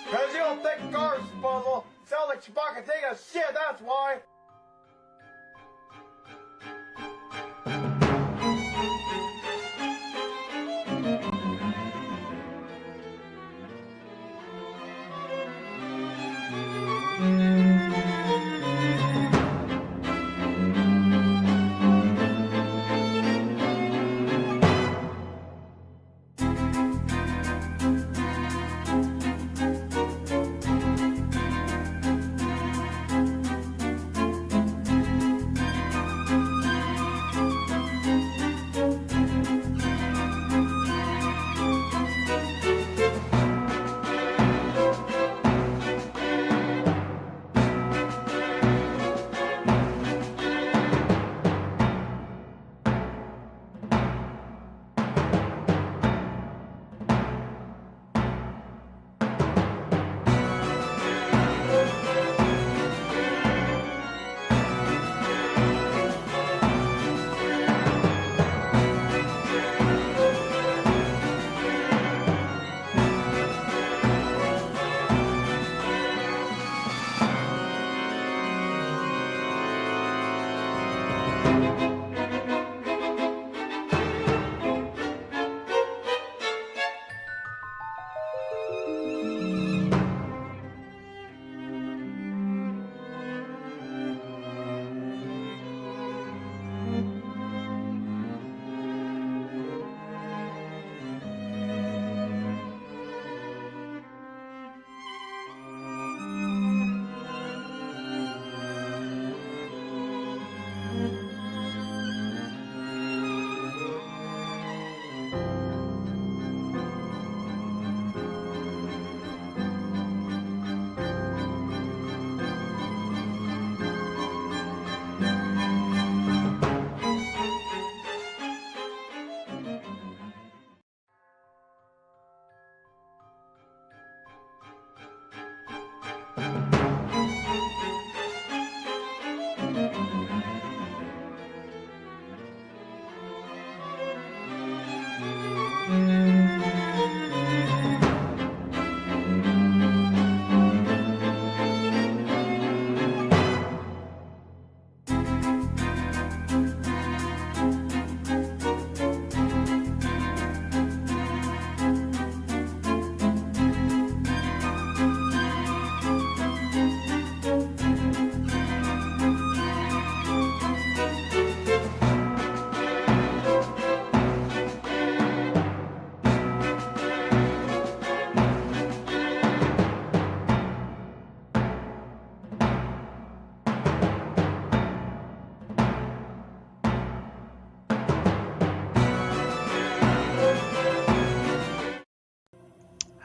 Cause you don't think garbage disposal sounds like Chewbacca taking a shit, that's why.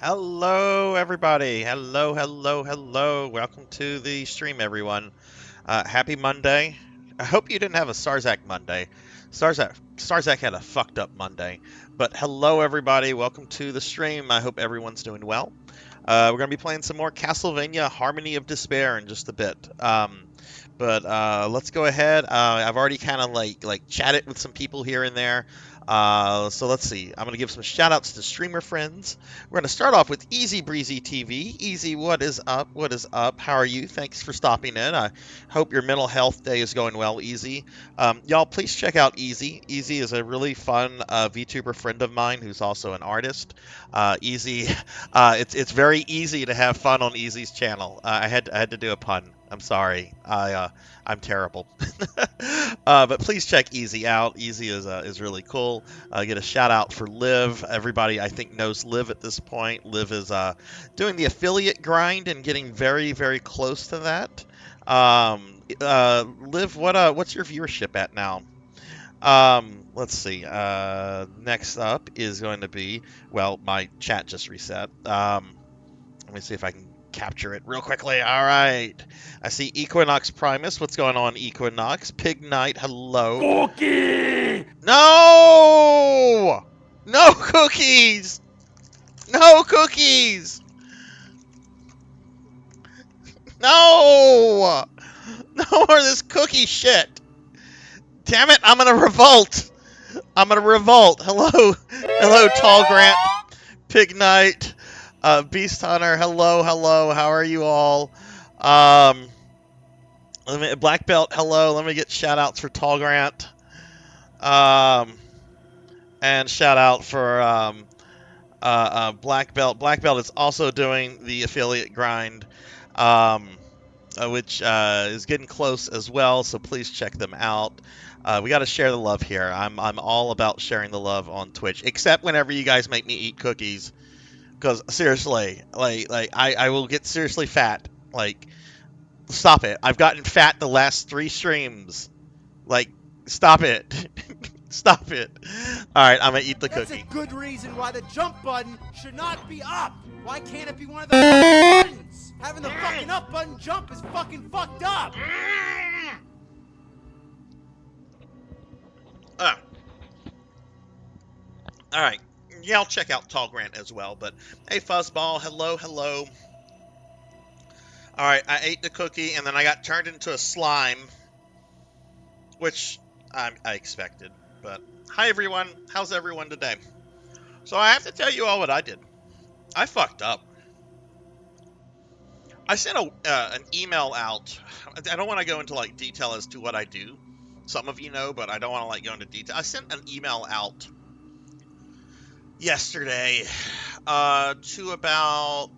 Hello, everybody. Hello. Welcome to the stream, everyone. Happy Monday. I hope you didn't have a Sarzac Monday. Sarzac had a fucked up Monday. But hello, everybody. Welcome to the stream. I hope everyone's doing well. We're going to be playing some more Castlevania Harmony of Despair in just a bit. But let's go ahead. I've already kind of like chatted with some people here and there. So let's see. I'm going to give some shout outs to streamer friends. We're going to start off with Easy Breezy TV. Easy, what is up? What is up? How are you? Thanks for stopping in. I hope your mental health day is going well, Easy. Y'all, please check out Easy. Easy is a really fun VTuber friend of mine who's also an artist. Easy, it's very easy to have fun on Easy's channel. I had to do a pun. I'm sorry. I'm terrible. But please check Easy out. Easy is really cool. Get a shout out for Liv. Everybody I think knows Liv at this point. Liv is doing the affiliate grind and getting very, very close to that. Liv, what's your viewership at now? Let's see. Next up is going to be, well, my chat just reset. Let me see if I can capture it real quickly. All right. I see Equinox Primus. What's going on, Equinox? Pig Knight, hello. Cookie! No! No cookies! No cookies! No! No more of this cookie shit. Damn it, I'm gonna revolt. I'm gonna revolt. Hello. Hello, Tall Grant. Pig Knight. Beast Hunter, hello, hello. How are you all? Um, Black Belt, hello. Let me get shout outs for Tall Grant. And shout out for Black Belt. Black Belt is also doing the affiliate grind, which is getting close as well. So please check them out. We got to share the love here. I'm all about sharing the love on Twitch, except whenever you guys make me eat cookies. Because seriously, I will get seriously fat. Like, stop it. I've gotten fat the last 3 streams. Like, stop it. Stop it. All right, I'm gonna eat the That's cookie. a good reason why the jump button should not be up. Why can't it be one of the buttons? Having the fucking up button jump is fucking fucked up. All right. Yeah, I'll check out Tall Grant as well. But hey, Fuzzball, hello, hello. All right, I ate the cookie and then I got turned into a slime, which I expected. But hi, everyone. How's everyone today? So I have to tell you all what I did. I fucked up. I sent an email out. I don't want to go into like detail as to what I do. Some of you know, but I don't want to like go into detail. I sent an email out yesterday to about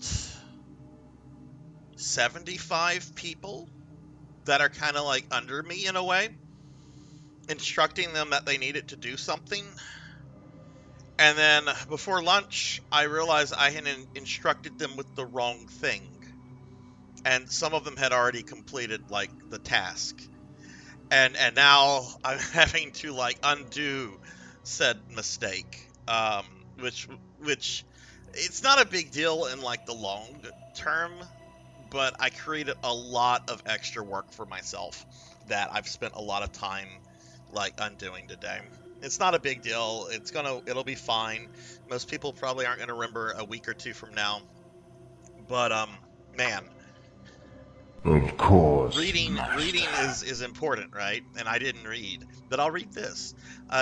75 people that are kind of like under me in a way, instructing them that they needed to do something. And then before lunch, I realized I had instructed them with the wrong thing. And some of them had already completed like the task. And now I'm having to like undo said mistake. Which it's not a big deal in like the long term, but I created a lot of extra work for myself that I've spent a lot of time like undoing today. It's not a big deal. It'll be fine. Most people probably aren't gonna remember a week or 2 from now. But man, of course. reading is important, right? And I didn't read, but I'll read this.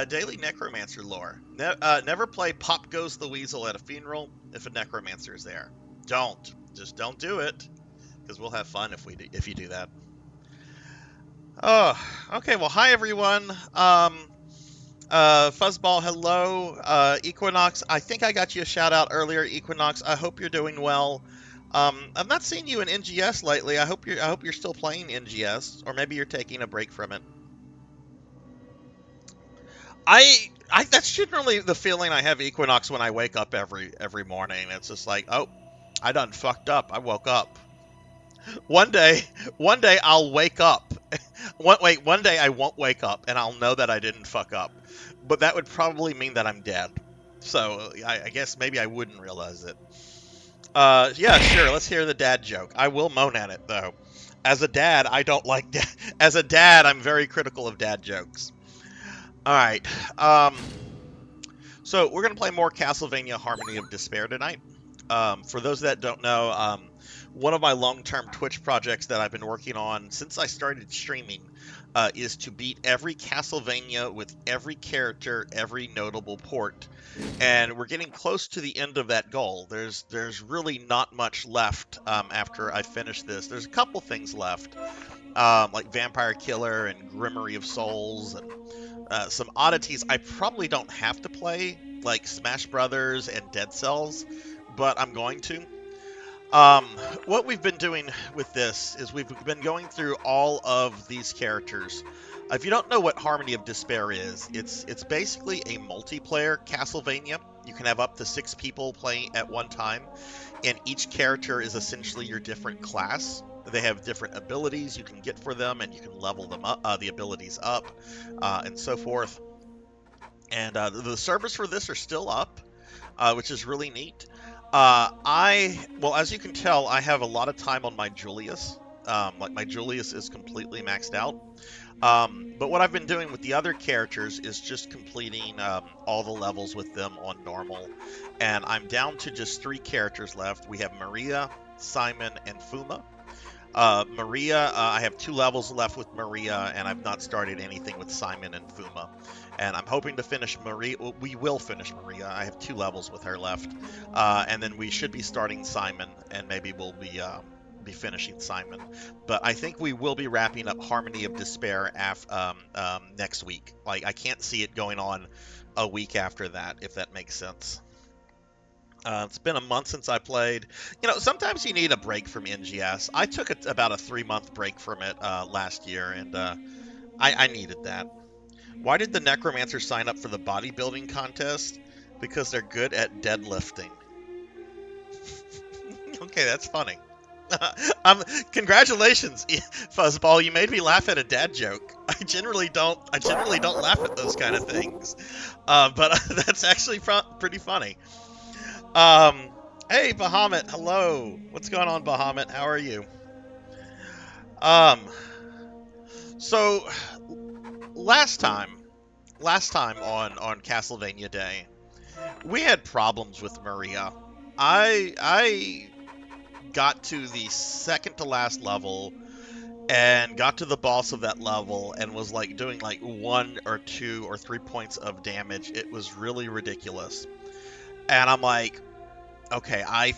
Daily Necromancer lore. Never play Pop Goes the Weasel at a funeral if a necromancer is there. Just don't do it, because we'll have fun if you do that. Oh, okay. Well, hi everyone. Fuzzball, hello. Equinox, I think I got you a shout out earlier. Equinox, I hope you're doing well. I've not seen you in NGS lately. I hope you're still playing NGS, or maybe you're taking a break from it. That's generally the feeling I have, Equinox, when I wake up every morning. It's just like, oh, I done fucked up. I woke up. One day I'll wake up. One day I won't wake up, and I'll know that I didn't fuck up. But that would probably mean that I'm dead. So I guess maybe I wouldn't realize it. Yeah, sure. Let's hear the dad joke. I will moan at it though. As a dad, I don't like dad. As a dad, I'm very critical of dad jokes. All right. So we're gonna play more Castlevania Harmony of Despair tonight. For those that don't know, one of my long-term Twitch projects that I've been working on since I started streaming is to beat every Castlevania with every character, every notable port. And we're getting close to the end of that goal. There's really not much left after I finish this. There's a couple things left, like Vampire Killer and Grimory of Souls, and some oddities I probably don't have to play, like Smash Brothers and Dead Cells, but I'm going to. What we've been doing with this is we've been going through all of these characters. If you don't know what Harmony of Despair is, it's basically a multiplayer Castlevania. You can have up to 6 people playing at one time, and each character is essentially your different class. They have different abilities you can get for them, and you can level them up, the abilities up, and so forth. And the servers for this are still up, which is really neat. Well, as you can tell, I have a lot of time on my Julius. Like my Julius is completely maxed out. But what I've been doing with the other characters is just completing all the levels with them on normal. And I'm down to just 3 characters left. We have Maria, Simon, and Fuma. Maria, I have 2 levels left with Maria, and I've not started anything with Simon and Fuma. And I'm hoping to finish Maria. Well, we will finish Maria. I have 2 levels with her left, and then we should be starting Simon, and maybe we'll be finishing Simon. But I think we will be wrapping up Harmony of Despair next week. Like, I can't see it going on a week after that, if that makes sense. It's been a month since I played. You know, sometimes you need a break from NGS. I took about a 3-month break from it last year, and I needed that. Why did the Necromancer sign up for the bodybuilding contest? Because they're good at deadlifting. Okay, that's funny. Congratulations, Fuzzball. You made me laugh at a dad joke. I generally don't laugh at those kind of things, but that's actually pretty funny. Hey, Bahamut. Hello. What's going on, Bahamut? How are you? So last time on Castlevania Day, we had problems with Maria. I got to the second to last level and got to the boss of that level and was like doing like 1 or 2 or 3 points of damage. It was really ridiculous. And I'm like, okay, I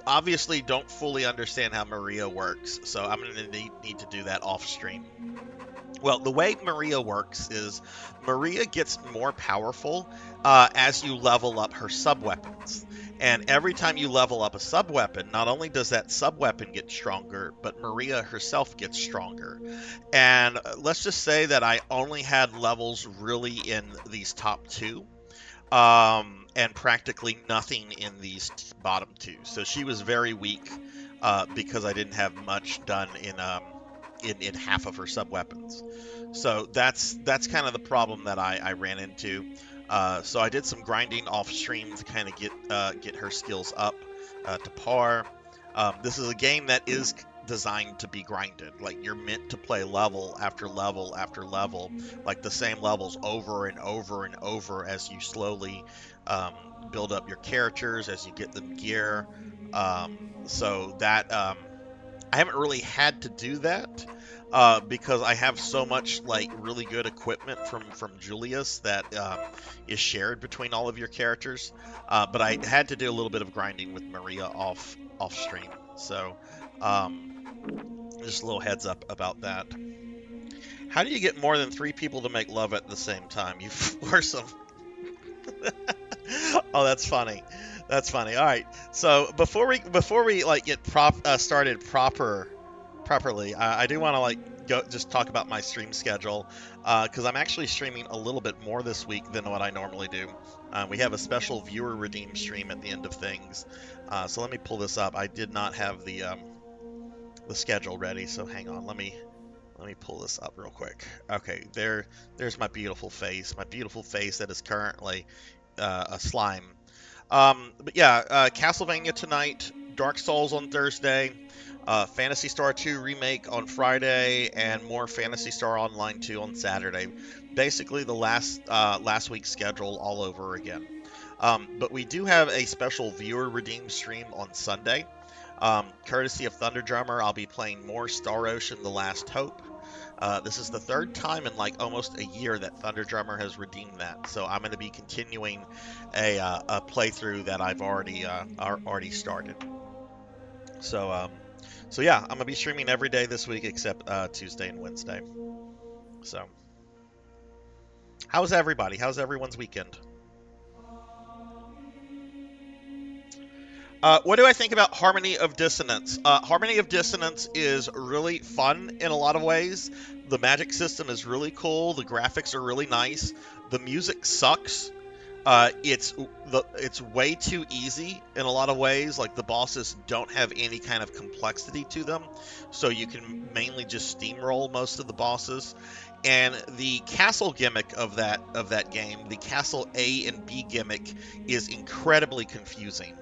obviously don't fully understand how Maria works, so I'm going to need to do that off stream. Well, the way Maria works is Maria gets more powerful as you level up her sub-weapons. And every time you level up a sub-weapon, not only does that sub-weapon get stronger, but Maria herself gets stronger. And let's just say that I only had levels really in these top 2. And practically nothing in these bottom 2. So she was very weak because I didn't have much done in half of her sub-weapons. So that's kind of the problem that I ran into. So I did some grinding off stream to kind of get her skills up to par. This is a game that is designed to be grinded. Like, you're meant to play level after level after level, like the same levels over and over and over as you slowly build up your characters, as you get them gear. So that I haven't really had to do that because I have so much like really good equipment from Julius that is shared between all of your characters. But I had to do a little bit of grinding with Maria off stream. So just a little heads up about that. How do you get more than 3 people to make love at the same time? You force them. Oh, that's funny. That's funny. All right. So before we like get started properly, I do want to like go just talk about my stream schedule because I'm actually streaming a little bit more this week than what I normally do. We have a special viewer redeem stream at the end of things. So let me pull this up. I did not have the schedule ready, so hang on. Let me pull this up real quick. Okay, there's my beautiful face. My beautiful face that is currently a slime. But yeah, Castlevania tonight, Dark Souls on Thursday, Phantasy Star 2 Remake on Friday, and more Phantasy Star Online 2 on Saturday. Basically the last week's schedule all over again. But we do have a special viewer redeem stream on Sunday. Courtesy of Thunder Drummer, I'll be playing more Star Ocean The Last Hope. This is the 3rd time in like almost a year that Thunder Drummer has redeemed that, so I'm going to be continuing a playthrough that I've already started. So yeah, I'm going to be streaming every day this week except Tuesday and Wednesday. So, how's everybody? How's everyone's weekend? What do I think about Harmony of Dissonance? Harmony of Dissonance is really fun in a lot of ways. The magic system is really cool. The graphics are really nice. The music sucks. It's way too easy in a lot of ways. Like, the bosses don't have any kind of complexity to them, so you can mainly just steamroll most of the bosses. And the castle gimmick of that game, the castle A and B gimmick, is incredibly confusing.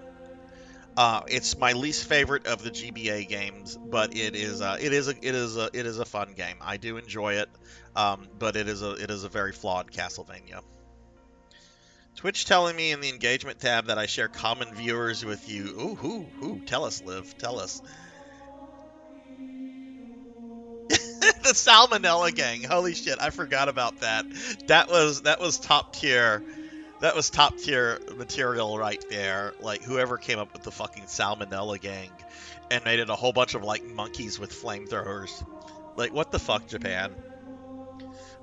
It's my least favorite of the GBA games, but it is a fun game. I do enjoy it, but it is a very flawed Castlevania. Twitch telling me in the engagement tab that I share common viewers with you. Ooh, who? Tell us, Liv. Tell us. The Salmonella Gang. Holy shit, I forgot about that. That was top tier. That was top tier material right there. Like whoever came up with the fucking Salmonella Gang and made it a whole bunch of like monkeys with flamethrowers. Like what the fuck, Japan?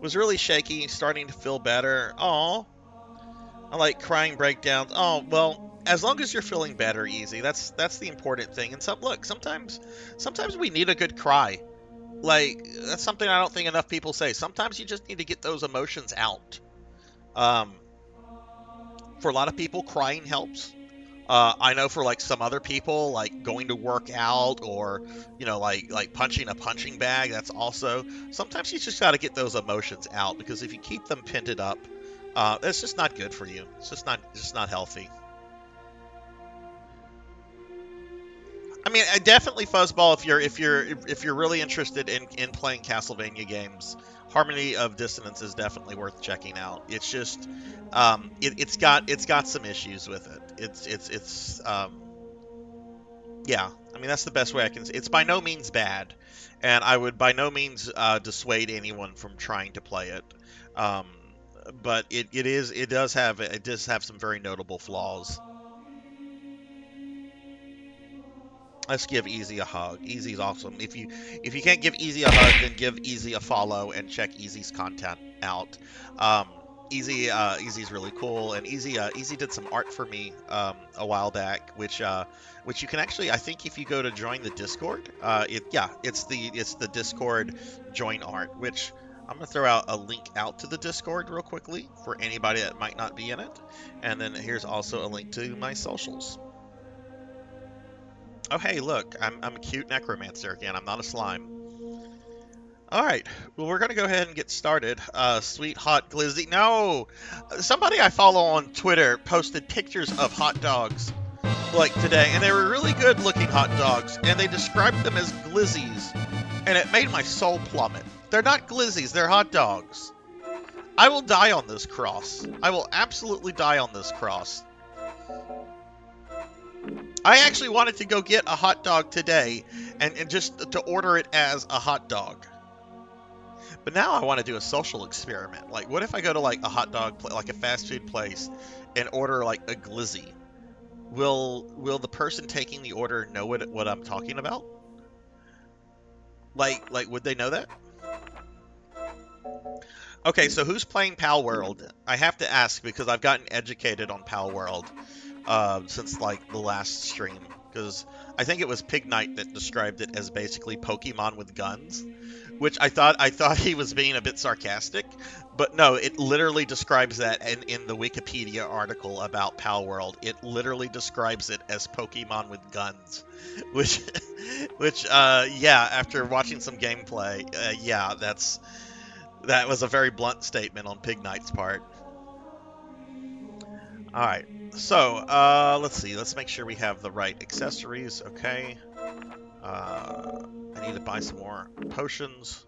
Was really shaky, starting to feel better. Oh, I like crying breakdowns. Oh, well, as long as you're feeling better, easy. That's the important thing. And sometimes we need a good cry. Like that's something I don't think enough people say. Sometimes you just need to get those emotions out. For a lot of people, crying helps. I know for like some other people, like going to work out or like punching a punching bag. That's also sometimes you just got to get those emotions out because if you keep them pinted up, it's just not good for you. It's just not healthy. I mean, I definitely fuzzball if you're really interested in playing Castlevania games. Harmony of Dissonance is definitely worth checking out. It's just it's got some issues with it. Yeah. I mean that's the best way I can say. It's by no means bad, and I would by no means dissuade anyone from trying to play it. Um, but it does have some very notable flaws. Let's give Easy a hug. Easy's awesome. If you can't give Easy a hug, then give Easy a follow and check Easy's content out. Easy's really cool, and Easy did some art for me a while back, which you can actually, I think, if you go to join the Discord, it's the Discord join art, which I'm gonna throw out a link out to the Discord real quickly for anybody that might not be in it, and then here's also a link to my socials. Oh, hey, look, I'm a cute necromancer again. I'm not a slime. All right, well, we're going to go ahead and get started. Sweet hot glizzy. No! Somebody I follow on Twitter posted pictures of hot dogs, like, today, and they were really good-looking hot dogs, and they described them as glizzies, and it made my soul plummet. They're not glizzies, they're hot dogs. I will die on this cross. I will absolutely die on this cross. I actually wanted to go get a hot dog today and just to order it as a hot dog. But now I want to do a social experiment. Like, what if I go to like a hot dog, like a fast food place, and order like a glizzy? Will the person taking the order know what I'm talking about? Like would they know that? Okay, so who's playing Pal World? I have to ask because I've gotten educated on Pal World. Since like the last stream, because I think it was Pig Knight that described it as basically Pokemon with guns, which I thought he was being a bit sarcastic, but no, it literally describes that in the Wikipedia article about Pal World. It literally describes it as Pokemon with guns, which yeah, after watching some gameplay, yeah, that was a very blunt statement on Pig Knight's part. All right. So, let's see. Let's make sure we have the right accessories. Okay. I need to buy some more potions.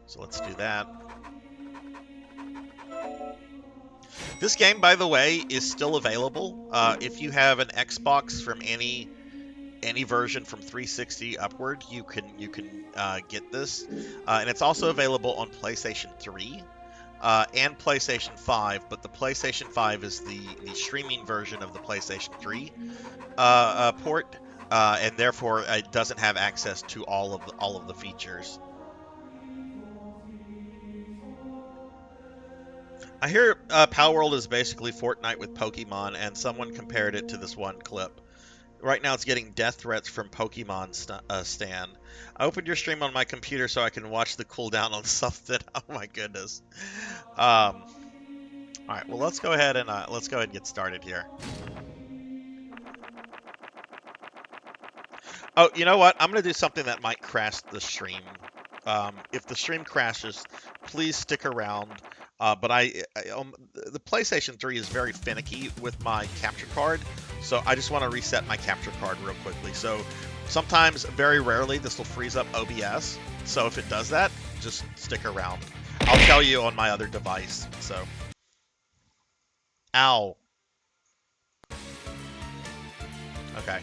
So let's do that. This game, by the way, is still available. If you have an Xbox from any version from 360 upward, you can get this. And it's also available on PlayStation 3. And PlayStation 5, but the PlayStation 5 is the streaming version of the PlayStation 3 port, and therefore it doesn't have access to all of the features. I hear Pal World is basically Fortnite with Pokemon, and someone compared it to this one clip. Right now it's getting death threats from Pokemon Stan. I opened your stream on my computer so I can watch the cooldown on something. Oh my goodness. All right, well let's go ahead and get started here. Oh, you know what? I'm gonna do something that might crash the stream. If the stream crashes, please stick around. But the PlayStation 3 is very finicky with my capture card, so I just want to reset my capture card real quickly. So sometimes, very rarely, this will freeze up OBS. So if it does that, just stick around. I'll tell you on my other device. So, ow. Okay.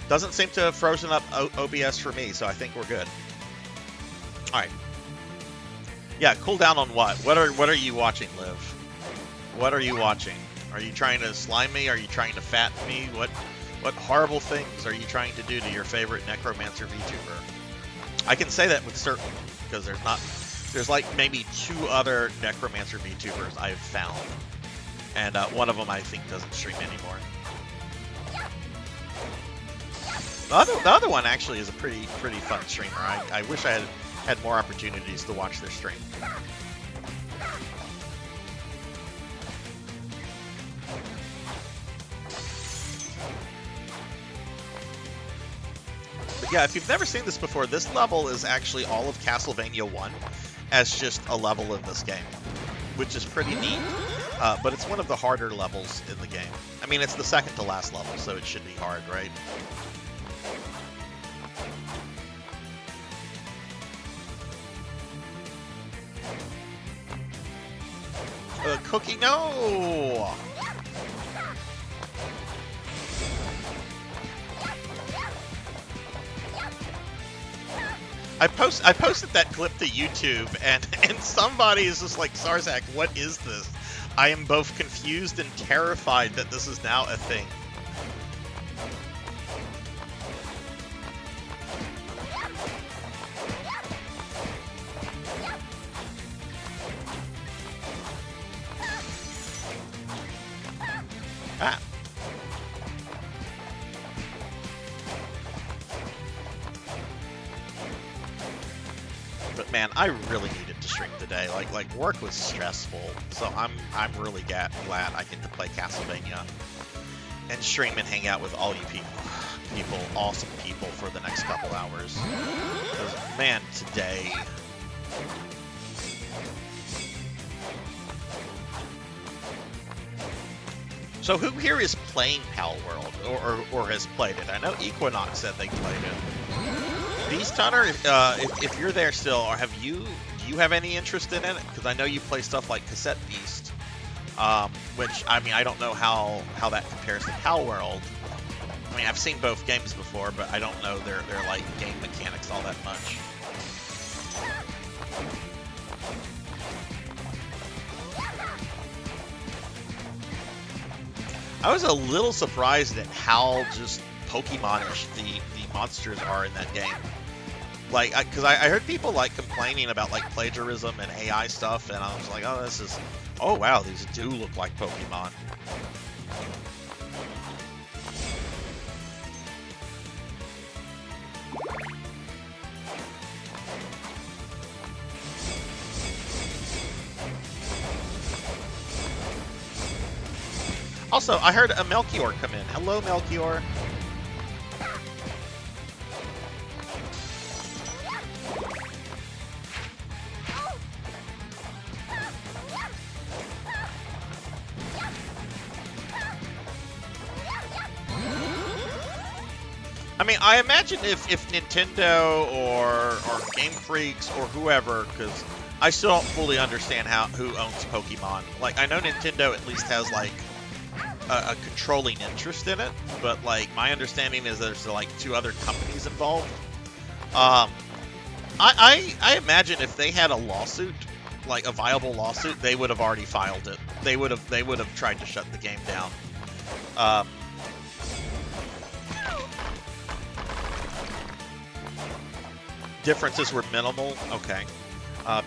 Doesn't seem to have frozen up OBS for me, so I think we're good. All right. Yeah, cool down on what? What are you watching, Liv? What are you watching? Are you trying to slime me? Are you trying to fatten me? What horrible things are you trying to do to your favorite Necromancer VTuber? I can say that with certainty because there's like maybe 2 other Necromancer VTubers I've found, and one of them I think doesn't stream anymore. The other one actually is a pretty fun streamer. I wish I had more opportunities to watch their stream. But yeah, if you've never seen this before, this level is actually all of Castlevania 1 as just a level in this game, which is pretty neat. But it's one of the harder levels in the game. I mean, it's the second to last level, so it should be hard, right? Cookie, no! I posted that clip to YouTube, and somebody is just like, Sarzac, what is this? I am both confused and terrified that this is now a thing. Ah. But man, I really needed to stream today. Like work was stressful, so I'm really glad I get to play Castlevania and stream and hang out with all you people, awesome people, for the next couple hours. 'Cause, man, today. So who here is playing Pal World or has played it? I know Equinox said they played it. Beast Hunter, if you're there still, or do you have any interest in it? Because I know you play stuff like Cassette Beast, which, I mean, I don't know how that compares to Pal World. I mean, I've seen both games before, but I don't know their like game mechanics all that much. I was a little surprised at how just Pokemon-ish the monsters are in that game. Like, because I heard people like complaining about like plagiarism and AI stuff, and I was like, oh wow, these do look like Pokemon. Also, I heard a Melchior come in. Hello, Melchior. I mean, I imagine if Nintendo or Game Freaks or whoever, because I still don't fully understand who owns Pokemon. Like, I know Nintendo at least has like a controlling interest in it, but like my understanding is there's like 2 other companies involved. I imagine if they had a lawsuit, like a viable lawsuit, they would have already filed it. They would have tried to shut the game down. Differences were minimal. Okay.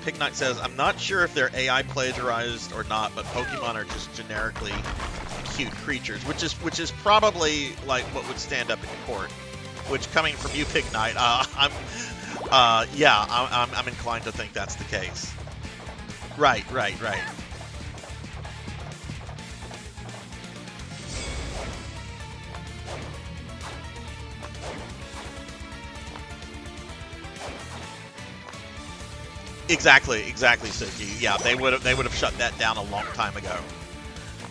Pig Knight says, I'm not sure if they're AI plagiarized or not, but Pokemon are just generically cute creatures, which is probably like what would stand up in court. Which, coming from you, Pig Knight, I'm inclined to think that's the case. Right. Exactly, Suki. Yeah, they would have shut that down a long time ago.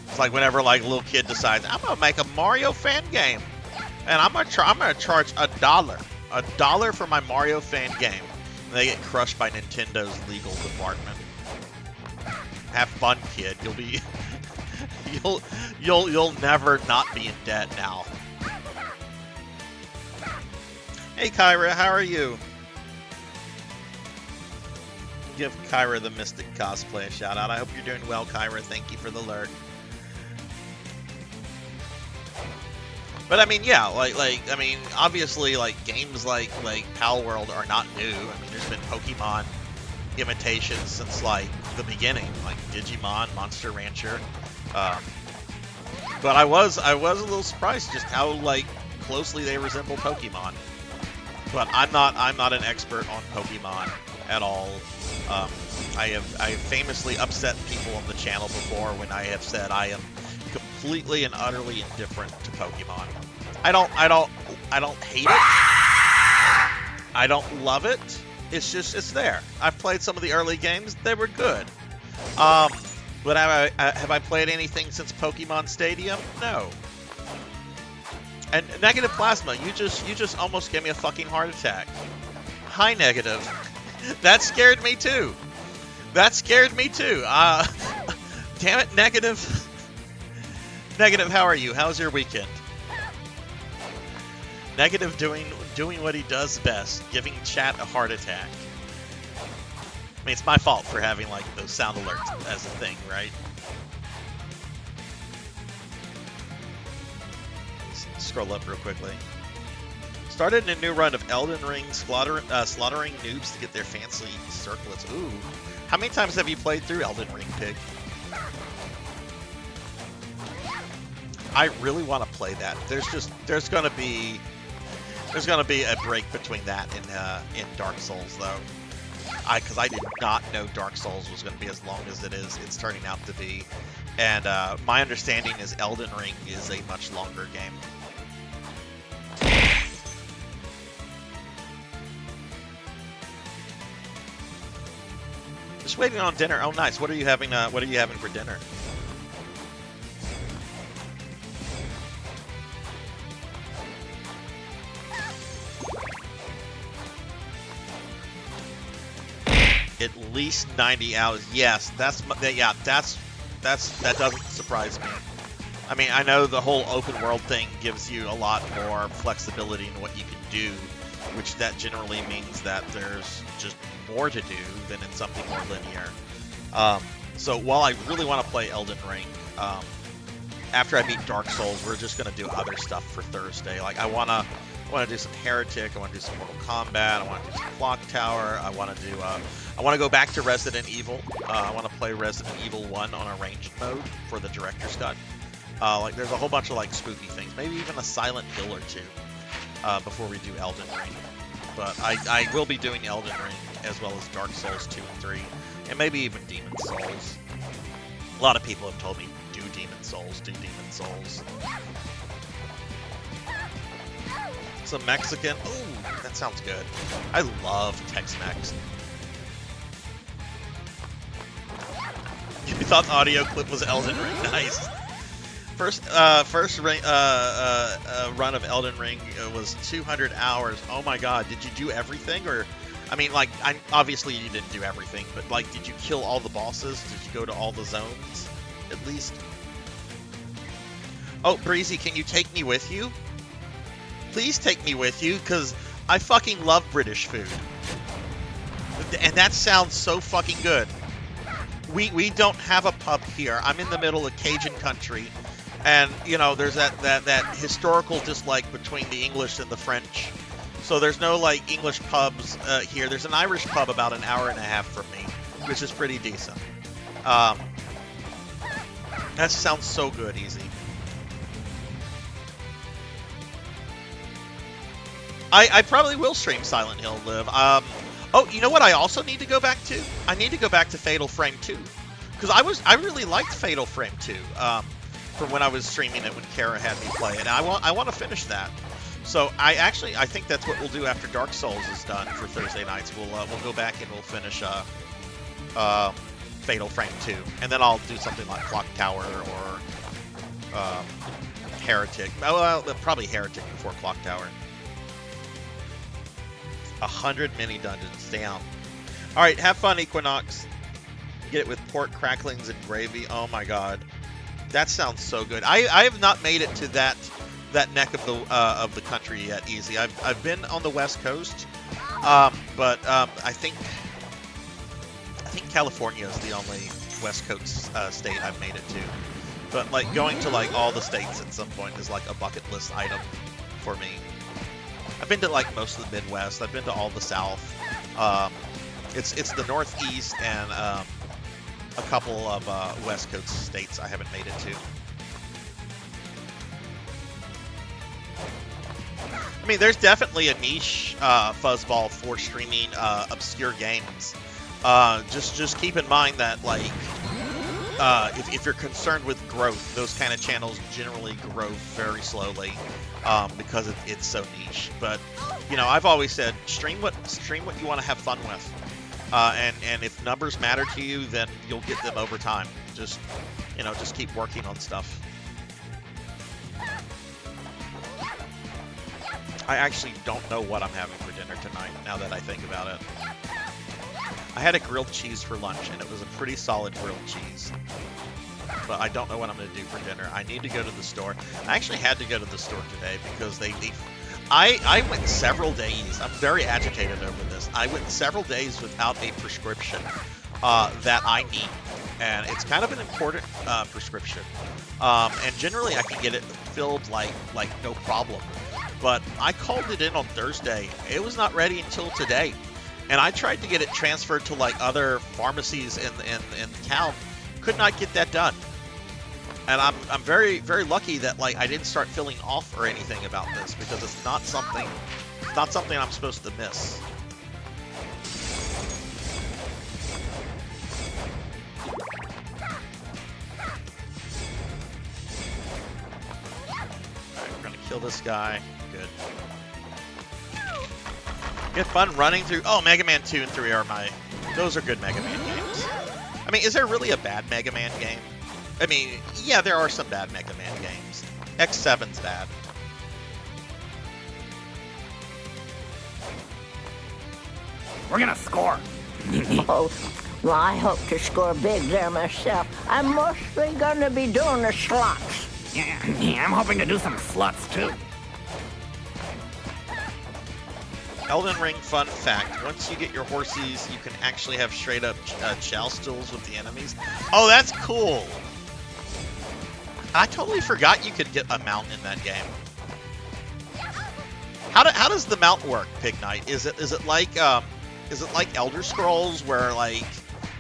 It's like whenever like a little kid decides, I'm gonna make a Mario fan game, and I'm gonna charge $1 for my Mario fan game, and they get crushed by Nintendo's legal department. Have fun, kid. You'll be you'll never not be in debt now. Hey, Kyra, how are you? Give Kyra the Mystic cosplay a shout out. I hope you're doing well, Kyra. Thank you for the lurk. But I mean, yeah, I mean, obviously, like games like Pal World are not new. I mean, there's been Pokemon imitations since like the beginning, like Digimon, Monster Rancher. But I was a little surprised just how like closely they resemble Pokemon. But I'm not an expert on Pokemon at all. I have famously upset people on the channel before when I have said I am completely and utterly indifferent to Pokemon. I don't hate it. I don't love it. It's just it's there. I've played some of the early games; they were good. But have I played anything since Pokemon Stadium? No. And Negative Plasma, you just almost gave me a fucking heart attack. Hi, Negative. That scared me too. That scared me too. Damn it, Negative. Negative, how are you? How's your weekend? Negative doing what he does best, giving chat a heart attack. I mean, it's my fault for having like those sound alerts as a thing, right? Scroll up real quickly. Started a new run of Elden Ring, slaughtering noobs to get their fancy circlets. Ooh. How many times have you played through Elden Ring, Pig? I really want to play that. There's gonna be a break between that and in Dark Souls though. Because I did not know Dark Souls was going to be as long as it is. It's turning out to be. And my understanding is Elden Ring is a much longer game. Just waiting on dinner. Oh, nice. What are you having? What are you having for dinner? At least 90 hours. Yes, that doesn't surprise me. I mean, I know the whole open world thing gives you a lot more flexibility in what you can do, which that generally means that there's just more to do than in something more linear. So while I really want to play Elden Ring, after I beat Dark Souls, we're just gonna do other stuff for Thursday. Like I wanna do some Heretic. I want to do some Mortal Kombat. I want to do some Clock Tower. I want to go back to Resident Evil. I want to play Resident Evil 1 on a ranged mode for the director's cut. Like there's a whole bunch of like spooky things, maybe even a Silent Hill or two before we do Elden Ring. But I will be doing Elden Ring as well as Dark Souls 2 and 3, and maybe even Demon Souls. A lot of people have told me do Demon Souls, do Demon Souls. Some Mexican. Ooh, that sounds good. I love Tex-Mex. You thought the audio clip was Elden Ring? Nice. First run of Elden Ring was 200 hours. Oh my god, did you do everything? Or, I mean, like, obviously you didn't do everything, but like, did you kill all the bosses? Did you go to all the zones, at least? Oh, Breezy, can you take me with you? Please take me with you, because I fucking love British food. And that sounds so fucking good. We don't have a pub here. I'm in the middle of Cajun country. And, you know, there's that historical dislike between the English and the French. So there's no, like, English pubs here. There's an Irish pub about an hour and a half from me, which is pretty decent. That sounds so good, Easy. I probably will stream Silent Hill Live. Oh, you know what I also need to go back to? I need to go back to Fatal Frame 2. Because I really liked Fatal Frame 2 from when I was streaming it when Kara had me play it. And I want to finish that. So I think that's what we'll do after Dark Souls is done for Thursday nights. We'll go back and we'll finish Fatal Frame 2. And then I'll do something like Clock Tower or Heretic. Well, probably Heretic before Clock Tower. 100 mini dungeons, damn. Alright, have fun, Equinox. Get it with pork cracklings and gravy. Oh my god. That sounds so good. I have not made it to that that neck of the country yet. Easy. I've been on the West Coast, but I think California is the only West Coast state I've made it to. But like going to like all the states at some point is like a bucket list item for me. I've been to like most of the Midwest. I've been to all the South. It's the Northeast and a couple of West Coast states I haven't made it to. I mean, there's definitely a niche fuzzball for streaming obscure games. Just keep in mind that like if you're concerned with growth, those kind of channels generally grow very slowly because it's so niche. But you know, I've always said stream what you want to have fun with, and if numbers matter to you, then you'll get them over time. Just keep working on stuff. I actually don't know what I'm having for dinner tonight, now that I think about it. I had a grilled cheese for lunch, and it was a pretty solid grilled cheese. But I don't know what I'm going to do for dinner. I need to go to the store. I actually had to go to the store today because I went several days. I'm very agitated over this. I went several days without a prescription that I need. And it's kind of an important prescription. And generally I can get it filled like no problem. But I called it in on Thursday. It was not ready until today. And I tried to get it transferred to like other pharmacies in town. Could not get that done. And I'm very, very lucky that like I didn't start feeling off or anything about this, because it's not something I'm supposed to miss. Alright, we're gonna kill this guy. Good. Get fun running through. Oh, Mega Man 2 and 3 those are good Mega Man games. I mean, is there really a bad Mega Man game? I mean, yeah, there are some bad Mega Man games. X7's bad. We're gonna score. Oh, well, I hope to score big there myself. I'm mostly gonna be doing the slots. Yeah, I'm hoping to do some sluts too. Elden Ring fun fact: once you get your horsies, you can actually have straight up joustles with the enemies. Oh, that's cool. I totally forgot you could get a mount in that game. How does the mount work, Pig Knight? Is it like Elder Scrolls, where like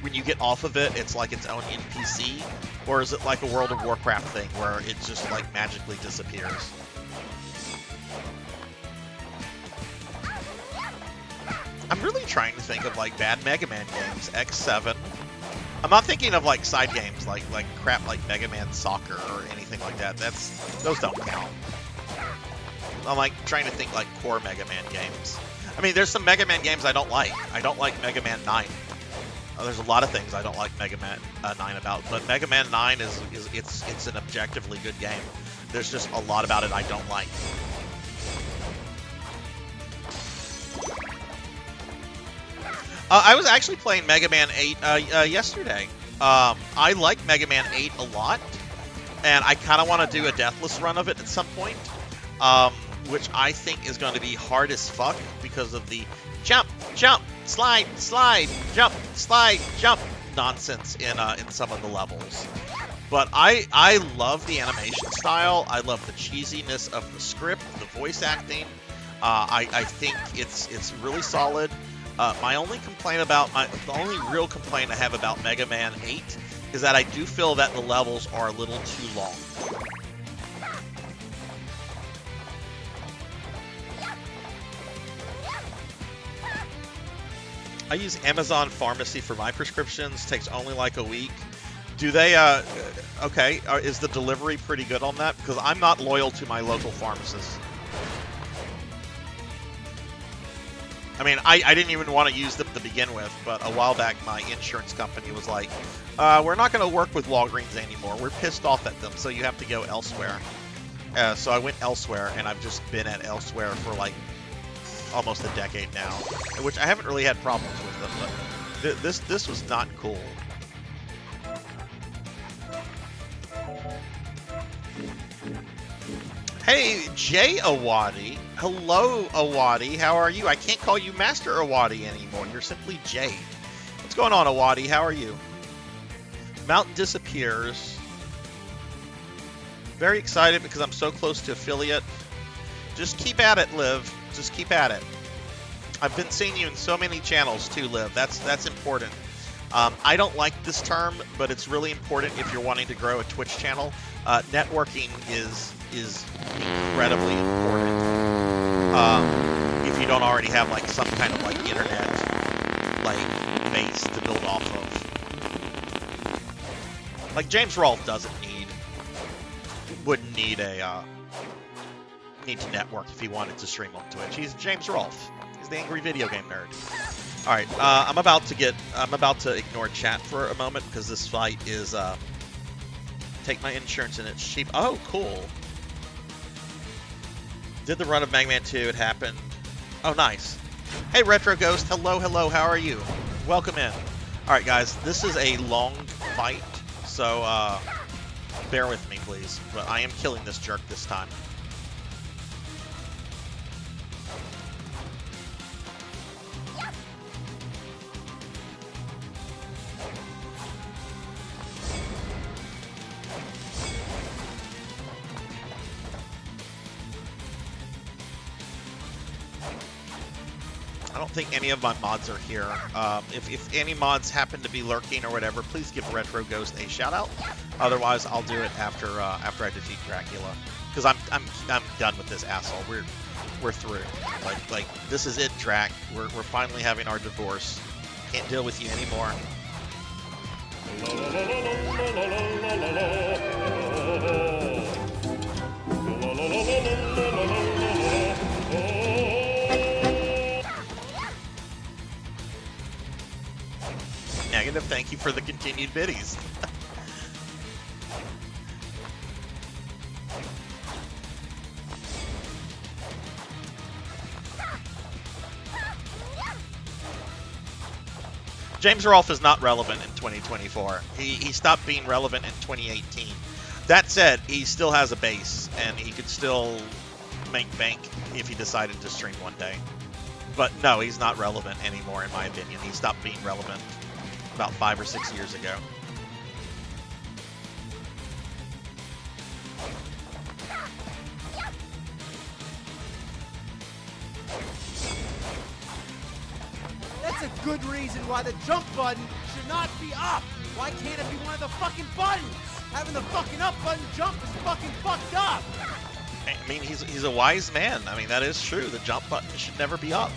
when you get off of it, it's like its own NPC, or is it like a World of Warcraft thing where it just like magically disappears? I'm really trying to think of like bad Mega Man games. X7. I'm not thinking of like side games like crap like Mega Man Soccer or anything like that. Those don't count. I'm like trying to think like core Mega Man games. I mean, there's some Mega Man games I don't like. I don't like Mega Man 9. There's a lot of things I don't like Mega Man 9 about, but Mega Man 9 it's an objectively good game. There's just a lot about it I don't like. I was actually playing Mega Man 8 yesterday. I like Mega Man 8 a lot, and I kind of want to do a deathless run of it at some point, which I think is going to be hard as fuck because of the jump, jump, slide, slide, jump, slide, jump nonsense in some of the levels. But I love the animation style. I love the cheesiness of the script, the voice acting. I think it's really solid. The only real complaint I have about Mega Man 8 is that I do feel that the levels are a little too long. I use Amazon Pharmacy for my prescriptions. Takes only like a week. Do they, okay, is the delivery pretty good on that? Because I'm not loyal to my local pharmacist. I mean, I didn't even want to use them to begin with, but a while back my insurance company was like, we're not going to work with Walgreens anymore. We're pissed off at them, so you have to go elsewhere. So I went elsewhere, and I've just been at elsewhere for like almost a decade now, which I haven't really had problems with them, but this was not cool. Hey, Jay Awadi. Hello, Awadi. How are you? I can't call you Master Awadi anymore. You're simply Jay. What's going on, Awadi? How are you? Mount disappears. Very excited because I'm so close to affiliate. Just keep at it, Liv. Just keep at it. I've been seeing you in so many channels too, Liv. That's important. I don't like this term, but it's really important if you're wanting to grow a Twitch channel. Networking is incredibly important. If you don't already have like some kind of like internet like base to build off of. Like James Rolfe wouldn't need to network if he wanted to stream on Twitch. He's James Rolfe. He's the angry video game nerd. All right, I'm about to ignore chat for a moment because this fight is take my insurance and it's cheap. Oh, cool. Did the run of Mega Man 2? It happened. Oh, nice. Hey, Retro Ghost. Hello, hello. How are you? Welcome in. All right, guys. This is a long fight, so bear with me, please. But I am killing this jerk this time. I don't think any of my mods are here. If any mods happen to be lurking or whatever, please give Retro Ghost a shout out. Otherwise, I'll do it after I defeat Dracula, because I'm done with this asshole. We're through. Like this is it, Drac. We're finally having our divorce. Can't deal with you anymore. Negative, thank you for the continued biddies. James Rolfe is not relevant in 2024. He stopped being relevant in 2018. That said, he still has a base, and he could still make bank if he decided to stream one day. But no, he's not relevant anymore, in my opinion. He stopped being relevant about 5 or 6 years ago. That's a good reason why the jump button should not be up. Why can't it be one of the fucking buttons? Having the fucking up button jump is fucking fucked up. I mean, he's a wise man. I mean, that is true. The jump button should never be up.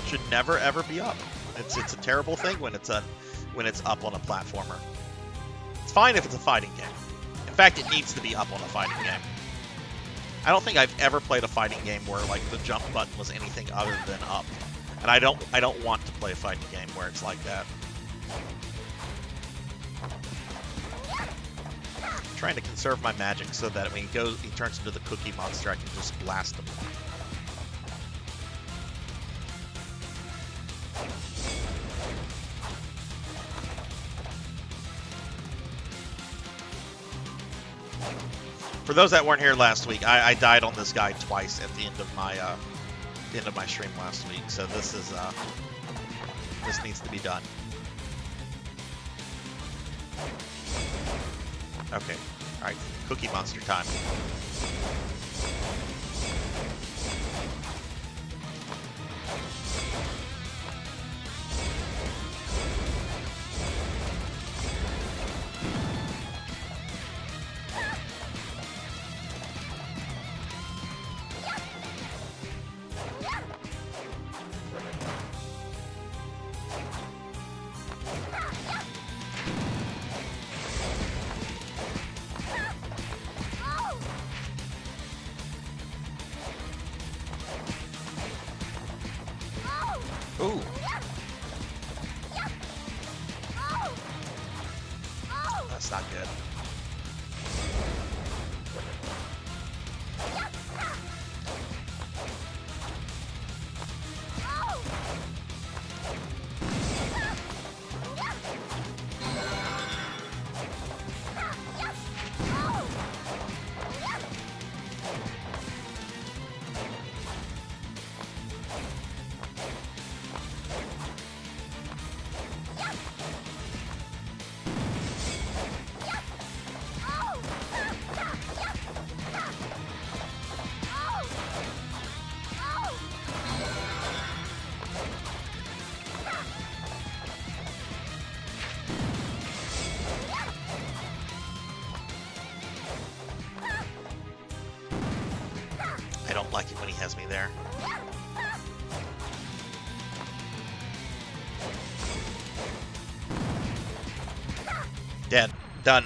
Should never ever be up. It's a terrible thing when it's up on a platformer. It's fine if it's a fighting game. In fact, it needs to be up on a fighting game. I don't think I've ever played a fighting game where like the jump button was anything other than up. And I don't want to play a fighting game where it's like that. I'm trying to conserve my magic so that when he turns into the cookie monster, I can just blast him. For those that weren't here last week, I died on this guy twice at the end of my stream last week. So this needs to be done. Okay, all right, cookie monster time. Ooh. That's not good. don't like it when he has me there. Dead. Done.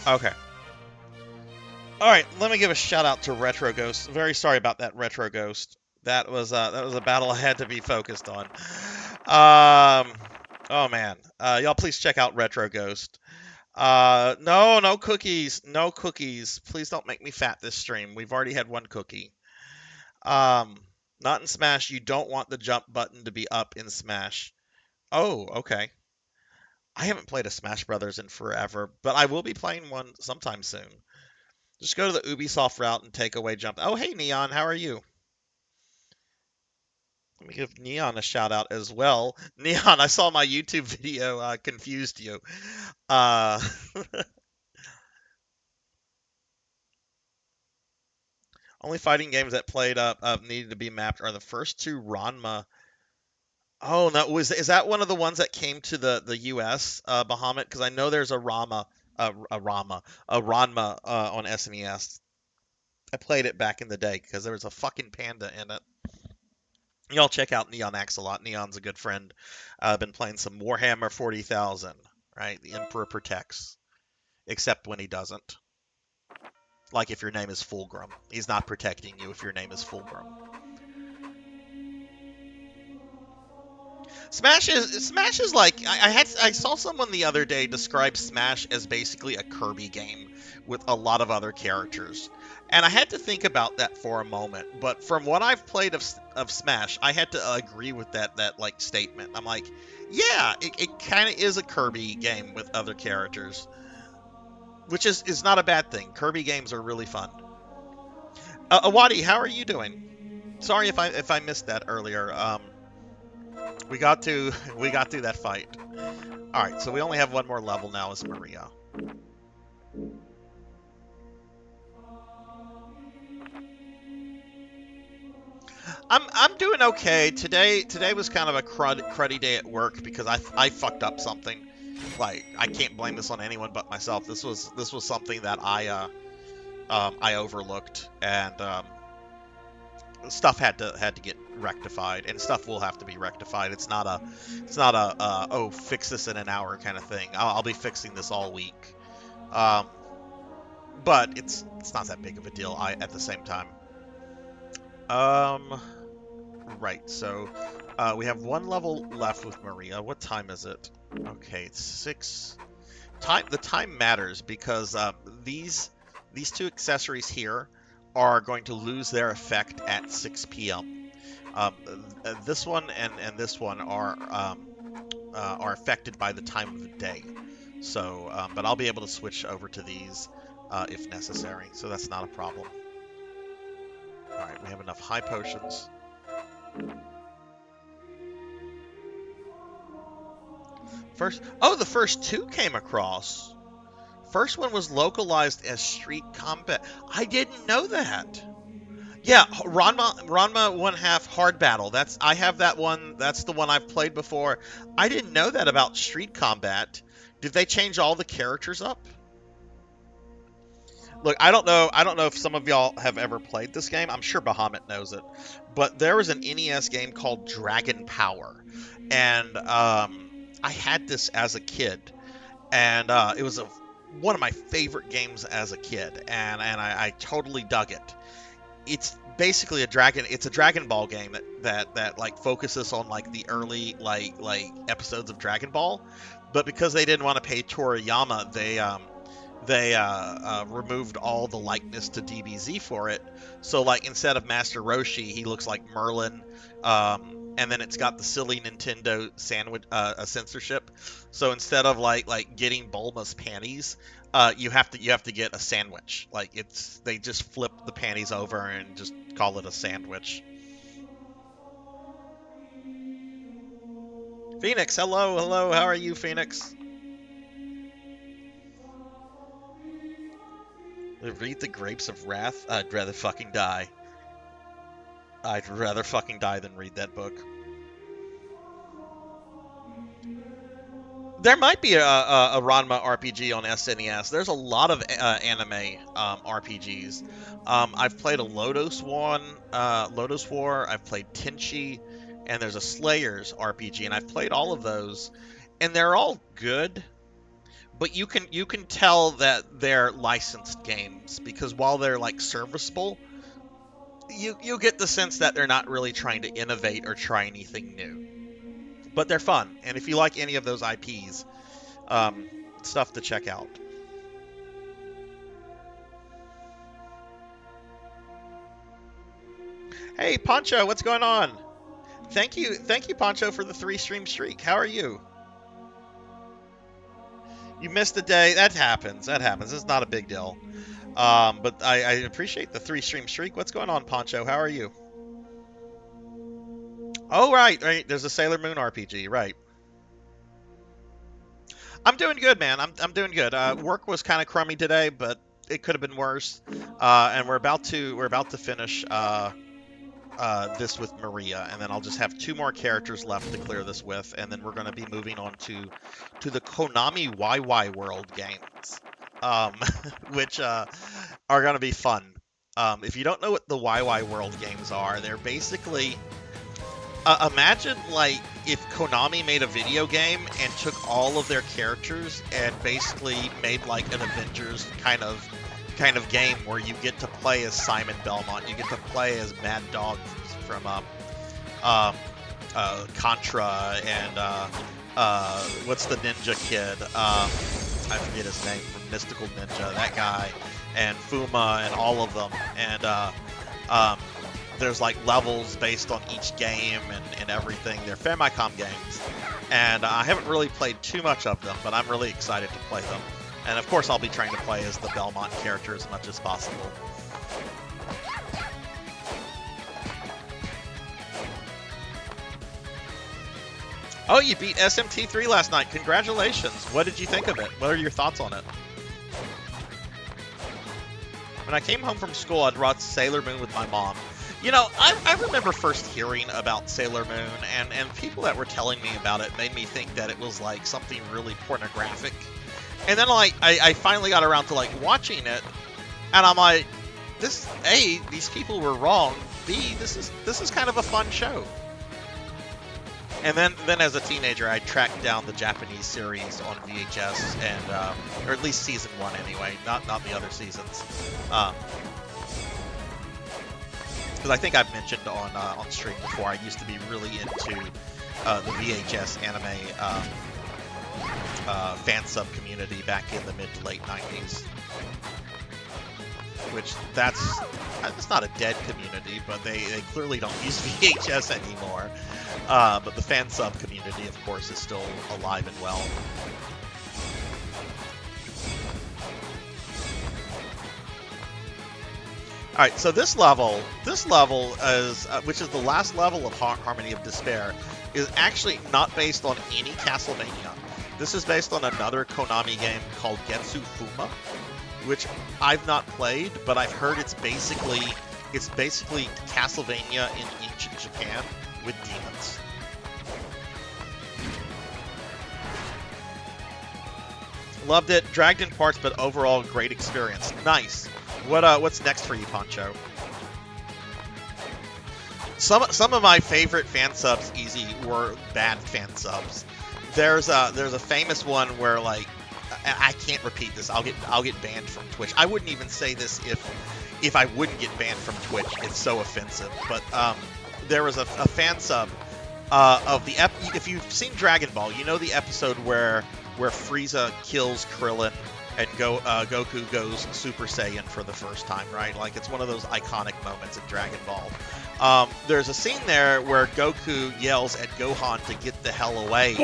Okay. Alright, let me give a shout out to Retro Ghost. Very sorry about that, Retro Ghost. That was a battle I had to be focused on. Oh man. Y'all please check out Retro Ghost. No cookies. No cookies. Please don't make me fat this stream. We've already had one cookie. Not in Smash. You don't want the jump button to be up in Smash. Oh, okay. I haven't played a Smash Brothers in forever, but I will be playing one sometime soon. Just go to the Ubisoft route and take away jump. Oh, hey, Neon. How are you? Let me give Neon a shout out as well. Neon, I saw my YouTube video confused you. Only fighting games that played up needed to be mapped are the first two Ranma. Oh no, is that one of the ones that came to the U.S. Bahamut? Because I know there's a Ranma on SNES. I played it back in the day because there was a fucking panda in it. Y'all check out Neon Axolot. Neon's a good friend. I've been playing some Warhammer 40,000. Right, the Emperor protects, except when he doesn't. Like if your name is Fulgrim, he's not protecting you if your name is Fulgrim. Smash is like I saw someone the other day describe Smash as basically a Kirby game with a lot of other characters, and I had to think about that for a moment. But from what I've played of Smash, I had to agree with that like statement. I'm like, yeah, it kind of is a Kirby game with other characters, which is not a bad thing. Kirby games are really fun. Awadi, how are you doing? Sorry if I missed that earlier. We got through that fight. All right, so we only have one more level now as Maria. I'm doing okay. Today was kind of a cruddy day at work because I fucked up something. Like I can't blame this on anyone but myself. This was something that I overlooked, and stuff had to get rectified, and stuff will have to be rectified. It's not a oh, fix this in an hour kind of thing. I'll be fixing this all week, but it's not that big of a deal. At the same time, right. So we have one level left with Maria. What time is it? Okay, it's 6. The time matters because these two accessories here are going to lose their effect at 6 p.m. This one and this one are affected by the time of the day. So, but I'll be able to switch over to these if necessary. So that's not a problem. All right, we have enough high potions. The first 2 came across. First one was localized as Street Combat. I didn't know that. Yeah, Ranma 1/2 Hard Battle. I have that one. That's the one I've played before. I didn't know that about Street Combat. Did they change all the characters up? Look, I don't know if some of y'all have ever played this game. I'm sure Bahamut knows it. But there was an NES game called Dragon Power. And I had this as a kid. And it was one of my favorite games as a kid, and I totally dug it. It's basically a Dragon Ball game that like focuses on like the early like episodes of Dragon Ball, but because they didn't want to pay Toriyama, they removed all the likeness to DBZ for it. So like instead of Master Roshi, he looks like Merlin. And then it's got the silly Nintendo sandwich censorship. So instead of like getting Bulma's panties, you have to get a sandwich. Like they just flip the panties over and just call it a sandwich. Phoenix, hello, how are you, Phoenix? Read the Grapes of Wrath? I'd rather fucking die. I'd rather fucking die than read that book. There might be a Ranma RPG on SNES. There's a lot of anime RPGs. I've played a Lotus one, Lotus War. I've played Tenchi, and there's a Slayers RPG, and I've played all of those, and they're all good. But you can tell that they're licensed games because while they're like serviceable, you get the sense that they're not really trying to innovate or try anything new. But they're fun, and if you like any of those IPs, stuff to check out. Hey, Poncho, what's going on? Thank you, Poncho, for the 3-stream streak. How are you? You missed a day. That happens. It's not a big deal. But I appreciate the 3-stream streak. What's going on, Poncho? How are you? Oh, right. There's a Sailor Moon RPG, right. I'm doing good, man. I'm doing good. Work was kind of crummy today, but it could have been worse. And we're about to finish this with Maria, and then I'll just have 2 more characters left to clear this with, and then we're going to be moving on to the Konami YY World games, which are going to be fun. If you don't know what the YY World games are, they're basically imagine like if Konami made a video game and took all of their characters and basically made like an Avengers kind of game where you get to play as Simon Belmont, you get to play as Mad Dog from Contra, and what's the ninja kid? I forget his name, from Mystical Ninja, that guy, and Fuma, and all of them, and there's like levels based on each game and everything. They're Famicom games, and I haven't really played too much of them, but I'm really excited to play them. And of course I'll be trying to play as the Belmont character as much as possible. Oh, you beat SMT3 last night. Congratulations. What did you think of it? What are your thoughts on it? When I came home from school, I'd watch Sailor Moon with my mom. You know, I remember first hearing about Sailor Moon, and people that were telling me about it made me think that it was like something really pornographic. And then like I finally got around to like watching it, and I'm like, A, these people were wrong. B, this is kind of a fun show. And then as a teenager, I tracked down the Japanese series on VHS, and or at least season 1 anyway, not the other seasons. Because I think I've mentioned on stream before, I used to be really into the VHS anime fan sub community back in the mid to late 90s. Which it's not a dead community, but they clearly don't use VHS anymore. But the fan sub community, of course, is still alive and well. All right, so this level is, which is the last level of Harmony of Despair, is actually not based on any Castlevania. This is based on another Konami game called Getsu Fuma, which I've not played, but I've heard it's basically Castlevania in ancient Japan with demons. Loved it, dragged in parts, but overall great experience. Nice. What's next for you, Poncho? Some of my favorite fan subs, easy, were bad fan subs. There's a famous one where like I can't repeat this. I'll get banned from Twitch. I wouldn't even say this if I wouldn't get banned from Twitch. It's so offensive. But there was a fan sub of the if you've seen Dragon Ball, you know the episode where Frieza kills Krillin and Goku goes Super Saiyan for the first time, right? Like, it's one of those iconic moments in Dragon Ball. There's a scene there where Goku yells at Gohan to get the hell away.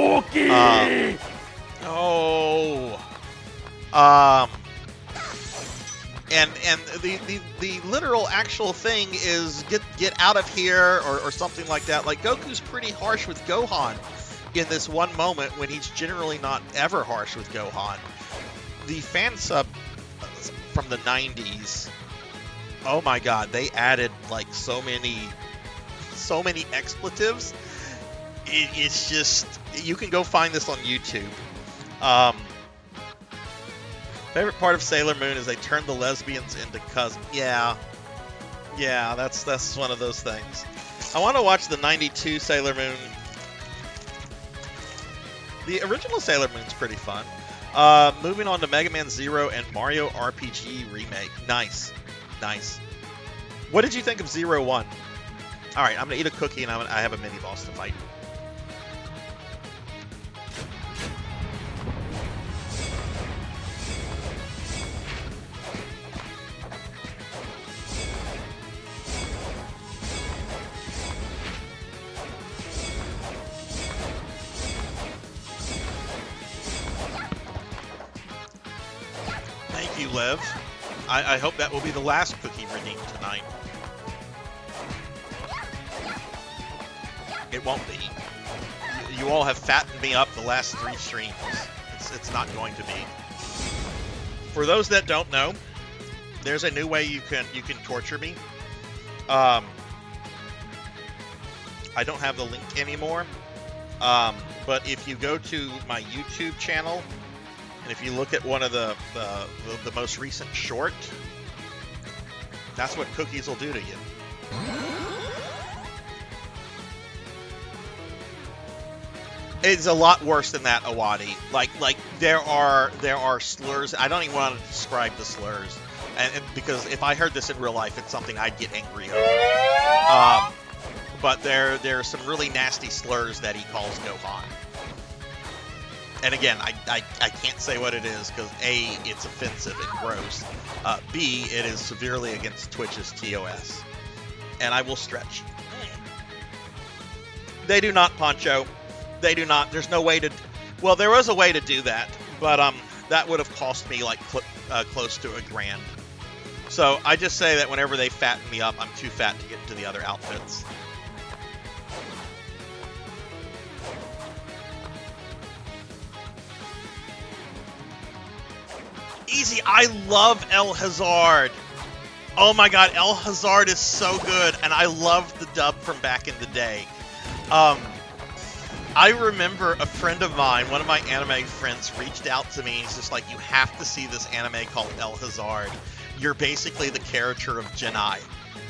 And the literal actual thing is get out of here or something like that. Like, Goku's pretty harsh with Gohan in this one moment when he's generally not ever harsh with Gohan. The fan sub from the 90s, oh my god, they added like so many expletives. It's just, you can go find this on YouTube. Favorite part of Sailor Moon is they turned the lesbians into cousins. Yeah, that's one of those things. I want to watch the '92 Sailor Moon. The original Sailor Moon's pretty fun. Moving on to Mega Man Zero and Mario RPG Remake. Nice. What did you think of 01? All right, I'm gonna eat a cookie and I have a mini boss to fight. Thank you, Lev. I hope that will be the last cookie redeemed tonight. It won't be. You all have fattened me up the last 3 streams. It's not going to be. For those that don't know, there's a new way you can torture me. I don't have the link anymore. But if you go to my YouTube channel, and if you look at one of the most recent short, that's what cookies will do to you. It's a lot worse than that, Awadi. Like there are slurs. I don't even want to describe the slurs, and because if I heard this in real life, it's something I'd get angry over. But there are some really nasty slurs that he calls Gohan. And again, I can't say what it is because A, it's offensive and gross. B, it is severely against Twitch's TOS. And I will stretch. They do not, Poncho. They do not. There's no way to... Well, there was a way to do that, but that would have cost me like close to $1,000. So I just say that whenever they fatten me up, I'm too fat to get into the other outfits. Easy. I love El Hazard. Oh my god, El Hazard is so good, and I love the dub from back in the day. I remember a friend of mine, one of my anime friends, reached out to me and he's just like, you have to see this anime called El Hazard. You're basically the character of Genai.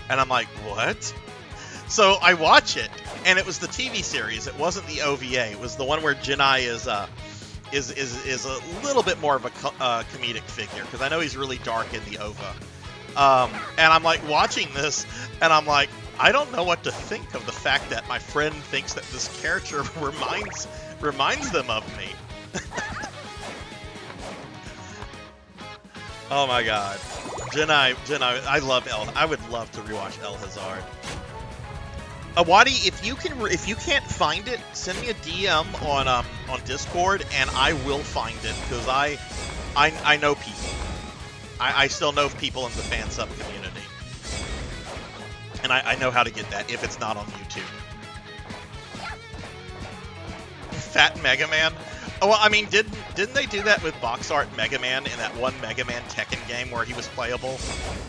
And I'm like, what? So I watch it, and it was the TV series. It wasn't the OVA. It was the one where Genai is a little bit more of a comedic figure, because I know he's really dark in the OVA. And I'm like watching this, and I'm like, I don't know what to think of the fact that my friend thinks that this character reminds them of me. Oh my god. Genai, I love I would love to rewatch El Hazard. Awadi, if you can't find it, send me a DM on Discord and I will find it, because I know people. I still know people in the fan sub community. And I know how to get that if it's not on YouTube. Fat Mega Man? Oh, well, I mean, didn't they do that with box art Mega Man in that one Mega Man Tekken game where he was playable?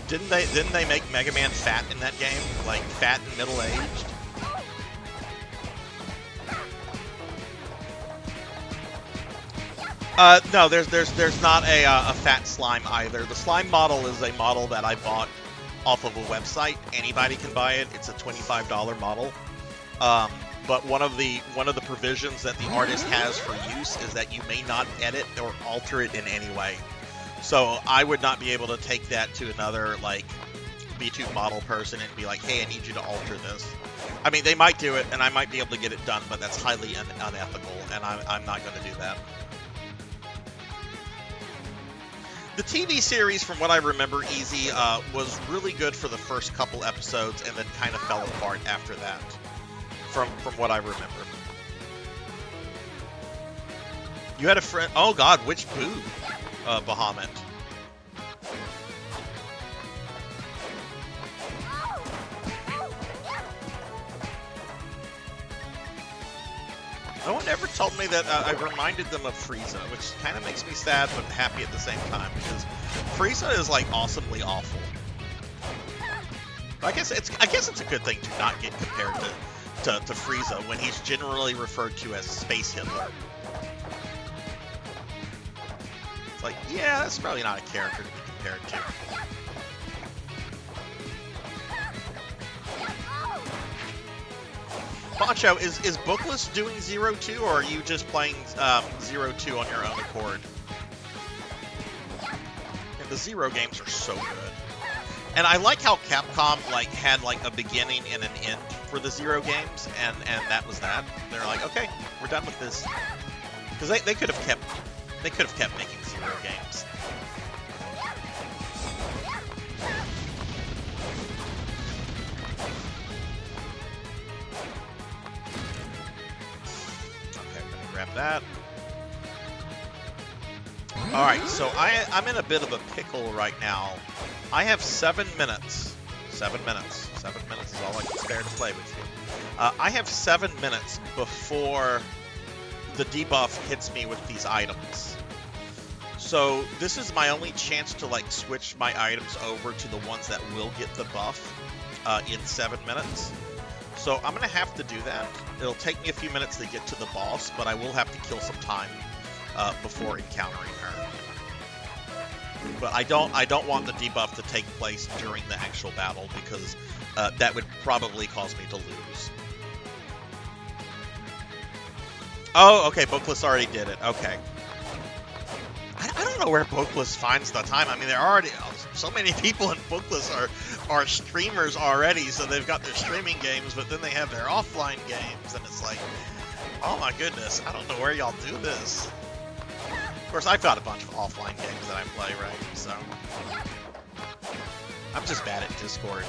Didn't they make Mega Man fat in that game? Like fat and middle-aged? No, there's not a fat slime either. The slime model is a model that I bought off of a website. Anybody can buy it. It's a $25 model. But one of the provisions that the artist has for use is that you may not edit or alter it in any way. So I would not be able to take that to another like VTuber model person and be like, hey, I need you to alter this. I mean, they might do it, and I might be able to get it done, but that's highly unethical, and I'm not going to do that. The TV series, from what I remember, Easy, was really good for the first couple episodes and then kind of fell apart after that, from what I remember. You had a friend... Oh, God, which boob, Bahamut? No one ever told me that I reminded them of Frieza, which kind of makes me sad but happy at the same time, because Frieza is like awesomely awful. But I guess it's a good thing to not get compared to Frieza when he's generally referred to as Space Hitler. like, yeah, that's probably not a character to be compared to. Poncho, is Bookless doing 0-2, or are you just playing 0-2 on your own accord? And the Zero games are so good. And I like how Capcom like had like a beginning and an end for the Zero games, and that was that. They're like, okay, we're done with this, because they could have kept making Zero games. Okay, I'm gonna grab that. All right, so I'm in a bit of a pickle right now. I have 7 minutes. 7 minutes. 7 minutes is all I can spare to play with you. I have 7 minutes before the debuff hits me with these items. So this is my only chance to like switch my items over to the ones that will get the buff in 7 minutes. So I'm gonna have to do that. It'll take me a few minutes to get to the boss, but I will have to kill some time before encountering her. But I don't want the debuff to take place during the actual battle, because that would probably cause me to lose. Oh, okay, Bookless already did it. Okay. I don't know where Bookless finds the time. I mean, there are already so many people in Bookless are streamers already, so they've got their streaming games, but then they have their offline games, and it's like, oh my goodness, I don't know where y'all do this. Of course, I've got a bunch of offline games that I play, right? So I'm just bad at Discord.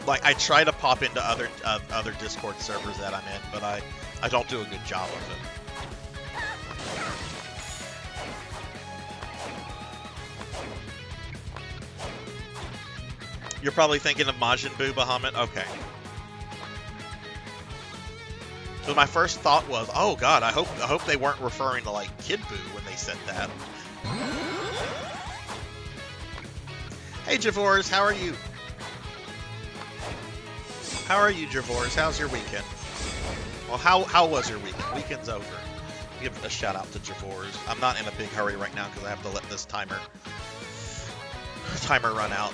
Like, I try to pop into other Discord servers that I'm in, but I don't do a good job of it. You're probably thinking of Majin Buu, Bahamut? Okay. So my first thought was, oh god, I hope they weren't referring to like Kid Buu when they said that. Hey Javors, how are you? How are you, Javors? How's your weekend? Well, how was your weekend? Weekend's over. Give a shout out to Javors. I'm not in a big hurry right now because I have to let this timer run out.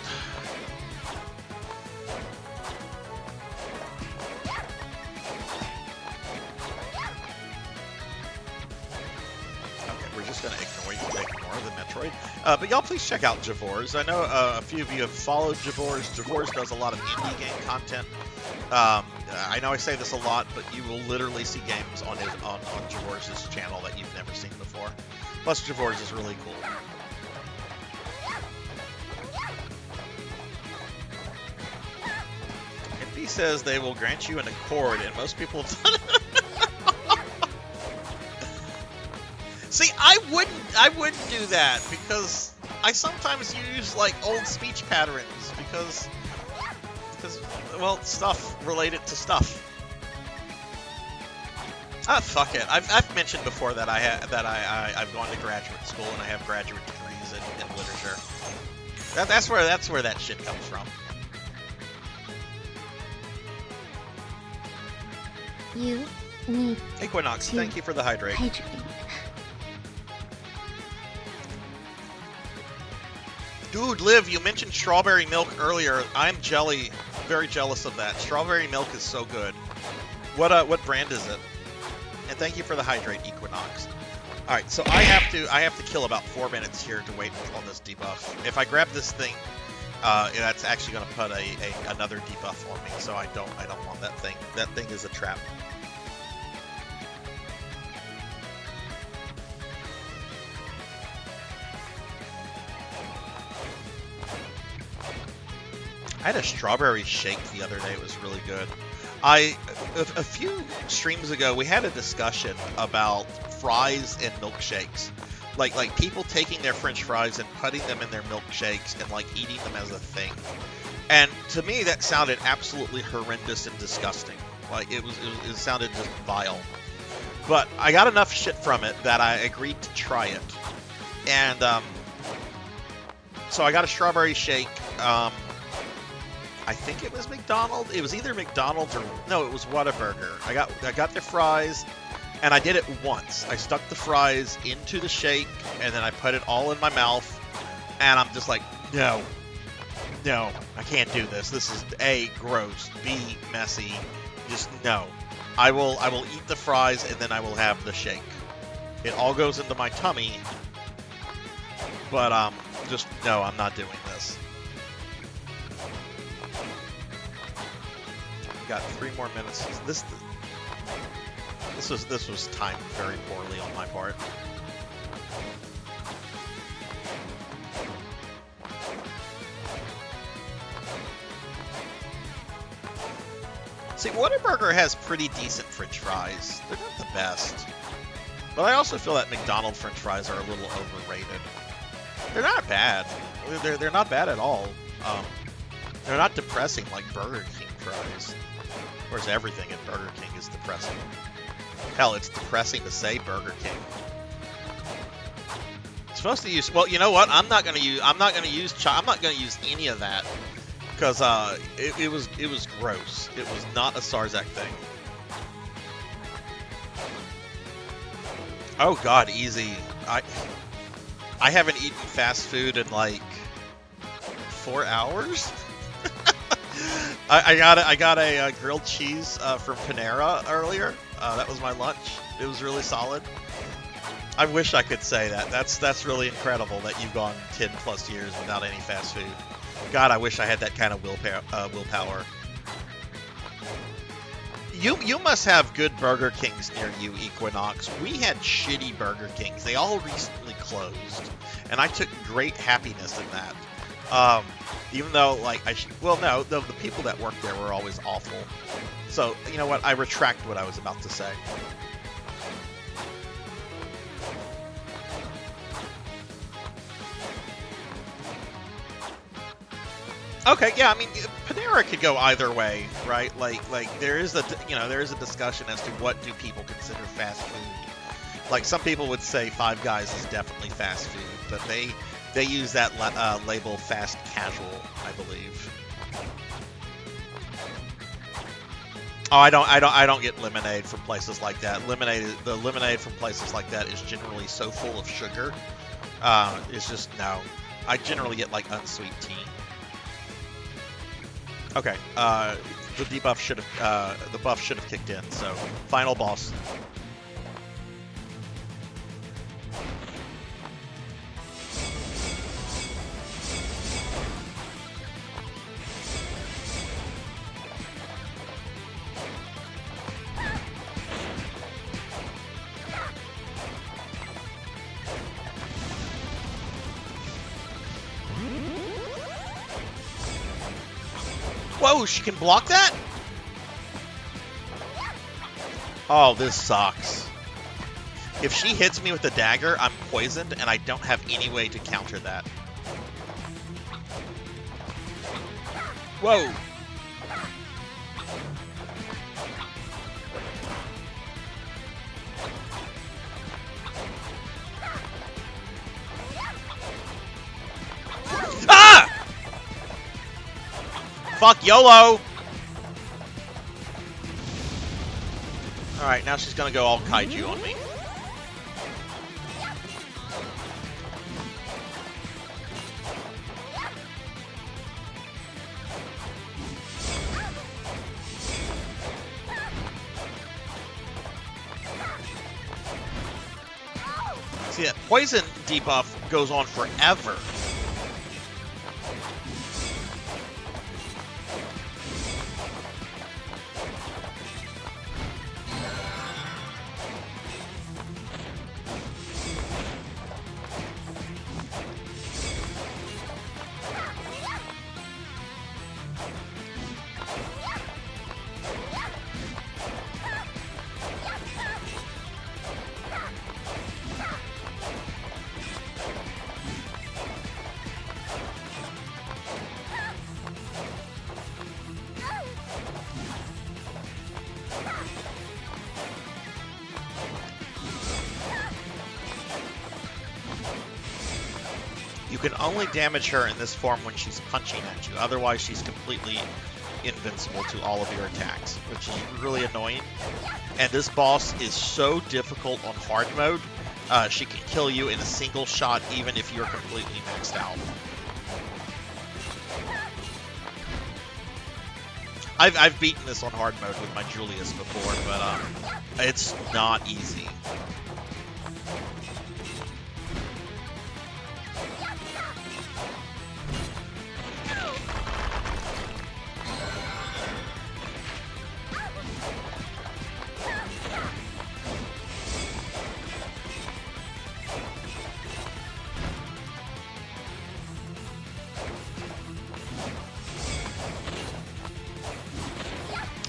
We're just going to ignore the Metroid. But y'all please check out Javors. I know a few of you have followed Javors. Javors does a lot of indie game content. I know I say this a lot, but you will literally see games on Javors' channel that you've never seen before. Plus, Javors is really cool. And he says they will grant you an accord, and most people have done it. See, I wouldn't do that, because I sometimes use like old speech patterns because well, stuff related to stuff. Ah, fuck it. I've mentioned before that I've gone to graduate school and I have graduate degrees in literature. That's where that shit comes from. You need Equinox, thank you for the hydrate. Dude, Liv, you mentioned strawberry milk earlier. I'm very jealous of that. Strawberry milk is so good. What brand is it? And thank you for the hydrate, Equinox. All right, so I have to kill about 4 minutes here to wait on this debuff. If I grab this thing, that's actually going to put another debuff on me. So I don't want that thing. That thing is a trap. I had a strawberry shake the other day. It was really good. A few streams ago, we had a discussion about fries and milkshakes. Like people taking their French fries and putting them in their milkshakes and like eating them as a thing. And to me, that sounded absolutely horrendous and disgusting. Like it sounded just vile. But I got enough shit from it that I agreed to try it. And so I got a strawberry shake. I think it was McDonald's. It was either McDonald's or no, it was Whataburger. I got their fries, And I did it once. I stuck the fries into the shake, and then I put it all in my mouth, and I'm just like, no, I can't do this. This is A, gross, B, messy. Just no. I will eat the fries, and then I will have the shake. It all goes into my tummy, but just no, I'm not doing this. Got 3 more minutes. This was timed very poorly on my part. See, Whataburger has pretty decent French fries. They're not the best. But I also feel that McDonald's French fries are a little overrated. They're not bad. They're not bad at all. They're not depressing like Burger King fries. Of course, everything at Burger King is depressing. Hell, it's depressing to say Burger King. It's supposed to use. Well, you know what? I'm not gonna use any of that because it was gross. It was not a Sarzac thing. Oh God, easy. I haven't eaten fast food in like 4 hours. I got a grilled cheese from Panera earlier. That was my lunch. It was really solid. I wish I could say that. That's really incredible that you've gone 10 plus years without any fast food. God, I wish I had that kind of willpower. You must have good Burger Kings near you, Equinox. We had shitty Burger Kings. They all recently closed, and I took great happiness in that. Even though, like, the people that worked there were always awful. So, you know what? I retract what I was about to say. Okay, yeah, I mean, Panera could go either way, right? Like there is a discussion as to what do people consider fast food. Like some people would say Five Guys is definitely fast food, but they use that label fast casual, I believe. Oh, I don't get lemonade from places like that. The lemonade from places like that is generally so full of sugar. It's just no. I generally get like unsweet tea. Okay, the debuff should have, the buff should have kicked in. So, final boss. Whoa, she can block that? Oh, this sucks. If she hits me with the dagger, I'm poisoned, and I don't have any way to counter that. Whoa! Ah! Fuck YOLO! Alright, now she's gonna go all kaiju on me. See, that poison debuff goes on forever. You can only damage her in this form when she's punching at you. Otherwise, she's completely invincible to all of your attacks, which is really annoying. And this boss is so difficult on hard mode. She can kill you in a single shot, even if you're completely maxed out. I've beaten this on hard mode with my Julius before, but it's not easy.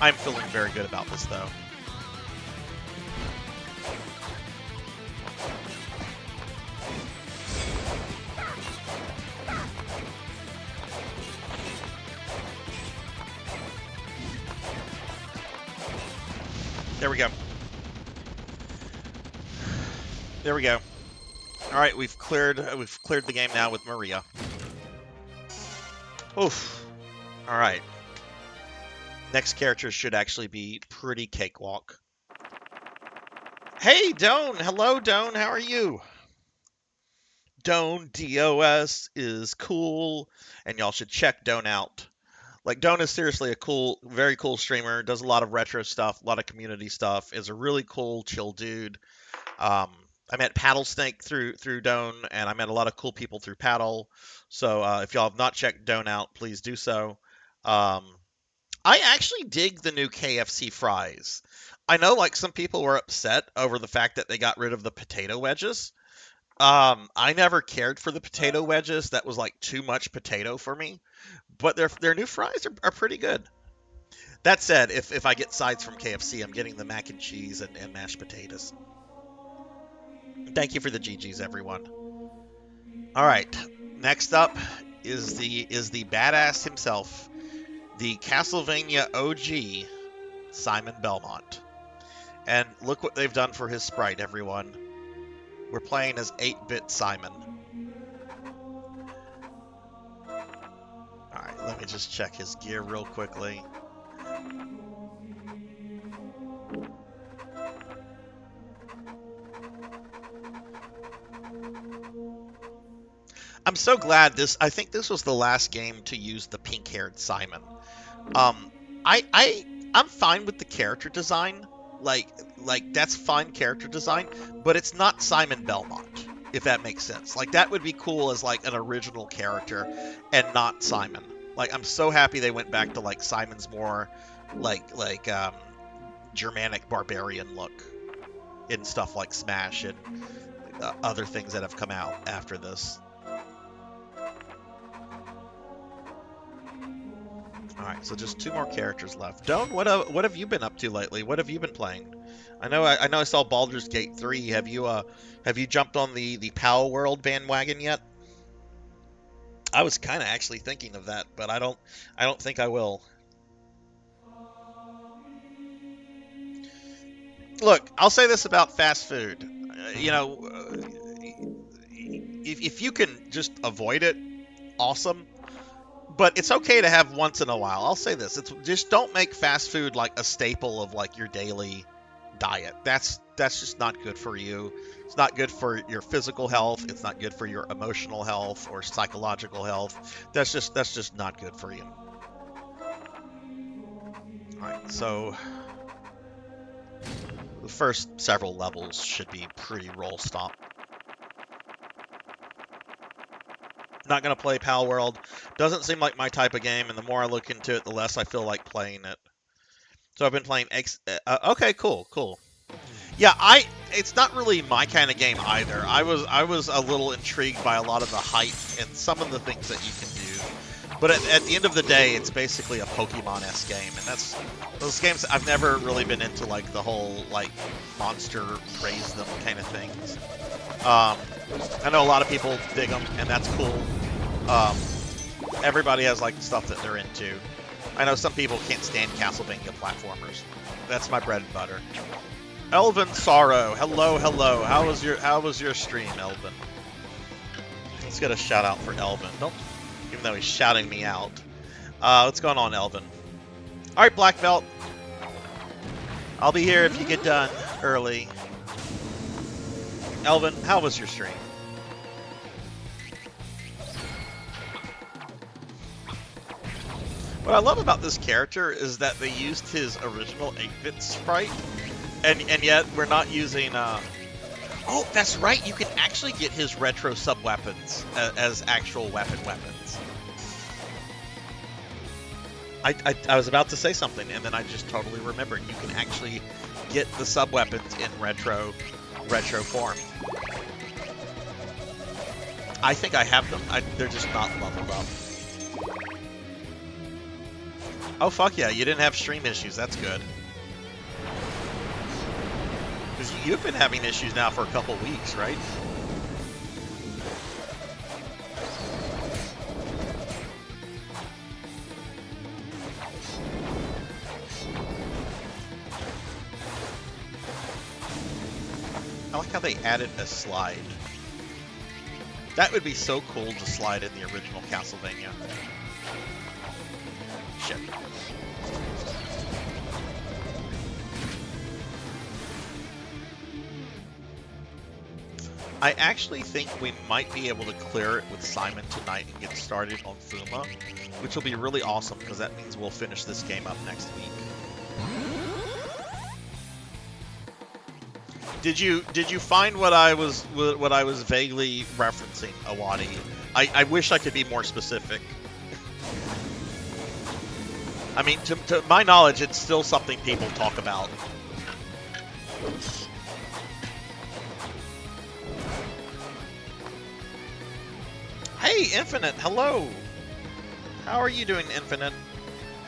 I'm feeling very good about this, though. There we go. There we go. All right, we've cleared the game now with Maria. Oof. All right. Next character should actually be pretty cakewalk. Hey, Doan! Hello, Doan. How are you? Doan, DOS, is cool, and y'all should check Doan out. Like, Doan is seriously a cool, very cool streamer, does a lot of retro stuff, a lot of community stuff, is a really cool, chill dude. I met Paddlesnake through Doan, and I met a lot of cool people through Paddle. So if y'all have not checked Doan out, please do so. I actually dig the new KFC fries. I know, like, some people were upset over the fact that they got rid of the potato wedges. I never cared for the potato wedges. That was, like, too much potato for me. But their new fries are pretty good. That said, if I get sides from KFC, I'm getting the mac and cheese and mashed potatoes. Thank you for the GGs, everyone. All right, next up is the badass himself, the Castlevania OG, Simon Belmont. And look what they've done for his sprite, everyone. We're playing as 8-bit Simon. Alright, let me just check his gear real quickly. I'm so glad I think this was the last game to use the pink-haired Simon. I'm fine with the character design. Like that's fine character design, but it's not Simon Belmont, if that makes sense. Like, that would be cool as, like, an original character and not Simon. Like, I'm so happy they went back to, like, Simon's more like Germanic barbarian look in stuff like Smash and other things that have come out after this. Alright, so just 2 more characters left. Doan, what have you been up to lately? What have you been playing? I know I saw Baldur's Gate 3. Have you jumped on the Power World bandwagon yet? I was kind of actually thinking of that, but I don't think I will. Look, I'll say this about fast food. You know, if you can just avoid it, awesome. But it's okay to have once in a while. I'll say this: just don't make fast food like a staple of, like, your daily diet. That's just not good for you. It's not good for your physical health. It's not good for your emotional health or psychological health. That's just not good for you. All right, so the first several levels should be pretty roll stop. Not going to play Pal World. Doesn't seem like my type of game, and the more I look into it, the less I feel like playing it. So I've been playing okay, cool. Yeah, it's not really my kind of game either. I was a little intrigued by a lot of the hype and some of the things that you can do. But at the end of the day, it's basically a Pokemon-esque game, and those games, I've never really been into, like, the whole, like, monster raise them kind of things. I know a lot of people dig them, and that's cool. Everybody has, like, stuff that they're into. I know some people can't stand Castlevania platformers. That's my bread and butter. Elvin Sorrow, hello. How was your stream, Elvin? Let's get a shout out for Elvin. Even though he's shouting me out. What's going on, Elvin? All right, Black Belt. I'll be here if you get done early. Elvin, how was your stream? What I love about this character is that they used his original 8-bit sprite, and yet we're not using... Oh, that's right, you can actually get his retro sub-weapons as actual weapons. I was about to say something, and then I just totally remembered. You can actually get the sub-weapons in retro form. I think I have them. They're just not leveled up. Oh, fuck yeah, you didn't have stream issues. That's good. Because you've been having issues now for a couple weeks, right? I like how they added a slide. That would be so cool to slide in the original Castlevania. Shit. I actually think we might be able to clear it with Simon tonight and get started on Fuma, which will be really awesome because that means we'll finish this game up next week. Did you find what I was vaguely referencing, Awadi? I wish I could be more specific. I mean, to my knowledge, it's still something people talk about. Hey, Infinite, hello. How are you doing, Infinite?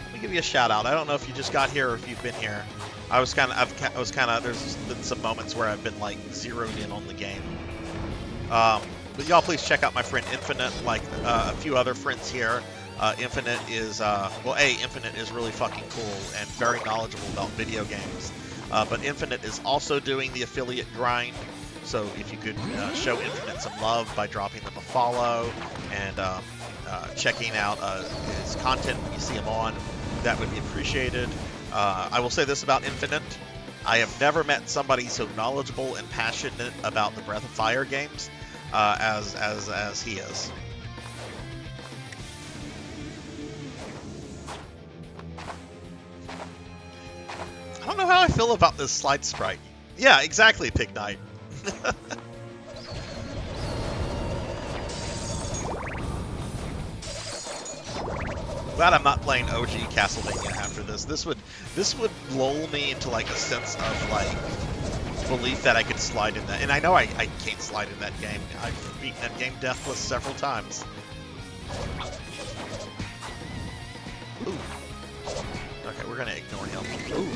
Let me give you a shout out. I don't know if you just got here or if you've been here. There's been some moments where I've been like zeroed in on the game. But y'all please check out my friend Infinite, like a few other friends here. Infinite is, Infinite is really fucking cool and very knowledgeable about video games. But Infinite is also doing the affiliate grind. So if you could show Infinite some love by dropping them a follow and checking out his content when you see him on, that would be appreciated. I will say this about Infinite. I have never met somebody so knowledgeable and passionate about the Breath of Fire games as he is. I don't know how I feel about this slide sprite. Yeah, exactly, Pig Knight. Glad I'm not playing OG Castlevania after this. This would lull me into like a sense of like belief that I could slide in that. And I know I can't slide in that game. I've beaten that game deathless several times. Ooh. Okay, we're gonna ignore him. Ooh.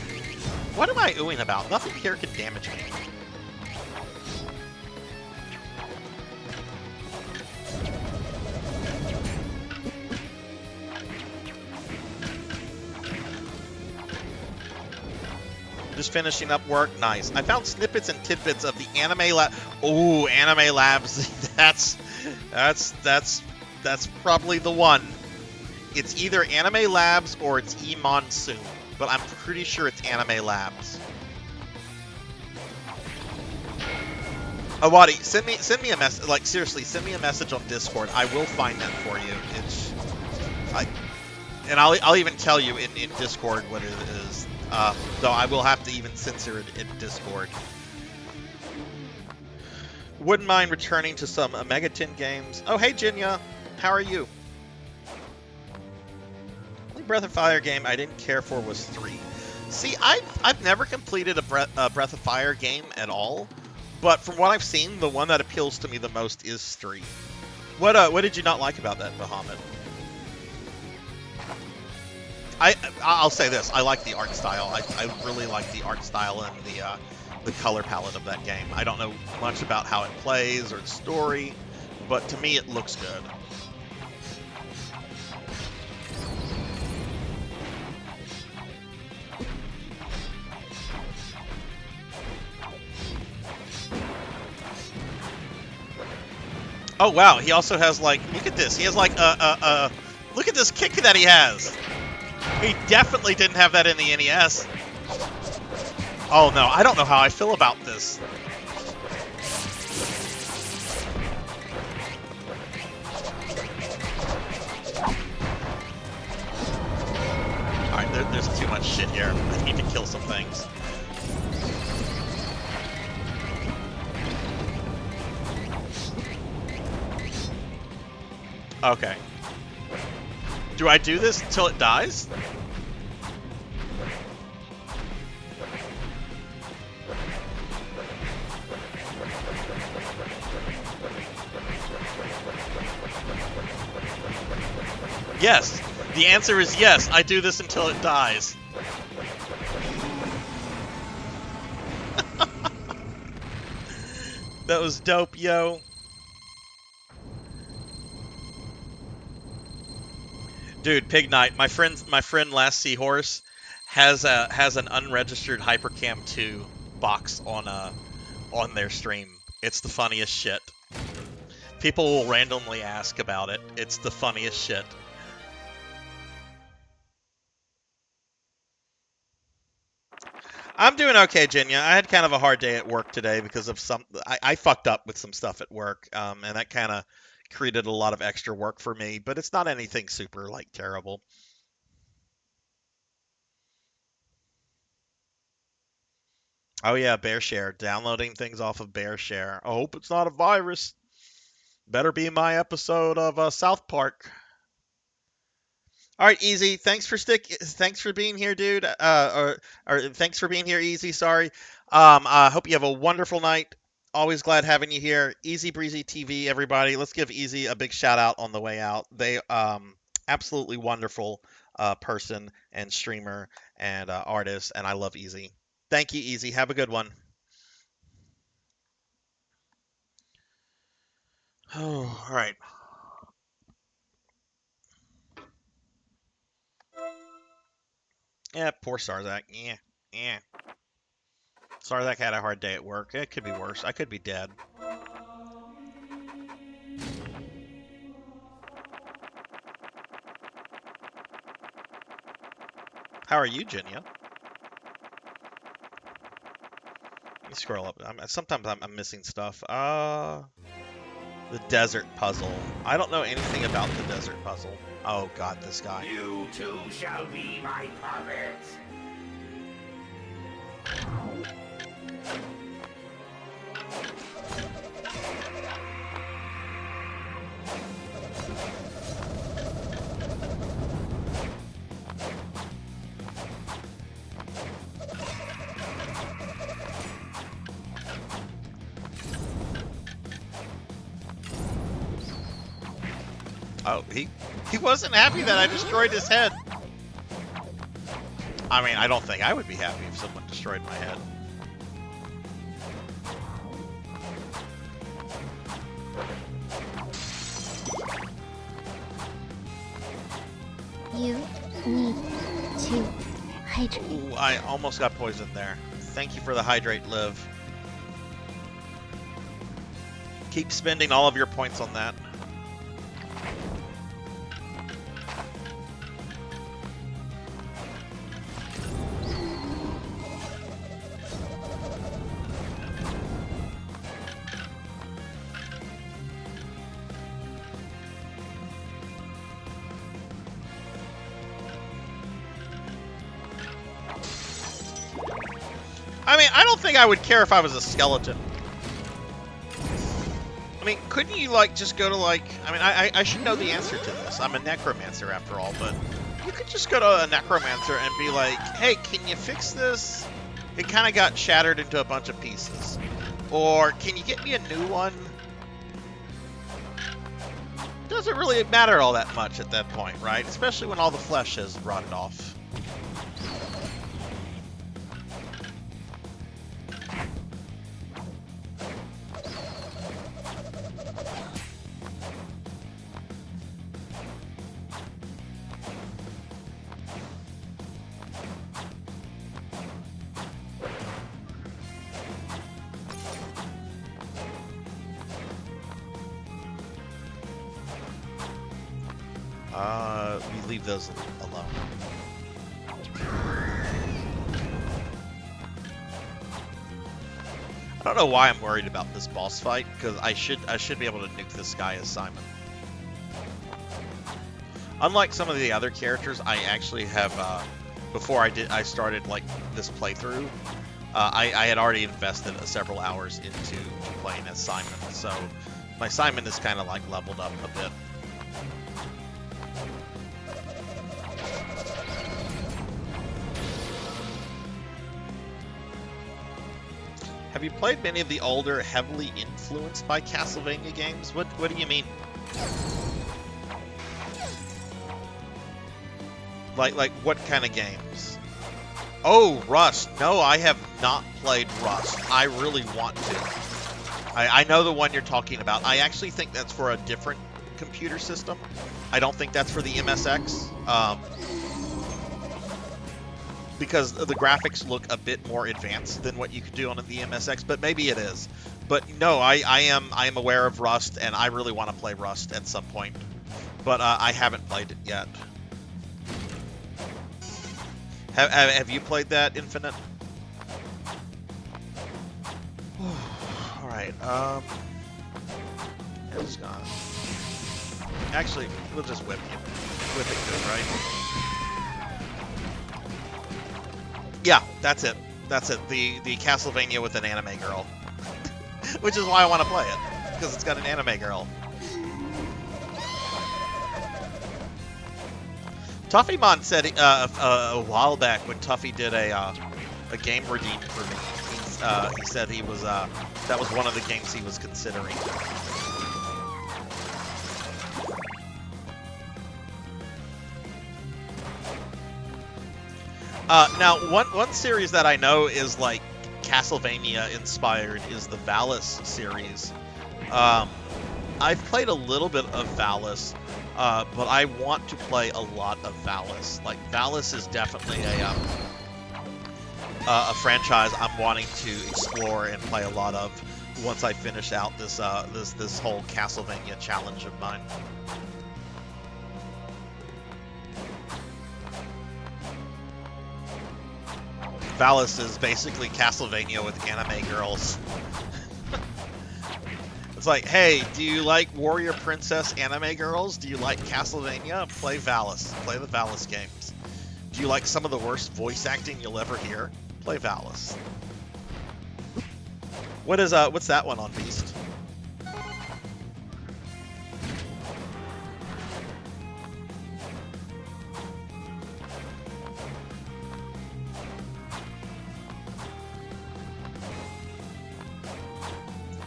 What am I oohing about? Nothing here can damage me. Just finishing up work. Nice. I found snippets and tidbits of the Anime Lab. Ooh, Anime Labs. That's probably the one. It's either Anime Labs or it's E-Monsoon, but I'm pretty sure it's Anime Labs. Awadi, send me a message. Like seriously, send me a message on Discord. I will find that for you. I'll even tell you in Discord what it is. Though I will have to even censor it in Discord. Wouldn't mind returning to some Megaton games. Oh, hey, Jinya. How are you? The only Breath of Fire game I didn't care for was 3. See, I've never completed a Breath of Fire game at all, but from what I've seen, the one that appeals to me the most is 3. What did you not like about that, Bahamut? I'll say this. I like the art style. I really like the art style and the color palette of that game. I don't know much about how it plays or its story, but to me it looks good. Oh wow, he also has like, look at this. He has like look at this kick that he has. We definitely didn't have that in the NES. Oh no, I don't know how I feel about this. Alright, there's too much shit here. I need to kill some things. Okay. Do I do this until it dies? Yes. The answer is yes. I do this until it dies. That was dope, yo. Dude, Pig Knight, my friend Last Seahorse has an unregistered Hypercam 2 box on their stream. It's the funniest shit. People will randomly ask about it. It's the funniest shit. I'm doing okay, Jenya. I had kind of a hard day at work today because of I fucked up with some stuff at work, and that kind of created a lot of extra work for me, but it's not anything super, like, terrible. Oh yeah, BearShare. Downloading things off of BearShare. I hope it's not a virus. Better be my episode of South Park. All right, Easy. Thanks for being here, dude. Or thanks for being here, Easy. Sorry. I hope you have a wonderful night. Always glad having you here. Easy Breezy TV, everybody. Let's give Easy a big shout out on the way out. They absolutely wonderful person and streamer and artist, and I love Easy. Thank you, Easy. Have a good one. Oh, all right. Yeah, poor Sarzac. Yeah. Sarzac had a hard day at work. It could be worse. I could be dead. How are you, Jenya? Let me scroll up. Sometimes I'm missing stuff. The desert puzzle. I don't know anything about the desert puzzle. Oh god, this guy. You too shall be my puppets. Oh, he wasn't happy that I destroyed his head. I mean, I don't think I would be happy if someone destroyed my head. You need to hydrate. Ooh, I almost got poisoned there. Thank you for the hydrate, Liv. Keep spending all of your points on that. I mean, I don't think I would care if I was a skeleton. I mean, couldn't you, like, just go to, like... I mean, I should know the answer to this. I'm a necromancer, after all, but... You could just go to a necromancer and be like, hey, can you fix this? It kind of got shattered into a bunch of pieces. Or, can you get me a new one? Doesn't really matter all that much at that point, right? Especially when all the flesh has rotted off. We leave those alone. I don't know why I'm worried about this boss fight, because I should be able to nuke this guy as Simon. Unlike some of the other characters, I actually have before I started like this playthrough, I had already invested several hours into playing as Simon, so my Simon is kind of like leveled up a bit. Have you played many of the older, heavily influenced by Castlevania games? What do you mean? Like what kind of games? Oh, Rust. No, I have not played Rust. I really want to. I know the one you're talking about. I actually think that's for a different computer system. I don't think that's for the MSX. Because the graphics look a bit more advanced than what you could do on the MSX, but maybe it is. But no, I am aware of Rust, and I really want to play Rust at some point. But I haven't played it yet. Have you played that, Infinite? All right. It's gone. Actually, we'll just whip it good, right? Yeah, that's it. That's it. The Castlevania with an anime girl, which is why I want to play it, because it's got an anime girl. Tuffymon said a while back when Tuffy did a game redeem for me, he said he was that was one of the games he was considering. Now, one series that I know is like Castlevania inspired is the Valis series. I've played a little bit of Valis, but I want to play a lot of Valis. Like, Valis is definitely a franchise I'm wanting to explore and play a lot of once I finish out this this whole Castlevania challenge of mine. Valis is basically Castlevania with anime girls. It's like, hey, do you like Warrior Princess anime girls? Do you like Castlevania? Play Valis. Play the Valis games. Do you like some of the worst voice acting you'll ever hear? Play Valis. What's that one on Beast?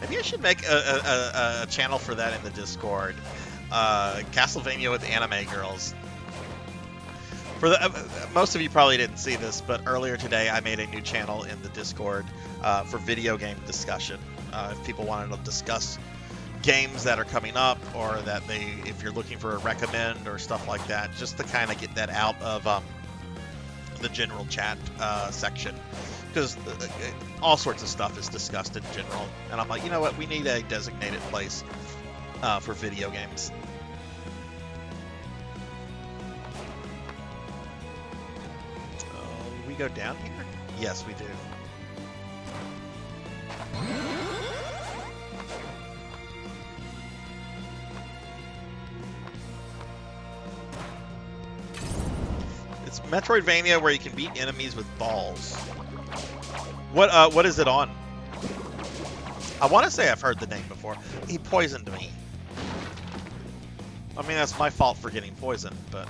Maybe I should make a channel for that in the Discord. Castlevania with anime girls. For the most of you probably didn't see this, but earlier today I made a new channel in the Discord for video game discussion. If people wanted to discuss games that are coming up, or that if you're looking for a recommend or stuff like that, just to kind of get that out of the general chat section. Because all sorts of stuff is discussed in general, and I'm like, you know what, we need a designated place for video games. We go down here? Yes, we do. It's Metroidvania where you can beat enemies with balls. What is it on? I want to say I've heard the name before. He poisoned me. I mean, that's my fault for getting poisoned, but.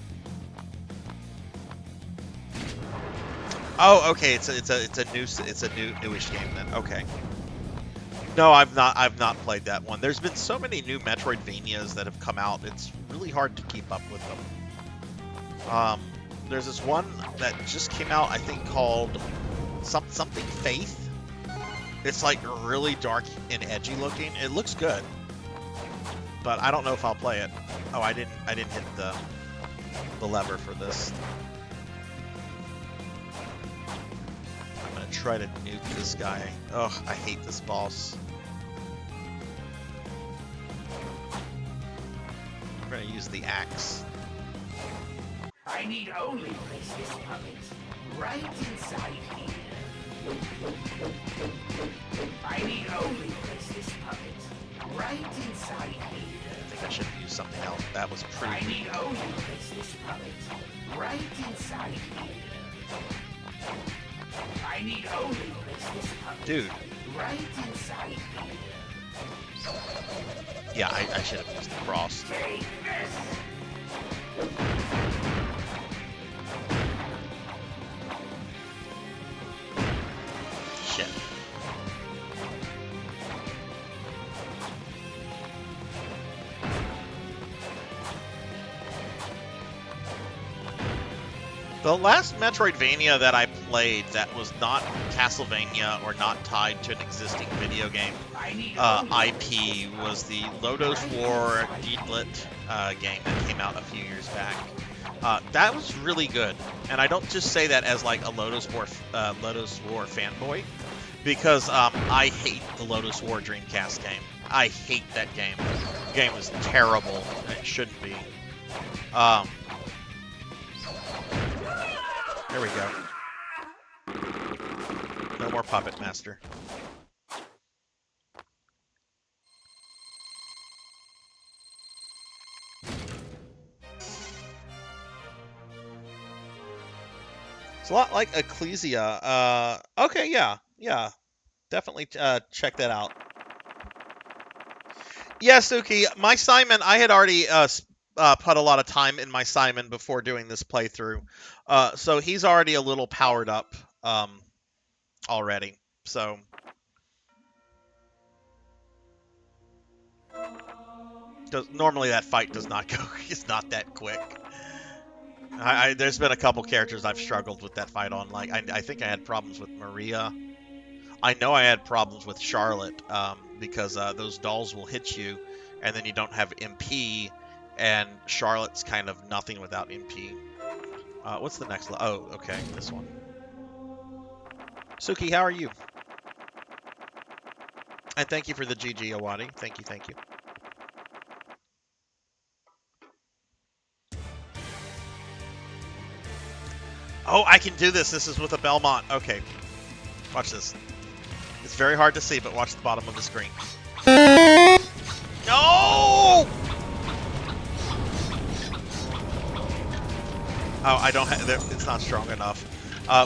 Oh, okay. It's a newish game then. Okay. No, I've not played that one. There's been so many new Metroidvanias that have come out. It's really hard to keep up with them. There's this one that just came out, I think, called something Faith. It's like really dark and edgy looking. It looks good, but I don't know if I'll play it. Oh, I didn't hit the lever for this. I'm gonna try to nuke this guy. Oh, I hate this boss. I'm gonna use the axe. I need only place this puppet right inside here. I need only place this puppet right inside here. I think I should have used something else. That was I pretty. need only place this puppet right inside here. I need only place this puppet Dude. right inside here. Yeah, I should have used the cross. Take this. Shit. The last Metroidvania that I played that was not Castlevania or not tied to an existing video game IP was the Lodos War Deedlit game that came out a few years back. That was really good, and I don't just say that as like a Lodos War fanboy, because I hate the Lodos War Dreamcast game. I hate that game. The game was terrible, and it shouldn't be. There we go. No more Puppet Master. It's a lot like Ecclesia. Okay, yeah. Definitely check that out. Yeah, Suki, my Simon, I had already put a lot of time in my Simon before doing this playthrough. So he's already a little powered up already. So normally that fight does not go. It's not that quick. There's been a couple characters I've struggled with that fight on. Like I think I had problems with Maria. I know I had problems with Charlotte because those dolls will hit you, and then you don't have MP, and Charlotte's kind of nothing without MP. What's the next level? Oh, okay, this one. Suki, how are you? And thank you for the GG, Awadi. Thank you. Oh, I can do this. This is with a Belmont. Okay. Watch this. It's very hard to see, but watch the bottom of the screen. No! Oh, I don't have... It's not strong enough.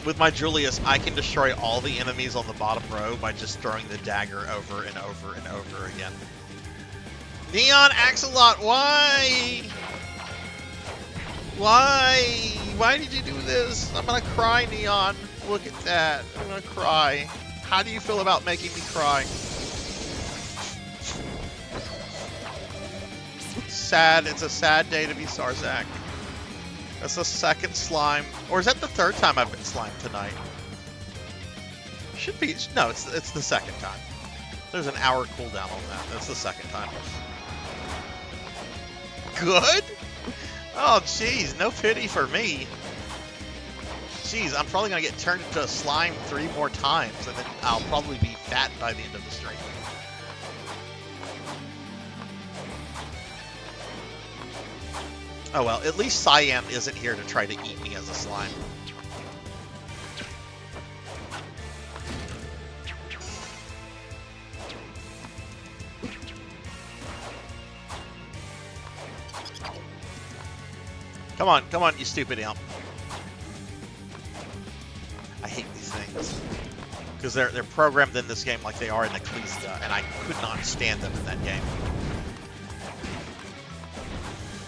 With my Julius, I can destroy all the enemies on the bottom row by just throwing the dagger over and over and over again. Neon Axolot, why? Why? Why did you do this? I'm gonna cry, Neon. Look at that. I'm gonna cry. How do you feel about making me cry? Sad. It's a sad day to be Sarzac. That's the second slime. Or is that the third time I've been slimed tonight? Should be. No, it's the second time. There's an hour cooldown on that. That's the second time. Good? Oh, jeez. No pity for me. Jeez, I'm probably going to get turned into a slime 3 more times, and then I'll probably be fat by the end of the stream. Oh well, at least Cyan isn't here to try to eat me as a slime. Come on, you stupid imp. I hate these things. Because they're programmed in this game like they are in Ecclesia, and I could not stand them in that game.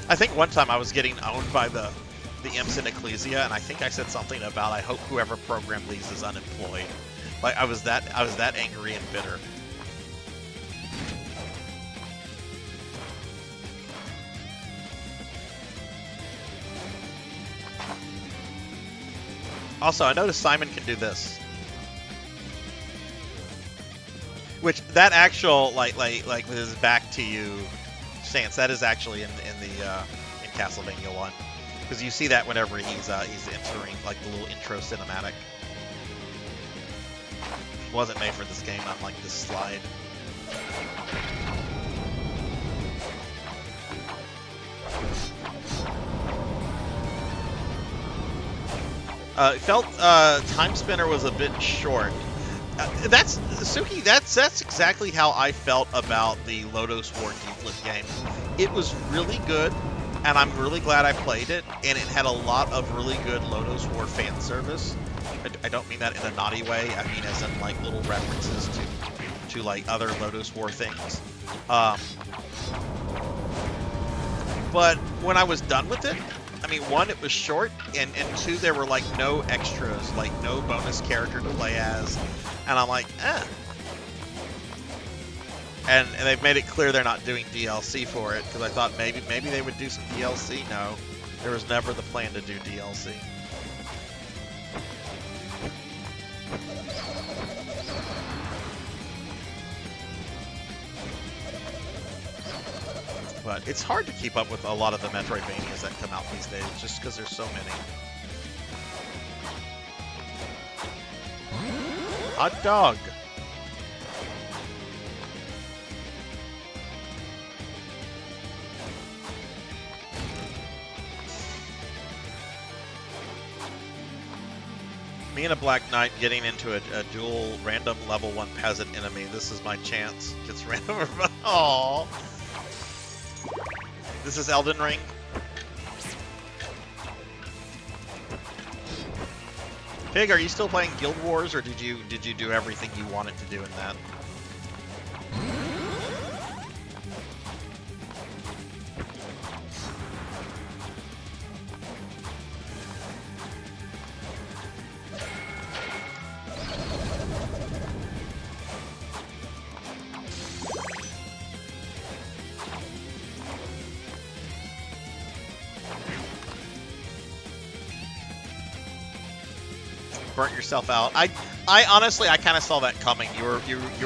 I think one time I was getting owned by the imps in Ecclesia, and I think I said something about I hope whoever programmed these is unemployed. Like I was that angry and bitter. Also, I noticed Simon can do this. Which that actual like with his back to you stance, that is actually in Castlevania 1, because you see that whenever he's entering like the little intro cinematic. It wasn't made for this game, unlike this slide. It felt Time Spinner was a bit short. That's Suki. That's exactly how I felt about the Lodos War Deeplit game. It was really good, and I'm really glad I played it. And it had a lot of really good Lodos War fan service. I don't mean that in a naughty way. I mean as in like little references to like other Lodos War things. But when I was done with it, I mean, one, it was short, and two, there were like no extras, like no bonus character to play as, and I'm like, eh. And they've made it clear they're not doing DLC for it, because I thought maybe they would do some DLC. No, there was never the plan to do DLC. But it's hard to keep up with a lot of the Metroidvanias that come out these days, just because there's so many. Hot dog. Me and a Black Knight getting into a dual random level 1 peasant enemy. This is my chance. Gets random. Aww. This is Elden Ring. Pig, are you still playing Guild Wars, or did you do everything you wanted to do in that? Burnt yourself out. I honestly, I kind of saw that coming. You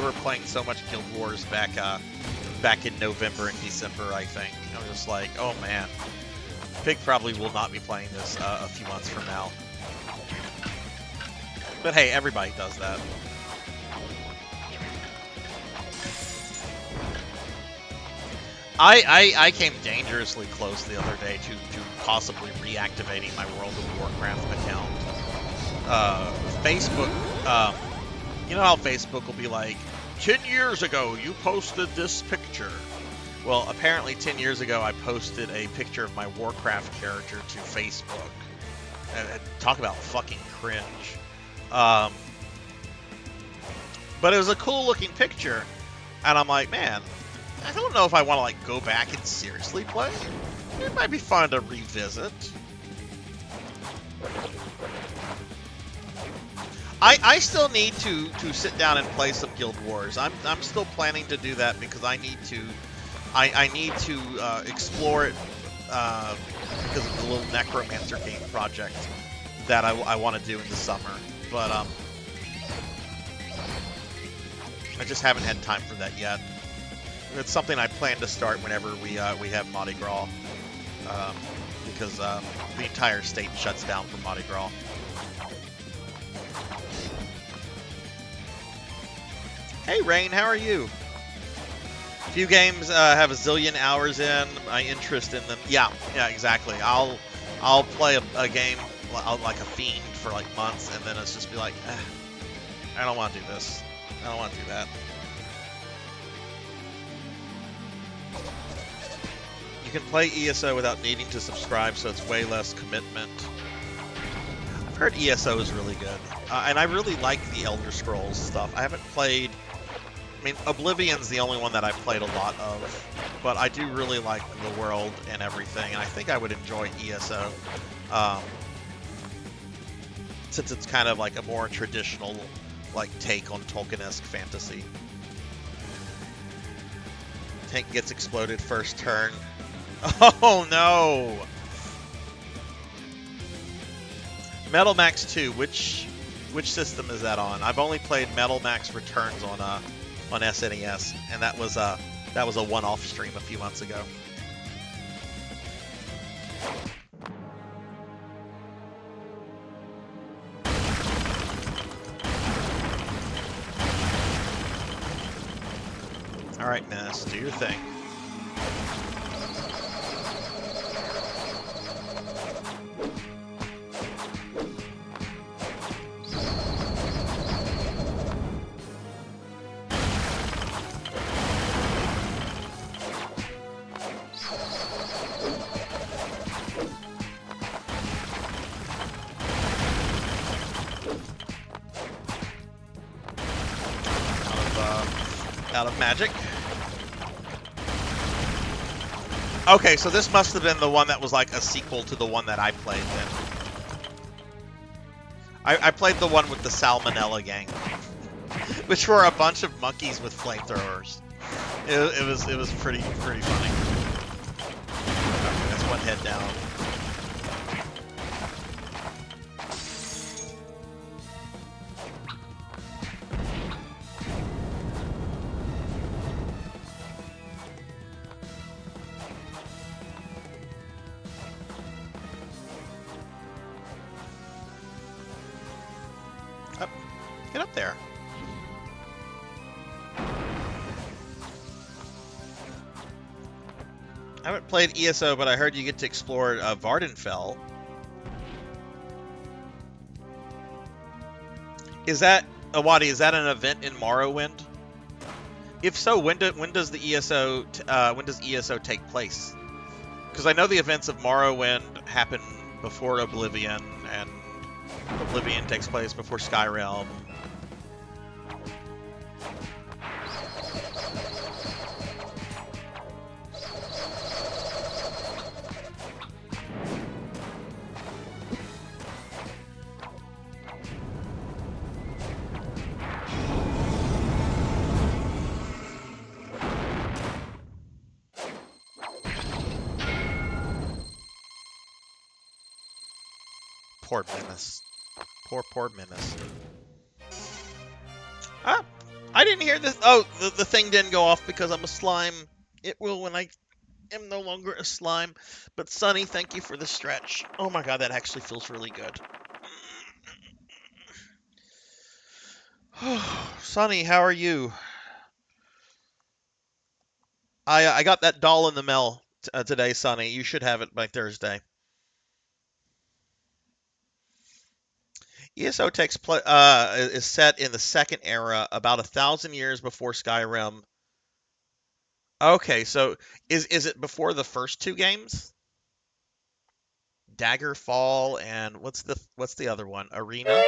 were playing so much Guild Wars back in November and December, I think. I was just like, oh man, Pig probably will not be playing this a few months from now. But hey, everybody does that. I came dangerously close the other day to possibly reactivating my World of Warcraft account. Facebook, you know how Facebook will be like, 10 years ago you posted this picture. Well, apparently 10 years ago I posted a picture of my Warcraft character to Facebook. And talk about fucking cringe. But it was a cool looking picture. And I'm like, man, I don't know if I want to like go back and seriously play. It might be fun to revisit. I still need to sit down and play some Guild Wars. I'm still planning to do that because I need to explore it because of the little Necromancer game project that I want to do in the summer. But I just haven't had time for that yet. It's something I plan to start whenever we have Mardi Gras, because the entire state shuts down for Mardi Gras. Hey Rain, how are you? Few games have a zillion hours in. My interest in them, yeah, exactly. I'll play a game like a fiend for like months, and then it's just be like, I don't want to do this. I don't want to do that. You can play ESO without needing to subscribe, so it's way less commitment. I've heard ESO is really good, and I really like the Elder Scrolls stuff. I haven't played. I mean, Oblivion's the only one that I've played a lot of, but I do really like the world and everything, and I think I would enjoy ESO, since it's kind of like a more traditional, like, take on Tolkien-esque fantasy. Tank gets exploded first turn. Oh no! Metal Max 2, which system is that on? I've only played Metal Max Returns on SNES, and that was a one-off stream a few months ago. All right, Ness, do your thing. Out of magic. Okay, so this must have been the one that was like a sequel to the one that I played then. I played the one with the Salmonella gang, which were a bunch of monkeys with flamethrowers. It was pretty funny. Okay, that's one head down. Get up there. I haven't played ESO, but I heard you get to explore Vardenfell. Is that, Awadi, is that an event in Morrowind? If so, when does ESO take place? Because I know the events of Morrowind happen before Oblivion, and Oblivion takes place before Skyrim. Poor Menace. Poor Menace. Ah! I didn't hear this. Oh, the thing didn't go off because I'm a slime. It will when I am no longer a slime. But Sunny, thank you for the stretch. Oh my god, that actually feels really good. Sunny, how are you? I got that doll in the mail today, Sunny. You should have it by Thursday. ESO is set in the Second Era, about 1,000 years before Skyrim. Okay, so is it before the first two games? Daggerfall and what's the other one? Arena?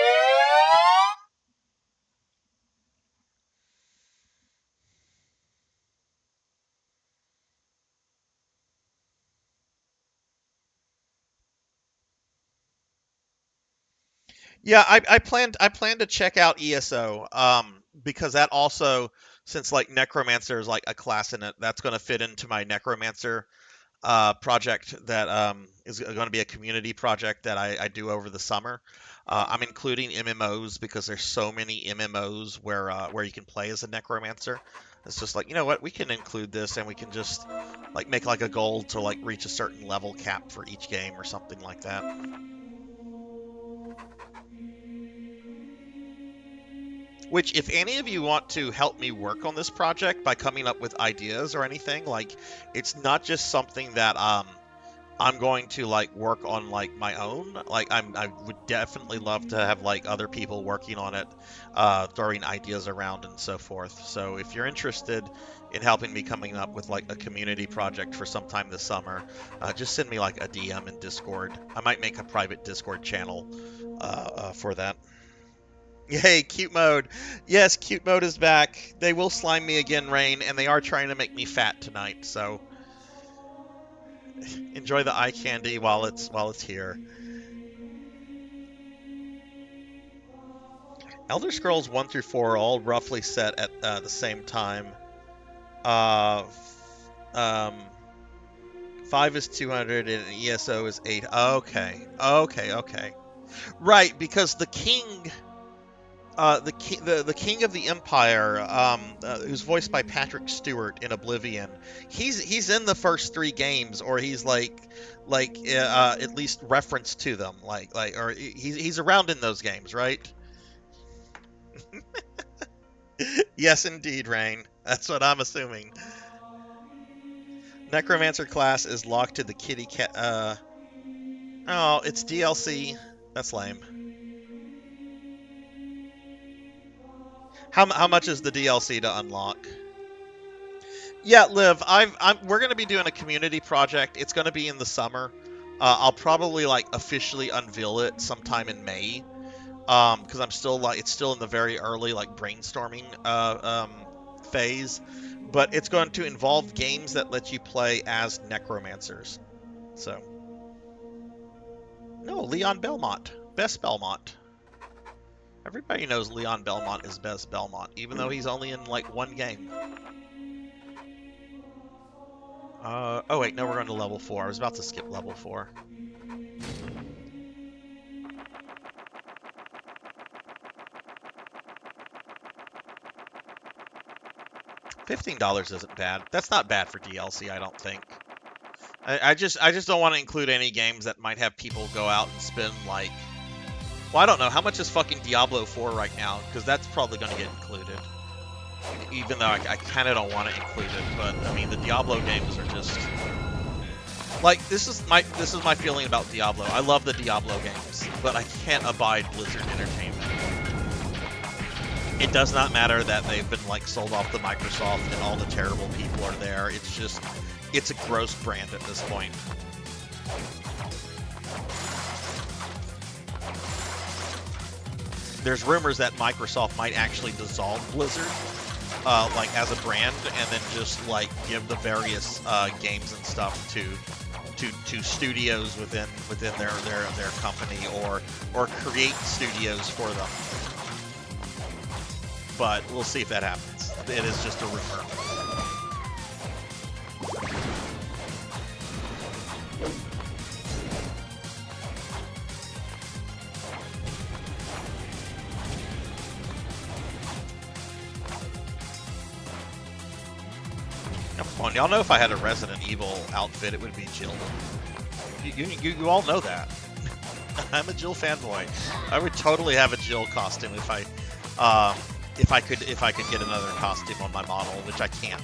Yeah, I plan to check out ESO because that also, since like Necromancer is like a class in it, that's going to fit into my Necromancer project that is going to be a community project that I do over the summer. I'm including MMOs because there's so many MMOs where you can play as a Necromancer. It's just like, you know what, we can include this and we can just like make like a goal to like reach a certain level cap for each game or something like that. Which, if any of you want to help me work on this project by coming up with ideas or anything, like, it's not just something that I'm going to like work on like my own. Like, I would definitely love to have like other people working on it, throwing ideas around and so forth. So if you're interested in helping me coming up with like a community project for sometime this summer, just send me like a DM in Discord. I might make a private Discord channel for that. Yay, cute mode. Yes, cute mode is back. They will slime me again, Rain, and they are trying to make me fat tonight, so enjoy the eye candy while it's here. Elder Scrolls 1 through 4 are all roughly set at the same time. 5 is 200 and ESO is 8. Okay. Right, because the king the king of the empire, who's voiced by Patrick Stewart in Oblivion, he's in the first 3 games, or he's like at least referenced to them, or he's around in those games, right? Yes, indeed, Rain. That's what I'm assuming. Necromancer class is locked to the kitty cat. Oh, it's DLC. That's lame. How much is the DLC to unlock? Yeah, Liv, we're gonna be doing a community project. It's gonna be in the summer. I'll probably like officially unveil it sometime in May, because I'm still like it's still in the very early like brainstorming phase, but it's going to involve games that let you play as necromancers. So, no, Leon Belmont, best Belmont. Everybody knows Leon Belmont is best Belmont, even though he's only in like one game. Oh wait, no, we're going to level 4. I was about to skip level 4. $15 isn't bad. That's not bad for DLC, I don't think. I just don't want to include any games that might have people go out and spend like, well, I don't know, how much is fucking Diablo 4 right now? Because that's probably going to get included. Even though I kind of don't want to include it, but I mean the Diablo games are just like, this is my feeling about Diablo. I love the Diablo games, but I can't abide Blizzard Entertainment. It does not matter that they've been like sold off to Microsoft and all the terrible people are there. It's just, it's a gross brand at this point. There's rumors that Microsoft might actually dissolve Blizzard, like as a brand, and then just like give the various games and stuff to studios within their company, or create studios for them. But we'll see if that happens. It is just a rumor. Come on, y'all know if I had a Resident Evil outfit, it would be Jill. You all know that. I'm a Jill fanboy. I would totally have a Jill costume if I could get another costume on my model, which I can't.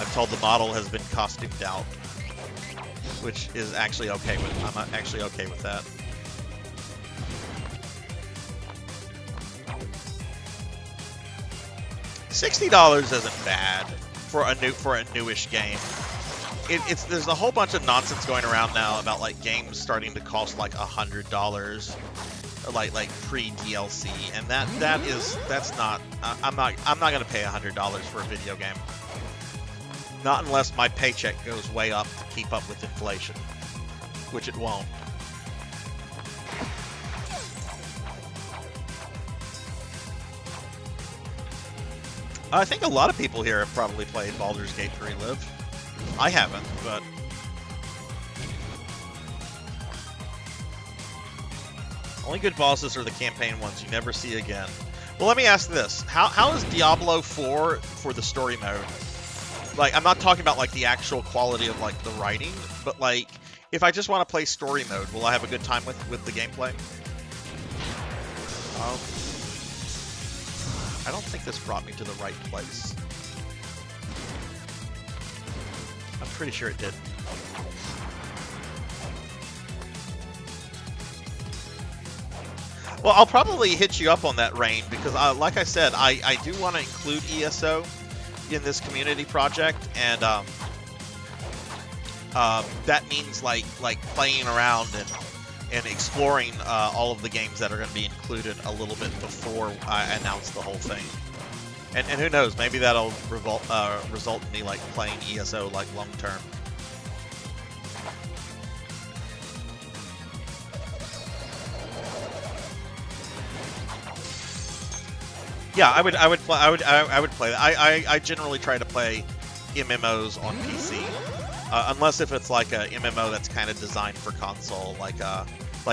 I've told the model has been costumed out, which is actually okay with. I'm actually okay with that. $60 isn't bad for a newish game. There's a whole bunch of nonsense going around now about like games starting to cost like $100. Like pre DLC, and that's not. I'm not gonna pay $100 for a video game. Not unless my paycheck goes way up to keep up with inflation, which it won't. I think a lot of people here have probably played Baldur's Gate 3 Live. I haven't, but. Only good bosses are the campaign ones you never see again. Well, let me ask this. How is Diablo 4 for the story mode? Like, I'm not talking about, like, the actual quality of, like, the writing, but, like, if I just want to play story mode, will I have a good time with the gameplay? I don't think this brought me to the right place. I'm pretty sure it did. Well, I'll probably hit you up on that, Rain, because like I said, I do want to include ESO in this community project, and that means like playing around and exploring all of the games that are going to be included a little bit before I announce the whole thing. And who knows, maybe that'll result in me like playing ESO like long term. Yeah, I would play that. I generally try to play MMOs on PC, unless if it's like a MMO that's kind of designed for console, like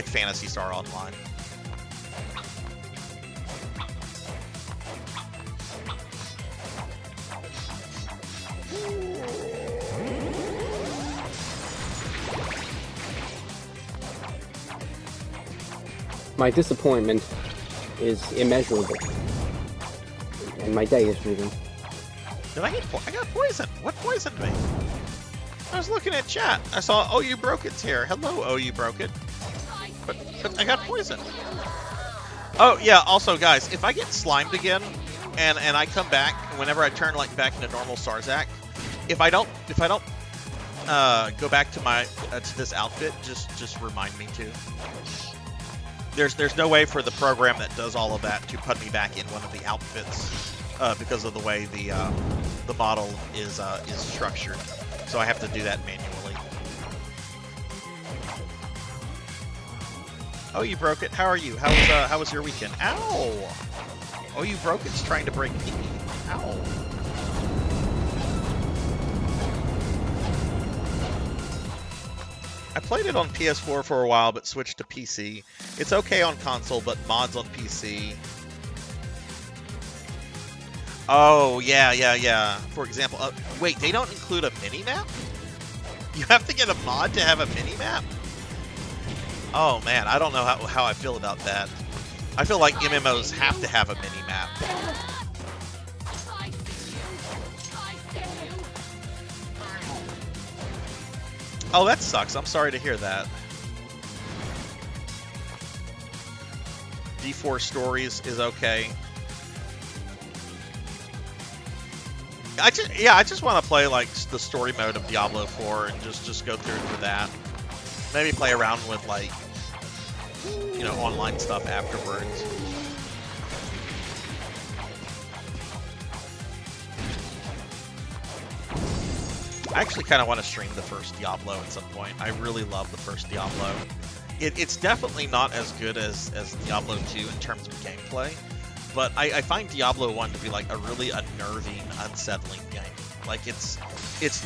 Phantasy Star Online. My disappointment is immeasurable. And my day is ruined. Did I got poisoned? What poisoned me? I was looking at chat. I saw Oh You Broke It's here. Hello, Oh You Broke It. But I got poisoned. Oh yeah, also guys, if I get slimed again and I come back, whenever I turn like back into normal Sarzac, if I don't go back to my to this outfit, just remind me to. There's no way for the program that does all of that to put me back in one of the outfits because of the way the model is structured. So I have to do that manually. Oh, you broke it. How are you? How was your weekend? Ow! Oh, you broke it's trying to break me. Ow! I played it on PS4 for a while, but switched to PC. It's okay on console, but mods on PC. Oh, yeah. For example, wait, they don't include a mini-map? You have to get a mod to have a mini-map? Oh, man, I don't know how I feel about that. I feel like MMOs have to have a mini-map. Oh, that sucks. I'm sorry to hear that. D4 Stories is okay. I just want to play like the story mode of Diablo 4 and just go through for that. Maybe play around with like, you know, online stuff afterwards. I actually kind of want to stream the first Diablo at some point. I really love the first Diablo. It's definitely not as good as Diablo 2 in terms of gameplay, but I find Diablo 1 to be like a really unnerving, unsettling game. Like it's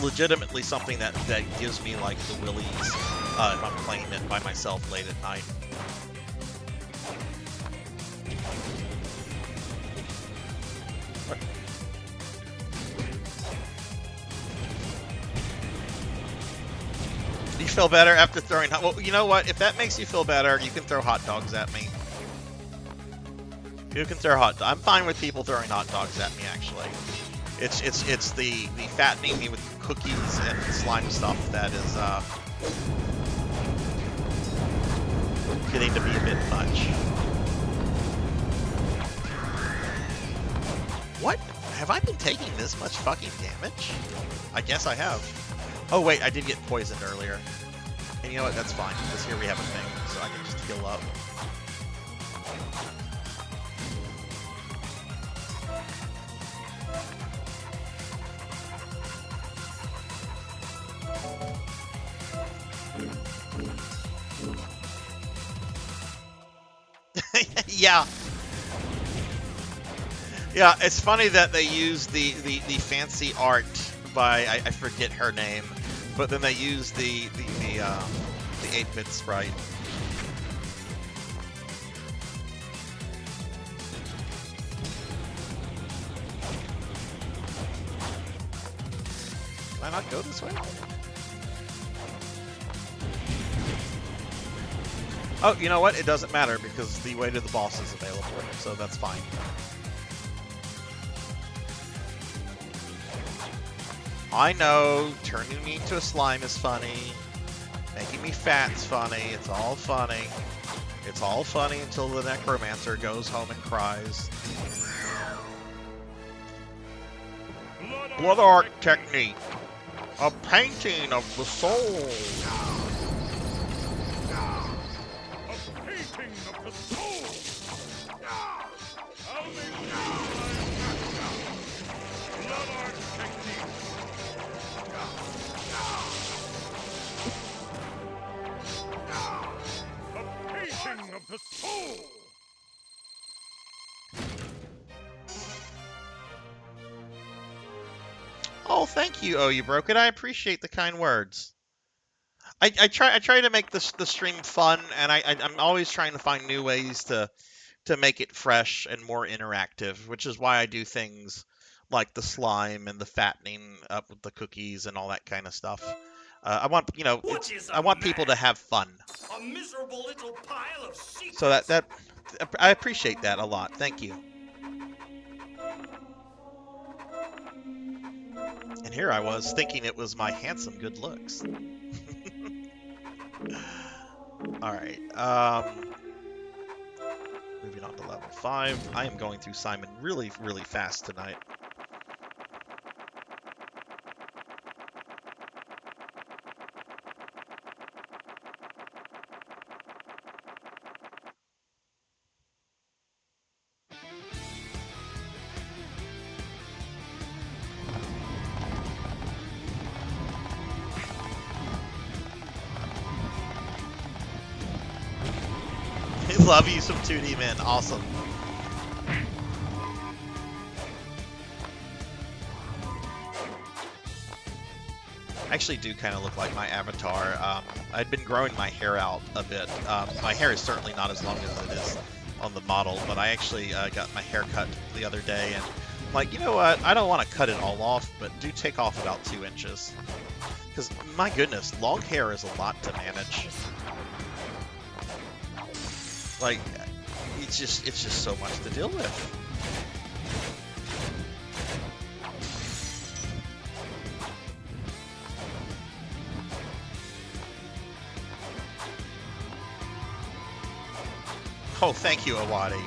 legitimately something that gives me like the willies if I'm playing it by myself late at night. You feel better after throwing hot... Well, you know what? If that makes you feel better, you can throw hot dogs at me. You can throw I'm fine with people throwing hot dogs at me, actually. It's the fattening me with cookies and slime stuff that is getting to be a bit much. What? Have I been taking this much fucking damage? I guess I have. Oh wait, I did get poisoned earlier. And you know what, that's fine, because here we have a thing, so I can just heal up. Yeah. Yeah, it's funny that they use the fancy art by, I forget her name, but then they use the 8-bit sprite. Can I not go this way? Oh, you know what? It doesn't matter because the way to the boss is available, so that's fine. I know, turning me into a slime is funny. Making me fat's funny. It's all funny. It's all funny until the necromancer goes home and cries. Blood art technique. A painting of the soul. The soul. Oh, thank you. Oh, you broke it. I appreciate the kind words. I try to make the stream fun, and I'm always trying to find new ways to make it fresh and more interactive, which is why I do things like the slime and the fattening up with the cookies and all that kind of stuff. I want, you know, I want people to have fun. A miserable little pile of secrets. So that I appreciate that a lot. Thank you. And here I was thinking it was my handsome good looks. All right. Moving on to level 5. I am going through Simon really, really fast tonight. Love you some 2D men. Awesome. I actually do kind of look like my avatar. I'd been growing my hair out a bit. My hair is certainly not as long as it is on the model, but I actually got my hair cut the other day, and I'm like, you know what? I don't want to cut it all off, but do take off about 2 inches. Because, my goodness, long hair is a lot to manage. Like, it's just so much to deal with. Oh, thank you, Awadi.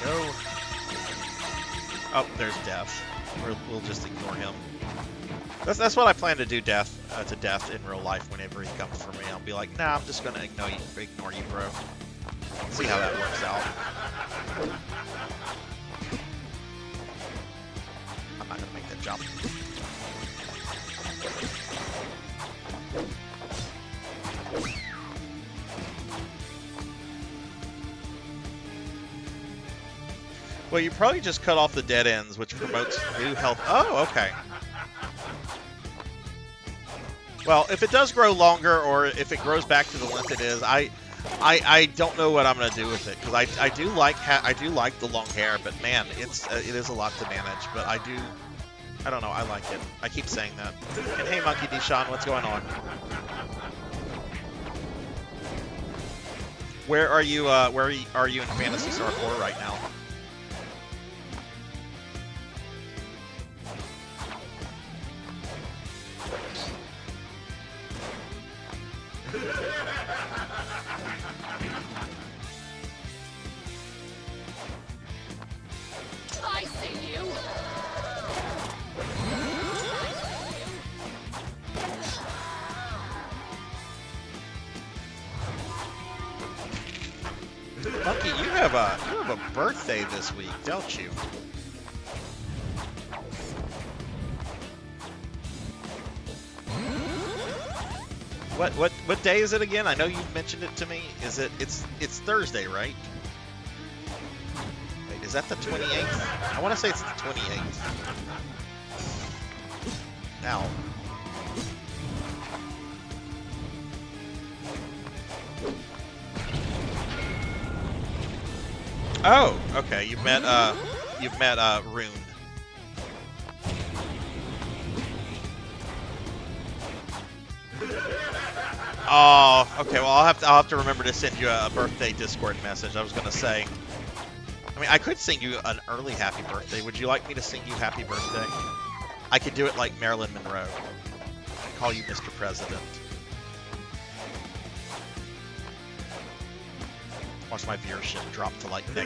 Go. Oh, there's Death. We'll just ignore him. That's what I plan to do to Death in real life whenever he comes for me. I'll be like, nah, I'm just gonna ignore you, bro. See how that works out. I'm not gonna make that jump. Well, you probably just cut off the dead ends, which promotes new health. Oh, okay. Well, if it does grow longer, or if it grows back to the length it is, I don't know what I'm gonna do with it, because I do like the long hair, but man, it is a lot to manage. But I don't know, I like it. I keep saying that. And hey, Monkey D. Sean, what's going on? Where are you in Phantasy Star 4 right now? I see you. Monkey, you have a birthday this week, don't you? What day is it again? I know you've mentioned it to me. It's Thursday, right? Wait, is that the 28th? I want to say it's the 28th. Now. Oh, okay. You've met Rune. Oh, okay. Well, I'll have to remember to send you a birthday Discord message. I was gonna say. I mean, I could sing you an early happy birthday. Would you like me to sing you happy birthday? I could do it like Marilyn Monroe. Call you Mr. President. Watch my viewership drop to like -3.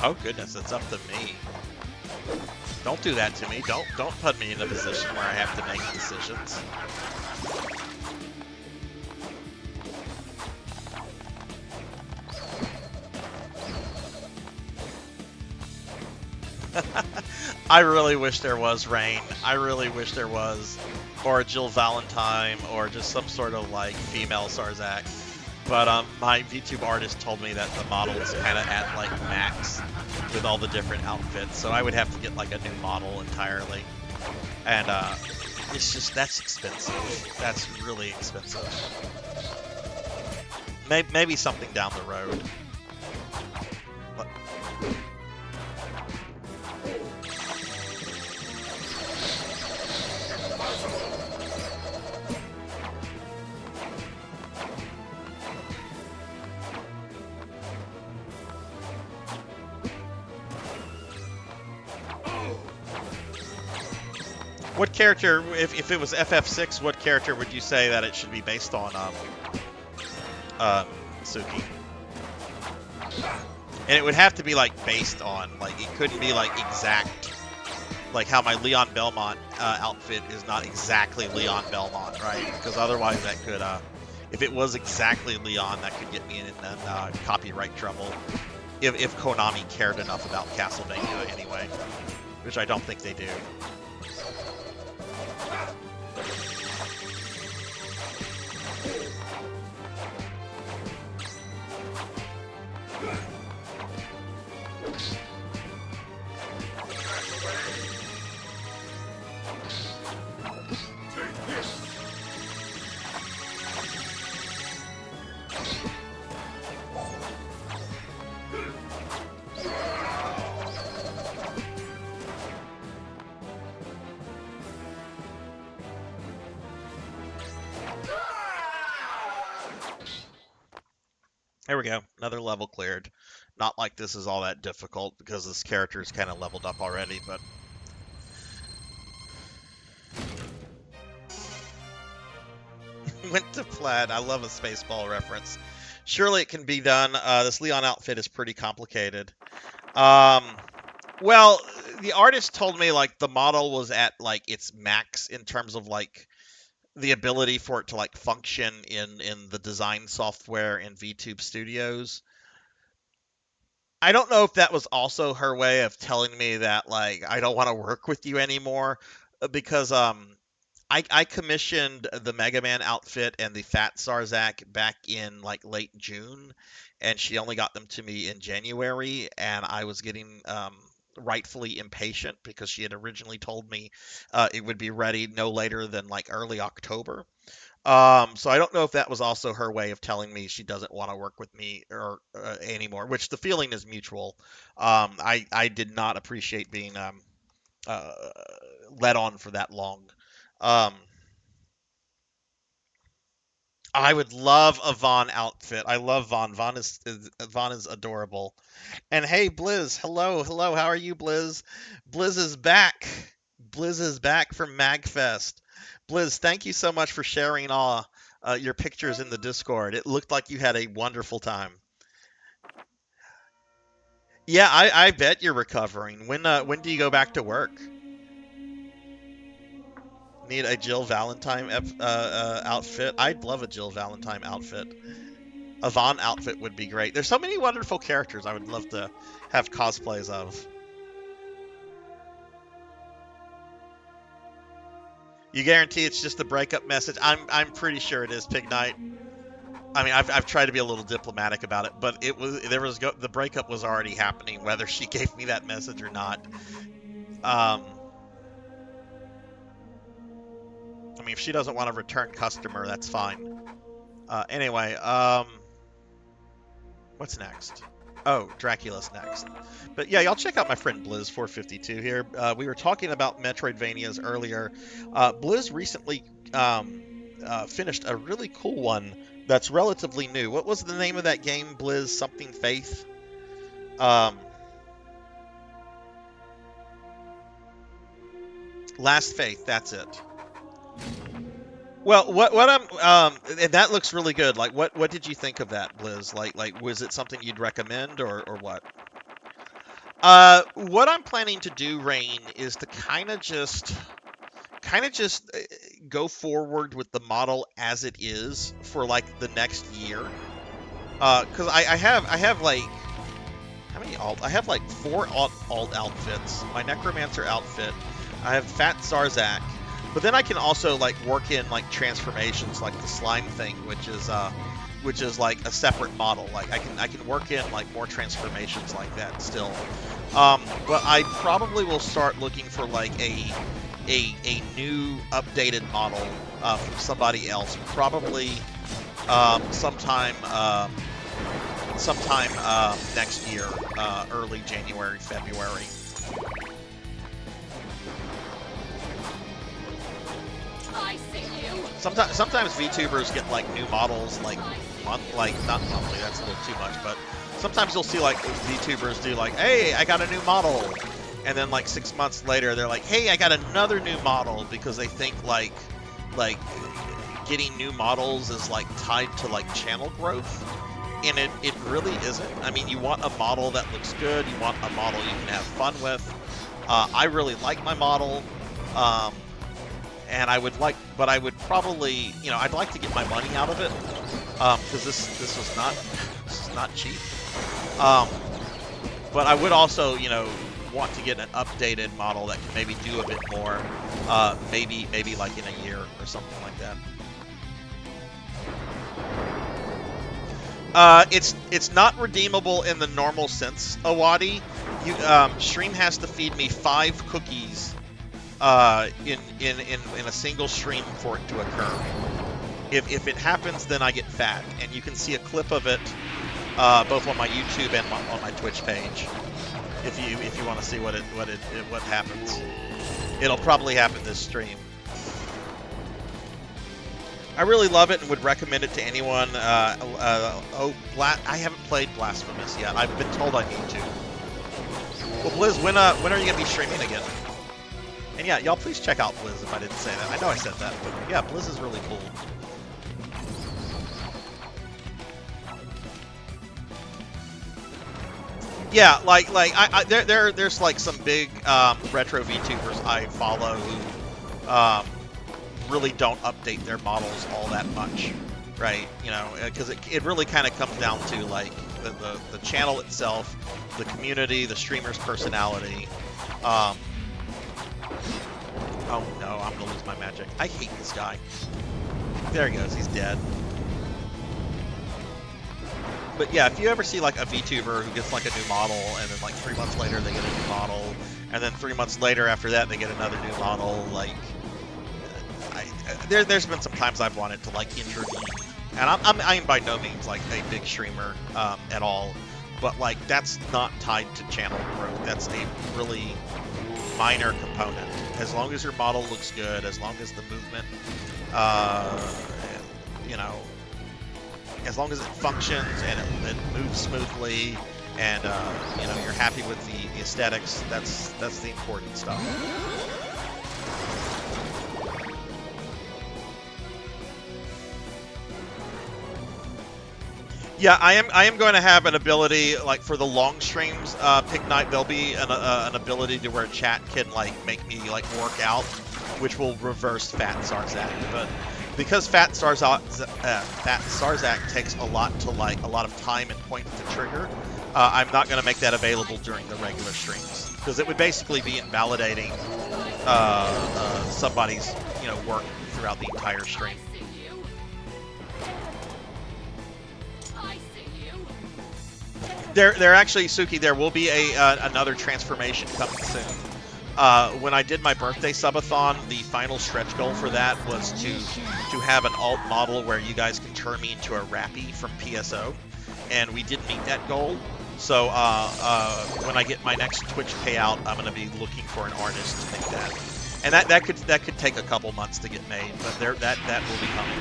Oh goodness, it's up to me. Don't do that to me. Don't put me in a position where I have to make decisions. I really wish there was Rain. I really wish there was, or Jill Valentine, or just some sort of like female Sarzac. But my VTuber artist told me that the model is kind of at like max with all the different outfits, so I would have to get like a new model entirely. And it's just, that's expensive. That's really expensive. Maybe something down the road. But what character, if it was FF6, what character would you say that it should be based on, Suki? And it would have to be like based on, like, it couldn't be like exact, like how my Leon Belmont outfit is not exactly Leon Belmont, right? Because otherwise that could, if it was exactly Leon, that could get me in copyright trouble. If Konami cared enough about Castlevania anyway, which I don't think they do. There we go. Another level cleared. Not like this is all that difficult because this character is kind of leveled up already, but... Went to plaid. I love a Spaceball reference. Surely it can be done. This Leon outfit is pretty complicated. Well, the artist told me, like, the model was at, like, its max in terms of, like, the ability for it to like function in the design software in VTube Studios. I don't know if that was also her way of telling me that like I don't want to work with you anymore, because I commissioned the Mega Man outfit and the Fat Sarzac back in like late June, and she only got them to me in January, and I was getting rightfully impatient because she had originally told me it would be ready no later than like early October. So I don't know if that was also her way of telling me she doesn't want to work with me or anymore, which the feeling is mutual. I did not appreciate being led on for that long. I would love a Vaughn outfit. I love Vaughn. Vaughn is adorable. And hey, Blizz, hello. How are you, Blizz? Blizz is back. Blizz is back from MagFest. Blizz, thank you so much for sharing all your pictures in the Discord. It looked like you had a wonderful time. Yeah, I bet you're recovering. When do you go back to work? Need a Jill Valentine outfit. I'd love a Jill Valentine outfit. A Vaughn outfit would be great. There's so many wonderful characters I would love to have cosplays of. You guarantee it's just a breakup message? I'm pretty sure it is, Pig Knight. I mean, I've tried to be a little diplomatic about it, but the breakup was already happening, whether she gave me that message or not. I mean, if she doesn't want a return customer, that's fine. Anyway, what's next? Oh, Dracula's next. But yeah, y'all check out my friend Blizz452 here. We were talking about Metroidvanias earlier. Blizz recently finished a really cool one that's relatively new. What was the name of that game, Blizz? Something Faith? Last Faith, that's it. Well, what I'm and that looks really good. Like, what did you think of that, Blizz? Like was it something you'd recommend or what? What I'm planning to do, Rain, is to kind of just go forward with the model as it is for like the next year. Because I have like how many alt? I have like 4 alt outfits. My Necromancer outfit. I have Fat Sarzac. But then I can also like work in like transformations, like the slime thing, which is like a separate model. Like I can work in like more transformations like that still. But I probably will start looking for like a new updated model from somebody else. Probably sometime next year, early January, February. Sometimes VTubers get like new models like not monthly, that's a little too much, but sometimes you'll see like VTubers do like, hey, I got a new model, and then like 6 months later they're like, hey, I got another new model, because they think like getting new models is like tied to like channel growth, and it really isn't. I mean, you want a model that looks good. You want a model you can have fun with. I really like my model, and I would probably, you know, I'd like to get my money out of it, because this was not cheap. But I would also, you know, want to get an updated model that can maybe do a bit more, maybe like in a year or something like that. It's not redeemable in the normal sense, Awadi. Stream has to feed me 5 cookies in a single stream for it to occur. If it happens, then I get fat, and you can see a clip of it both on my YouTube and on my Twitch page. If you want to see what happens, it'll probably happen this stream. I really love it and would recommend it to anyone. I haven't played Blasphemous yet. I've been told I need to. Well, Blizz, when are you gonna be streaming again? And yeah, y'all please check out Blizz if I didn't say that. I know I said that, but yeah, Blizz is really cool. Yeah, there's like some big retro VTubers I follow who really don't update their models all that much, right? You know, because it really kind of comes down to like the channel itself, the community, the streamer's personality. Oh no, I'm gonna lose my magic. I hate this guy. There he goes, he's dead. But yeah, if you ever see like a VTuber who gets like a new model, and then like 3 months later they get a new model, and then 3 months later after that they get another new model, like there's been some times I've wanted to like intervene, and I am by no means like a big streamer at all, but like that's not tied to channel growth. That's a really minor component. As long as your model looks good, as long as the movement, you know, as long as it functions and it moves smoothly, and you know, you're happy with the aesthetics, that's the important stuff. Yeah, I am going to have an ability, like for the long streams, Pig Night, there'll be an ability to where chat can like make me like work out, which will reverse Fat Sarzac. But because Fat Sarzac takes a lot of time and points to trigger, I'm not going to make that available during the regular streams, because it would basically be invalidating somebody's, you know, work throughout the entire stream. There actually, Suki, there will be another transformation coming soon. When I did my birthday subathon, the final stretch goal for that was to have an alt model where you guys can turn me into a Rappy from PSO, and we did meet that goal. So when I get my next Twitch payout, I'm going to be looking for an artist to make that, and that could take a couple months to get made, but that will be coming.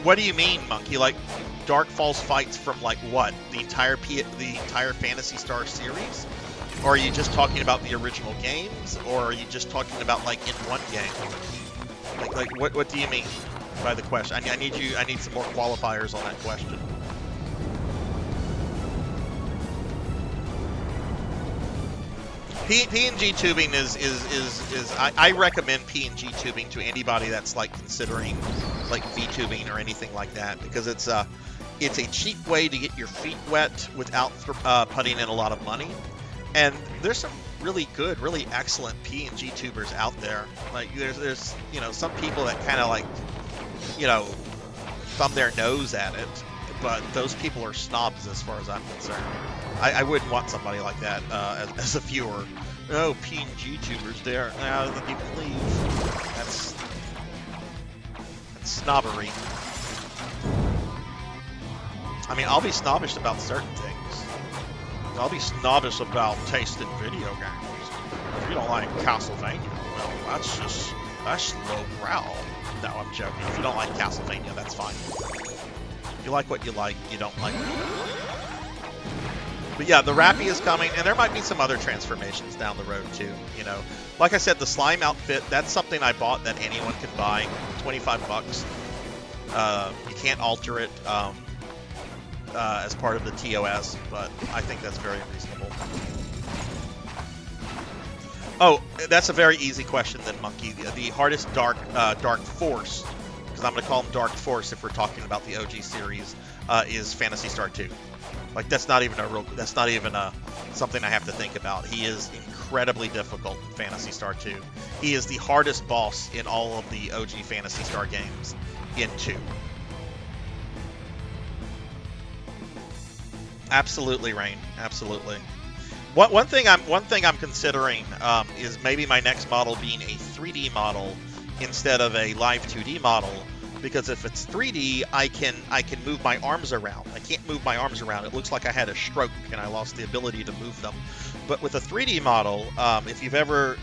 What do you mean, Monkey? Like Dark Falls fights from like what? The entire Phantasy Star series? Or are you just talking about the original games? Or are you just talking about like in one game? Like what do you mean by the question? I need some more qualifiers on that question. PNG tubing is I recommend PNG tubing to anybody that's like considering like VTubing or anything like that, because it's a cheap way to get your feet wet without putting in a lot of money. And there's some really good, really excellent PNG tubers out there. Like there's you know, some people that kind of like, you know, thumb their nose at it, but those people are snobs as far as I'm concerned. I wouldn't want somebody like that as a viewer. Oh, PNG tubers, they are now that you can leave. That's snobbery. I mean, I'll be snobbish about certain things. I'll be snobbish about taste in video games. If you don't like Castlevania, well, that's low brow. No, I'm joking. If you don't like Castlevania, that's fine. You like what you like. You don't like what you don't like. But yeah, the Rappy is coming, and there might be some other transformations down the road too. You know, like I said, the slime outfit, that's something I bought that anyone can buy, 25 bucks. You can't alter it as part of the TOS, but I think that's very reasonable. Oh, that's a very easy question then, Monkey. The hardest Dark Force, because I'm going to call him Dark Force if we're talking about the OG series, is Phantasy Star 2. Like that's not even something I have to think about. He is incredibly difficult in Phantasy Star 2. He is the hardest boss in all of the OG Phantasy Star games in 2. Absolutely, Rain. Absolutely. One thing I'm considering is maybe my next model being a 3D model instead of a live 2D model, because if it's 3D, I can move my arms around. I can't move my arms around. It looks like I had a stroke and I lost the ability to move them. But with a 3D model, if you've ever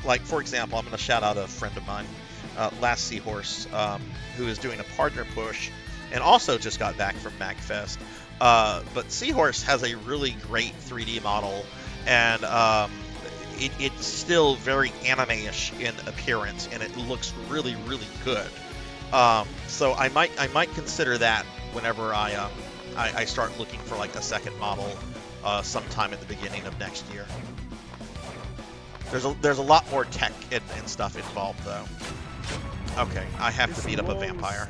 like, for example, I'm going to shout out a friend of mine, Last Seahorse, who is doing a partner push and also just got back from MagFest. But Seahorse has a really great 3D model, and it's still very anime-ish in appearance, and it looks really, really good. So I might consider that whenever I start looking for like a second model sometime at the beginning of next year. There's a lot more tech and stuff involved though. Okay, I have to beat up a vampire.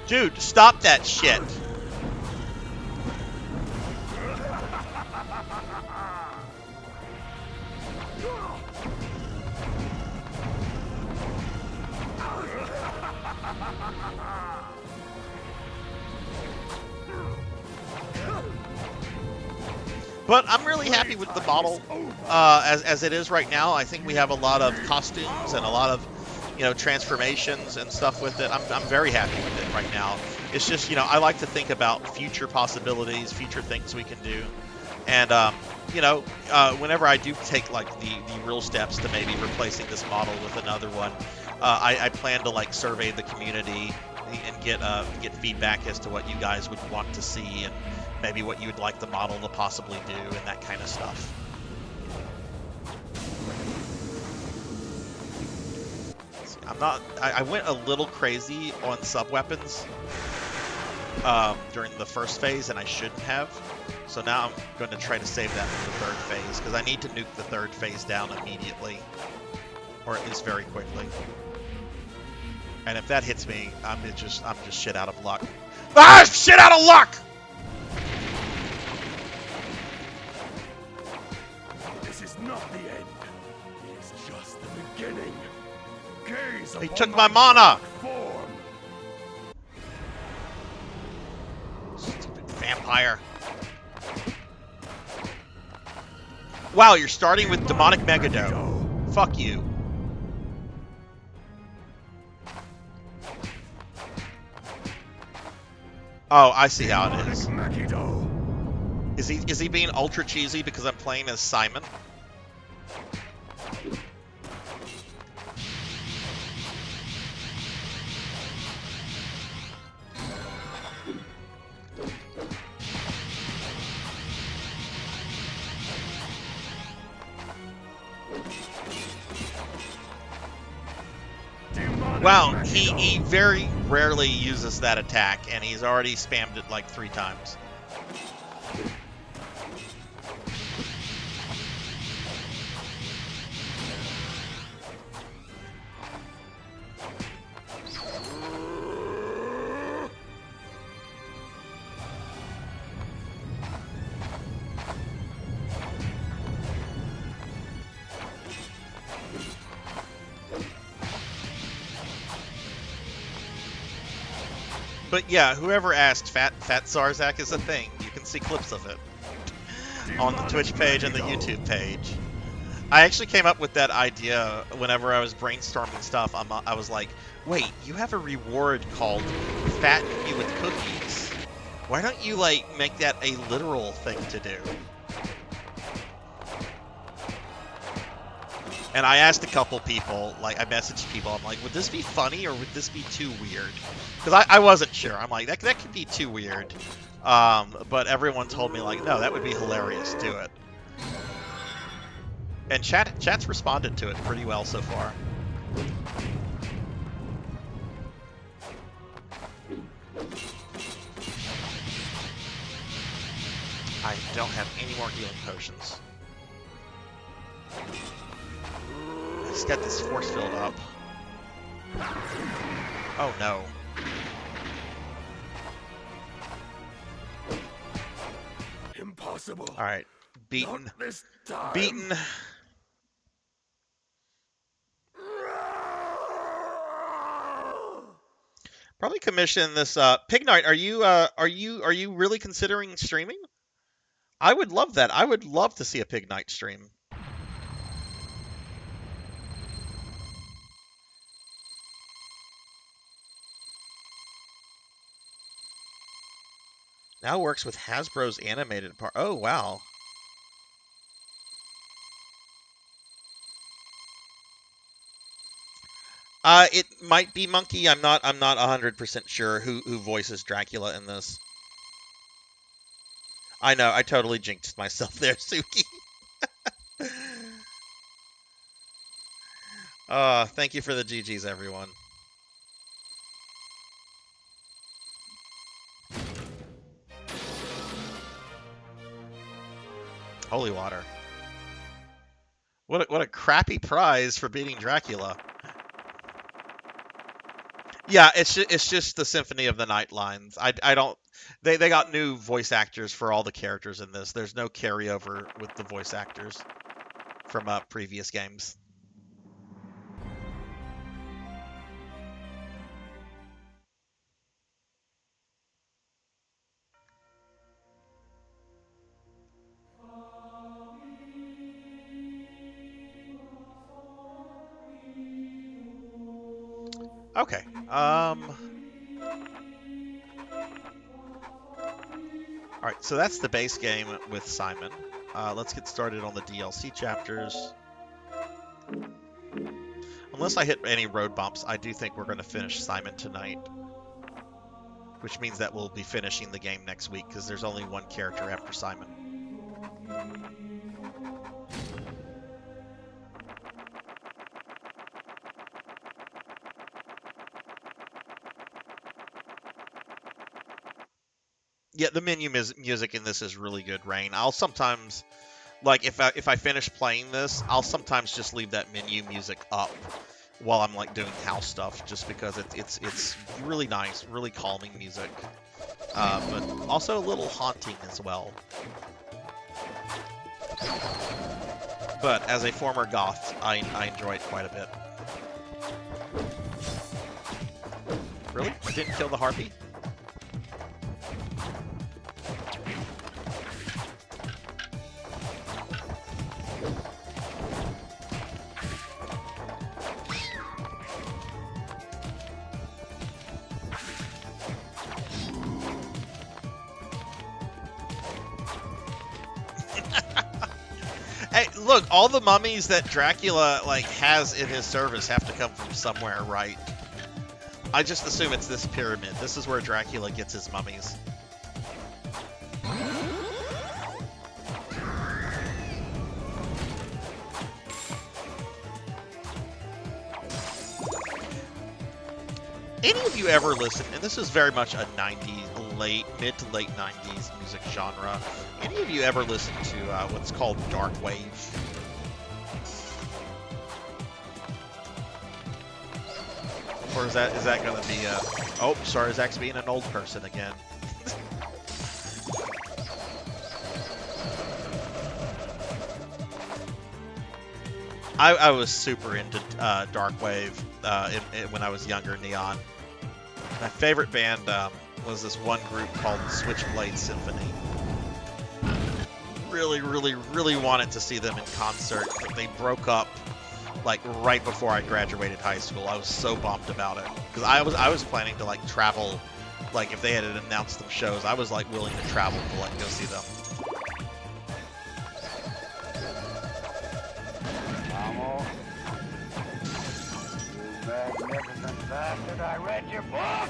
Dude, stop that shit. But I'm really happy with the model as it is right now. I think we have a lot of costumes and a lot of, you know, transformations and stuff with it. I'm very happy with it right now. It's just, you know, I like to think about future possibilities, future things we can do. And, you know, whenever I do take, like, the real steps to maybe replacing this model with another one, I plan to, like, survey the community and get feedback as to what you guys would want to see and maybe what you would like the model to possibly do and that kind of stuff. I went a little crazy on sub-weapons during the first phase, and I shouldn't have. So now I'm going to try to save that for the third phase, because I need to nuke the third phase down immediately. Or at least very quickly. And if that hits me, I'm just shit out of luck. Ah! Shit out of luck! This is not the end. It is just the beginning. He took my mana! Form. Stupid vampire. Wow, you're starting with Demonic Megado. Fuck you. Oh, I see how it is. Is he being ultra cheesy because I'm playing as Simon? Wow, he very rarely uses that attack, and he's already spammed it like 3 times. But yeah, whoever asked, Fat Sarzac is a thing. You can see clips of it. on the Twitch page and the YouTube page. I actually came up with that idea whenever I was brainstorming stuff. I was like, wait, you have a reward called Fatten You with Cookies. Why don't you, like, make that a literal thing to do? And I asked a couple people, like, I messaged people, I'm like, would this be funny or would this be too weird? Because I wasn't sure. I'm like, that could be too weird. But everyone told me, like, no, that would be hilarious. Do it. And chat's responded to it pretty well so far. I don't have any more healing potions. I just got this force filled up. Oh no. Impossible. Alright. Beaten. Not this time. Beaten. Probably commission this Pig Knight, are you really considering streaming? I would love that. I would love to see a Pig Knight stream. Now works with Hasbro's animated part. Oh wow. It might be Monkey. I'm not 100% sure who voices Dracula in this. I know, I totally jinxed myself there, Suki. Thank you for the GGs, everyone. Holy water. What a crappy prize for beating Dracula. Yeah, it's just the Symphony of the Night lines. I don't. They got new voice actors for all the characters in this. There's no carryover with the voice actors from previous games. Okay. Alright, so that's the base game with Simon. Let's get started on the DLC chapters. Unless I hit any road bumps, I do think we're going to finish Simon tonight. Which means that we'll be finishing the game next week, because there's only one character after Simon. Yeah, the menu music in this is really good, Rain. I'll sometimes, like, if I finish playing this, I'll sometimes just leave that menu music up while I'm, like, doing house stuff, just because it's really nice, really calming music, but also a little haunting as well. But as a former goth, I enjoy it quite a bit. Really? Didn't kill the harpy? Hey, look, all the mummies that Dracula, like, has in his service have to come from somewhere, right? I just assume it's this pyramid. This is where Dracula gets his mummies. Any of you ever listen, and this is very much a 90s, mid to late 90s music genre, any of you ever listen to what's called dark wave? Or is that going to be oh, Sarzac's being an old person again. I was super into dark wave when I was younger, Neon. My favorite band was this one group called Switchblade Symphony. really, really, really wanted to see them in concert, but they broke up like right before I graduated high school. I was so bummed about it because I was planning to like travel, like if they had announced them shows, I was like willing to travel to like go see them. Magnificent bastard, I read your book!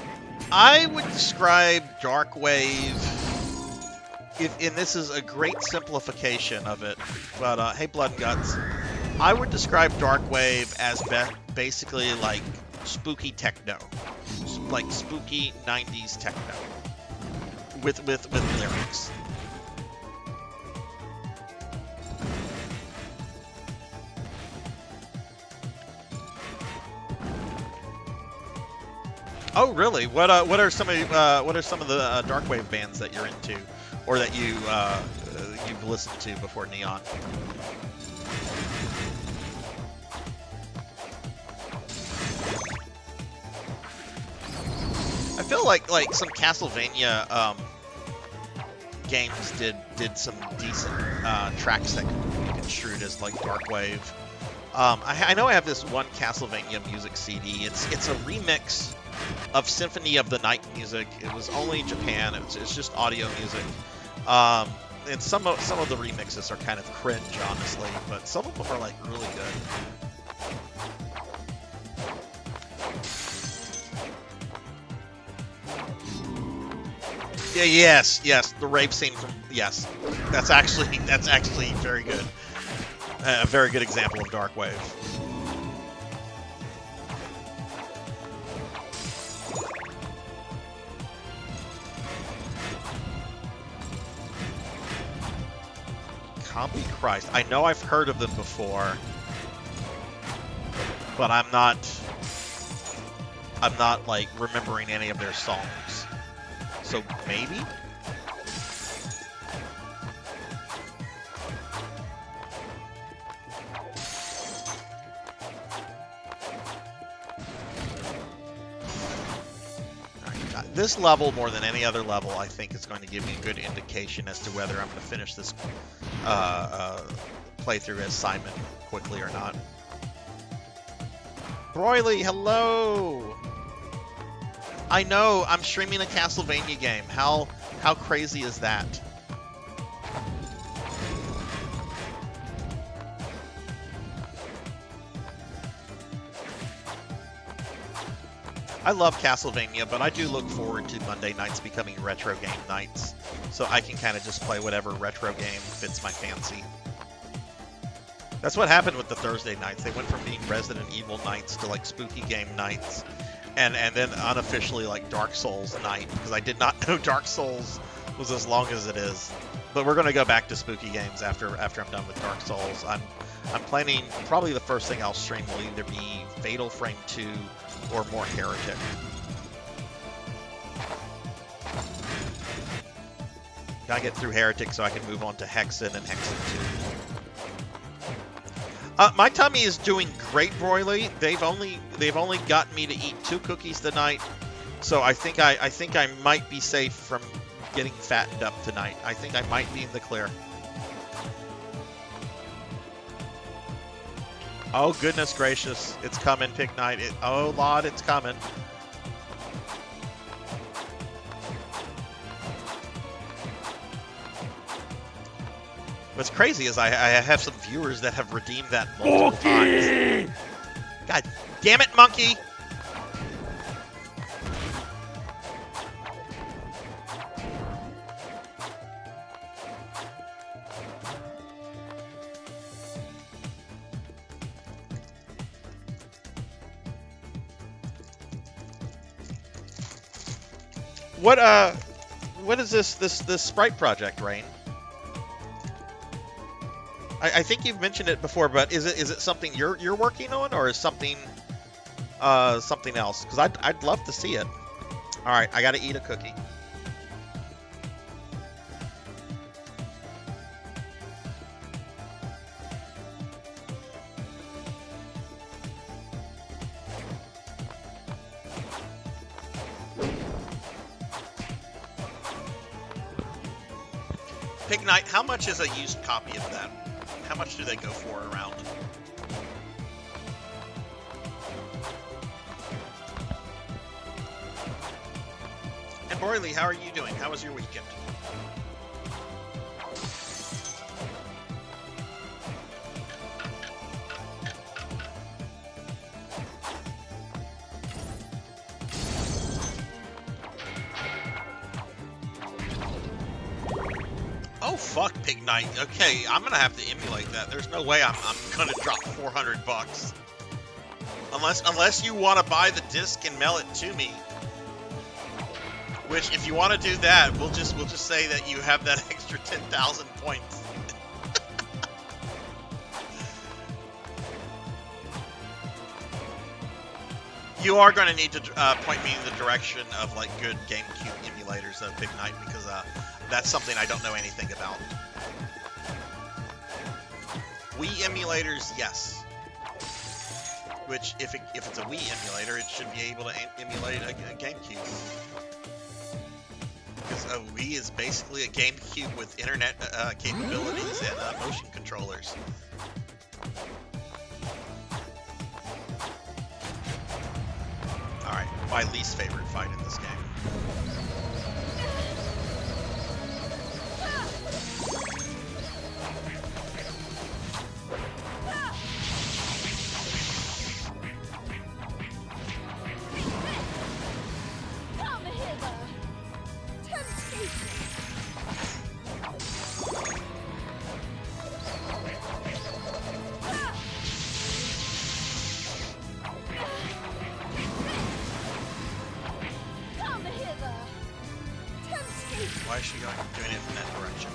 I would describe Darkwave, and this is a great simplification of it, but hey Blood and Guts, I would describe Darkwave as basically like spooky techno, like spooky 90s techno, with lyrics. Oh, really? What are some of the Darkwave bands that you're into, or that you've listened to before Neon? I feel like some Castlevania games did some decent tracks that could be construed as like Darkwave. I know I have this one Castlevania music CD. It's a remix of Symphony of the Night music. It was only Japan. It's just audio music. And some of the remixes are kind of cringe, honestly, but some of them are like really good. Yeah, yes, the rave scene from yes, that's actually very good. A very good example of Darkwave. Combi Christ. I know I've heard of them before, but I'm not like remembering any of their songs. So maybe? This level, more than any other level, I think is going to give me a good indication as to whether I'm going to finish this playthrough as Simon quickly or not. Broily, hello! I know, I'm streaming a Castlevania game. How crazy is that? I love Castlevania, but I do look forward to Monday nights becoming retro game nights, so I can kind of just play whatever retro game fits my fancy. That's what happened with the Thursday nights. They went from being Resident Evil nights to like spooky game nights, and then unofficially like Dark Souls night, because I did not know Dark Souls was as long as it is. But we're going to go back to spooky games after I'm done with Dark Souls. I'm planning, probably the first thing I'll stream will either be Fatal Frame 2 or more Heretic. Gotta get through Heretic so I can move on to Hexen and Hexen 2. My tummy is doing great, Broily. They've only gotten me to eat 2 cookies tonight, so I think I might be safe from getting fattened up tonight. I think I might be in the clear. Oh, goodness gracious. It's coming, Pick Night. Oh, Lord, it's coming. What's crazy is I have some viewers that have redeemed that multiple times. God damn it, monkey! What is this Sprite project, Rain? I think you've mentioned it before, but is it something you're working on, or is something something else? Because I'd love to see it. All right, I got to eat a cookie. Pig Knight, how much is a used copy of that? How much do they go for around? And Boyley, how are you doing? How was your weekend? Oh fuck, Pig Knight. Okay, I'm gonna have to emulate that. There's no way I'm gonna drop 400 bucks. Unless you want to buy the disc and mail it to me. Which, if you want to do that, we'll just say that you have that extra 10,000 points. You are going to need to point me in the direction of like good GameCube emulators of Big Knight, because that's something I don't know anything about. Wii emulators, yes. Which, if it's a Wii emulator, it should be able to emulate a GameCube. Because a Wii is basically a GameCube with internet capabilities and motion controllers. Alright, my least favorite fight in this game. Why is she doing it from that direction?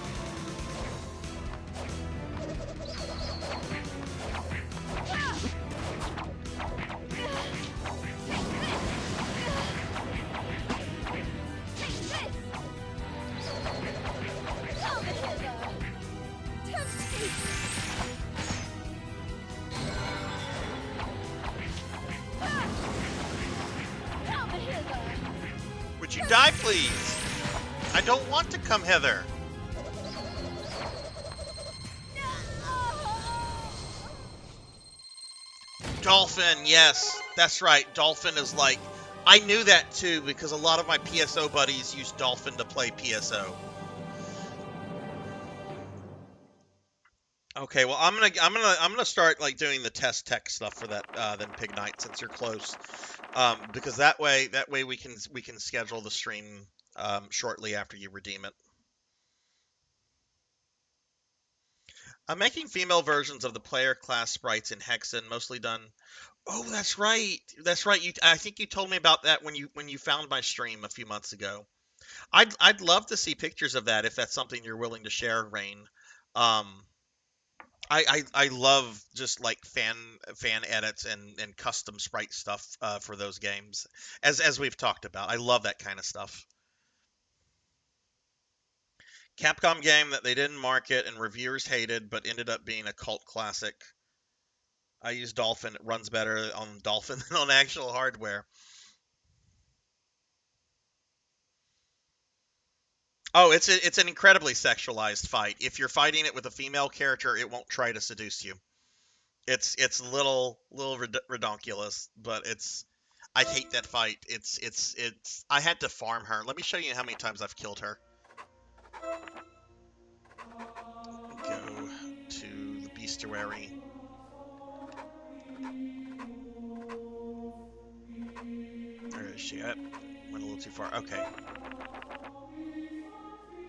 Would you die, please? I don't want to come hither. Dolphin, yes. That's right. Dolphin is like... I knew that too, because a lot of my PSO buddies use Dolphin to play PSO. Okay, well I'm gonna start like doing the test tech stuff for that then Pig Knight, since you're close. Because that way we can schedule the stream shortly after you redeem it. I'm making female versions of the player class sprites in Hexen, mostly done. Oh, that's right. That's right. I think you told me about that when you found my stream a few months ago. I'd love to see pictures of that if that's something you're willing to share, Rain. I love just like fan edits and custom sprite stuff for those games, as we've talked about. I love that kind of stuff. Capcom game that they didn't market and reviewers hated, but ended up being a cult classic. I use Dolphin. It runs better on Dolphin than on actual hardware. Oh, it's an incredibly sexualized fight. If you're fighting it with a female character, it won't try to seduce you. It's a little redonkulous, but I hate that fight. It's I had to farm her. Let me show you how many times I've killed her. Go to the bestiary. Where is she at? Went a little too far. Okay.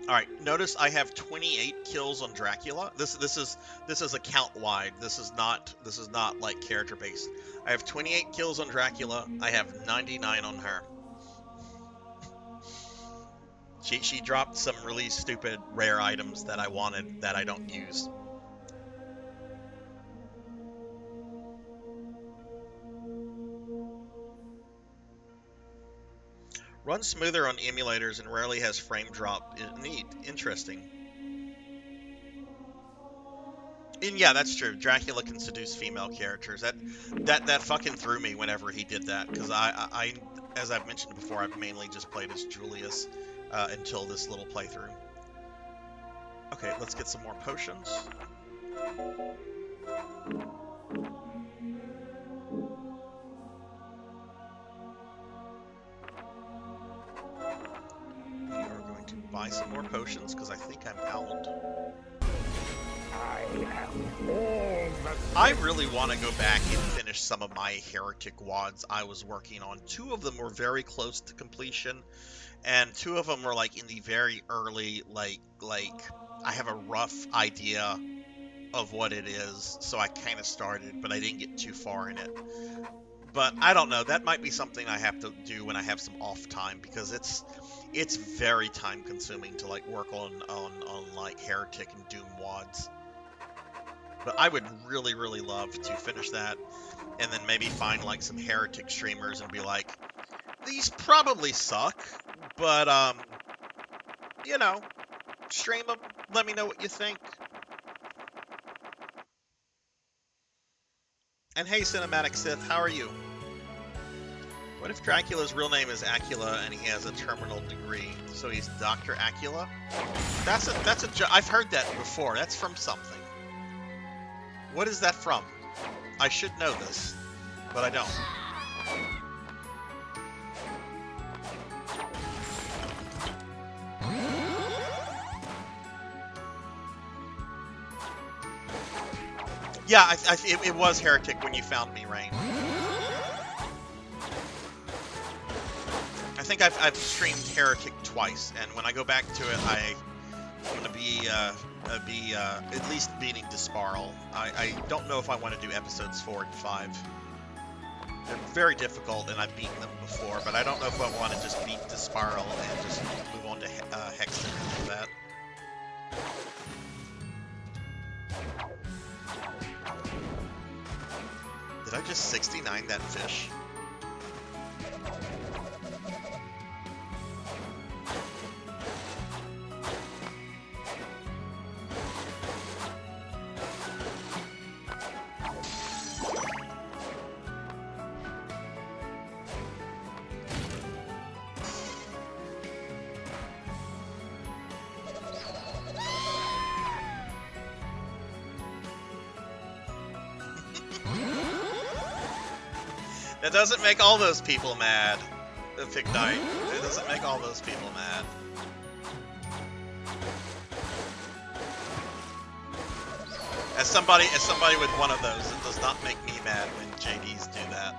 All right. Notice I have 28 kills on Dracula. This is account wide. This is not like character based. I have 28 kills on Dracula. I have 99 on her. She dropped some really stupid rare items that I wanted that I don't use. Runs smoother on emulators and rarely has frame drop. Neat. Interesting. And yeah, that's true. Dracula can seduce female characters. That fucking threw me whenever he did that, because I as I've mentioned before, I've mainly just played as Julius until this little playthrough. Okay, let's get some more potions. We are going to buy some more potions because I think I'm out. I really want to go back and finish some of my heretic WADs I was working on. 2 of them were very close to completion, and 2 of them were like in the very early, like I have a rough idea of what it is, so I kind of started, but I didn't get too far in it. But I don't know, that might be something I have to do when I have some off time, because it's very time consuming to like work on like heretic and doom WADs. But I would really, really love to finish that, and then maybe find like some heretic streamers and be like, these probably suck, but you know, stream them, let me know what you think. And hey, Cinematic Sith, how are you? What if Dracula's real name is Acula and he has a terminal degree, so he's Dr. Acula? I've heard that before. That's from something. What is that from? I should know this, but I don't. Yeah, it was Heretic when you found me, Rain. I think I've streamed Heretic twice, and when I go back to it, I'm going to be at least beating Disparl. I don't know if I want to do episodes 4 and 5. They're very difficult, and I've beaten them before, but I don't know if I want to just beat Disparl and just move on to Hexen after that. Did I just 69 that fish? That doesn't make all those people mad. The Pig Knight. It doesn't make all those people mad. As somebody with one of those, it does not make me mad when JDs do that.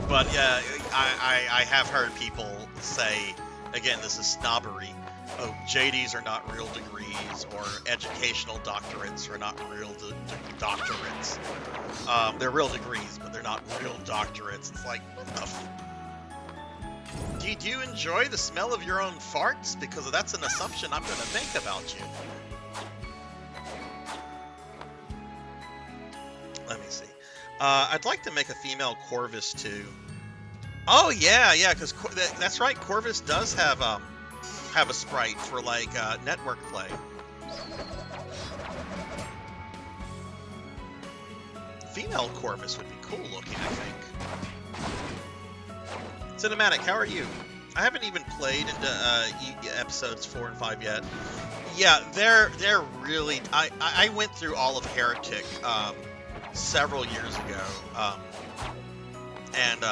But yeah, I have heard people say, again, this is snobbery. Oh, JDs are not real degrees, or educational doctorates are not real doctorates. They're real degrees, but they're not real doctorates. It's like, do you enjoy the smell of your own farts? Because that's an assumption I'm going to make about you. Let me see. I'd like to make a female Corvus too. Oh yeah, because that's right. Corvus does have a sprite for like network play. Female Corvus would be cool looking, I think. Cinematic, how are you? I haven't even played into episodes 4 and 5 yet. Yeah, they're really. I went through all of Heretic several years ago, and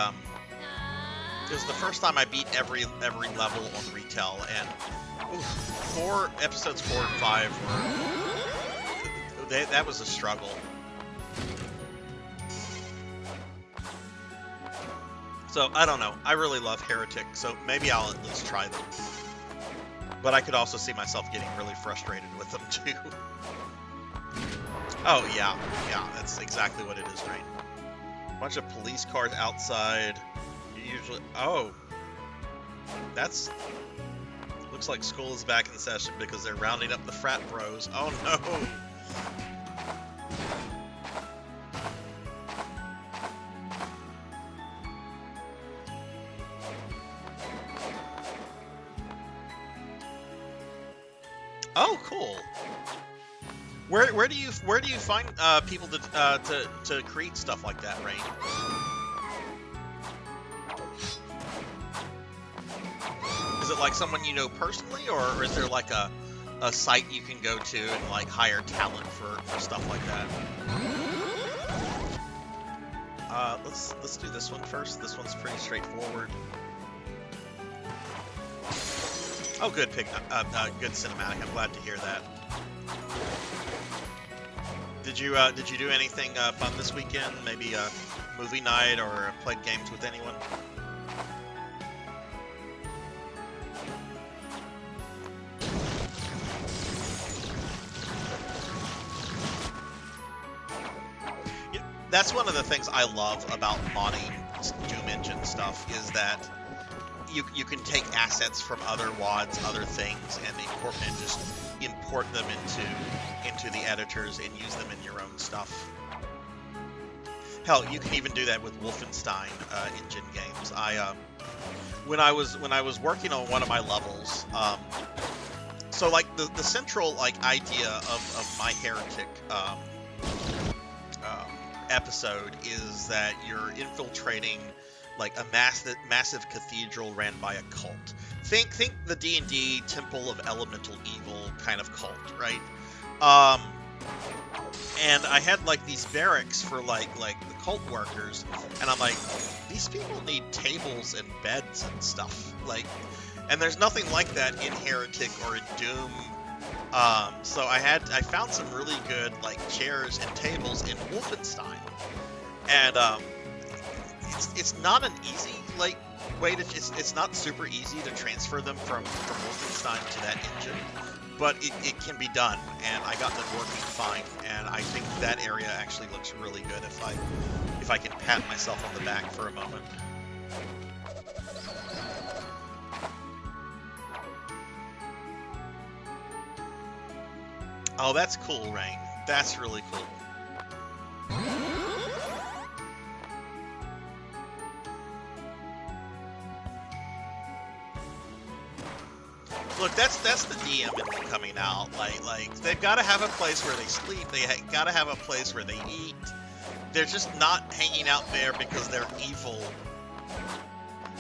it was the first time I beat every level on retail, and episodes 4 and 5 were that was a struggle. So I don't know. I really love Heretic, so maybe I'll at least try them. But I could also see myself getting really frustrated with them too. Oh yeah, that's exactly what it is, right? Bunch of police cars outside. Usually, that's looks like school is back in session because they're rounding up the frat bros. Oh no! Oh, cool. Where do you find people to create stuff like that, Rain? Is it like someone you know personally, or is there like a site you can go to and like hire talent for stuff like that? Let's do this one first. This one's pretty straightforward. Oh, good pick. Good cinematic. I'm glad to hear that. Did you do anything fun this weekend? Maybe a movie night or played games with anyone? Yeah, that's one of the things I love about modding Doom Engine stuff, is that you can take assets from other WADs, other things, and just import them into the editors and use them in your own stuff. Hell, you can even do that with Wolfenstein engine games. When I was working on one of my levels, so like the central like idea of my Heretic episode is that you're infiltrating like a massive cathedral ran by a cult. Think the D&D Temple of Elemental Evil kind of cult, right? And I had like these barracks for like the cult workers, and I'm like, these people need tables and beds and stuff, like, and there's nothing like that in Heretic or in Doom. So I found some really good like chairs and tables in Wolfenstein, and it's not an easy like way to it's not super easy to transfer them from Wolfenstein to that engine, but it can be done, and I got them working fine, and I think that area actually looks really good if I can pat myself on the back for a moment. Oh, that's cool, Rain. That's really cool. Look, that's the DM in me coming out. Like they've got to have a place where they sleep. They got to have a place where they eat. They're just not hanging out there because they're evil.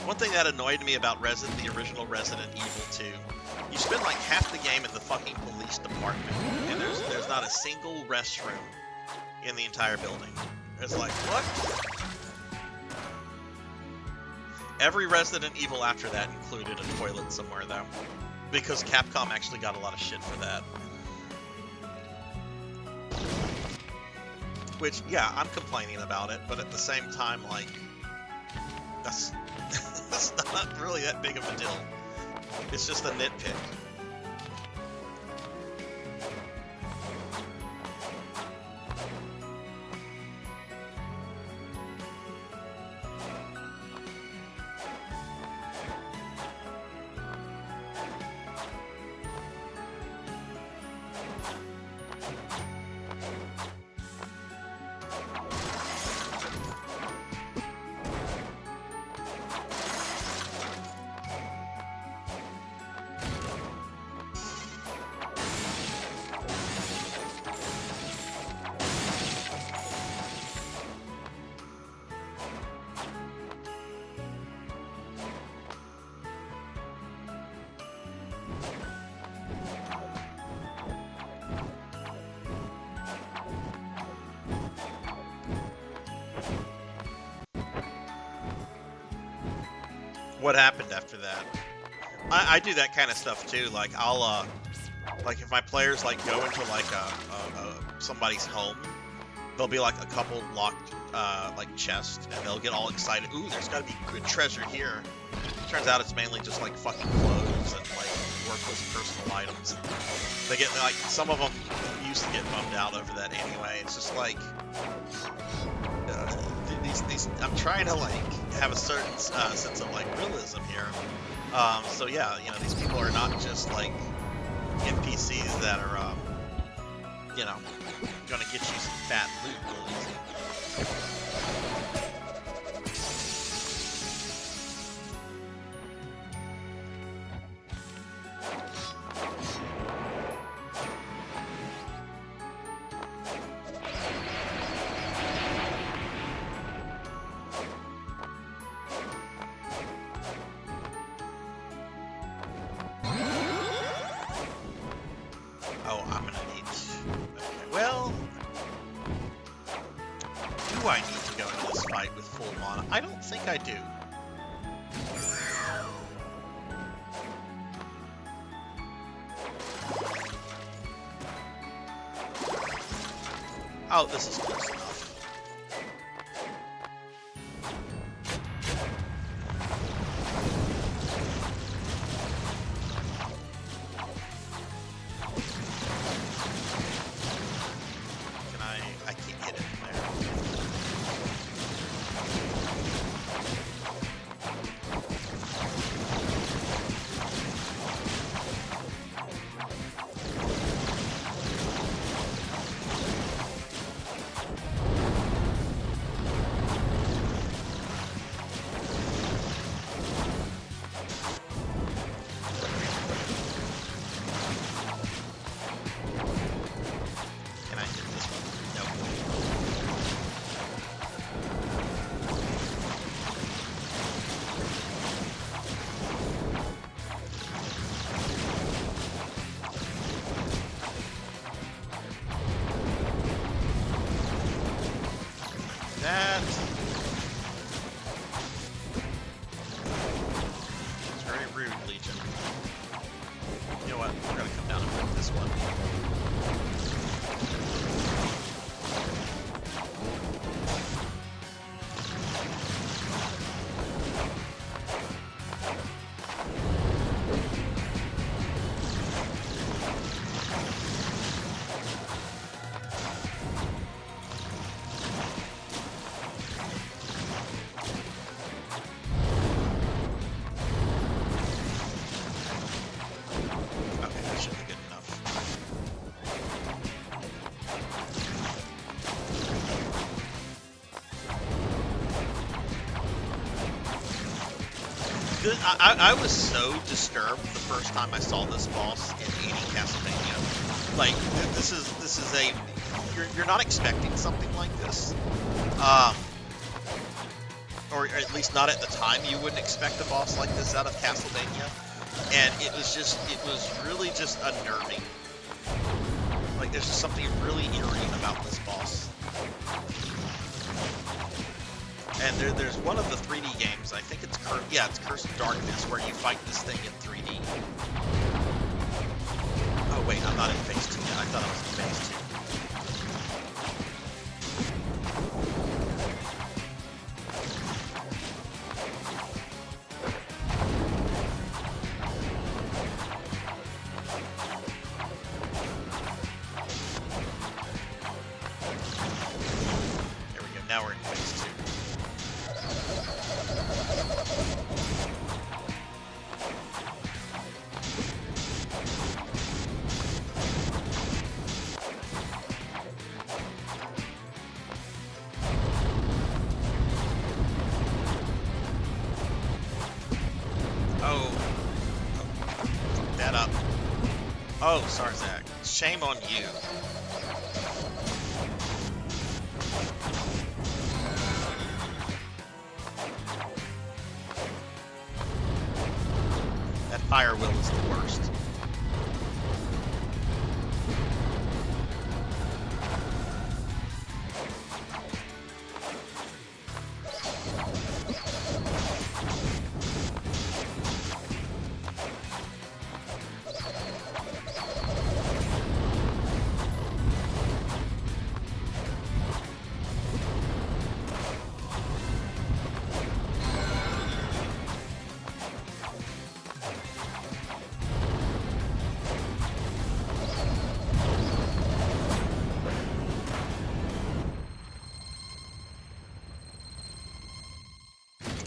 One thing that annoyed me about the original Resident Evil 2, you spend like half the game in the fucking police department, and there's not a single restroom in the entire building. It's like, what? Every Resident Evil after that included a toilet somewhere, though, because Capcom actually got a lot of shit for that. Which, yeah, I'm complaining about it, but at the same time, like, that's not really that big of a deal. It's just a nitpick. What happened after that? I do that kind of stuff too. Like I'll like if my players like go into like somebody's home, there'll be like a couple locked like chests, and they'll get all excited. Ooh, there's got to be good treasure here. Turns out it's mainly just like fucking clothes and like worthless personal items. They get like some of them used to get bummed out over that anyway. It's just like these I'm trying to like have a certain sense of like realism here. So yeah, you know, these people are not just like NPCs that are you know, gonna get you some fat loot real easy. I need to go into this fight with full mana? I don't think I do. Oh, this is close enough. I can't hit it from there. Can I hit this one? Nope. That is very rude, Legion. You know what? We're gonna come down and pick this one. Okay, that should be good enough. I was so disturbed the first time I saw this boss in 80 Castlevania. Like, this is a you're not expecting something like this, or at least not at the time. You wouldn't expect a boss like this out of Castlevania, and it was really just unnerving. Like, there's just something really eerie about this boss. And there's one of the 3D games, I think it's Curse of Darkness, where you fight this thing in 3D. Oh wait, I'm not in phase 2 yet. I thought I was in phase 2. There we go, now we're in phase 2. Oh, fuck that up. Oh, Sarzac, shame on you. That fire will is the worst.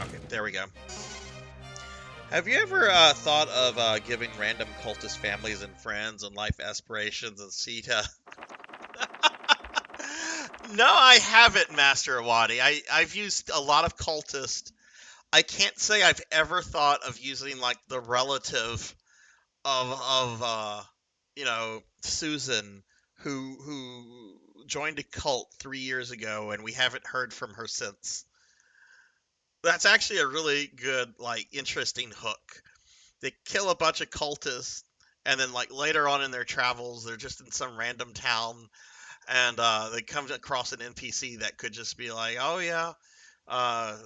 Okay, there we go. Have you ever thought of giving random cultist families and friends and life aspirations and Sita? No, I haven't, Master Awadi. I've used a lot of cultist. I can't say I've ever thought of using like the relative of you know, Susan, who joined a cult 3 years ago, and we haven't heard from her since. That's actually a really good, like, interesting hook. They kill a bunch of cultists, and then like later on in their travels, they're just in some random town, and they come across an NPC that could just be like, oh yeah, uh,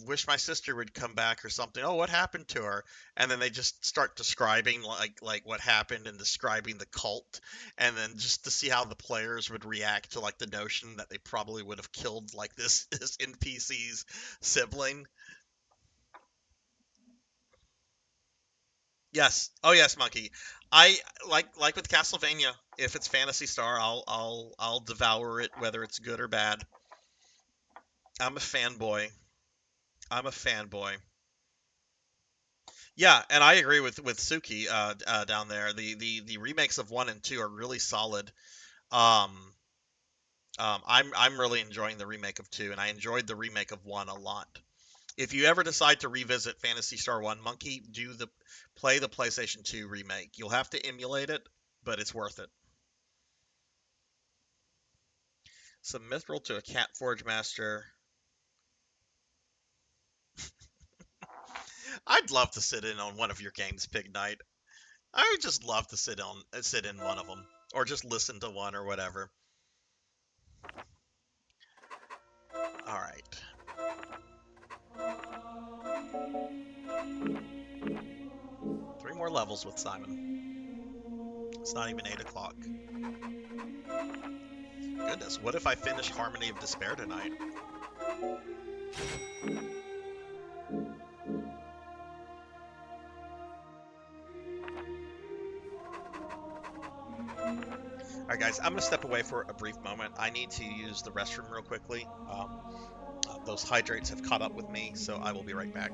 wish my sister would come back or something. Oh, what happened to her? And then they just start describing like what happened and describing the cult, and then just to see how the players would react to like the notion that they probably would have killed like this NPC's sibling. Yes. Oh yes, Monkey. I like with Castlevania. If it's Fantasy Star, I'll devour it whether it's good or bad. I'm a fanboy. I'm a fanboy. Yeah, and I agree with Suki down there. The remakes of 1 and 2 are really solid. Um, I'm really enjoying the remake of 2, and I enjoyed the remake of 1 a lot. If you ever decide to revisit Phantasy Star 1, Monkey, play the PlayStation 2 remake. You'll have to emulate it, but it's worth it. Some mithril to a Cat Forge Master. I'd love to sit in on one of your games, Pig Knight. I would just love to sit in one of them, or just listen to one or whatever. All right. Three more levels with Simon. It's not even 8 o'clock. Goodness, what if I finish Harmony of Despair tonight? Alright guys, I'm going to step away for a brief moment. I need to use the restroom real quickly. Those hydrates have caught up with me, so I will be right back.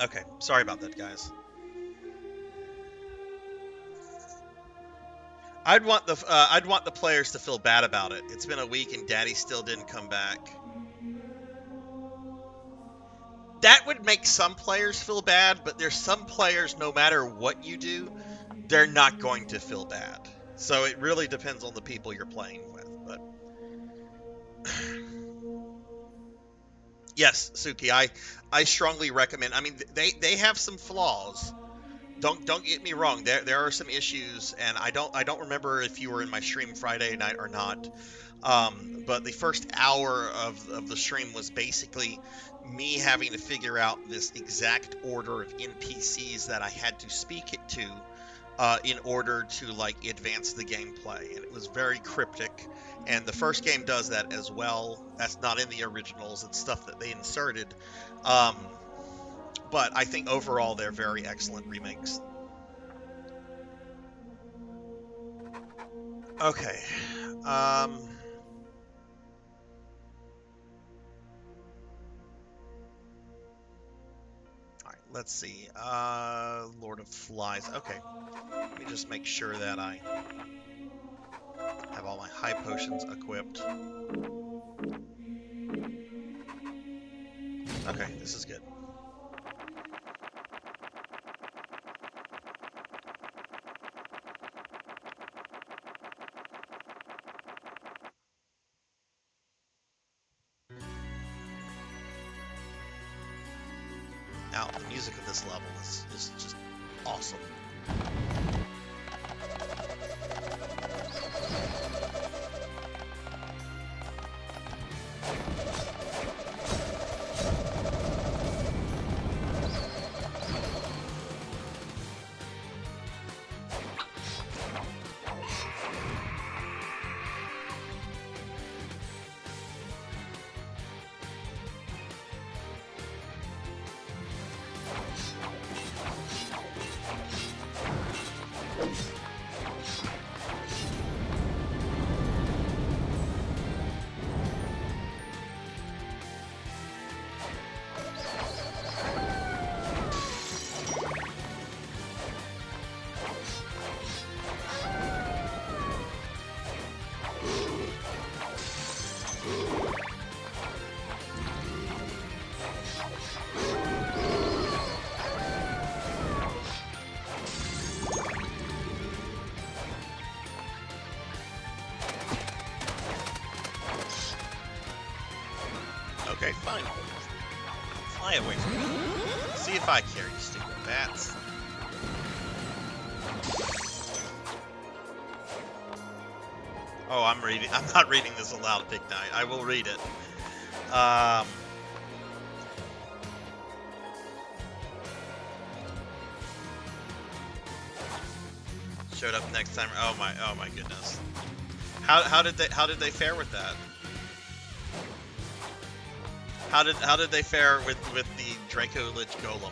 Okay, sorry about that, guys. I'd want the players to feel bad about it. It's been a week and Daddy still didn't come back. That would make some players feel bad, but there's some players, no matter what you do, they're not going to feel bad. So it really depends on the people you're playing with. But yes, Suki, I strongly recommend. I mean, they have some flaws. Don't get me wrong. There are some issues, and I don't remember if you were in my stream Friday night or not. But the first hour of the stream was basically me having to figure out this exact order of NPCs that I had to speak it to in order to like advance the gameplay, and it was very cryptic. And the first game does that as well. That's not in the originals. It's stuff that they inserted. But I think overall they're very excellent remakes. Okay. All right, let's see. Lord of Flies. Okay. Let me just make sure that I have all my high potions equipped. Okay, this is good. Now, the music of this level is just awesome. Okay, fine. Fly away from me. See if I care, you stupid bats. Oh, I'm not reading this aloud, Big Night. I will read it. Showed up next time. Oh my goodness. How did they fare with that? How did they fare with the Draco Lich Golem?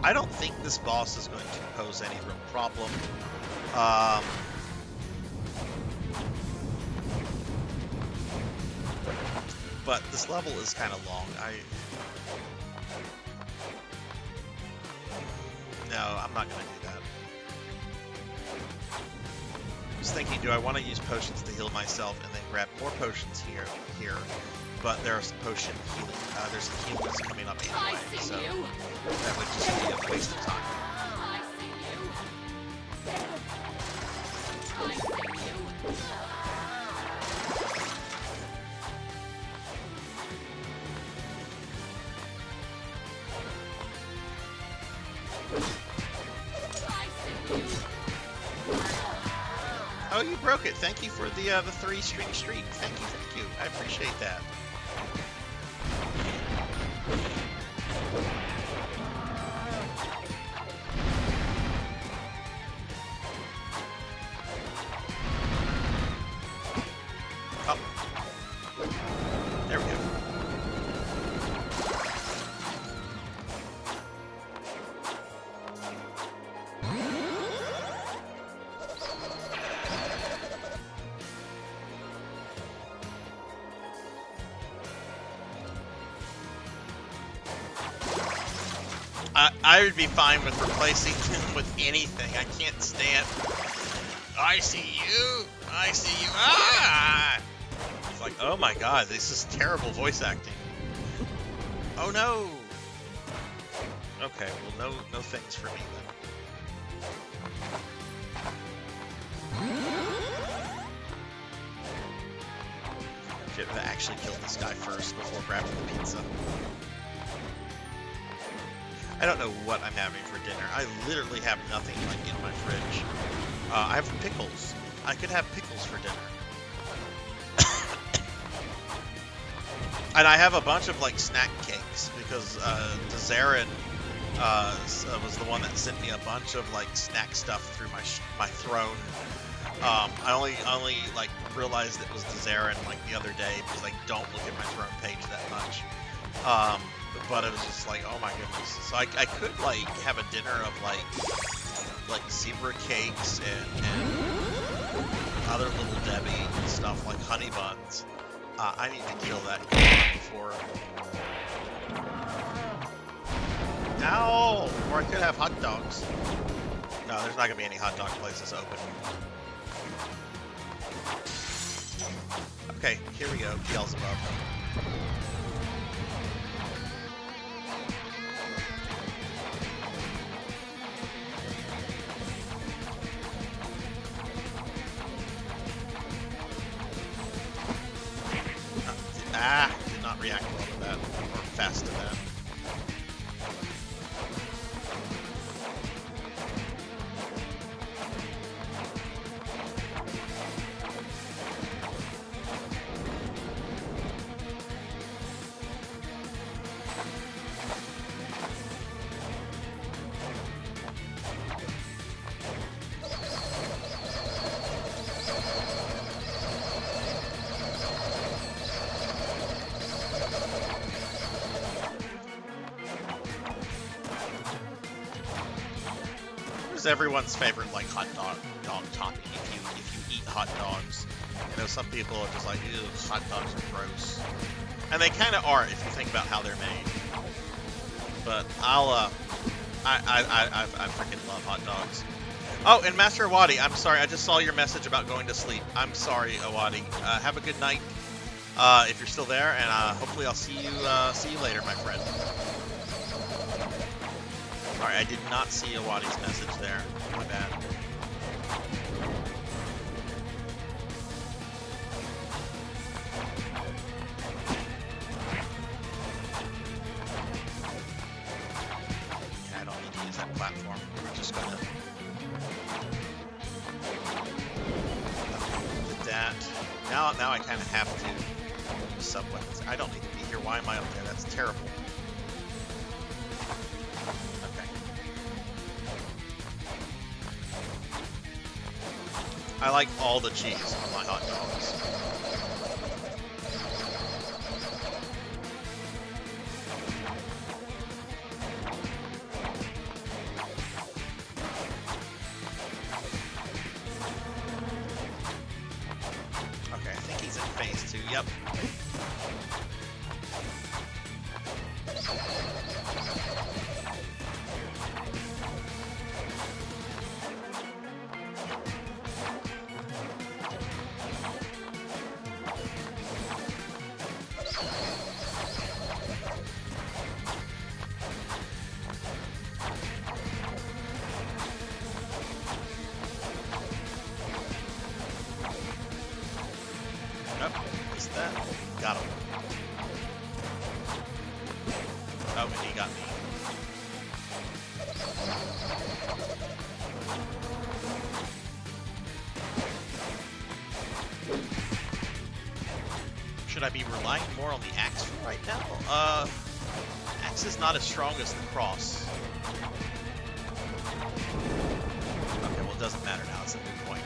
I don't think this boss is going to pose any real problem. But this level is kind of long. No, I'm not going to do that. I was thinking, do I want to use potions to heal myself and then grab more potions here? But there's potion healing. There's a heal that's coming up anyway, so that would just be a waste of time. Oh, you broke it. Thank you for the 3-string streak. Thank you. I appreciate that. Oh. There we go. I would be fine with replacing him with anything. I can't stand. I see you. Ah! It's like, oh my god, this is terrible voice acting. Oh no. Okay, well, no thanks for me then. Should have actually killed this guy first before grabbing the pizza. I don't know what I'm having for dinner. I literally have nothing like in my fridge. I have pickles. I could have pickles for dinner. And I have a bunch of like snack cakes because Dzarin was the one that sent me a bunch of like snack stuff through my throne. I only like realized it was Dzarin like the other day because I don't look at my throne page that much. But it was just like, oh my goodness. So I could like have a dinner of like zebra cakes and other little Debbie and stuff like honey buns. I need to kill that before. Ow! Or I could have hot dogs. No, there's not gonna be any hot dog places open. Okay, here we go. Beelzebub. Did not react well to that, or fast to that. is everyone's favorite like hot dog topping if you eat hot dogs. You know, some people are just like, ew, hot dogs are gross. And they kind of are if you think about how they're made. But I freaking love hot dogs. Oh, and Master Awadi, I'm sorry, I just saw your message about going to sleep. I'm sorry, Awadi. Have a good night if you're still there, and hopefully I'll see you later, my friend. Sorry, I did not see Awadi's message there. My bad. Yeah, I don't need to use that platform. We're just gonna did that. Now I kind of have to use sub-weapons. I don't need to be here. Why am I up there? That's terrible. I like all the cheese on my hot dogs. Okay, I think he's in phase 2. Yep. Got him. Oh, and he got me. Should I be relying more on the axe for right now? Axe is not as strong as the cross. Okay, well it doesn't matter now, it's a moot point.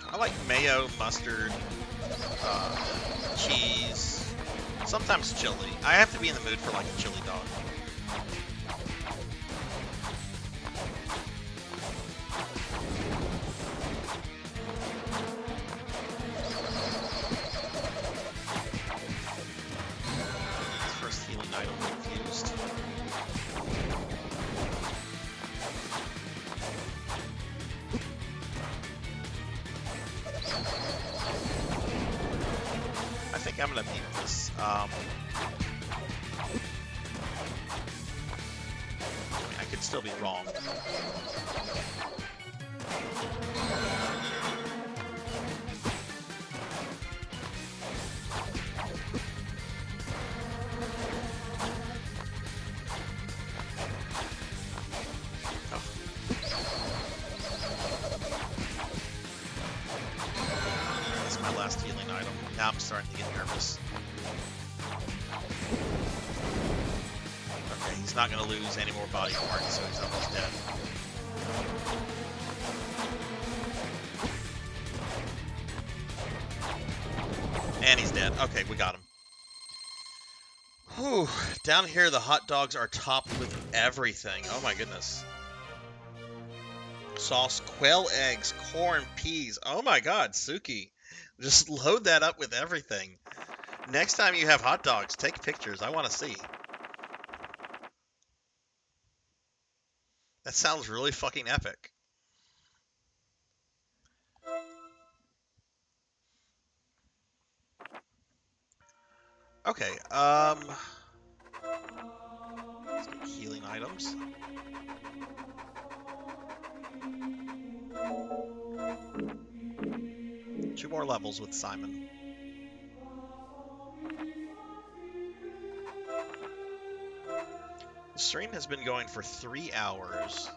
I like mayo, mustard, cheese, sometimes chili. I have to be in the mood for like a chili dog. First healing item confused. I think I'm gonna beat this. I could still be wrong. That's my last healing item. Now I'm starting to get nervous. Okay, he's not going to lose any more body parts, so he's almost dead. And he's dead. Okay, we got him. Whew. Down here, the hot dogs are topped with everything. Oh my goodness. Sauce, quail eggs, corn, peas. Oh my god, Suki. Just load that up with everything. Next time you have hot dogs, take pictures. I want to see. That sounds really fucking epic. Okay, healing items. Two more levels with Simon. The stream has been going for 3 hours.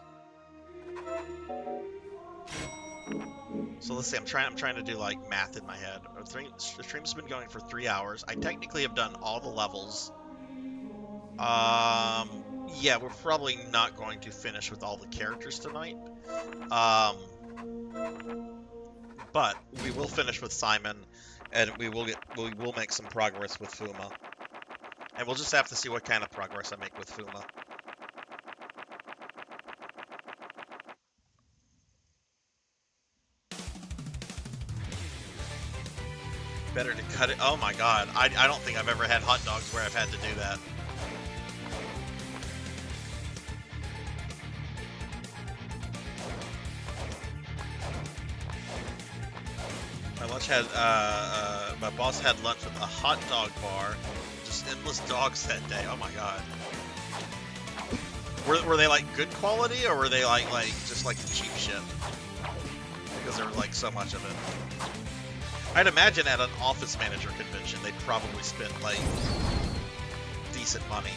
So let's see, I'm trying to do like math in my head. The stream's been going for 3 hours. I technically have done all the levels. Yeah, we're probably not going to finish with all the characters tonight. But we will finish with Simon, and we will make some progress with Fuma. And we'll just have to see what kind of progress I make with Fuma. Better to cut it. Oh my god. I don't think I've ever had hot dogs where I've had to do that. My boss had lunch with a hot dog bar. Just endless dogs that day. Oh my god. Were they like good quality, or were they like just like the cheap shit? Because there was like so much of it. I'd imagine at an office manager convention they probably spent like decent money.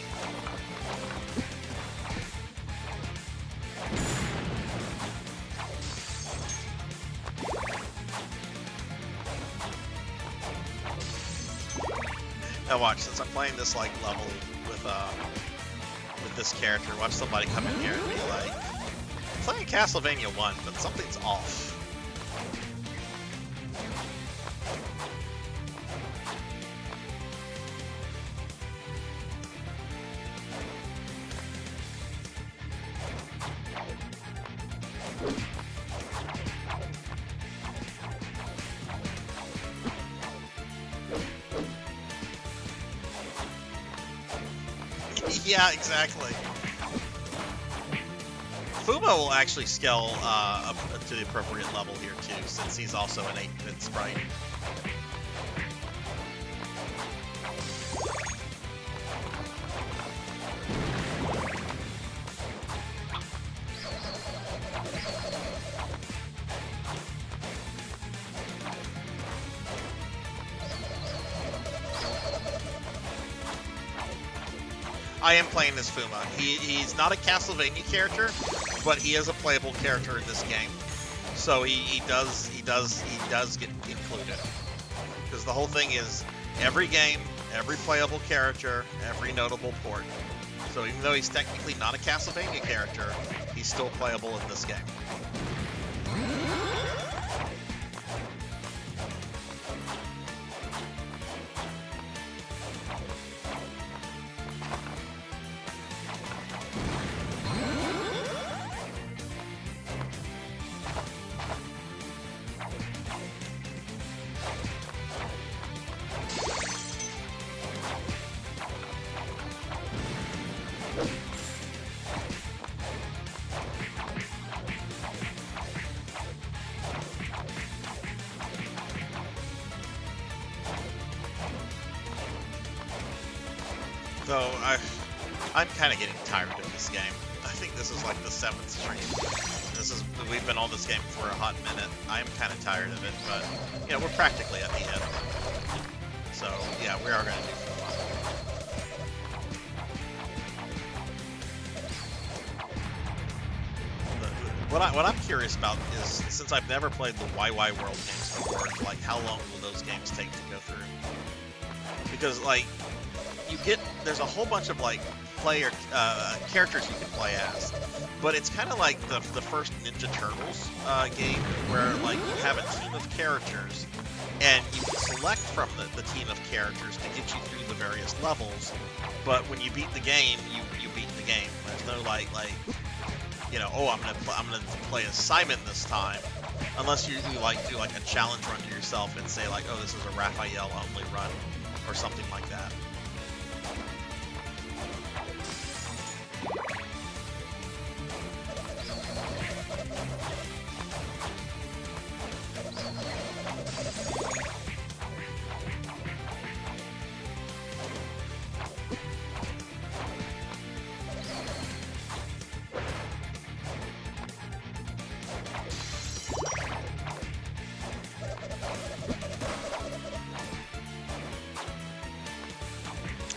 Now watch, since I'm playing this like level with this character, watch somebody come in here and be like, I'm playing Castlevania 1, but something's off. Yeah, exactly. Fuma will actually scale up to the appropriate level here too, since he's also an 8-bit sprite. I am playing as Fuma. He's not a Castlevania character, but he is a playable character in this game. So he does get included. Because the whole thing is every game, every playable character, every notable port. So even though he's technically not a Castlevania character, he's still playable in this game. Though I'm kind of getting tired of this game. I think this is like the 7th stream. We've been on this game for a hot minute. I'm kind of tired of it, but yeah, we're practically at the end. So yeah, we are going to do fun. What I'm curious about is, since I've never played the YY World games before, like how long will those games take to go through? Because like there's a whole bunch of like characters you can play as, but it's kind of like the first Ninja Turtles game, where like you have a team of characters and you can select from the team of characters to get you through the various levels, but when you beat the game, you beat the game. There's no like you know, oh, I'm gonna play as Simon this time, unless you do like a challenge run to yourself and say like, oh, this is a Raphael only run or something like that.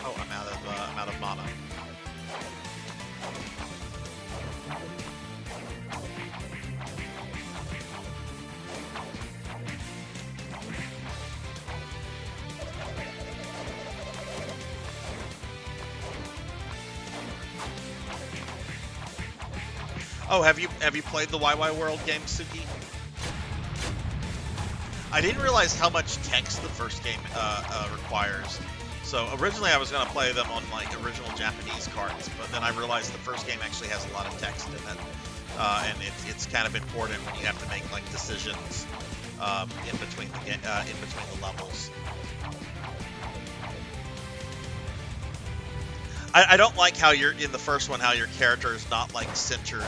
Oh, I'm out of mana. Oh, have you played the YY World game, Suki? I didn't realize how much text the first game requires. So originally I was going to play them on like original Japanese cards, but then I realized the first game actually has a lot of text in it, and it's kind of important when you have to make like decisions in between the levels. I don't like how you're in the first one, how your character is not like centered,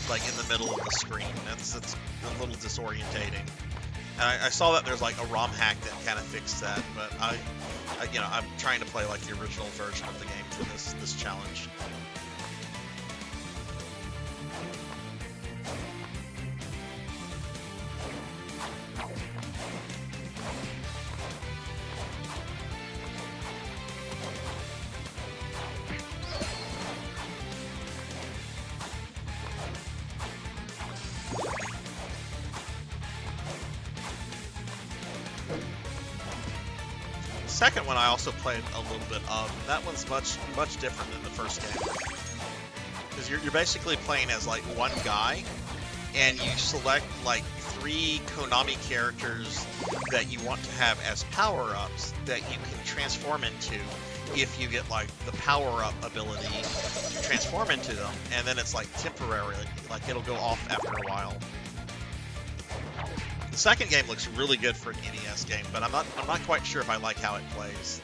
like in the middle of the screen. That's a little disorientating. And I saw that there's like a ROM hack that kind of fixed that, but I'm trying to play like the original version of the game for this challenge. Second one I also played a little bit of. That one's much different than the first game, because you're basically playing as like one guy, and you select like 3 Konami characters that you want to have as power-ups that you can transform into if you get like the power-up ability to transform into them, and then it's like temporary, like it'll go off after a while. The second game looks really good for an NES game, but I'm not quite sure if I like how it plays.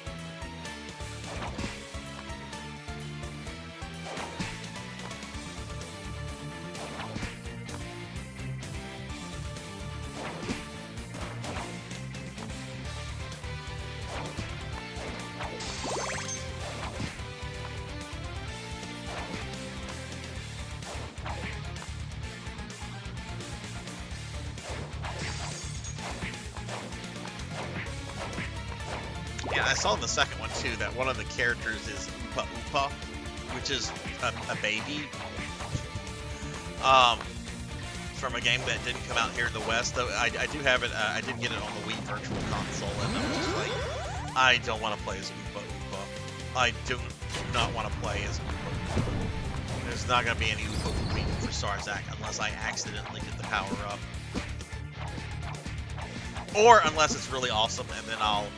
Yeah, I saw in the second one too that one of the characters is Oopa Oopa, which is a baby. From a game that didn't come out here in the West, though I do have it. I did get it on the Wii Virtual Console, and I'm just like, I don't want to play as Oopa Oopa. I do not want to play as Oopa Oopa. There's not going to be any Oopa Oopa for Sarzac unless I accidentally get the power up, or unless it's really awesome, and then I'll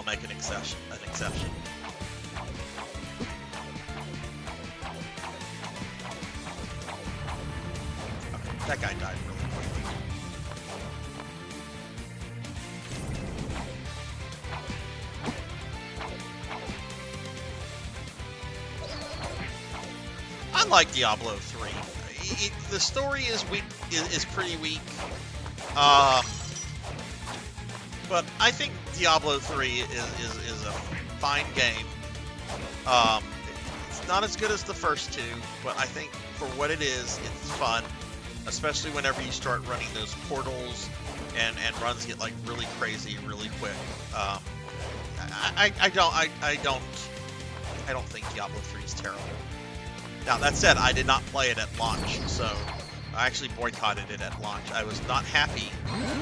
make an exception. Okay, that guy died really quickly. Unlike Diablo 3, the story is weak, is pretty weak. But I think Diablo 3 is a fine game. It's not as good as the first 2, but I think for what it is, it's fun. Especially whenever you start running those portals and runs get like really crazy really quick. I don't think Diablo 3 is terrible. Now that said, I did not play it at launch, so I actually boycotted it at launch. I was not happy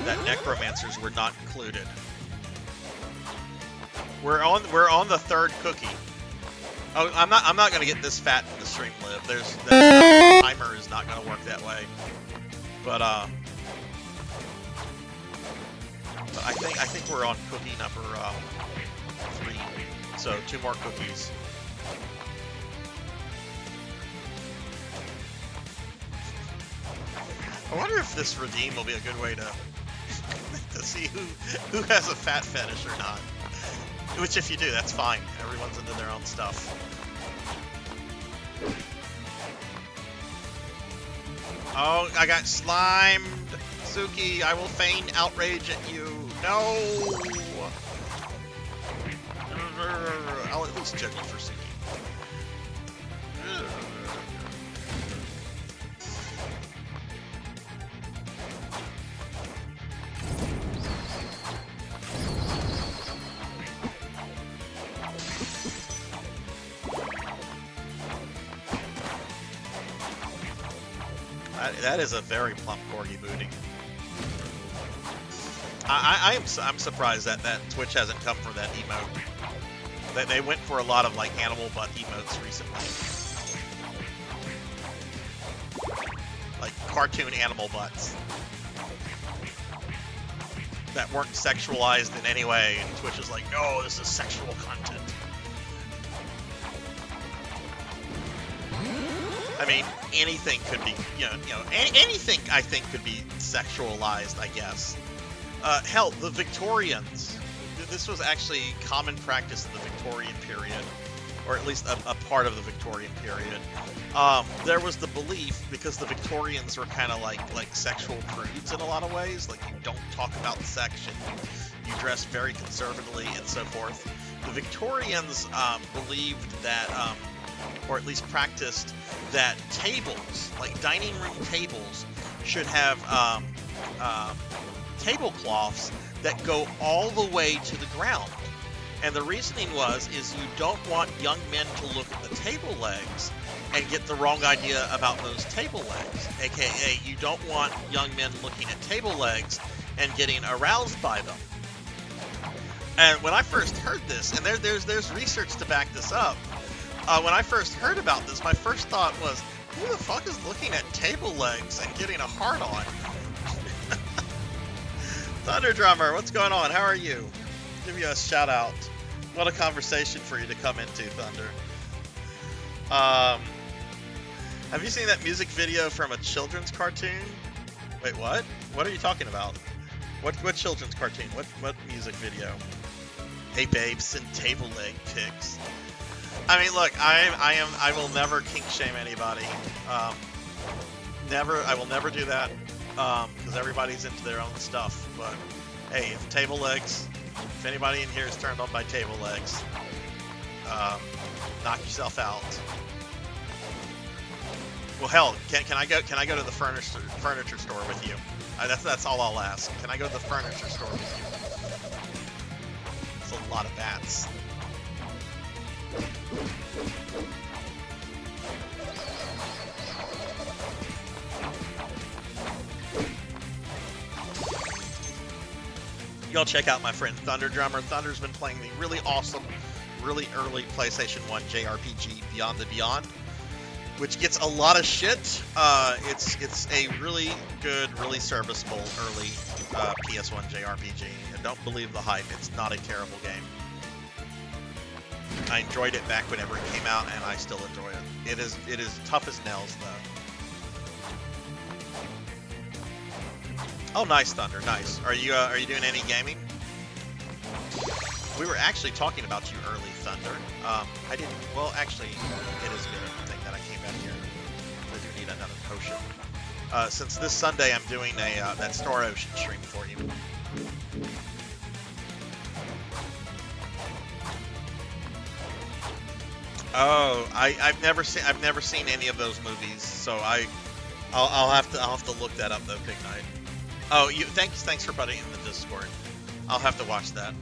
that necromancers were not included. We're on the 3rd cookie. Oh, I'm not gonna get this fat in the stream live. The timer is not gonna work that way. But I think we're on cookie number 3. So 2 more cookies. I wonder if this redeem will be a good way to see who has a fat fetish or not. Which, if you do, that's fine. Everyone's into their own stuff. Oh, I got slimed. Suki, I will feign outrage at you. No! I'll at least judge you for Suki. That is a very plump corgi booty. I'm surprised that Twitch hasn't come for that emote. That they went for a lot of like animal butt emotes recently, like cartoon animal butts. that weren't sexualized in any way, and Twitch is like, no, this is sexual content. I mean, anything could be, anything I think could be sexualized, I guess. Hell, the Victorians. This was actually common practice in the Victorian period, or at least a part of the Victorian period. There was the belief, because the Victorians were kind of like sexual prudes in a lot of ways, like you don't talk about sex, and you dress very conservatively and so forth. The Victorians believed that, or at least practiced, that tables, like dining room tables, should have tablecloths that go all the way to the ground. And the reasoning is you don't want young men to look at the table legs and get the wrong idea about those table legs. AKA, you don't want young men looking at table legs and getting aroused by them. And when I first heard this, and there's research to back this up, when I first heard about this, my first thought was, who the fuck is looking at table legs and getting a hard on? Thunder Drummer, what's going on? How are you? Give you a shout out. What a conversation for you to come into, Thunder. Have you seen that music video from a children's cartoon? Wait, what? What are you talking about? What children's cartoon? What music video? Hey babes and table leg pics. I mean, look, I will never kink shame anybody. I will never do that. Because everybody's into their own stuff. But hey, if anybody in here is turned on by table legs, knock yourself out. Well, hell, can I go to the furniture store with you? That's all I'll ask. Can I go to the furniture store with you? It's a lot of bats. Y'all check out my friend Thunder Drummer. Thunder's been playing the really awesome, really early PlayStation 1 JRPG Beyond the Beyond, which gets a lot of shit. It's a really good, really serviceable early PS1 JRPG. And don't believe the hype. It's not a terrible game. I enjoyed it back whenever it came out, and I still enjoy it. It is tough as nails, though. Oh, nice, Thunder, nice. Are you doing any gaming? We were actually talking about you early, Thunder. I didn't. Well, actually, it is a good thing that I came back here. I do need another potion. Since this Sunday I'm doing that Star Ocean stream for you. Oh, I've never seen any of those movies, so I'll have to look that up though, Big Night. Oh, thanks for putting it in the Discord. I'll have to watch that.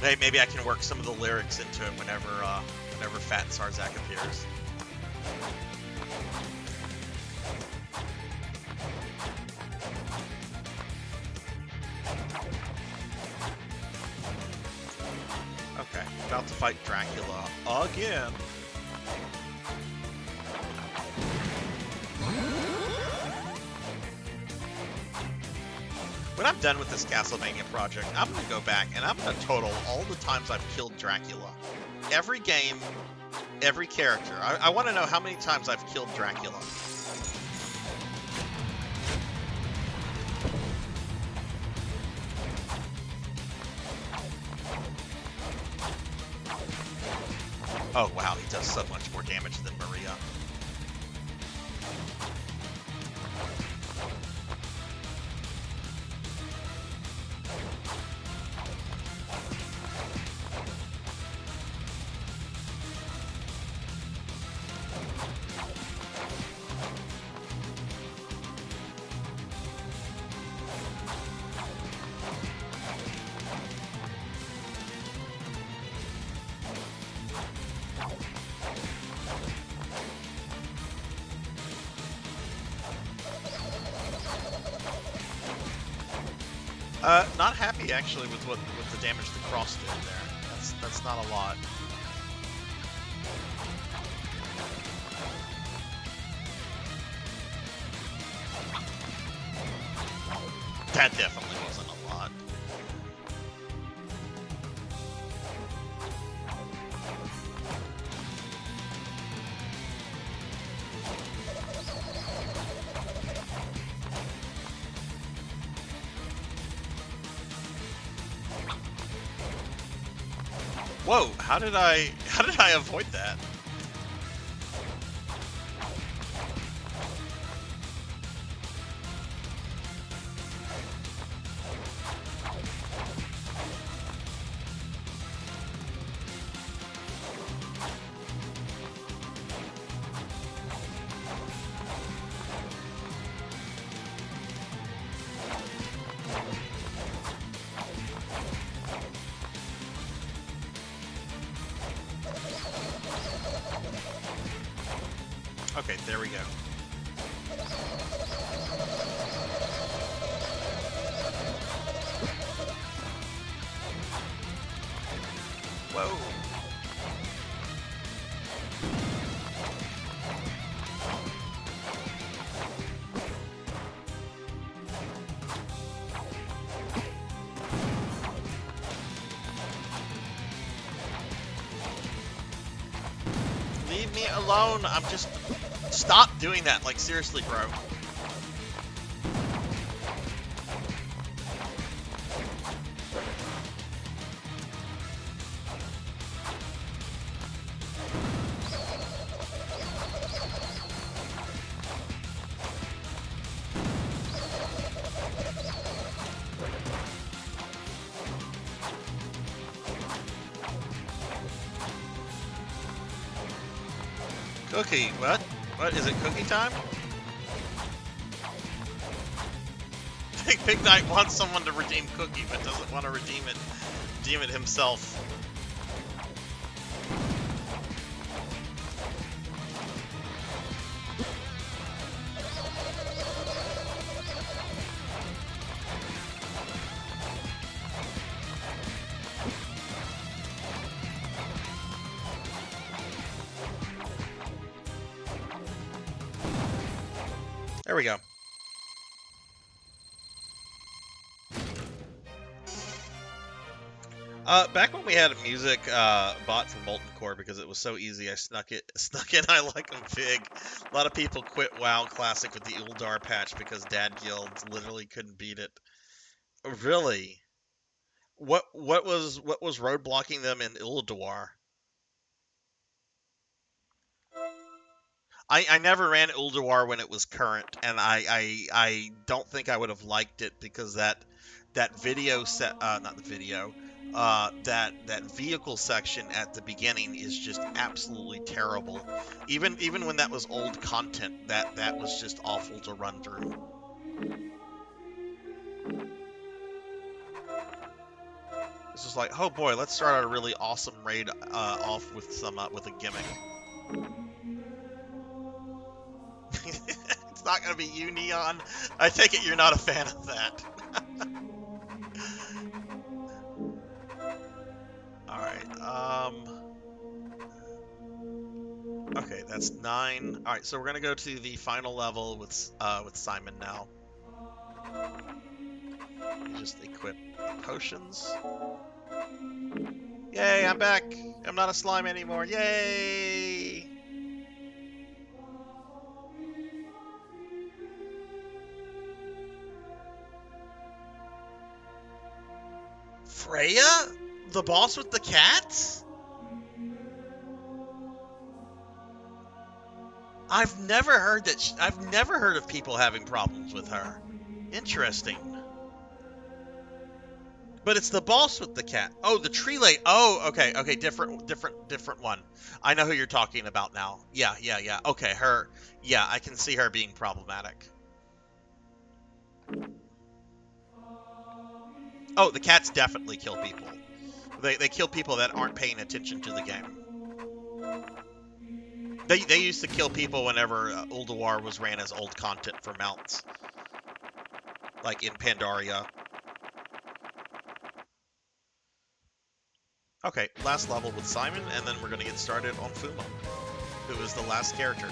Maybe I can work some of the lyrics into it whenever Fat Sarzac appears. Okay, about to fight Dracula again. When I'm done with this Castlevania project, I'm going to go back and I'm going to total all the times I've killed Dracula. Every game, every character. I want to know how many times I've killed Dracula. Oh wow, he does so much more damage than Maria. Not happy actually with the damage the cross did there. That's not a lot. That definitely wasn't a lot. Whoa, how did I avoid that? Okay, there we go. Whoa. Leave me alone. I'm just... Stop doing that. Like, seriously, bro. Cookie, what? What, is it cookie time? Big Knight wants someone to redeem Cookie, but doesn't want to redeem it himself. There we go. Back when we had a music bot for Molten Core because it was so easy, I snuck in I Like 'em Big. A lot of people quit WoW Classic with the Uldar patch because Dad Guilds literally couldn't beat it. Really? What was roadblocking them in Ulduar? I never ran Ulduar when it was current, and I don't think I would have liked it because that video set not the video that vehicle section at the beginning is just absolutely terrible. Even when that was old content, that was just awful to run through. It's just like, oh boy, let's start a really awesome raid off with some with a gimmick. It's not gonna be you, Neon. I take it you're not a fan of that. Alright, okay, that's 9. Alright, so we're gonna go to the final level with Simon now. Just equip potions. Yay, I'm back! I'm not a slime anymore, yay! Freya? The boss with the cats? I've never heard that. I've never heard of people having problems with her. Interesting. But it's the boss with the cat. Oh, the tree lady. Oh, okay, okay, different one. I know who you're talking about now. Yeah. Okay, her. Yeah, I can see her being problematic. Oh, the cats definitely kill people. They kill people that aren't paying attention to the game. They used to kill people whenever Ulduar was ran as old content for mounts. Like in Pandaria. Okay, last level with Simon, and then we're going to get started on Fuma, who is the last character.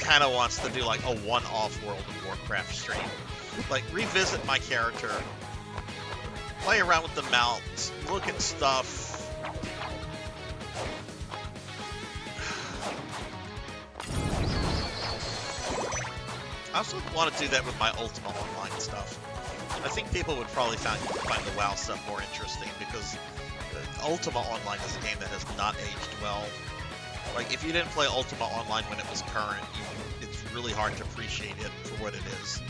Kind of wants to do like a one-off World of Warcraft stream, like revisit my character play around with the mounts, look at stuff. I also want to do that with my Ultima Online stuff. I think people would probably find the WoW stuff more interesting because Ultima Online is a game that has not aged well. Like, if you didn't play Ultima Online when it was current, it's really hard to appreciate it for what it is.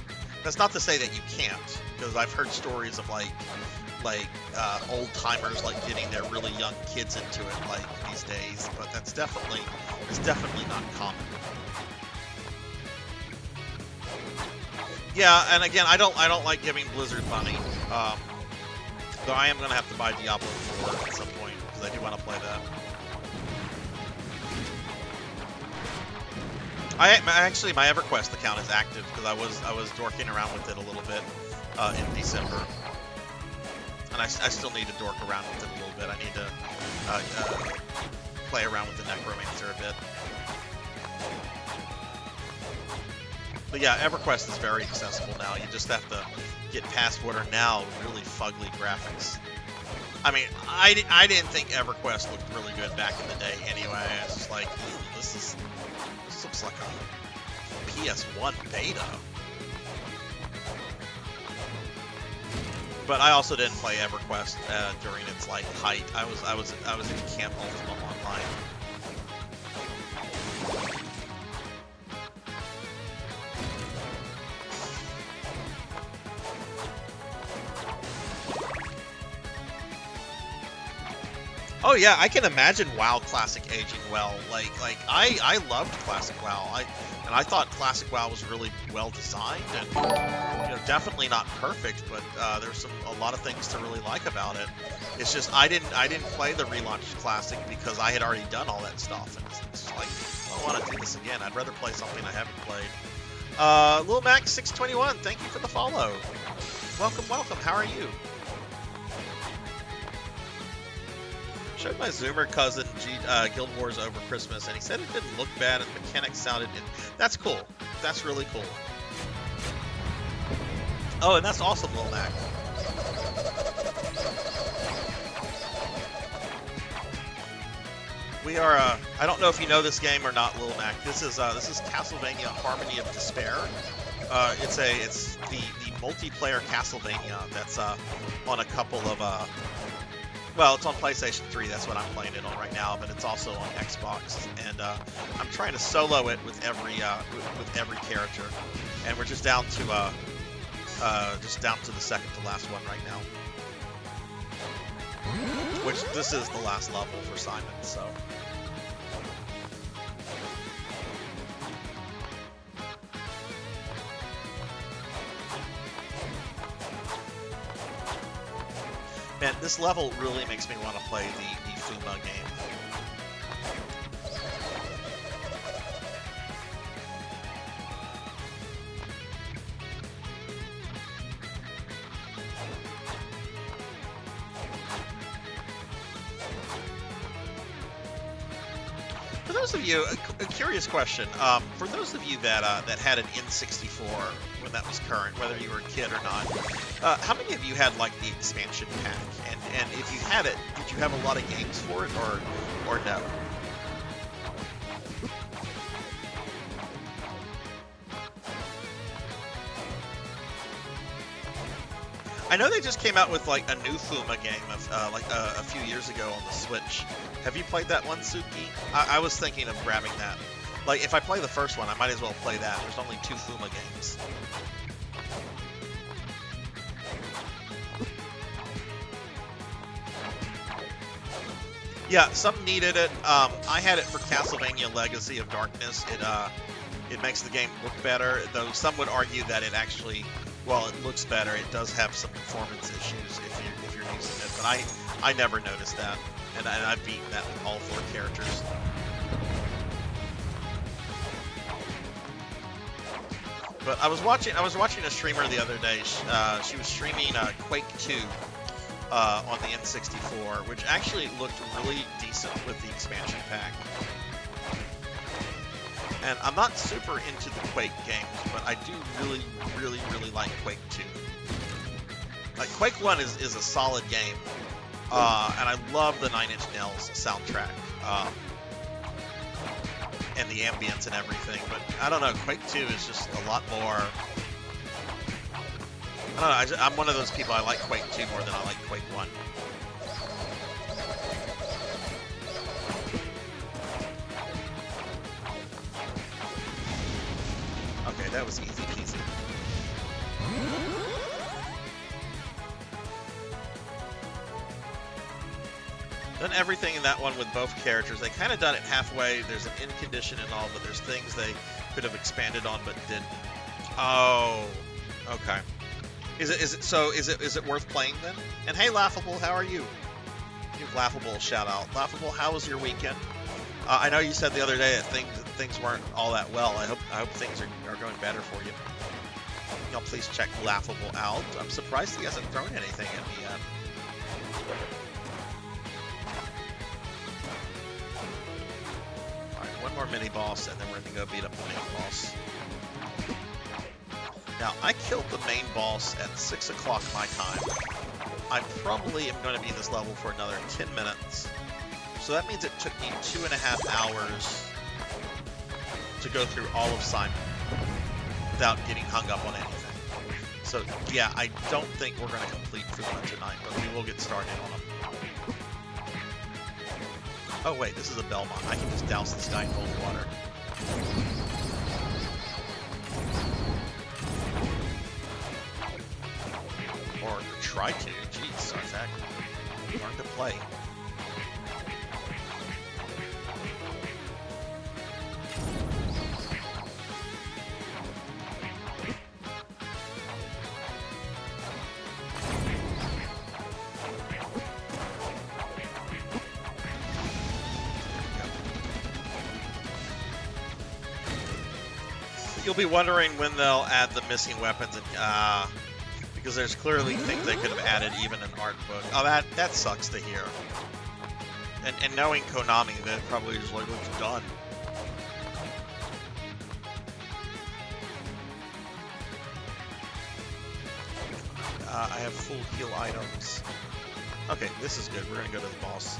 That's not to say that you can't, because I've heard stories of like old timers like getting their really young kids into it like these days, but it's definitely not common. Yeah, and again, I don't like giving Blizzard money. Though I am gonna have to buy Diablo 4 at some point because I do want to play that. Actually, my EverQuest account is active because I was dorking around with it a little bit in December, and I still need to dork around with it a little bit. I need to play around with the Necromancer a bit. But yeah, EverQuest is very accessible now. You just have to get past what are now really fugly graphics. I mean, I didn't think EverQuest looked really good back in the day anyway. It's just like, this looks like a PS1 beta. But I also didn't play EverQuest during its like height. I was in Camp Ultima Online. Oh yeah, I can imagine WoW Classic aging well. Like I loved Classic WoW. I thought Classic WoW was really well designed and definitely not perfect, but there's a lot of things to really like about it. It's just I didn't play the relaunched Classic because I had already done all that stuff, and it's just like I don't want to do this again. I'd rather play something I haven't played. Lil Max 621, thank you for the follow. Welcome. How are you? Showed my Zoomer cousin Guild Wars over Christmas, and he said it didn't look bad, and the mechanics sounded... That's cool. That's really cool. Oh, and that's awesome, Lil Mac. We are... I don't know if you know this game or not, Lil Mac. This is Castlevania Harmony of Despair. It's the multiplayer Castlevania that's on a couple of... Well, it's on PlayStation 3, that's what I'm playing it on right now, but it's also on Xbox, and I'm trying to solo it with every character, and we're just down to the second to last one right now. Which this is the last level for Simon, so. Man, this level really makes me want to play the Fuma game. For those of you, a curious question. For those of you that had an N64 when that was current, whether you were a kid or not, how many of you had like the expansion pack? And if you had it, did you have a lot of games for it, or no? I know they just came out with like a new Fuma game of a few years ago on the Switch. Have you played that one, Suki? I was thinking of grabbing that. Like, if I play the first one, I might as well play that. There's only 2 Fuma games. Yeah, some needed it. I had it for Castlevania Legacy of Darkness. It makes the game look better, though some would argue that it actually, while it looks better, it does have some performance issues if you're using it. But I never noticed that, and I've beaten that with all 4 characters. But I was watching a streamer the other day. She was streaming Quake 2. On the N64, which actually looked really decent with the expansion pack. And I'm not super into the Quake games, but I do really like Quake 2. Like Quake 1 is a solid game, and I love the Nine Inch Nails soundtrack and the ambience and everything. But I don't know, Quake 2 is just a lot more. I don't know. I'm one of those people. I like Quake 2 more than I like Quake 1. Okay, that was easy peasy. Done everything in that one with both characters. They kind of done it halfway. There's an in condition and all, but there's things they could have expanded on but didn't. Oh, okay. Is it worth playing then? And hey, Laughable, how are you? Give Laughable a shout out. Laughable, how was your weekend? I know you said the other day that things weren't all that well. I hope things are going better for you. Y'all please check Laughable out. I'm surprised he hasn't thrown anything at me yet. Alright, one more mini boss and then we're gonna go beat up the main boss. Now, I killed the main boss at 6 o'clock my time. I probably am going to be in this level for another 10 minutes. So that means it took me 2.5 hours to go through all of Simon without getting hung up on anything. So, yeah, I don't think we're going to complete Fuma tonight, but we will get started on them. Oh, wait, this is a Belmont. I can just douse this guy in cold water. Or try to. Jeez, Sarzac. Learn to play. You'll be wondering when they'll add the missing weapons and because there's clearly things they could have added even in art book. Oh, that sucks to hear. And knowing Konami, that probably just like looks done. I have full heal items. Okay, this is good. We're gonna go to the boss.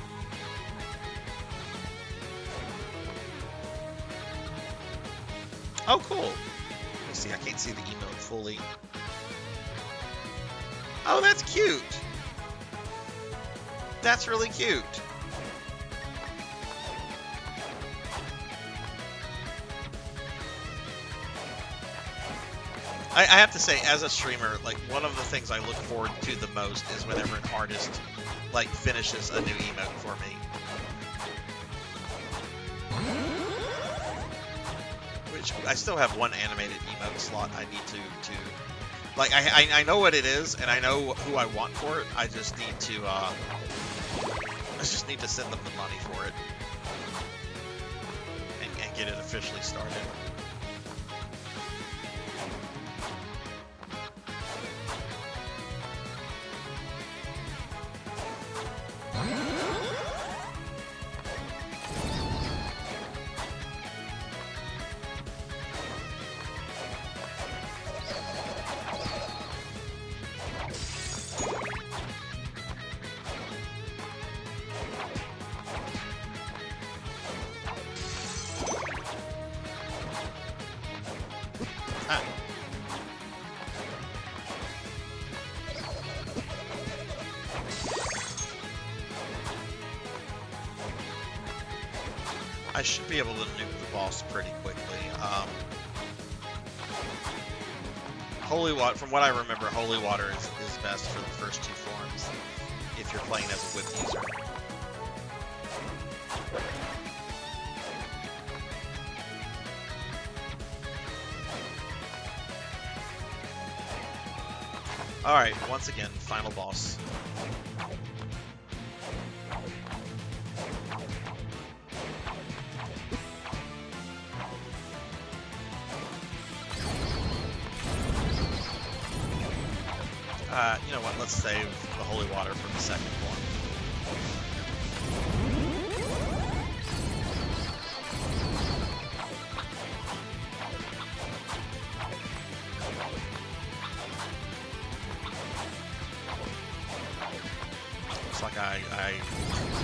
Oh, cool. Let me see. I can't see the emote fully. Oh, that's cute. That's really cute. I have to say, as a streamer, like, one of the things I look forward to the most is whenever an artist, like, finishes a new emote for me. Which, I still have one animated emote slot I need to like, I know what it is, and I know who I want for it. I just need to send them the money for it. And get it officially started. I should be able to nuke the boss pretty quickly. Holy water, from what I remember, holy water is best for the first two forms if you're playing as a whip user. Alright, once again, final boss. You know what, let's save the holy water for the second form. Looks like I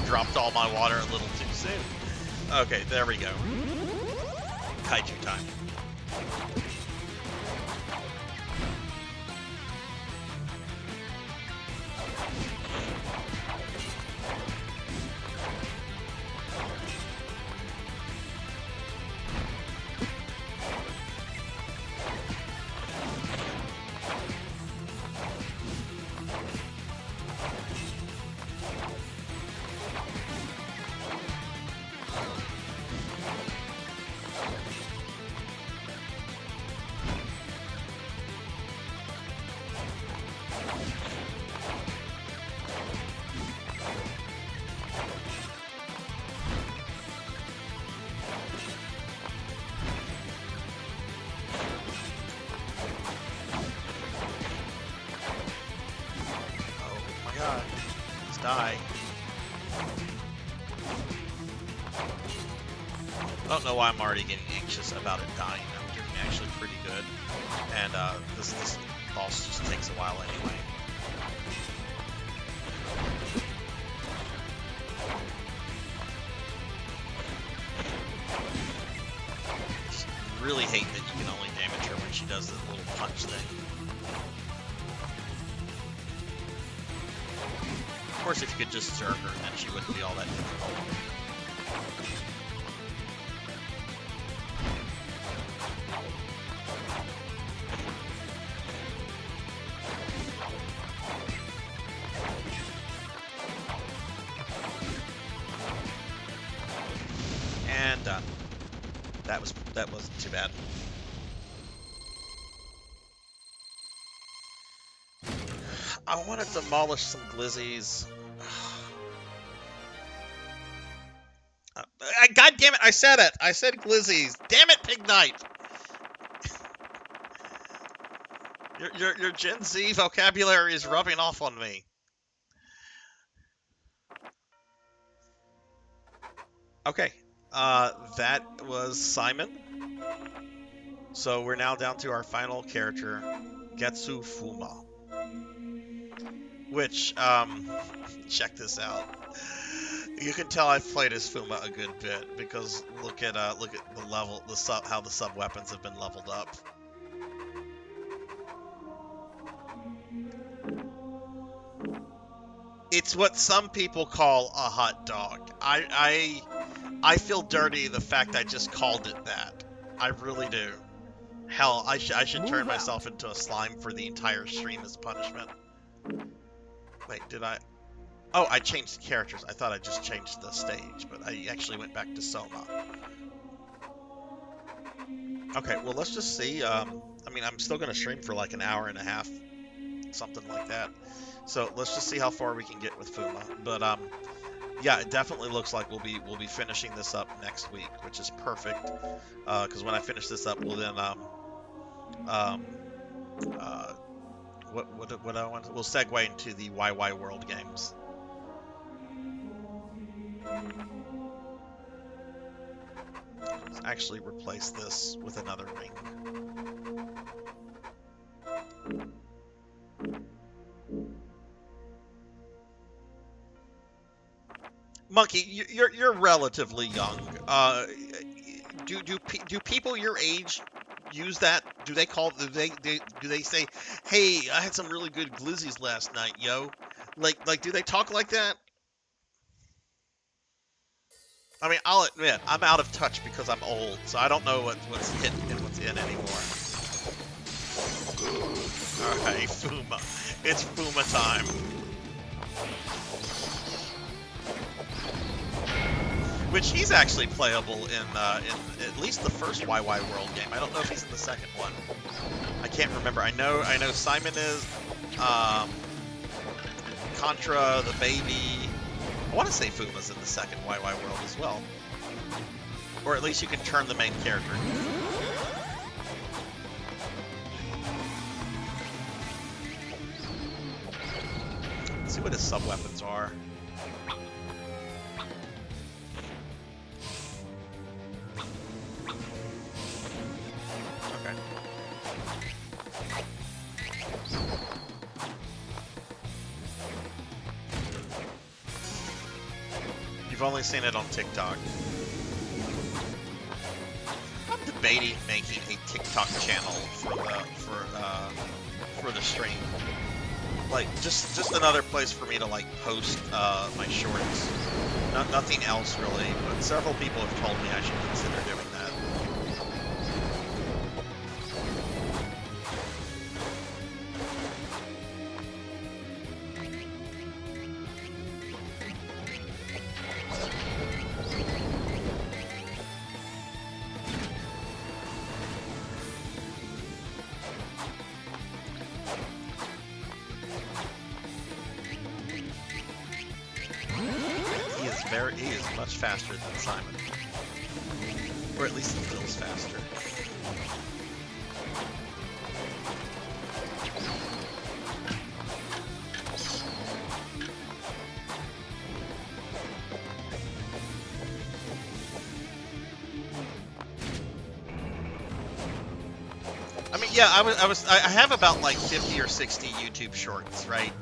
dropped all my water a little too soon. Okay, there we go. Kaiju time. Let's die. I don't know why I'm already getting anxious about it dying. I'm getting actually pretty good. And this boss just takes a while anyway. Just really hate that you can only damage her when she does the little punch thing. Of course, if you could just zerg her, then she wouldn't be all that difficult. And done. That wasn't too bad. I want to demolish some glizzies. God damn it! I said it. I said glizzies. Damn it, Pig Knight. Your Gen Z vocabulary is rubbing off on me. Okay, that was Simon. So we're now down to our final character, Getsu Fuma. Which, check this out. You can tell I've played as Fuma a good bit because look at the level, how the sub weapons have been leveled up. It's what some people call a hot dog. I feel dirty the fact I just called it that. I really do. Hell, I should turn myself into a slime for the entire stream as punishment. Wait, did I? Oh, I changed the characters. I thought I just changed the stage, but I actually went back to Soma. Okay, well, let's just see. I mean, I'm still going to stream for like an hour and a half, something like that. So let's just see how far we can get with Fuma. But yeah, it definitely looks like we'll be finishing this up next week, which is perfect. Because when I finish this up, we'll then what I want, we'll segue into the YY World games. Let's actually replace this with another ring. Monkey, you're relatively young. Do people your age use that? Do they say, "Hey, I had some really good glizzies last night, yo"? Like do they talk like that? I mean, I'll admit, I'm out of touch because I'm old, so I don't know what's hit and what's in anymore. Alright, Fuma. It's Fuma time. Which he's actually playable in at least the first YY World game. I don't know if he's in the second one. I can't remember. I know Simon is. Contra, the baby. I want to say Fuma's in the second YY World as well. Or at least you can turn the main character. Let's see what his sub-weapons are. Okay. only seen it on TikTok. I'm debating making a TikTok channel for the stream. Like just another place for me to like post my shorts. Nothing else really, but several people have told me I should consider doing that. He is much faster than Simon. Or at least he feels faster. I mean, yeah, I have about like 50 or 60 YouTube shorts, right?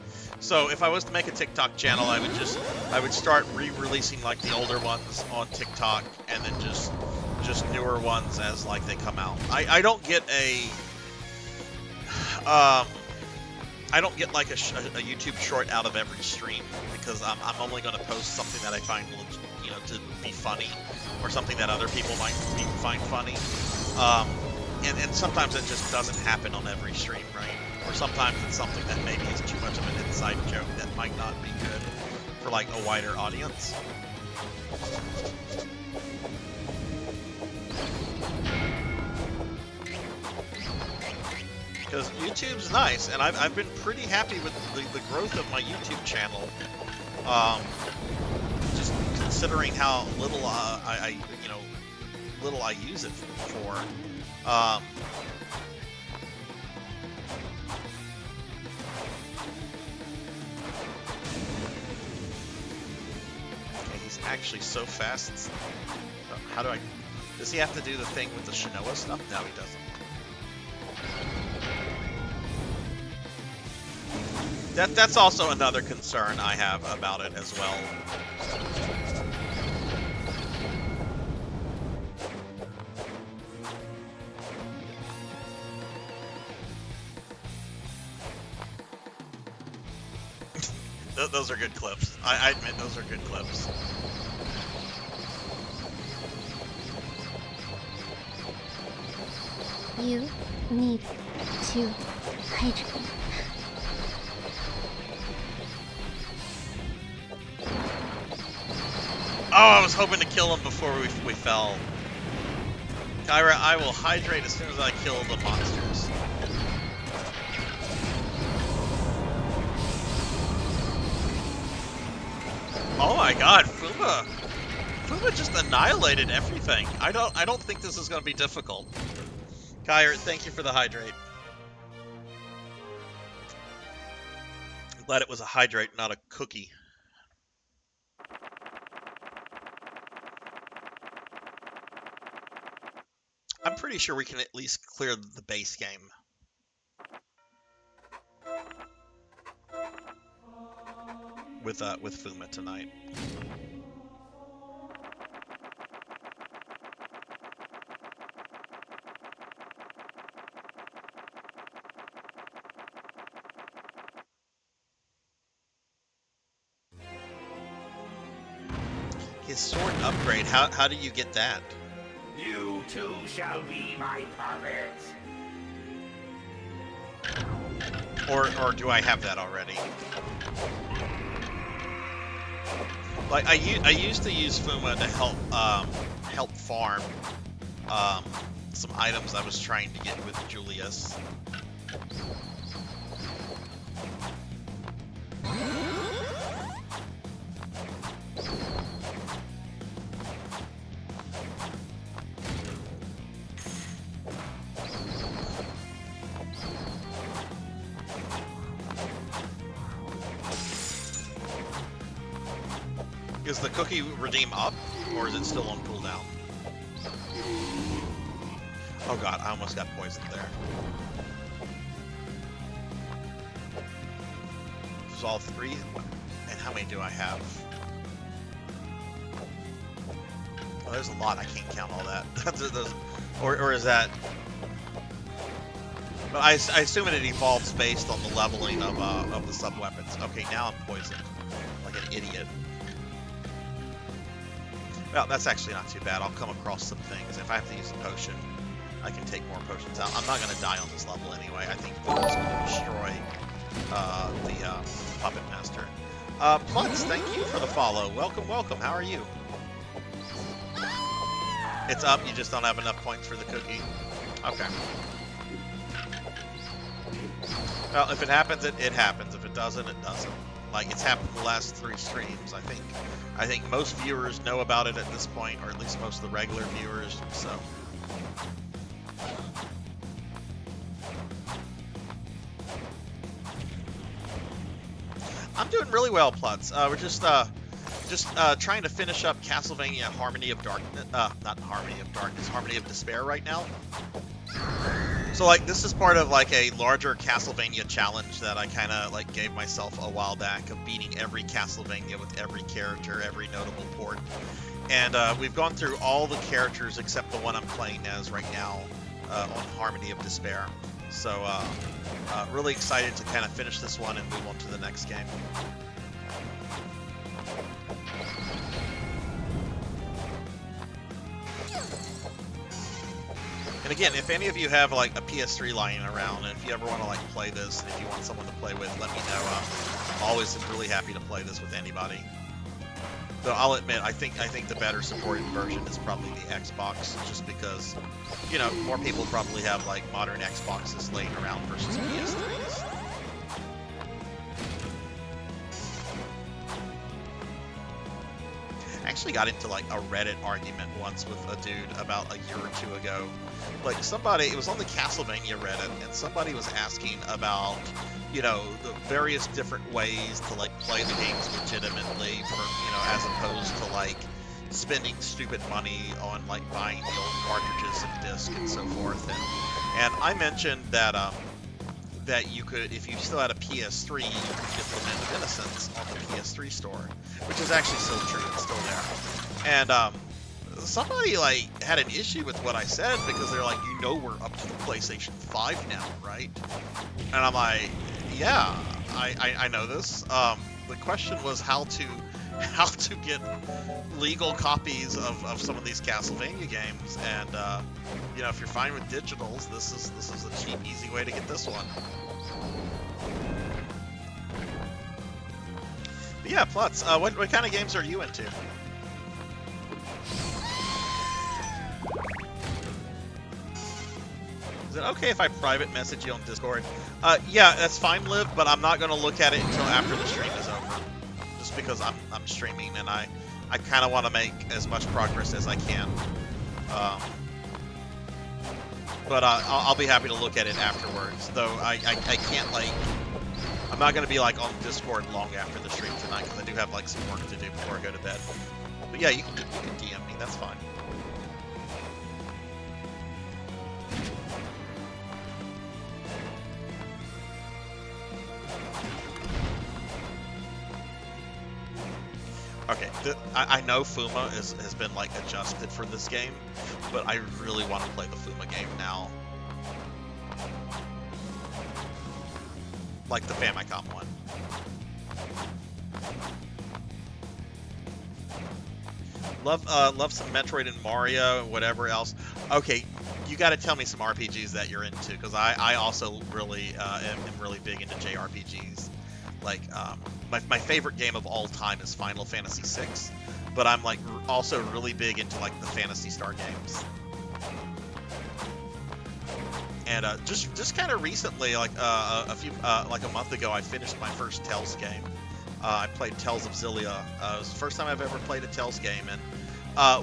So if I was to make a TikTok channel, I would start re-releasing like the older ones on TikTok, and then just newer ones as like they come out. I don't get like a YouTube short out of every stream, because I'm only going to post something that I find, you know, to be funny, or something that other people might find funny. And sometimes it just doesn't happen on every stream, right? Or sometimes it's something that maybe is too much of an inside joke that might not be good for like a wider audience. Because YouTube's nice, and I've been pretty happy with the growth of my YouTube channel. Just considering how little I use it for. Actually so fast. How do I... Does he have to do the thing with the Shinoa stuff? No, he doesn't. That's also another concern I have about it as well. Those are good clips. I admit those are good clips. You need to hydrate. Oh, I was hoping to kill him before we fell. Kyra, I will hydrate as soon as I kill the monsters. Oh my god, Fuma just annihilated everything. I don't think this is going to be difficult. Kyra, thank you for the hydrate. I'm glad it was a hydrate, not a cookie. I'm pretty sure we can at least clear the base game. With Fuma tonight. His sword upgrade, how do you get that? You too shall be my puppets. Or do I have that already? Like I used to use Fuma to help farm some items I was trying to get with Julius. Is the cookie redeem up, or is it still on cooldown? Oh god, I almost got poisoned there. This is all 3, and how many do I have? Oh, there's a lot. I can't count all that. Or is that? But I assume it evolves based on the leveling of the sub weapons. Okay, now I'm poisoned like an idiot. Well, that's actually not too bad. I'll come across some things. If I have to use a potion, I can take more potions out. I'm not going to die on this level anyway. I think Voodoo's going to destroy the Puppet Master. Plutz, thank you for the follow. Welcome, welcome. How are you? It's up. You just don't have enough points for the cookie. Okay. Well, if it happens, it happens. If it doesn't, it doesn't. Like, it's happened the last 3 streams, I think most viewers know about it at this point, or at least most of the regular viewers, so. I'm doing really well, Plutz. We're just trying to finish up Castlevania Harmony of Darkness, not Harmony of Darkness, Harmony of Despair right now. So, like, this is part of, like, a larger Castlevania challenge that I kind of, like, gave myself a while back of beating every Castlevania with every character, every notable port. And we've gone through all the characters except the one I'm playing as right now on Harmony of Despair. So, really excited to kind of finish this one and move on to the next game. And again, if any of you have like a PS3 lying around, and if you ever want to like play this, and if you want someone to play with, let me know. I'm always really happy to play this with anybody. Though I'll admit, I think the better supported version is probably the Xbox, just because, you know, more people probably have like modern Xboxes laying around versus PS3s. I actually got into like a Reddit argument once with a dude about a year or two ago. Like somebody, it was on the Castlevania Reddit, and somebody was asking about, you know, the various different ways to like play the games legitimately, for, you know, as opposed to like spending stupid money on like buying the old cartridges and discs and so forth. And I mentioned that that you could, if you still had a PS3, you could get Lament of Innocence on the PS3 store, which is actually still true. It's still there. And somebody like had an issue with what I said, because they're like, you know, we're up to the PlayStation 5 now, right? And I'm like, yeah, I know this. The question was how to get legal copies of some of these Castlevania games, and you know, if you're fine with digitals, this is a cheap, easy way to get this one. But yeah, Plutz, what kind of games are you into? Is it okay if I private message you on Discord? Yeah, that's fine, Liv, but I'm not going to look at it until after the stream is over. Just because I'm streaming, and I kind of want to make as much progress as I can. But I'll be happy to look at it afterwards. Though I can't, like, I'm not going to be like on Discord long after the stream tonight, because I do have like some work to do before I go to bed. But yeah, you can DM me, that's fine. Okay, I know Fuma has been like adjusted for this game, but I really want to play the Fuma game now. Like the Famicom one. Love some Metroid and Mario and whatever else. Okay, you got to tell me some RPGs that you're into, because I also really am really big into JRPGs. Like, my favorite game of all time is Final Fantasy VI, but I'm like also really big into like the Phantasy Star games. And just kind of recently, like like a month ago, I finished my first Tales game. I played Tales of Xillia. It was the first time I've ever played a Tales game, and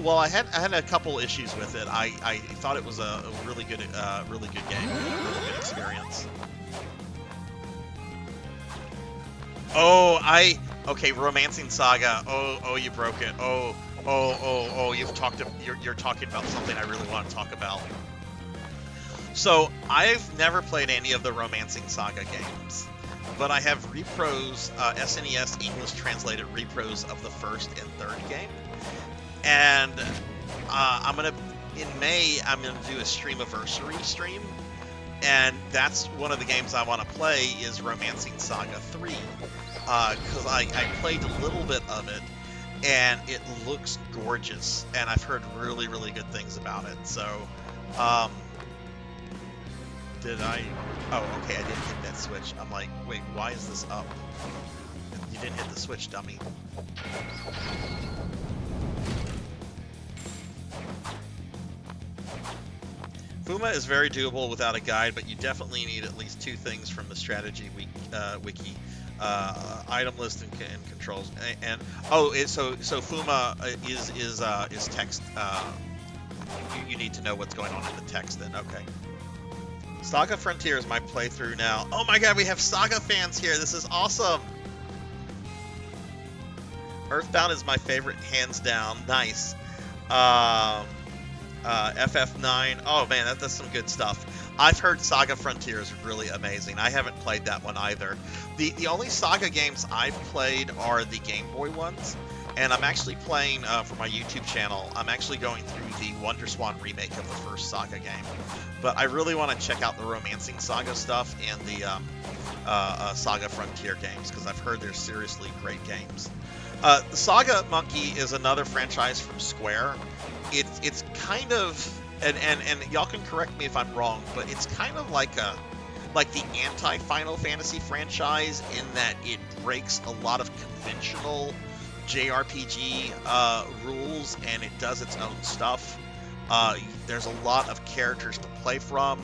well, I had a couple issues with it. I thought it was a really good game, really good experience. Oh, okay, Romancing Saga. Oh, you broke it. Oh, you're talking about something I really want to talk about. So, I've never played any of the Romancing Saga games, but I have repros, SNES English translated repros of the first and third game. And in May, I'm gonna do a Streamiversary stream, and that's one of the games I want to play is Romancing Saga 3, because I played a little bit of it, and it looks gorgeous, and I've heard really, really good things about it. So, did I? Oh, okay, I didn't hit that switch. I'm like, wait, why is this up? You didn't hit the switch, dummy. Fuma is very doable without a guide, but you definitely need at least 2 things from the strategy wiki, item list and controls. And oh, so Fuma is text. You need to know what's going on in the text. Then okay. Saga Frontier is my playthrough now. Oh my God, we have Saga fans here. This is awesome. Earthbound is my favorite, hands down. Nice. FF9. Oh man, that's some good stuff. I've heard Saga Frontier is really amazing. I haven't played that one either. The only Saga games I've played are the Game Boy ones, and I'm actually playing for my YouTube channel. I'm actually going through the WonderSwan remake of the first Saga game, but I really want to check out the Romancing Saga stuff and the Saga Frontier games because I've heard they're seriously great games. The Saga Monkey is another franchise from Square. It's kind of, and y'all can correct me if I'm wrong, but it's kind of like the anti-Final Fantasy franchise in that it breaks a lot of conventional JRPG rules and it does its own stuff. There's a lot of characters to play from.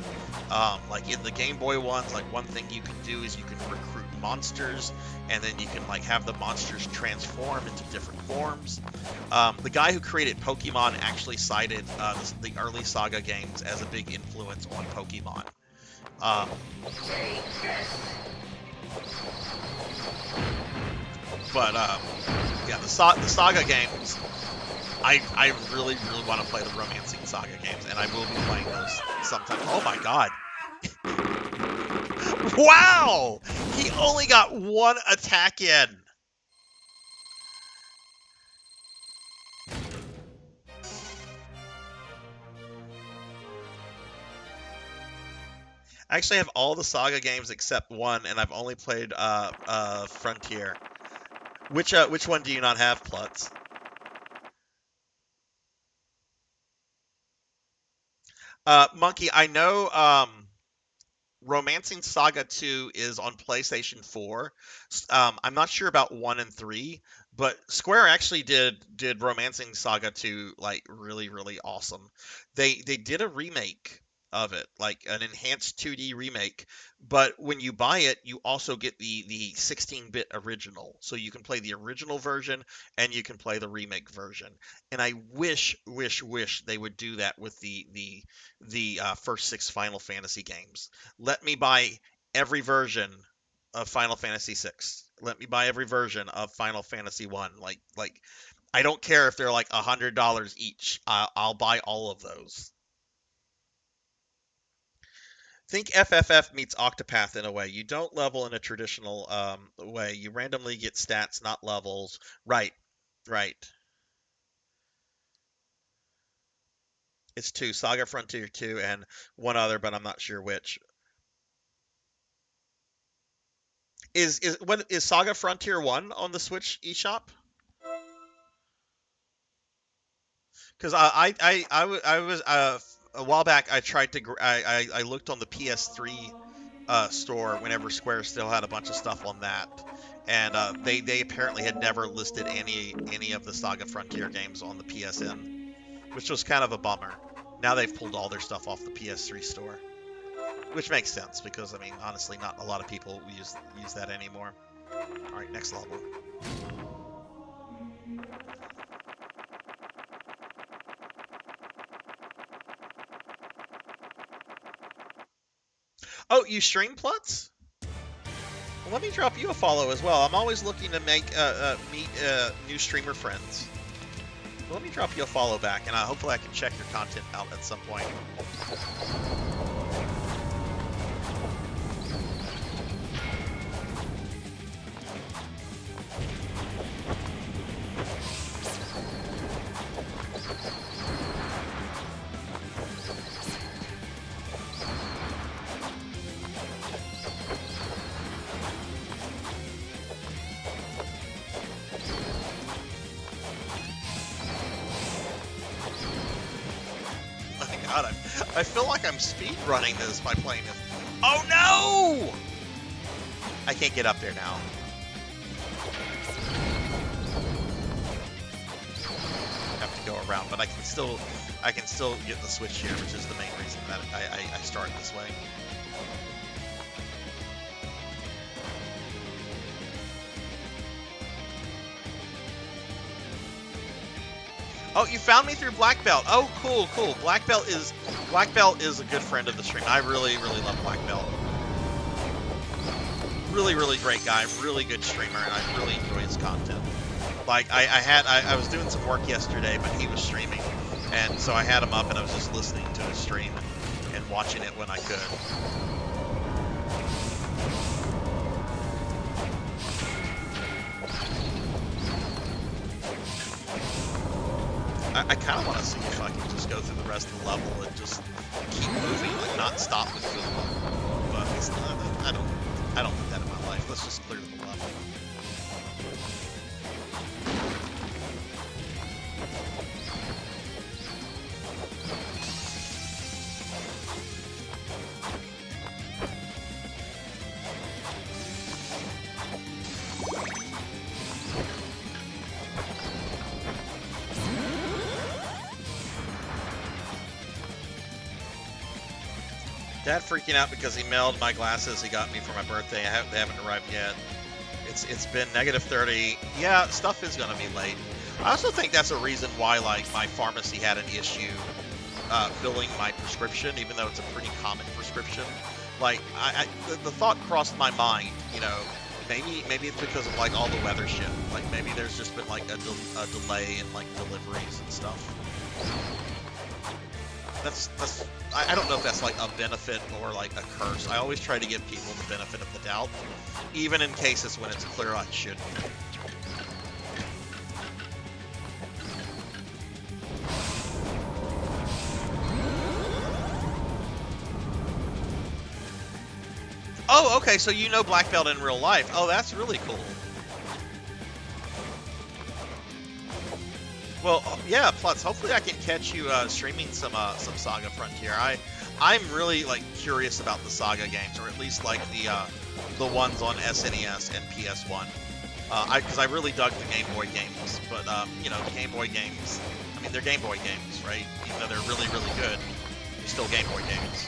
Like in the Game Boy ones, like one thing you can do is you can recruit monsters, and then you can like have the monsters transform into different forms. The guy who created Pokemon actually cited the early Saga games as a big influence on Pokemon. Yeah, the Saga games, I really, really want to play the Romancing Saga games, and I will be playing those sometime. Oh my God. Wow! He only got 1 attack in. I actually have all the Saga games except one, and I've only played Frontier. Which one do you not have, Plutz? Monkey, I know Romancing Saga 2 is on PlayStation 4. I'm not sure about 1 and 3, but Square actually did Romancing Saga 2 like really, really awesome. They did a remake of it, like an enhanced 2D remake, but when you buy it, you also get the 16-bit original. So you can play the original version and you can play the remake version. And I wish they would do that with the first 6 Final Fantasy games. Let me buy every version of Final Fantasy 6. Let me buy every version of Final Fantasy 1. Like I don't care if they're like $100 each. I'll buy all of those. Think FFF meets Octopath in a way. You don't level in a traditional way. You randomly get stats, not levels. Right. It's 2, Saga Frontier 2, and one other, but I'm not sure which. Is Saga Frontier 1 on the Switch eShop? Because I was a while back. I tried to I looked on the PS3 store whenever Square still had a bunch of stuff on that, and they apparently had never listed any of the Saga Frontier games on the PSN, which was kind of a bummer. Now they've pulled all their stuff off the PS3 store, which makes sense because I mean honestly, not a lot of people use that anymore. All right, next level. Oh, you stream, Plutz? Well, let me drop you a follow as well. I'm always looking to meet new streamer friends. Well, let me drop you a follow back, and hopefully I can check your content out at some point. I feel like I'm speed running this by playing this. Oh no! I can't get up there now. I have to go around, but I can still get the switch here, which is the main reason that I start this way. Oh, you found me through Black Belt. Oh, cool, cool. Black Belt is a good friend of the stream. I really, really love Black Belt. Really, really great guy. Really good streamer, and I really enjoy his content. Like I was doing some work yesterday, but he was streaming, and so I had him up, and I was just listening to his stream and watching it when I could. I kind of want to see if I can just go through the rest of the level and just keep moving, like not stop with the level. But it's not, I don't need that in my life. Let's just clear the level. Dad freaking out because he mailed my glasses he got me for my birthday. They haven't arrived yet. It's been -30. Yeah, stuff is gonna be late. I also think that's a reason why like my pharmacy had an issue filling my prescription, even though it's a pretty common prescription. Like the thought crossed my mind, you know, maybe it's because of like all the weather shit. Like maybe there's just been like a delay in like deliveries and stuff. I don't know if that's like a benefit or like a curse. I always try to give people the benefit of the doubt, even in cases when it's clear I shouldn't. Oh, okay, so you know Black Belt in real life. Oh, that's really cool. Well, yeah, plus hopefully I can catch you streaming some Saga Frontier. I'm really like curious about the Saga games, or at least like the ones on SNES and PS1. Because I really dug the Game Boy games, but you know, the Game Boy games, I mean, they're Game Boy games, right? Even though they're really, really good, they're still Game Boy games.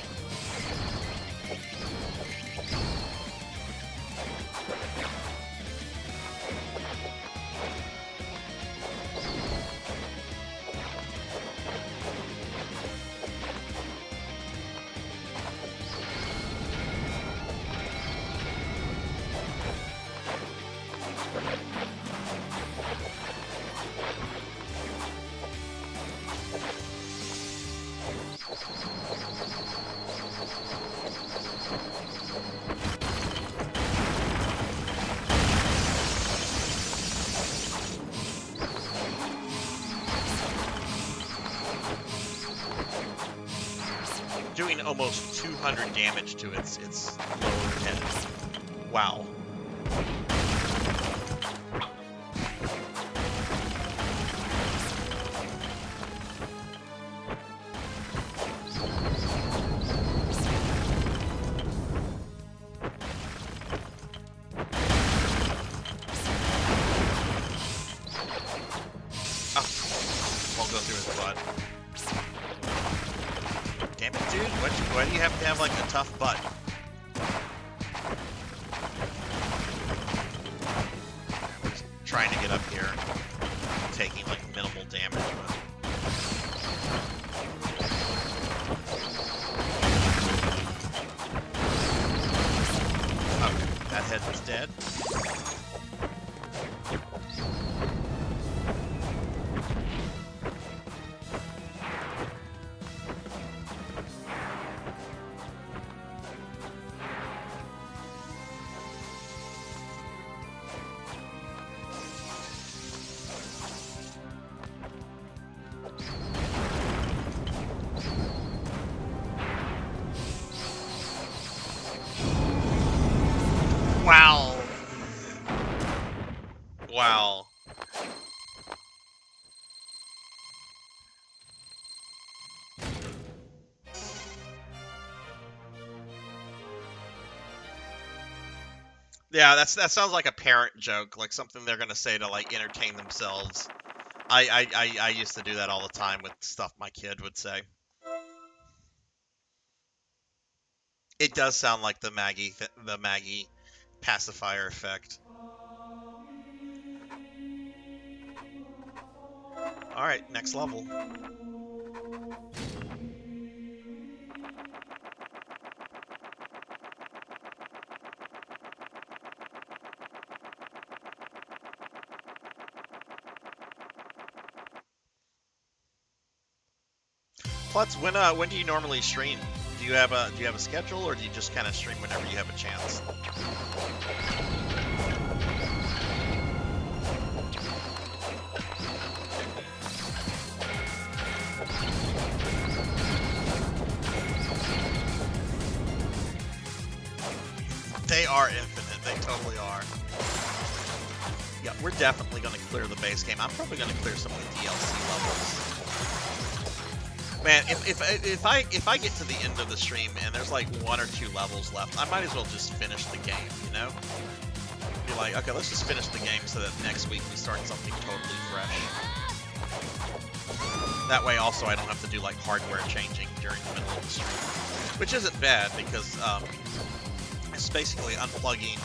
Doing almost 200 damage to its lower head. Wow. Won't go through his blood. Damn it, dude. Why do you have to have, like, a tough butt? I'm just trying to get up here. Taking, like, minimal damage, but... Okay, that head was dead. Wow. Wow. Yeah, that sounds like a parent joke, like something they're gonna say to like entertain themselves. I used to do that all the time with stuff my kid would say. It does sound like the Maggie pacifier effect. All right, next level. Plus, when do you normally stream? Do you have a schedule, or do you just kind of stream whenever you have a chance? They are infinite. They totally are. Yeah, we're definitely going to clear the base game. I'm probably going to clear some of the DLC levels. Man, if I get to the end of the stream and there's like 1 or 2 levels left, I might as well just finish the game, you know? Be like, okay, let's just finish the game so that next week we start something totally fresh. That way also I don't have to do like hardware changing during the middle of the stream. Which isn't bad because it's basically unplugging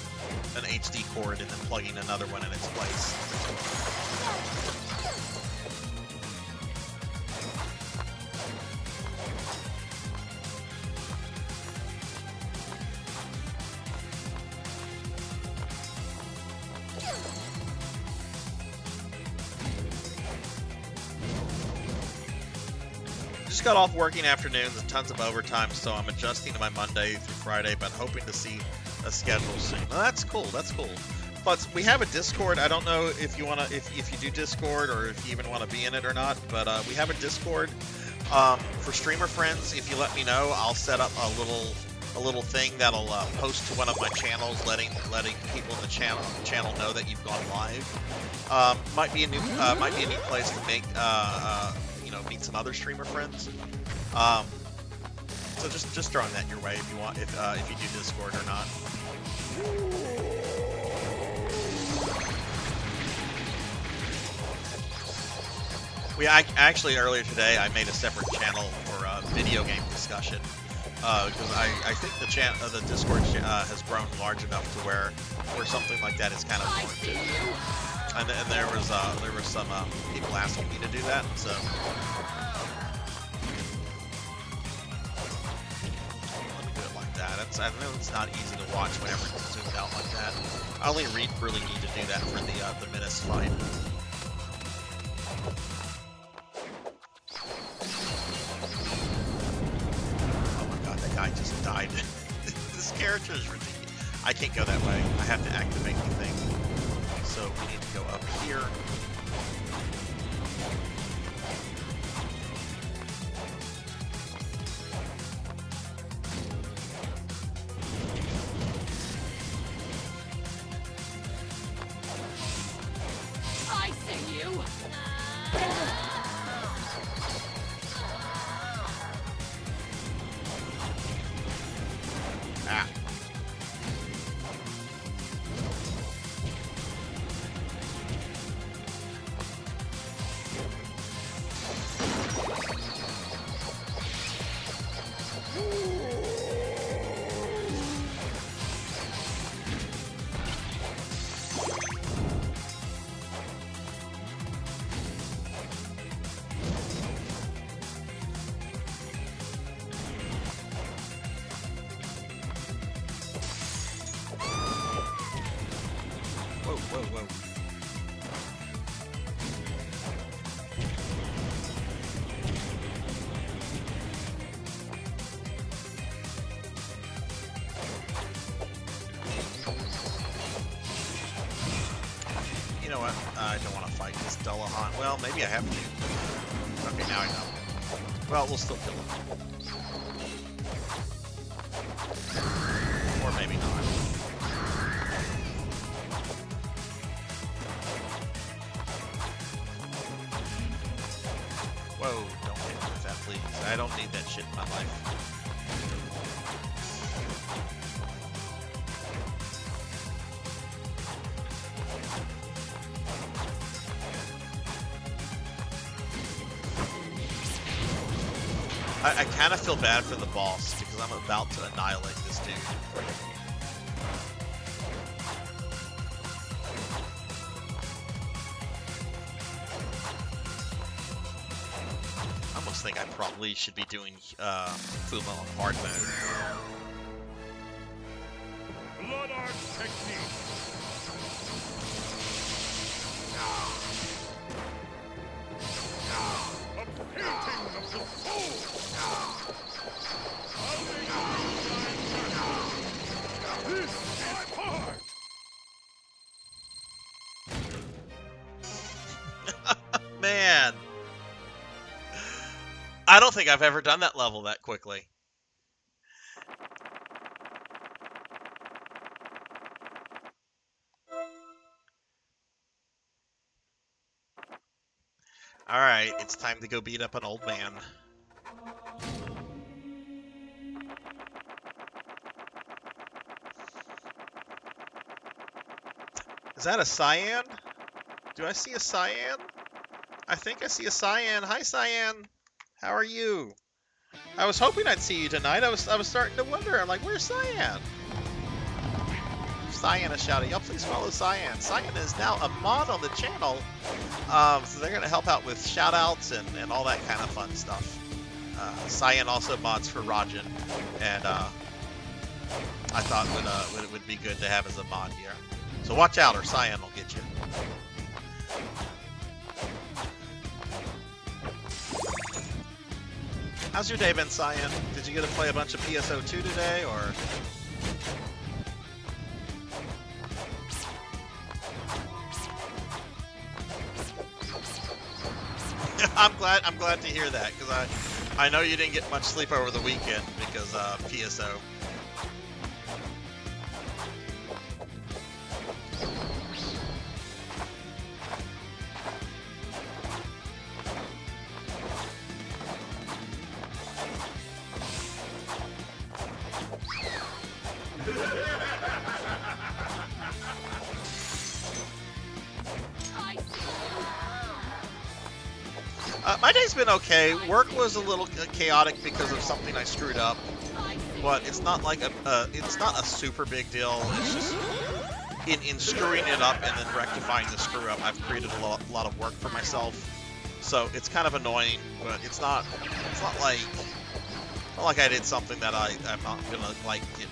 an HD cord and then plugging another one in its place. Just got off working afternoons and tons of overtime, so I'm adjusting to my Monday through Friday, but hoping to see a schedule soon. Well, that's cool. That's cool. Plus, we have a Discord. I don't know if you wanna, if you do Discord or if you even want to be in it or not, but we have a Discord for streamer friends. If you let me know, I'll set up a little thing that'll post to one of my channels, letting people in the channel know that you've gone live. Might be a new place to make meet some other streamer friends. So just throwing that your way if you want, if you do Discord or not. I actually earlier today I made a separate channel for video game discussion because I think the Discord has grown large enough to where something like that is kind of warranted. And there was some people asking me to do that, so. Let me do it like that. I know it's not easy to watch whenever it's zoomed out like that. I only really need to do that for the Menace fight. Oh my god, that guy just died. This character is ridiculous. I can't go that way. I have to activate the thing. So we need to go up here. I see you. Ah. Whoa. You know what? I don't want to fight this Dullahan. Well, maybe I have to. Okay, now I know. Well, we'll still kill him. Or maybe not. Whoa, don't hit me with that, please. I don't need that shit in my life. I kind of feel bad for the boss because I'm about to annihilate this dude. I almost think I probably should be doing Fuma on hard mode. Blood art technique. A painting of the soul. This is hard. Man, I don't think I've ever done that level that quickly. Alright, it's time to go beat up an old man. Is that a cyan? Do I see a cyan? I think I see a cyan. Hi, cyan. How are you? I was hoping I'd see you tonight. I was starting to wonder. I'm like, where's cyan? Cyan is shouting, y'all please follow Cyan. Cyan is now a mod on the channel. So they're going to help out with shout outs and all that kind of fun stuff. Cyan also mods for Rajan. And I thought it would be good to have as a mod here. So watch out or Cyan will get you. How's your day been, Cyan? Did you get to play a bunch of PSO2 today, or...? I'm glad to hear that, because I know you didn't get much sleep over the weekend because PSO. My day's been okay. Work was a little chaotic because of something I screwed up, but it's not like it's not a super big deal. It's just in screwing it up and then rectifying the screw up, I've created a lot of work for myself. So it's kind of annoying, but it's not like I did something that I'm not gonna like get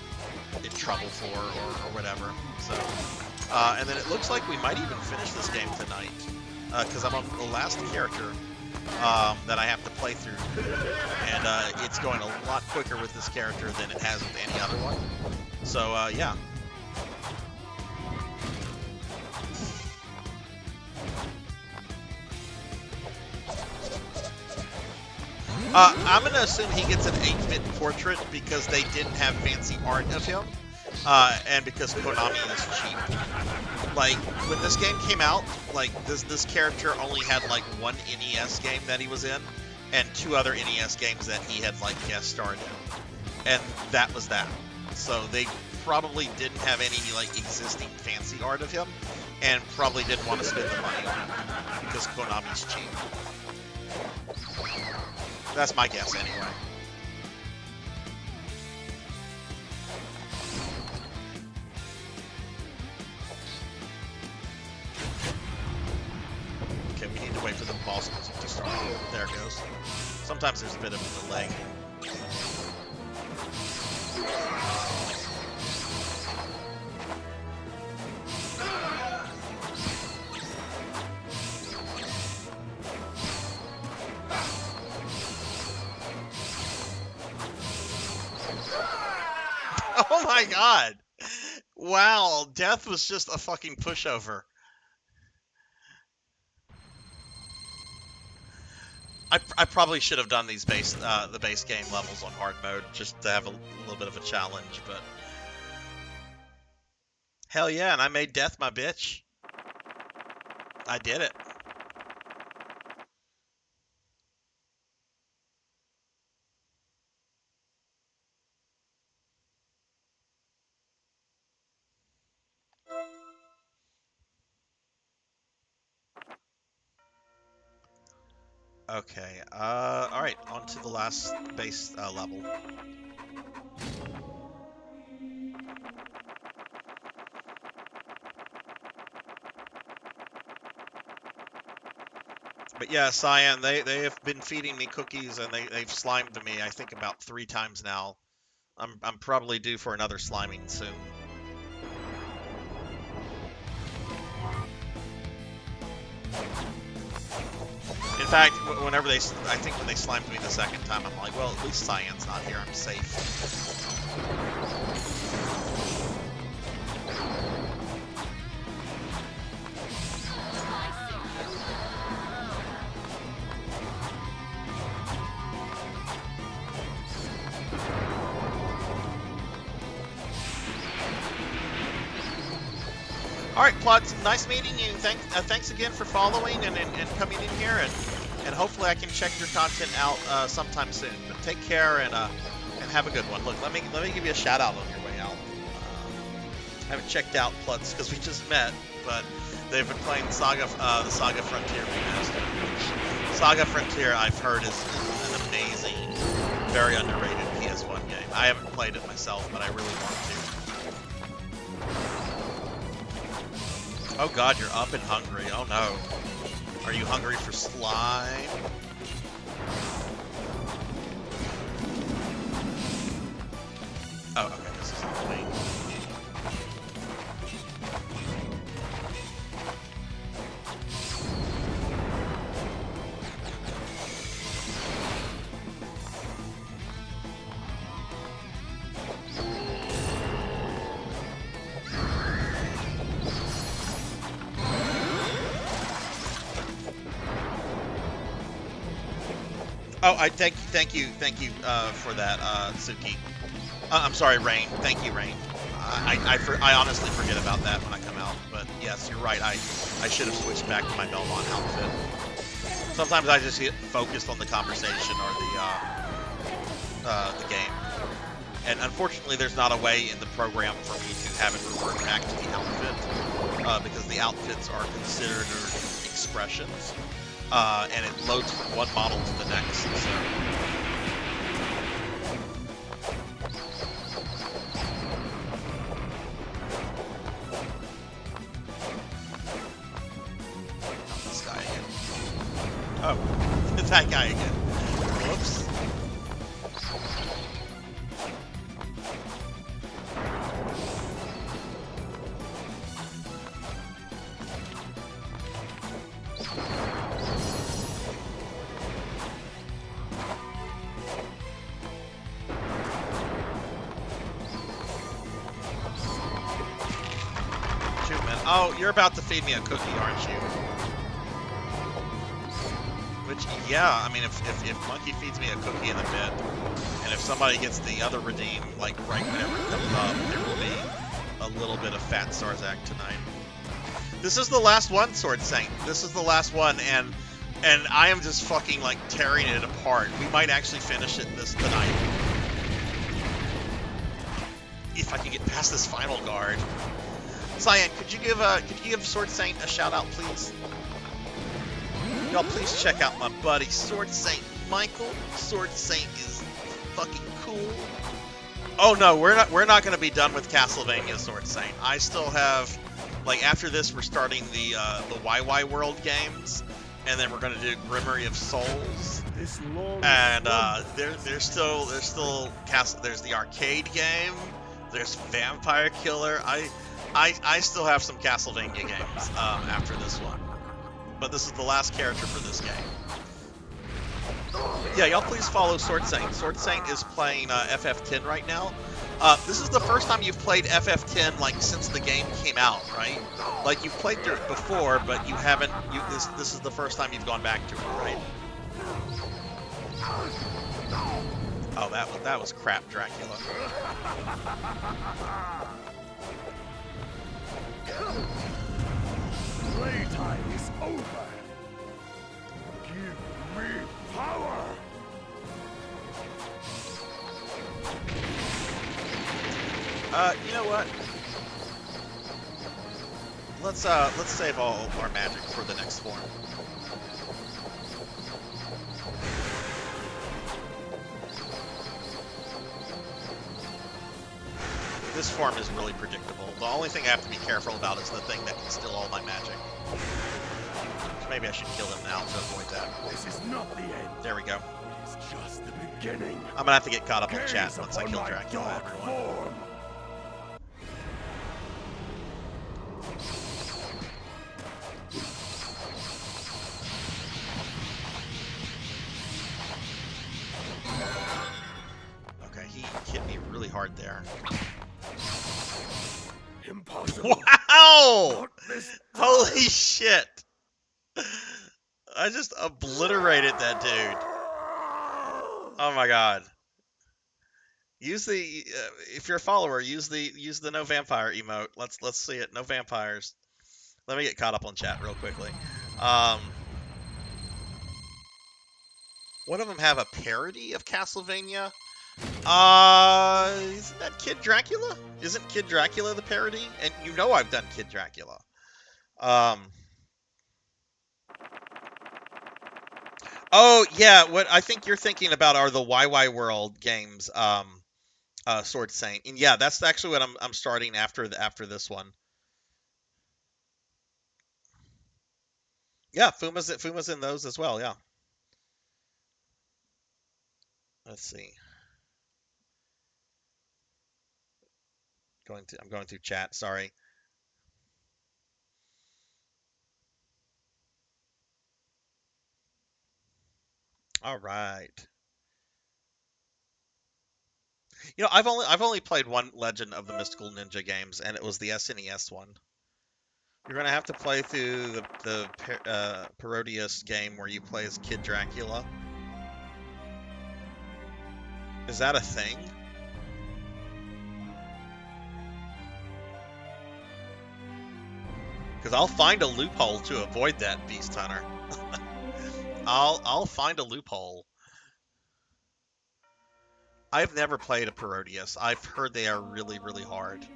in trouble for or whatever. So and then it looks like we might even finish this game tonight because I'm on the last character that I have to play through, and it's going a lot quicker with this character than it has with any other one. So yeah. I'm gonna assume he gets an 8-bit portrait because they didn't have fancy art of him, and because Konami is cheap. Like, when this game came out, like, this character only had, like, one NES game that he was in, and 2 other NES games that he had, like, guest starred in. And that was that. So they probably didn't have any, like, existing fancy art of him, and probably didn't want to spend the money on it, because Konami's cheap. That's my guess, anyway. Okay, we need to wait for the boss music to start. There it goes. Sometimes there's a bit of a delay. Oh my god! Wow, death was just a fucking pushover. I probably should have done these the base game levels on hard mode just to have a little bit of a challenge, but hell yeah, and I made death my bitch. I did it. Okay. All right. On to the last base level. But yeah, Cyan, they have been feeding me cookies and they've slimed me, I think, about 3 times now. I'm probably due for another sliming soon. In fact, whenever I think when they slimed me the second time, I'm like, well, at least Cyan's not here, I'm safe. Alright, Plots, nice meeting you. Thanks again for following and coming in here, and hopefully I can check your content out sometime soon. But take care and have a good one. Look, let me give you a shout out on your way out. I haven't checked out Plots because we just met, but they've been playing the Saga Frontier remaster. Saga Frontier, I've heard, is an amazing, very underrated PS1 game. I haven't played it myself, but I really want to. Oh god, you're up and hungry. Oh no. Are you hungry for slime? Oh, okay, this is the way. Oh, I thank you for that, Suki. I'm sorry, Rain. Thank you, Rain. I honestly forget about that when I come out, but yes, you're right. I should have switched back to my Belmont outfit. Sometimes I just get focused on the conversation or the game, and unfortunately, there's not a way in the program for me to have it revert back to the outfit because the outfits are considered expressions. And it loads from one model to the next. So. This guy again. Oh, it's that guy again. Whoops. Oh, you're about to feed me a cookie, aren't you? Which, yeah, I mean, if Monkey feeds me a cookie in a bit, and if somebody gets the other redeem, like, right whenever it comes up, there will be a little bit of fat Sarzac tonight. This is the last one, Sword Saint. This is the last one, and I am just fucking, like, tearing it apart. We might actually finish it tonight. If I can get past this final guard. Cyan, could you give Sword Saint a shout out, please? Y'all, please check out my buddy Sword Saint Michael. Sword Saint is fucking cool. Oh no, we're not gonna be done with Castlevania, Sword Saint. I still have, like, after this we're starting the YY World games, and then we're gonna do Grimory of Souls. And there's still there's the arcade game. There's Vampire Killer. I still have some Castlevania games after this one. But this is the last character for this game. Yeah, y'all please follow Sword Saint. Sword Saint is playing FF10 right now. This is the first time you've played FF10, like, since the game came out, right? Like, you've played through it before, but you haven't... This is the first time you've gone back to it, right? Oh, that was crap, Dracula. Playtime is over. Give me power. You know what? Let's save all our magic for the next form. This form is really predictable. The only thing I have to be careful about is the thing that can steal all my magic. So maybe I should kill him now to avoid that. This is not the end. There we go. It's just the beginning. I'm gonna have to get caught up on chat Gaze once I upon kill my Dracula, dark everyone. form. Okay, he hit me really hard there. Impossible. Wow! Not this Holy shit! I just obliterated that dude. Oh my god. Use the if you're a follower, use the no vampire emote. Let's see it. No vampires. Let me get caught up on chat real quickly. One of them have a parody of Castlevania. Isn't that Kid Dracula? Isn't Kid Dracula the parody? And you know I've done Kid Dracula. Oh yeah, what I think you're thinking about are the YY World games, Sword Saint, and yeah, that's actually what I'm starting after this one. Yeah, Fuma's in those as well. Yeah. Let's see. I'm going through chat. Sorry. All right. You know, I've only played one Legend of the Mystical Ninja games, and it was the SNES one. You're gonna have to play through the Parodius game where you play as Kid Dracula. Is that a thing? Because I'll find a loophole to avoid that, Beast Hunter. I'll find a loophole. I've never played a Parodius. I've heard they are really, really hard.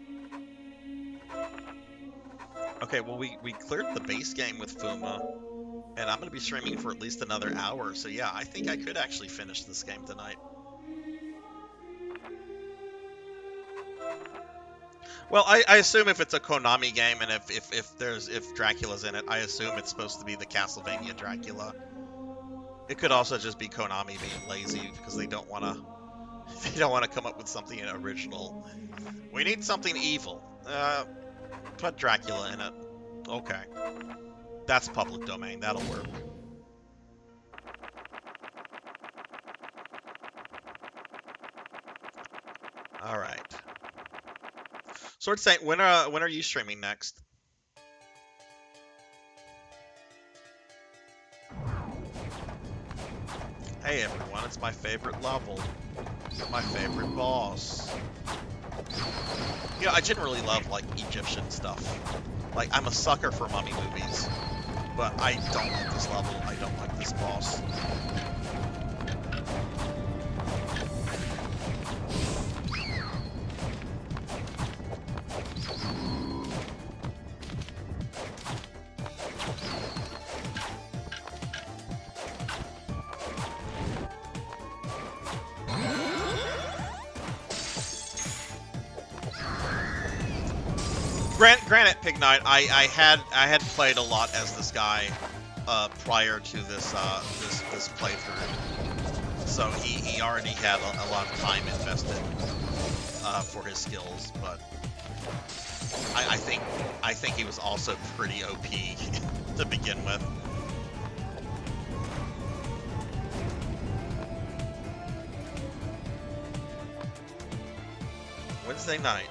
Okay, well, we cleared the base game with Fuma, and I'm going to be streaming for at least another hour, so yeah, I think I could actually finish this game tonight. Well, I assume if it's a Konami game, and if Dracula's in it, I assume it's supposed to be the Castlevania Dracula. It could also just be Konami being lazy, because they don't want to come up with something original. We need something evil. Put Dracula in it. Okay. That's public domain. That'll work. All right. Sword Saint, when are you streaming next? Hey everyone, it's my favorite level. My favorite boss. You know, I generally love, like, Egyptian stuff. Like, I'm a sucker for mummy movies. But I don't like this level. I don't like this boss. Granted, Pig Knight, I had played a lot as this guy prior to this this playthrough, so he already had a lot of time invested for his skills. But I think he was also pretty OP to begin with. Wednesday night.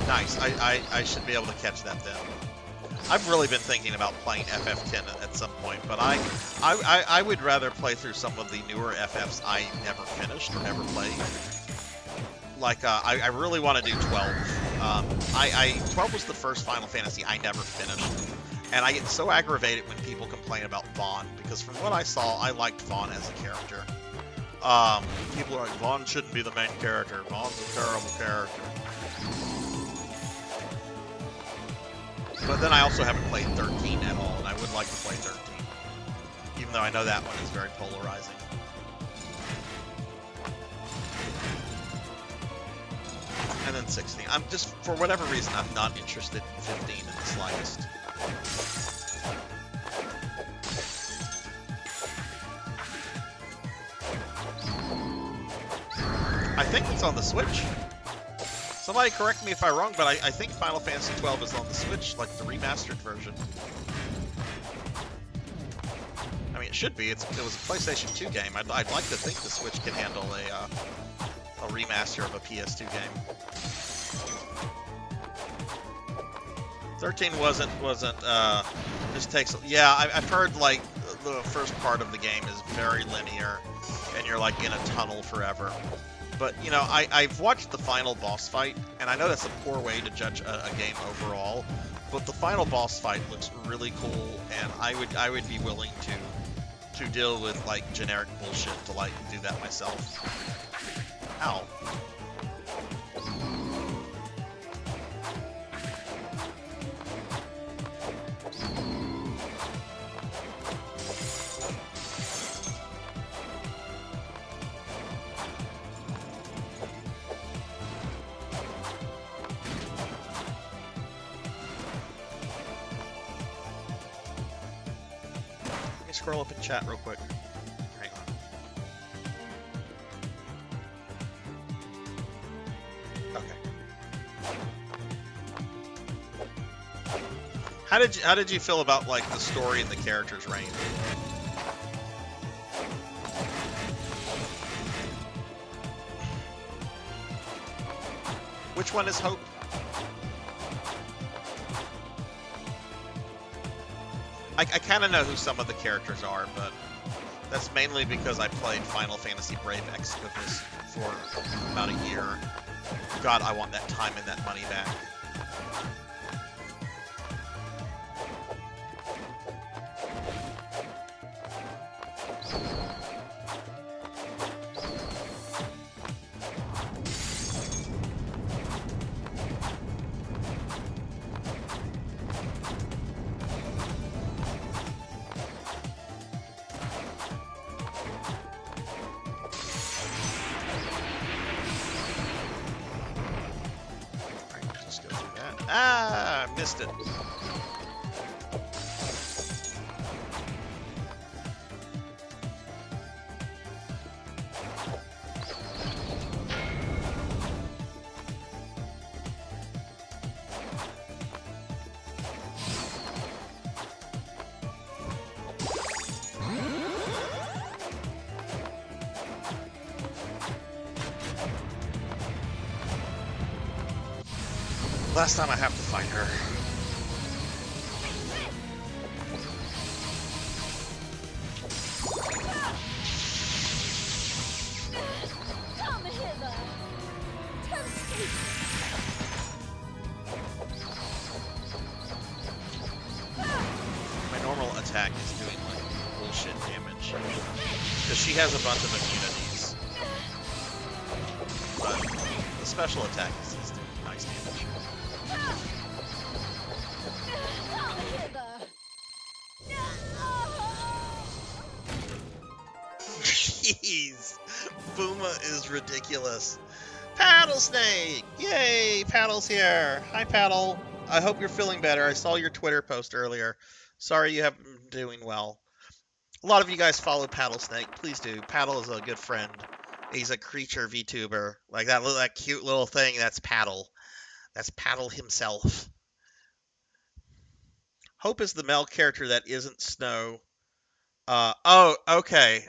Nice. I should be able to catch that then. I've really been thinking about playing FF10 at some point, but I would rather play through some of the newer FFs I never finished or never played. Like, I really want to do 12. 12 was the first Final Fantasy I never finished. And I get so aggravated when people complain about Vaughn, because from what I saw, I liked Vaughn as a character. People are like, Vaughn shouldn't be the main character. Vaughn's a terrible character. But then I also haven't played 13 at all, and I would like to play 13. Even though I know that one is very polarizing. And then 16. I'm just, for whatever reason, I'm not interested in 15 in the slightest. I think it's on the Switch. Somebody correct me if I'm wrong, but I think Final Fantasy XII is on the Switch, like the remastered version. I mean, it should be. It was a PlayStation 2 game. I'd like to think the Switch can handle a remaster of a PS2 game. 13 wasn't just takes. Yeah, I've heard like the first part of the game is very linear, and you're like in a tunnel forever. But, you know, I've watched the final boss fight, and I know that's a poor way to judge a game overall, but the final boss fight looks really cool, and I would be willing to deal with, like, generic bullshit to, like, do that myself. Ow. Scroll up in chat real quick. Hang on. Okay. How did you feel about like the story and the characters' range? Which one is Hope? I kind of know who some of the characters are, but that's mainly because I played Final Fantasy Brave Exvius for about a year. God, I want that time and that money back. Ah, missed it. Last time I have to fight her. Come hither. My normal attack is doing like bullshit damage. Because she has a bunch of immunities. But the special attack is doing nice damage. Jeez, Booma is ridiculous. Paddle Snake! Yay, Paddle's here. Hi, Paddle. I hope you're feeling better. I saw your Twitter post earlier. Sorry you haven't been doing well. A lot of you guys follow Paddle Snake. Please do. Paddle is a good friend. He's a creature VTuber. Like that cute little thing, that's Paddle. That's Paddle himself. Hope is the male character that isn't Snow. Oh, okay,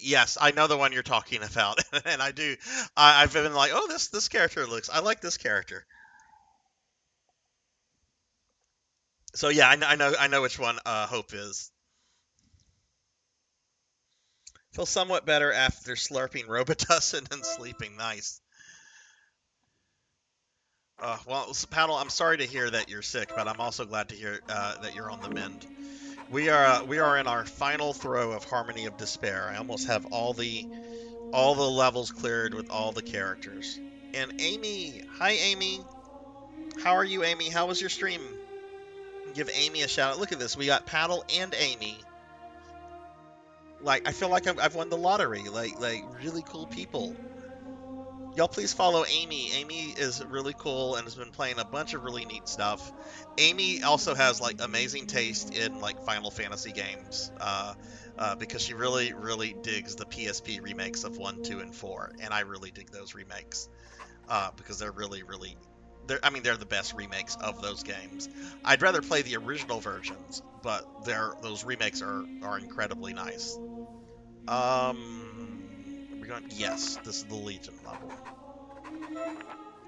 yes, I know the one you're talking about, and I do. I've been like, oh, this character I like this character. So yeah, I know which one Hope is. Feel somewhat better after slurping Robitussin and sleeping. Nice. Well, Paddle, I'm sorry to hear that you're sick, but I'm also glad to hear that you're on the mend. We are in our final throw of Harmony of Despair. I almost have all the levels cleared with all the characters. And Amy, hi Amy. How are you, Amy? How was your stream? Give Amy a shout out. Look at this. We got Paddle and Amy. Like, I feel like I've won the lottery. Like really cool people. Y'all please follow Amy. Amy is really cool and has been playing a bunch of really neat stuff. Amy also has like amazing taste in like Final Fantasy games, because she really, really digs the PSP remakes of 1, 2, and 4, and I really dig those remakes, because they're really, really, they're the best remakes of those games. I'd rather play the original versions, but those remakes are incredibly nice. We're going. Yes, this is the Legion level.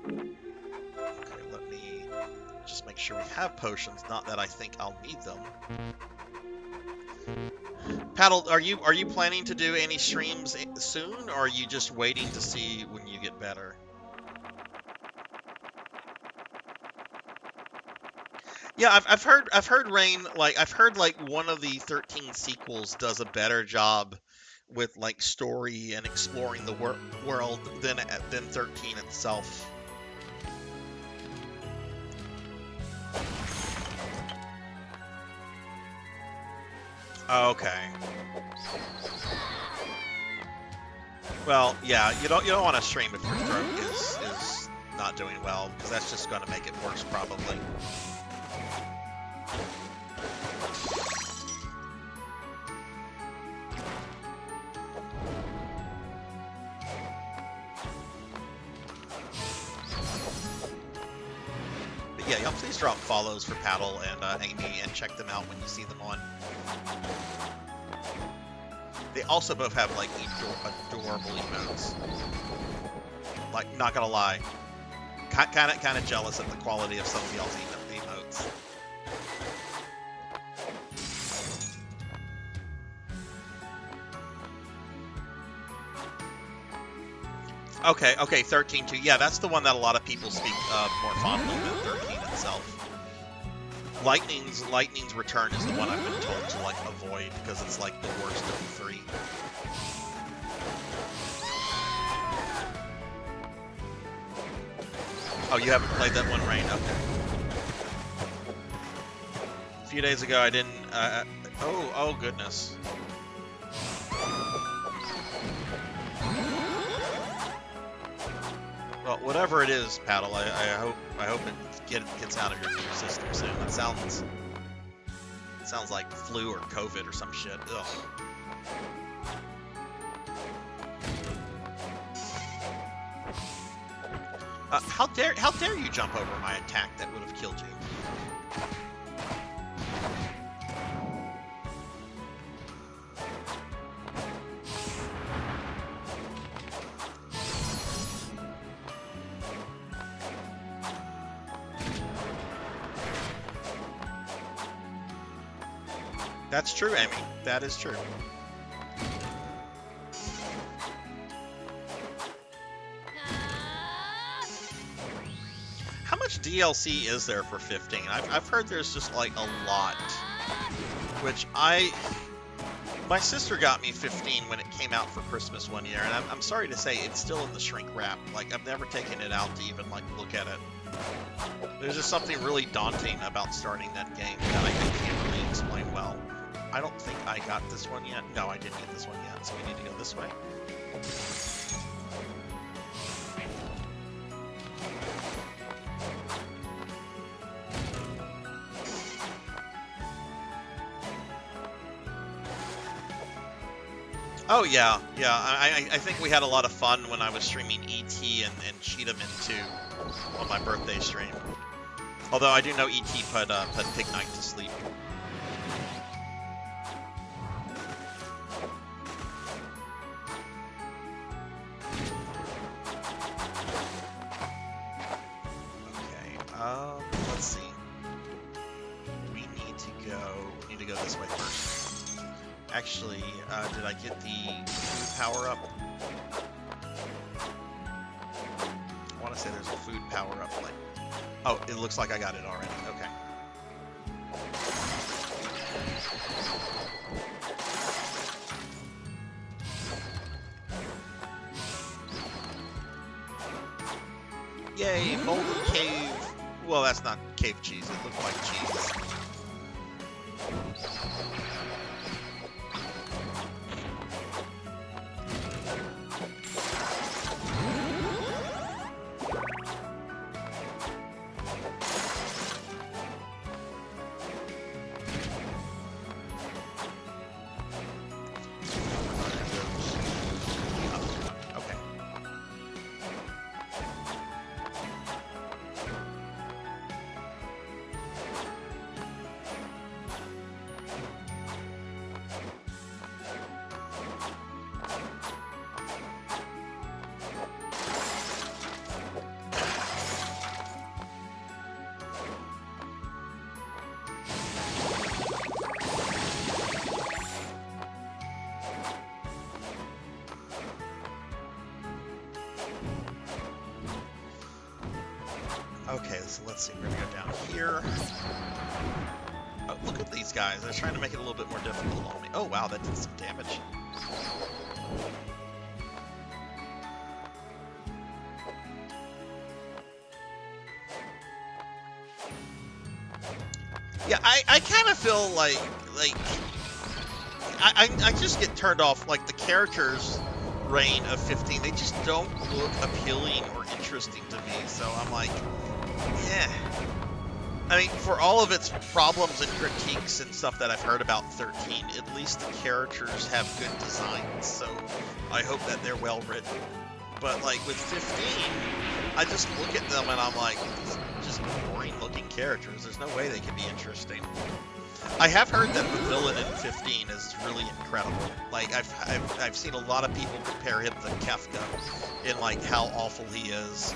Okay, let me just make sure we have potions. Not that I think I'll need them. Paddle, are you planning to do any streams soon, or are you just waiting to see when you get better? Yeah, I've heard Rain, like I've heard like one of the 13 sequels does a better job with like story and exploring the world than 13 itself. Okay. Well, yeah, you don't want to stream if your throat is not doing well, because that's just going to make it worse probably. But yeah, y'all please drop follows for Paddle and Amy and check them out when you see them on. They also both have like adorable emotes. Like, not gonna lie, kind of jealous of the quality of some of y'all's emotes. Okay, 13 too. Yeah, that's the one that a lot of people speak more fondly than 13 itself. Lightning's Return is the one I've been told to like avoid because it's like the worst of the three. Oh, you haven't played that one, Rain? Okay. A few days ago, I didn't. Oh goodness. Well, whatever it is, Paddle, I hope it gets out of your system soon. It sounds like flu or COVID or some shit. Ugh. How dare you jump over my attack that would have killed you? That's true, Amy. That is true. How much DLC is there for 15? I've heard there's just like a lot. Which my sister got me 15 when it came out for Christmas one year, and I'm sorry to say it's still in the shrink wrap. Like, I've never taken it out to even like look at it. There's just something really daunting about starting that game that I can't really explain well. I don't think I got this one yet. No, I didn't get this one yet, so we need to go this way. Oh yeah. I think we had a lot of fun when I was streaming ET and Cheetahman 2 on my birthday stream. Although I do know ET put Pig Knight to sleep. Let's see. We need to go this way first. Actually, did I get the food power up? I want to say there's a food power up. Like, oh, it looks like I got it already. Okay. Yay, Molten Cave. Well, that's not cave cheese. It looked like cheese. Okay, so let's see. We're gonna go down here. Oh, look at these guys. They're trying to make it a little bit more difficult on me. Oh, wow, that did some damage. Yeah, I kind of feel like I just get turned off. Like, the characters' reign of 15, they just don't look appealing or interesting to me. So I'm like, yeah. I mean, for all of its problems and critiques and stuff that I've heard about 13, at least the characters have good designs, so I hope that they're well written. But, like, with 15, I just look at them and I'm like, just boring looking characters. There's no way they can be interesting. I have heard that the villain in 15 is really incredible. Like, I've seen a lot of people compare him to Kefka in, like, how awful he is.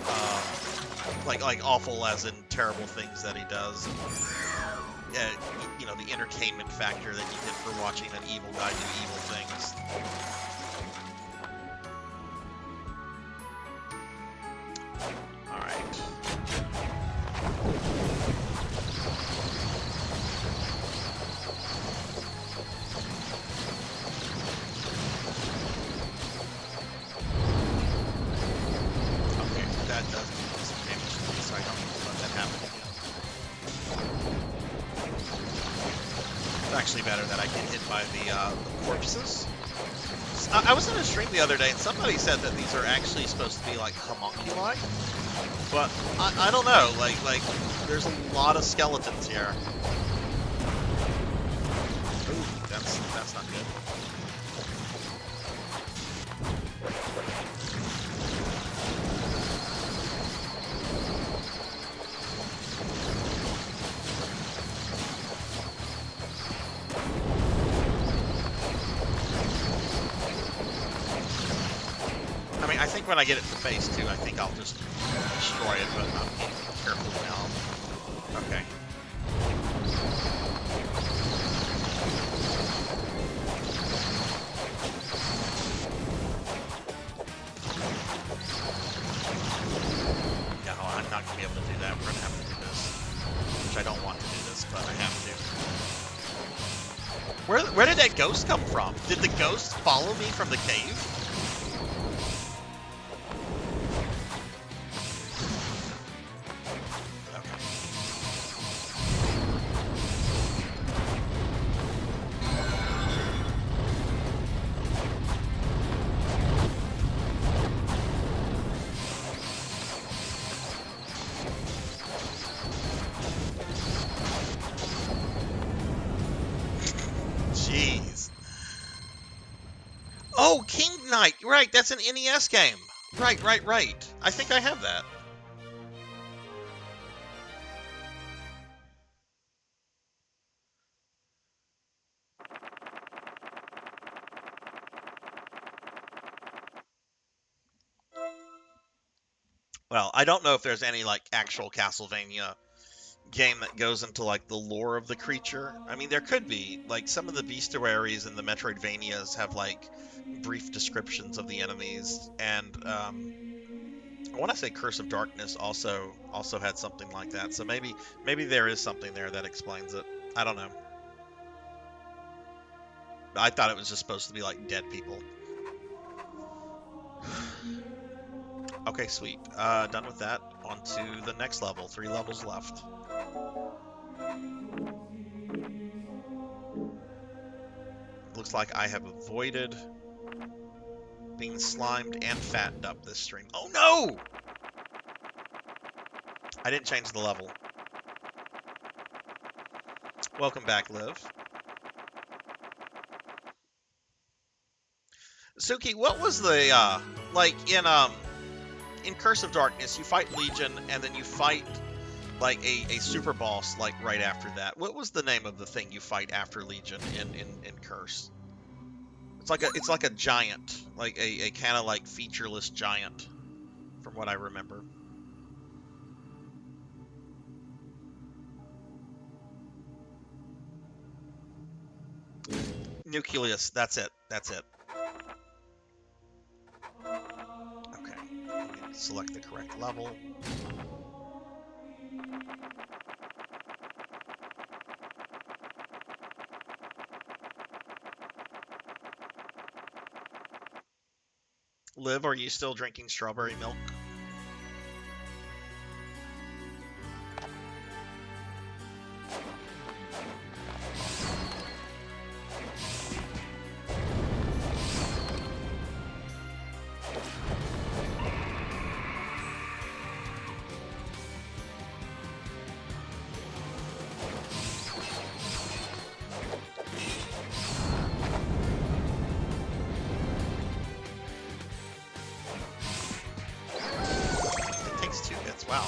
Like awful as in terrible things that he does. You know, the entertainment factor that you get for watching an evil guy do evil things. Alright. Okay, that does do some damage to me, so I don't need to let that happen again. It's actually better that I get hit by the corpses. I was in a stream the other day, and somebody said that these are actually supposed to be like homunculi, but I don't know. Like there's a lot of skeletons here. Ooh, that's not good. I think when I get it to phase 2, I think I'll just destroy it, but I'm being careful now. Okay. No, I'm not going to be able to do that. We're going to have to do this. Which I don't want to do this, but I have to. Where did that ghost come from? Did the ghost follow me from the cave? Jeez. Oh, King Knight! Right, that's an NES game. Right. I think I have that. Well, I don't know if there's any, like, actual Castlevania game that goes into, like, the lore of the creature. I mean, there could be. Like, some of the bestiaries and the Metroidvanias have, like, brief descriptions of the enemies. And, I want to say Curse of Darkness also had something like that. So maybe there is something there that explains it. I don't know. I thought it was just supposed to be, like, dead people. Okay, sweet. Done with that. On to the next level. 3 levels left. Looks like I have avoided being slimed and fattened up this stream. Oh no! I didn't change the level. Welcome back, Liv. Suki, what was the, like, in Curse of Darkness, you fight Legion, and then you fight like a super boss like right after that. What was the name of the thing you fight after Legion in Curse? It's like a giant, like a kind of like featureless giant, from what I remember. Nucleus, that's it. That's it. Okay, I need to select the correct level. Liv, are you still drinking strawberry milk? Wow.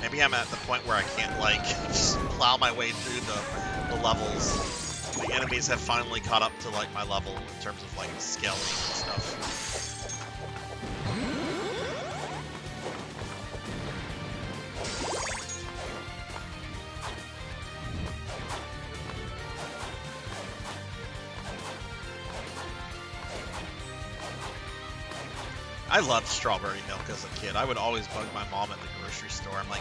Maybe I'm at the point where I can't, like, just plow my way through the levels. The enemies have finally caught up to, like, my level in terms of, like, scaling and stuff. I loved strawberry milk as a kid. I would always bug my mom at the grocery store. I'm like,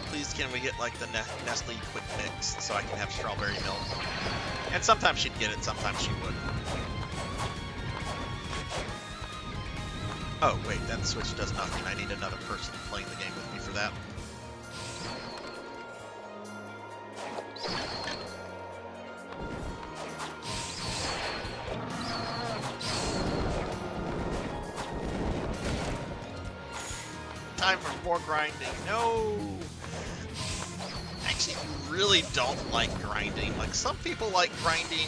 please, can we get like the Nestle Quick Mix so I can have strawberry milk? And sometimes she'd get it, sometimes she wouldn't. Oh, wait, that switch does nothing. I need another person playing the game with me for that. Time for more grinding. No! Actually, I really don't like grinding. Like, some people like grinding,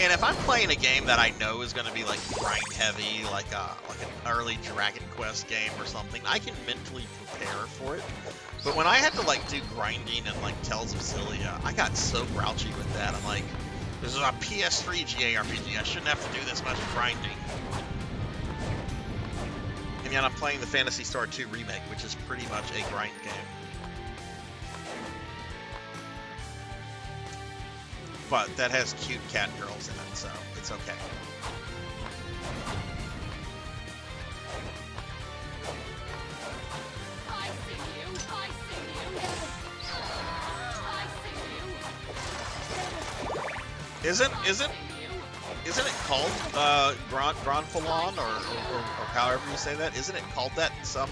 and if I'm playing a game that I know is going to be, like, grind heavy, like an early Dragon Quest game or something, I can mentally prepare for it. But when I had to, like, do grinding and, like, Tales of Xillia, I got so grouchy with that. I'm like, this is a PS3 JRPG. I shouldn't have to do this much grinding. And yet I'm playing the Phantasy Star 2 remake, which is pretty much a grind game. But that has cute cat girls in it, so it's okay. I see you. I see you. I see you. Isn't it called Gronfalon or however you say that? Isn't it called that in some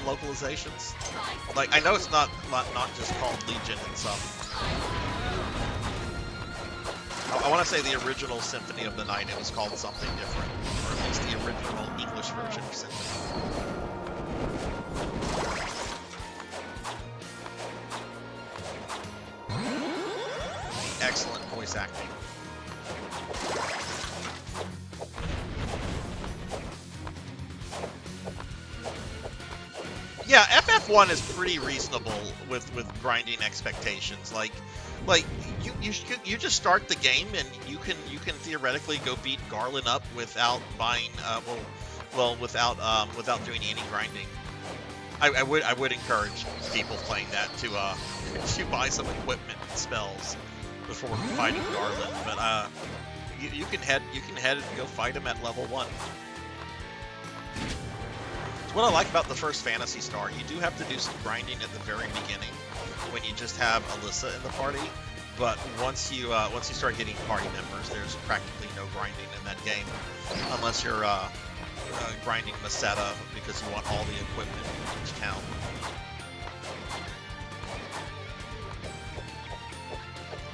localizations? Like, I know it's not just called Legion in some. I want to say the original Symphony of the Night, it was called something different, or at least the original English version of Symphony. Excellent voice acting. Yeah, FF1 is pretty reasonable with grinding expectations. Like you just start the game and you can theoretically go beat Garland up without buying without doing any grinding. I would encourage people playing that to buy some equipment and spells before fighting Garland. But you can head and go fight him at level 1. What I like about the first Phantasy Star, you do have to do some grinding at the very beginning when you just have Alyssa in the party. But once you start getting party members, there's practically no grinding in that game, unless you're grinding Masetta because you want all the equipment in each town.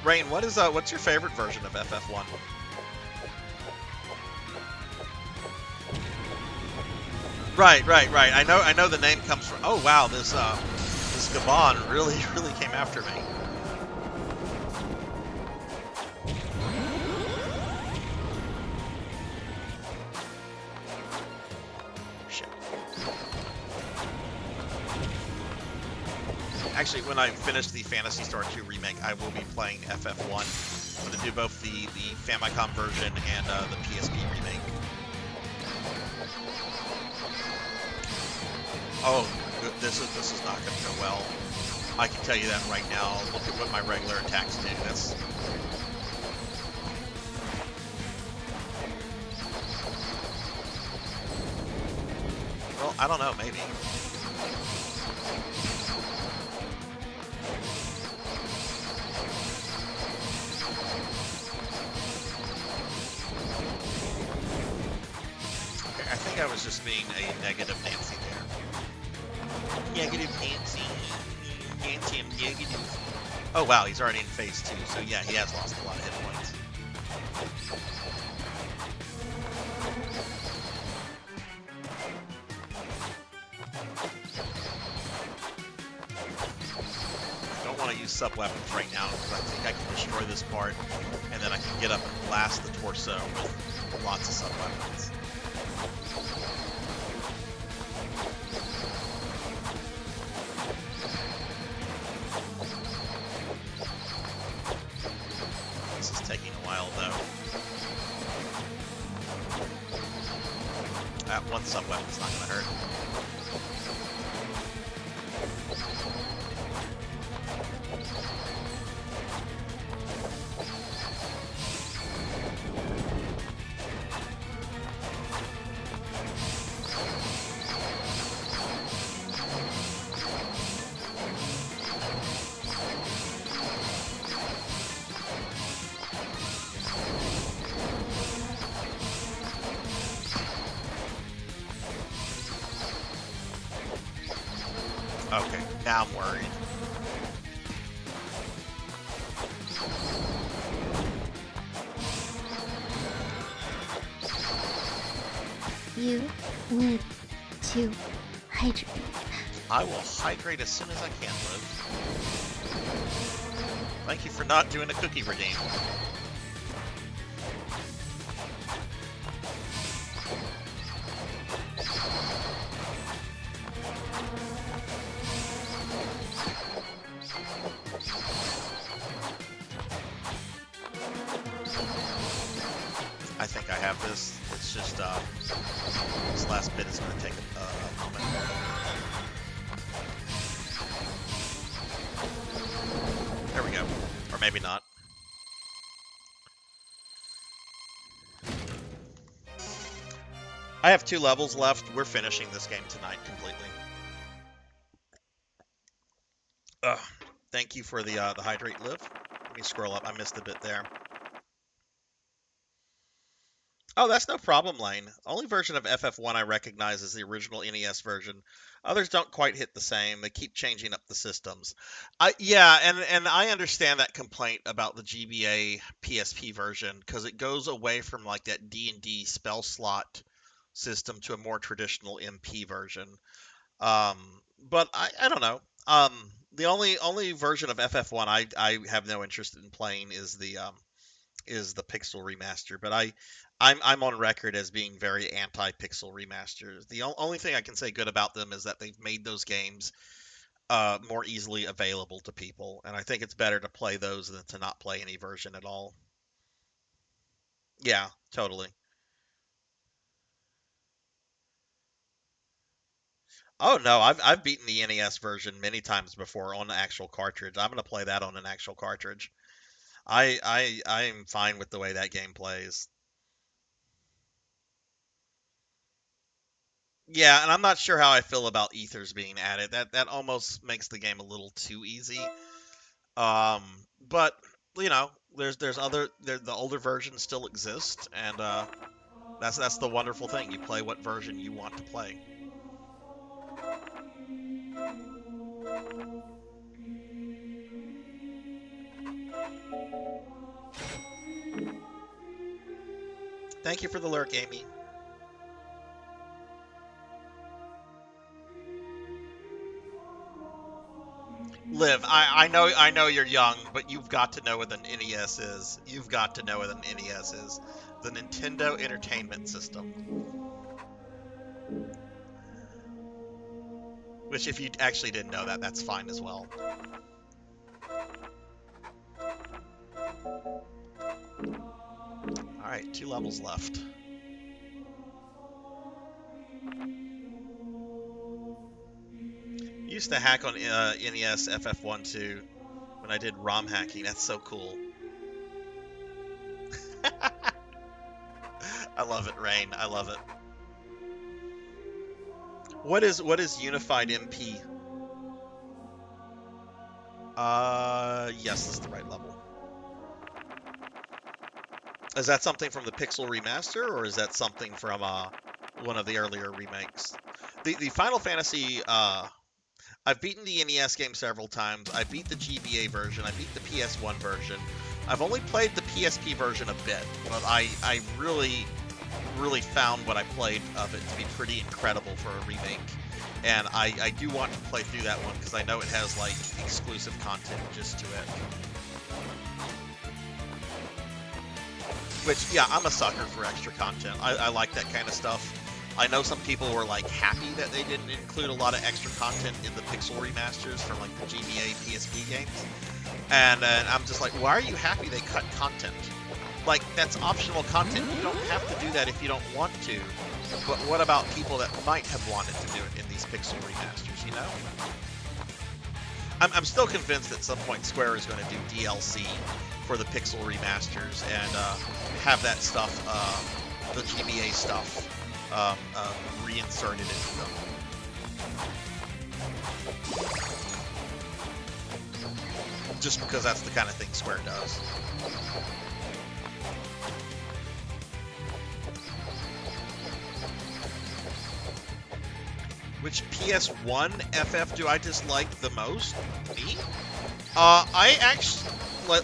Rain, what's your favorite version of FF1? Right. I know the name comes from. Oh wow, this Gabon really came after me. Actually, when I finish the Phantasy Star 2 remake, I will be playing FF1. I'm going to do both the Famicom version and the PSP remake. Oh, this is not going to go well. I can tell you that right now. Look at what my regular attacks do. That's... Well, I don't know, maybe. Okay, I think I was just being a negative Nancy there. Negative Nancy. Nancy, I'm negative. Oh wow, he's already in phase 2, so yeah, he has lost a lot of hit points. Use sub weapons right now because I think I can destroy this part and then I can get up and blast the torso with lots of sub weapons. This is taking a while though. That one sub weapon's not going to hurt. Okay, now I'm worried. You need to hydrate. I will hydrate as soon as I can, Liv. Thank you for not doing a cookie redeem. I think I have this. It's just, this last bit is going to take a moment. There we go. Or maybe not. I have 2 levels left. We're finishing this game tonight completely. Thank you for the hydrate, Liv. Let me scroll up. I missed a bit there. Oh, that's no problem, Lane. Only version of FF1 I recognize is the original NES version. Others don't quite hit the same. They keep changing up the systems. Yeah, and I understand that complaint about the GBA PSP version because it goes away from like that D&D spell slot system to a more traditional MP version. But I don't know. The only version of FF1 I have no interest in playing is the Pixel remaster, but I'm on record as being very anti-Pixel remasters. The only thing I can say good about them is that they've made those games more easily available to people, and I think it's better to play those than to not play any version at all. Yeah, totally. Oh no, I've beaten the NES version many times before on the actual cartridge. I'm gonna play that on an actual cartridge. I'm fine with the way that game plays. Yeah, and I'm not sure how I feel about ethers being added. That almost makes the game a little too easy. Um, but you know, there's other the older versions still exist, and that's the wonderful thing. You play what version you want to play. Thank you for the lurk, Amy. Liv, I know you're young, but you've got to know what an NES is. You've got to know what an NES is. The Nintendo Entertainment System. Which, if you actually didn't know that, that's fine as well. Alright, 2 levels left. Used to hack on NES FF1-2 when I did ROM hacking. That's so cool. I love it, Rain. I love it. What is Unified MP? Yes, this is the right level. Is that something from the Pixel Remaster, or is that something from one of the earlier remakes? The Final Fantasy, I've beaten the NES game several times. I beat the GBA version. I beat the PS1 version. I've only played the PSP version a bit, but I really found what I played of it to be pretty incredible for a remake. And I do want to play through that one because I know it has like exclusive content just to it. Which, yeah, I'm a sucker for extra content. I like that kind of stuff. I know some people were like happy that they didn't include a lot of extra content in the Pixel remasters from like the GBA PSP games. And I'm just like, why are you happy they cut content? Like, that's optional content. You don't have to do that if you don't want to. But what about people that might have wanted to do it in these Pixel remasters, you know? I'm still convinced at some point Square is going to do DLC for the Pixel remasters and have that stuff, the GBA stuff, reinserted into them. Just because that's the kind of thing Square does. Which PS1 FF do I dislike the most? Me? I actually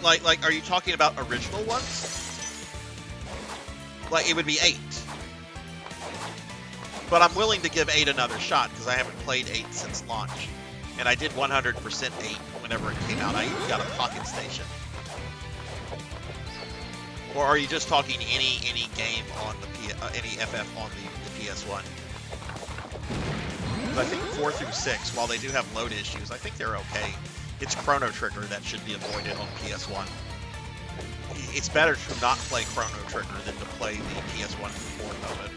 like. Are you talking about original ones? Like it would be 8. But I'm willing to give 8 another shot because I haven't played 8 since launch, and I did 100% 8 whenever it came out. I even got a Pocket Station. Or are you just talking any game on the any FF on the PS1? I think 4 through 6, while they do have load issues, I think they're okay. It's Chrono Trigger that should be avoided on PS1. It's better to not play Chrono Trigger than to play the PS1 port of it.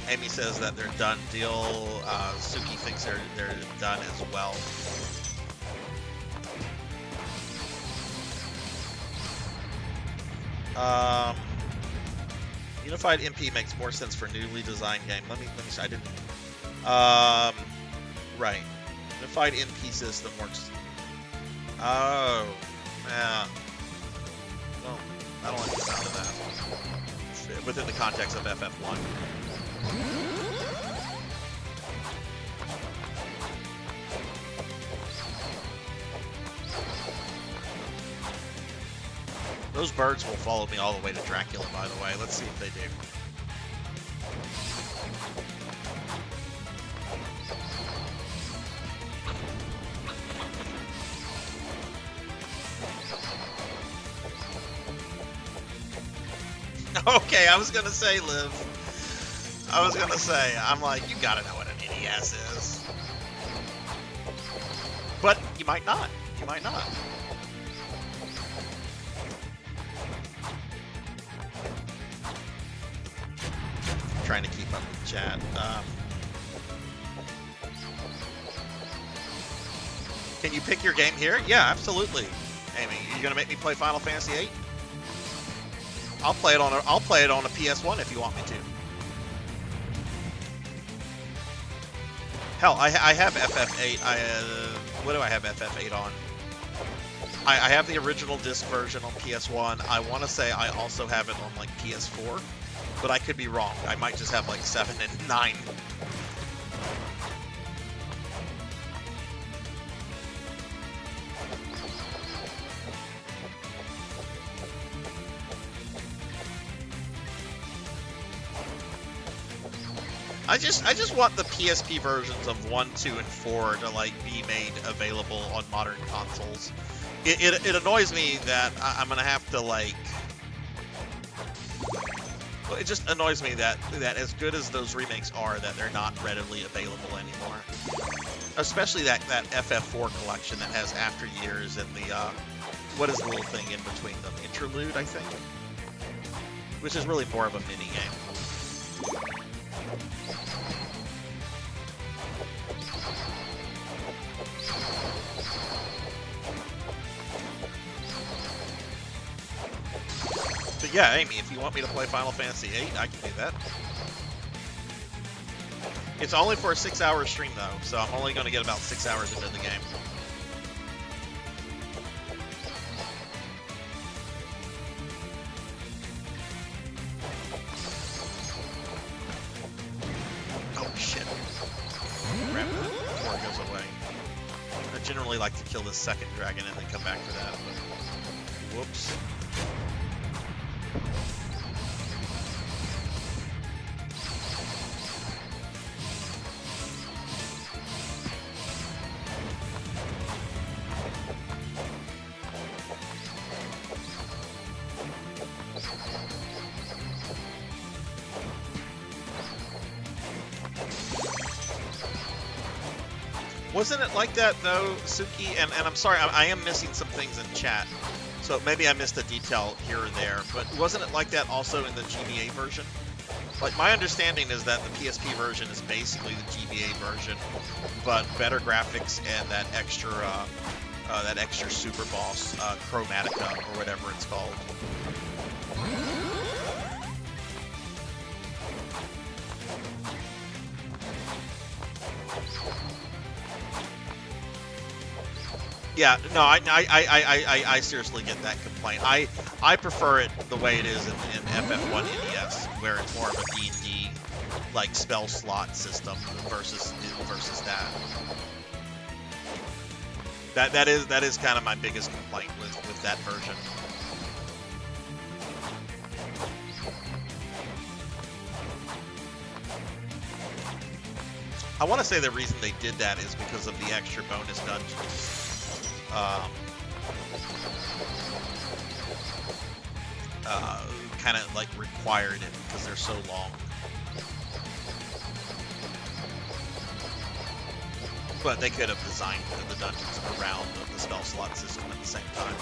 Amy says that they're done deal. Suki thinks they're done as well. Unified MP makes more sense for newly designed game. Let me see. I didn't. Right. Unified MP system works. Oh, yeah. No, I don't like the sound of that. Within the context of FF1. Those birds will follow me all the way to Dracula, by the way. Let's see if they do. Okay, I was gonna say, Liv. I was gonna say, I'm like, you gotta know what an NES is. But you might not. You might not. Trying to keep up with chat. Can you pick your game here? Yeah, absolutely. Amy, you gonna make me play Final Fantasy VIII? I'll play it on a PS1 if you want me to. Hell, I have FF8. What do I have FF8 on? I have the original disc version on PS1. I want to say I also have it on like PS4. But I could be wrong. I might just have like 7 and 9. I just want the PSP versions of 1, 2, and 4 to like be made available on modern consoles. It annoys me that I'm gonna have to like Well, it just annoys me that as good as those remakes are, that they're not readily available anymore. Especially that FF4 collection that has After Years and the what is the little thing in between them? Interlude, I think, which is really more of a mini game. But yeah, Amy, if you want me to play Final Fantasy VIII, I can do that. It's only for a 6-hour stream, though, so I'm only going to get about 6 hours into the game. Oh, shit. Grab that before it goes away. I generally like to kill this second dragon and then come back for that, but... Whoops. Wasn't it like that, though, Suki? And I'm sorry, I am missing some things in chat. So maybe I missed a detail here or there. But wasn't it like that also in the GBA version? Like, my understanding is that the PSP version is basically the GBA version, but better graphics and that extra super boss, Chromatica, or whatever it's called. Yeah, no, I seriously get that complaint. I prefer it the way it is in FF1 NES, where it's more of a D&D like spell slot system versus that. That is kind of my biggest complaint with that version. I want to say the reason they did that is because of the extra bonus dungeons. Kind of like required it because they're so long. But they could have designed the dungeons around the spell slot system at the same time.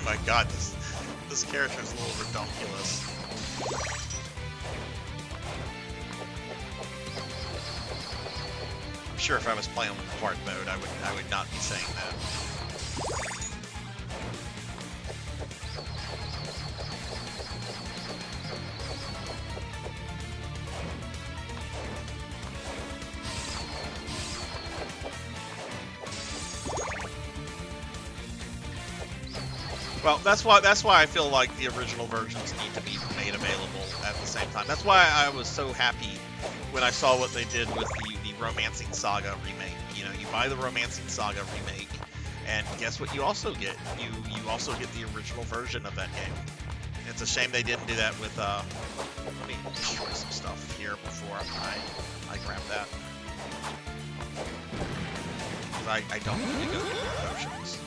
My God, this character is a little redonkulous. I'm sure if I was playing with hard mode, I would not be saying that. Well, that's why I feel like the original versions need to be made available at the same time. That's why I was so happy when I saw what they did with the Romancing Saga remake. You know, you buy the Romancing Saga remake, and guess what you also get? You also get the original version of that game. It's a shame they didn't do that with, let me destroy some stuff here before I grab that. Because I don't need to go get more potions.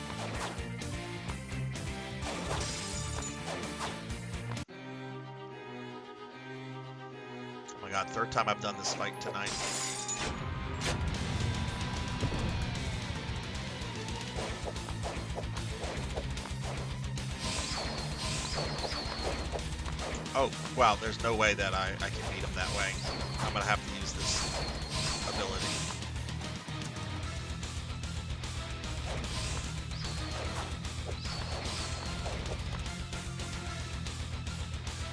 God, third time I've done this fight tonight. Oh, wow, there's no way that I can beat him that way. I'm gonna have to use this ability.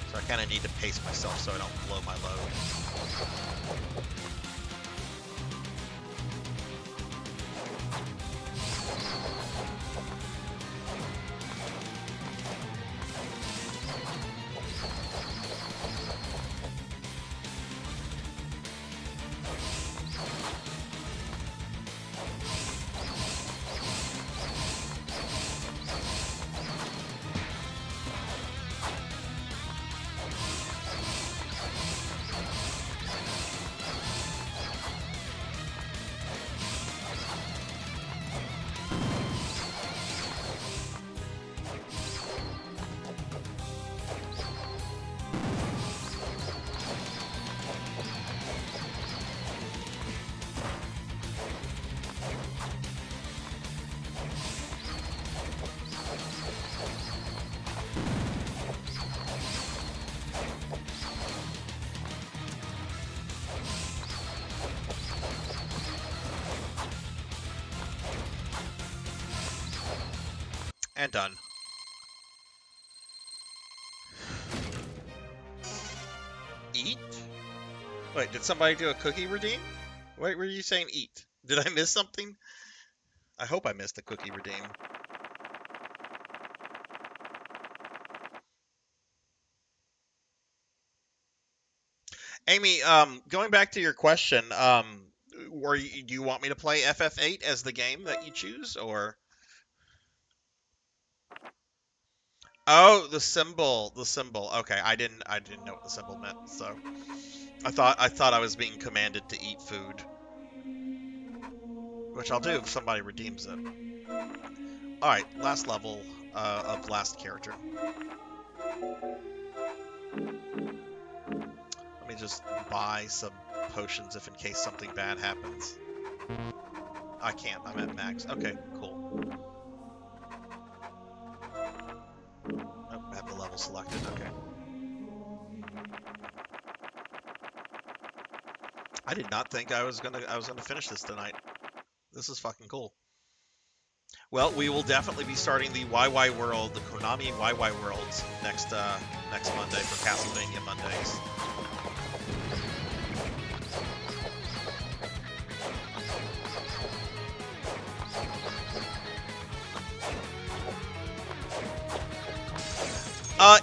So I kind of need to pace myself so I don't blow my load. And done. Eat? Wait, did somebody do a cookie redeem? Wait, were you saying eat? Did I miss something? I hope I missed the cookie redeem. Amy, going back to your question, do you want me to play FF8 as the game that you choose, or? Oh, the symbol. Okay, I didn't know what the symbol meant, so I thought I was being commanded to eat food, which I'll do if somebody redeems it. All right, last level of last character. Let me just buy some potions if in case something bad happens. I can't. I'm at max. Okay, cool. Oh, I have the level selected. Okay. I did not think I was gonna finish this tonight. This is fucking cool. Well, we will definitely be starting the YY World, the Konami YY Worlds next Monday for Castlevania Mondays.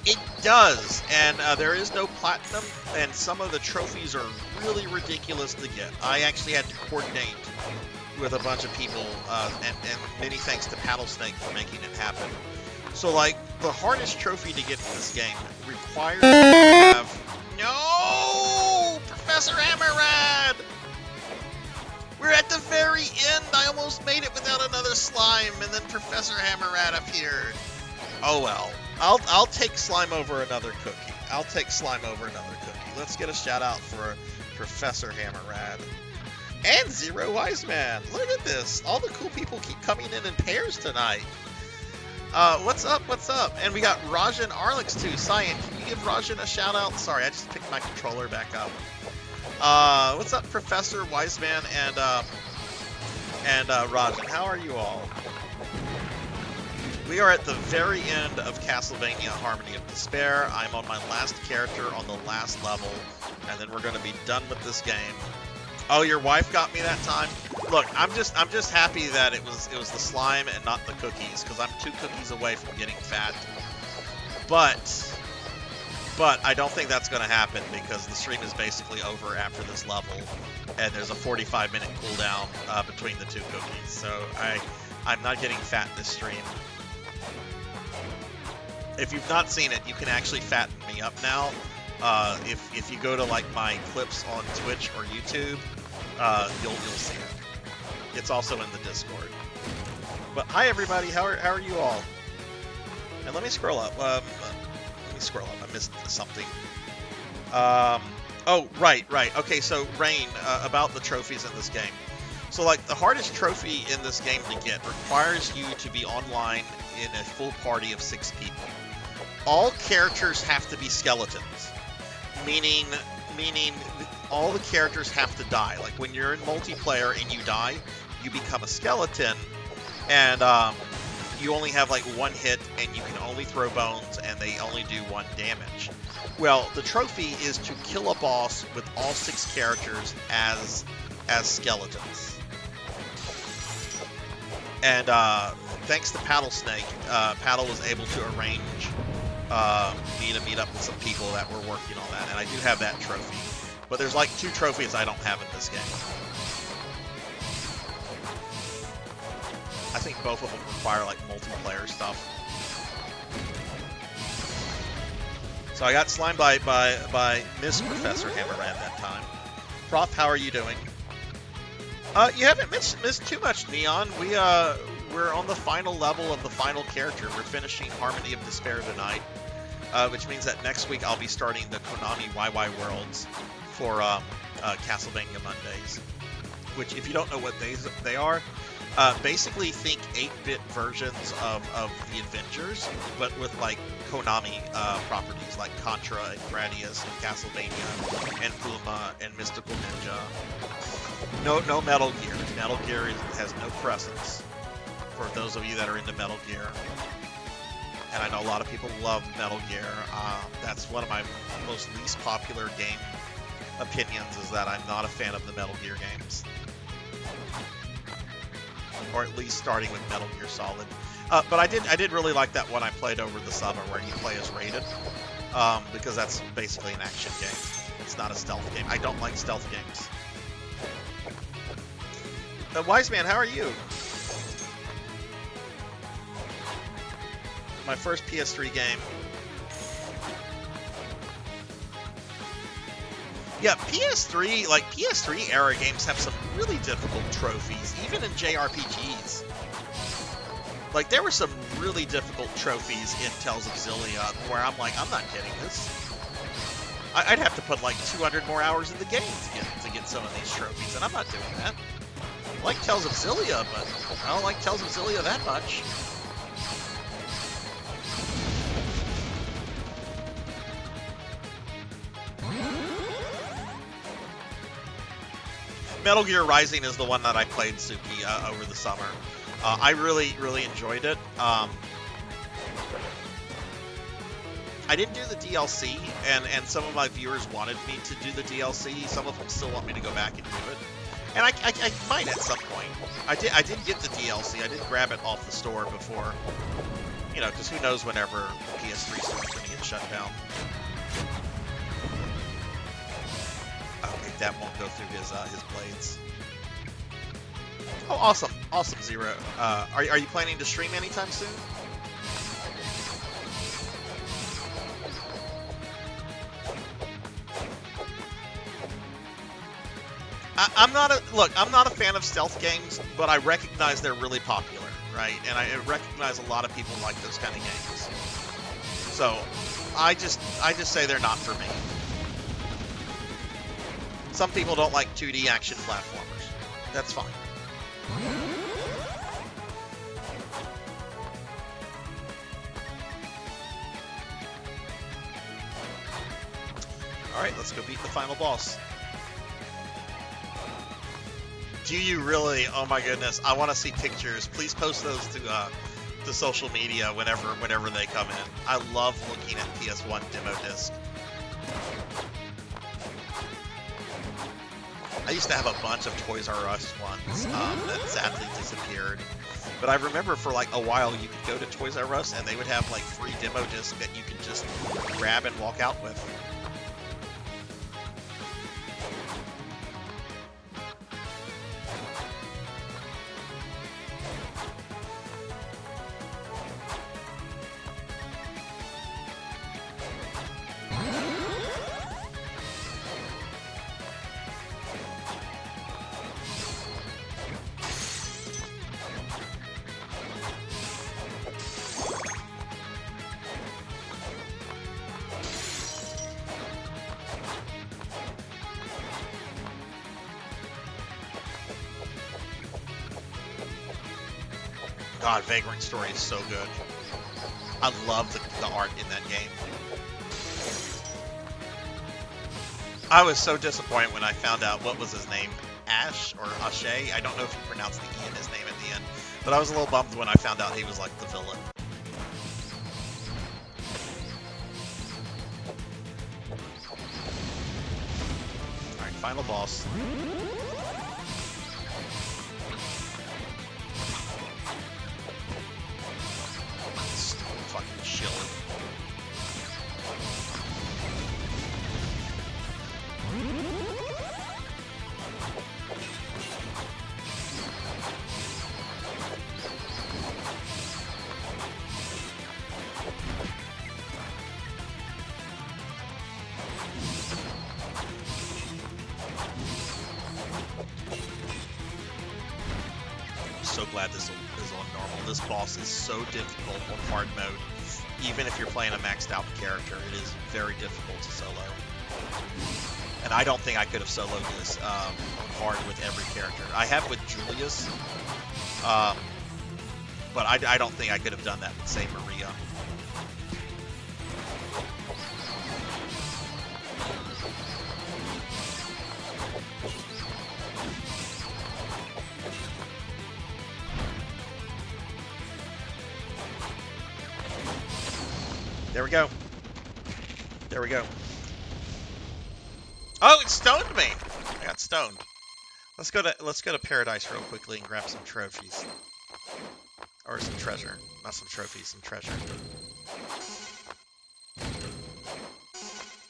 It does, and there is no platinum, and some of the trophies are really ridiculous to get. I actually had to coordinate with a bunch of people, and many thanks to Paddlesnake for making it happen. So, like, the hardest trophy to get in this game requires you to have... No! Professor Hammerrad! We're at the very end! I almost made it without another slime, and then Professor Hammerrad appeared. Oh well. I'll take slime over another cookie. I'll take slime over another cookie. Let's get a shout out for Professor Hammerrad. And Zero Wise Man. Look at this. All the cool people keep coming in pairs tonight. What's up? What's up? And we got Rajan Arlix too. Cyan, can you give Rajan a shout out? Sorry, I just picked my controller back up. What's up, Professor Wiseman and Rajan? How are you all? We are at the very end of Castlevania Harmony of Despair. I'm on my last character on the last level, and then we're going to be done with this game. Oh, your wife got me that time? Look, I'm just happy that it was the slime and not the cookies, because I'm 2 cookies away from getting fat. But I don't think that's going to happen, because the stream is basically over after this level, and there's a 45-minute cooldown between the 2 cookies. So I'm not getting fat this stream. If you've not seen it, you can actually fatten me up now. If you go to like my clips on Twitch or YouTube, you'll see it. It's also in the Discord. But hi everybody, how are you all? And let me scroll up. I missed something. Oh, right. Okay, so Rain, about the trophies in this game. So like the hardest trophy in this game to get requires you to be online in a full party of 6 people. All characters have to be skeletons, meaning all the characters have to die. Like when you're in multiplayer and you die, you become a skeleton, and you only have like 1 hit, and you can only throw bones, and they only do 1 damage. Well, the trophy is to kill a boss with all 6 characters as skeletons. And thanks to Paddlesnake, Paddle was able to arrange me to meet up with some people that were working on that, and I do have that trophy. But there's like 2 trophies I don't have in this game. I think both of them require like multiplayer stuff. So I got slimed by Miss Professor Hammerrad that time. Prof, how are you doing? You haven't missed too much, Neon. We're on the final level of the final character. We're finishing Harmony of Despair tonight, which means that next week I'll be starting the Konami YY Worlds for Castlevania Mondays. Which, if you don't know what they are, basically think 8-bit versions of the Avengers, but with like Konami properties like Contra and Gradius and Castlevania and Fuma and Mystical Ninja. No Metal Gear. Metal Gear has no presence for those of you that are into Metal Gear. and I know a lot of people love Metal Gear. That's one of my most least popular game opinions, is that I'm not a fan of the Metal Gear games. Or at least starting with Metal Gear Solid. But I did really like that one I played over the summer where you play as Raiden, because that's basically an action game. It's not a stealth game. I don't like stealth games. Wise Man, how are you? My first PS3 game. Yeah, PS3, like PS3 era games have some really difficult trophies, even in JRPGs. Like, there were some really difficult trophies in Tales of Xillia where I'm like, I'm not getting this. I'd have to put like 200 more hours in the game to get some of these trophies, and I'm not doing that. I like Tales of Xillia, but I don't like Tales of Xillia that much. Metal Gear Rising is the one that I played, Suki, over the summer. I really enjoyed it. I didn't do the DLC, and some of my viewers wanted me to do the DLC. Some of them still want me to go back and do it. And I might at some point. I did get the DLC. I did grab it off the store before, you know, because who knows whenever PS3 store's going to get shut down. Okay, that won't go through his blades. Oh, awesome, awesome, Zero. Are you planning to stream anytime soon? I'm not a fan of stealth games, but I recognize they're really popular, right? And I recognize a lot of people like those kind of games. So I just say they're not for me. Some people don't like 2D action platformers. That's fine. Alright, let's go beat the final boss. Do you really? Oh my goodness, I want to see pictures. Please post those to social media whenever they come in. I love looking at PS1 demo disc. I used to have a bunch of Toys R Us ones that sadly disappeared. But I remember for like a while you could go to Toys R Us and they would have like free demo discs that you could just grab and walk out with. God, Vagrant Story is so good. I love the art in that game. I was so disappointed when I found out what was his name, Ash or Ashe. I don't know if you pronounce the E in his name at the end, but I was a little bummed when I found out he was like the villain. Alright, final boss. Fucking chill. So glad this is on normal. This boss is so difficult on hard mode. Even if you're playing a maxed out character, it is very difficult to solo. And I don't think I could have soloed this on hard with every character. I have with Julius, but I don't think I could have done that with, say, Maria. There we go. There we go. Oh, it stoned me. I got stoned. Let's go to Paradise real quickly and grab some trophies. Or some treasure. Not some trophies, some treasure.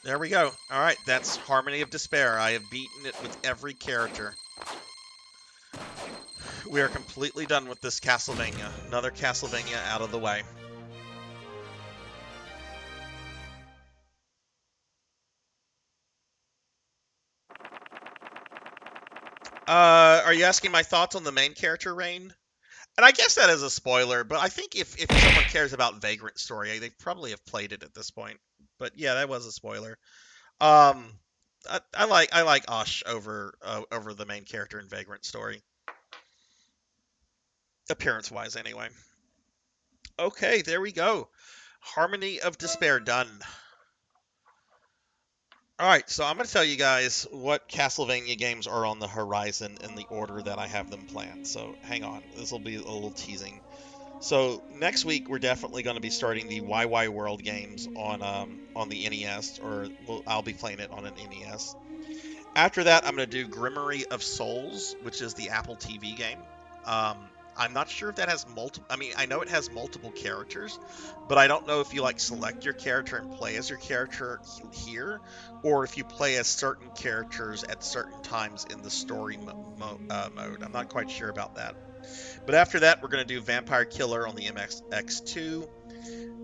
There we go. Alright, that's Harmony of Despair. I have beaten it with every character. We are completely done with this Castlevania. Another Castlevania out of the way. Are you asking my thoughts on the main character, Rain? And I guess that is a spoiler, but I think if someone cares about Vagrant Story, they probably have played it at this point. But yeah, that was a spoiler. I like Osh over the main character in Vagrant Story. Appearance-wise, anyway. Okay, there we go. Harmony of Despair done. Alright, so I'm going to tell you guys what Castlevania games are on the horizon in the order that I have them planned. So hang on, this will be a little teasing. So next week we're definitely going to be starting the YY World games on the NES, or I'll be playing it on an NES. After that, I'm going to do Grimory of Souls, which is the Apple TV game. I'm not sure if that has multiple. I mean, I know it has multiple characters, but I don't know if you like select your character and play as your character here, or if you play as certain characters at certain times in the story mode. I'm not quite sure about that. But after that, we're going to do Vampire Killer on the MSX2.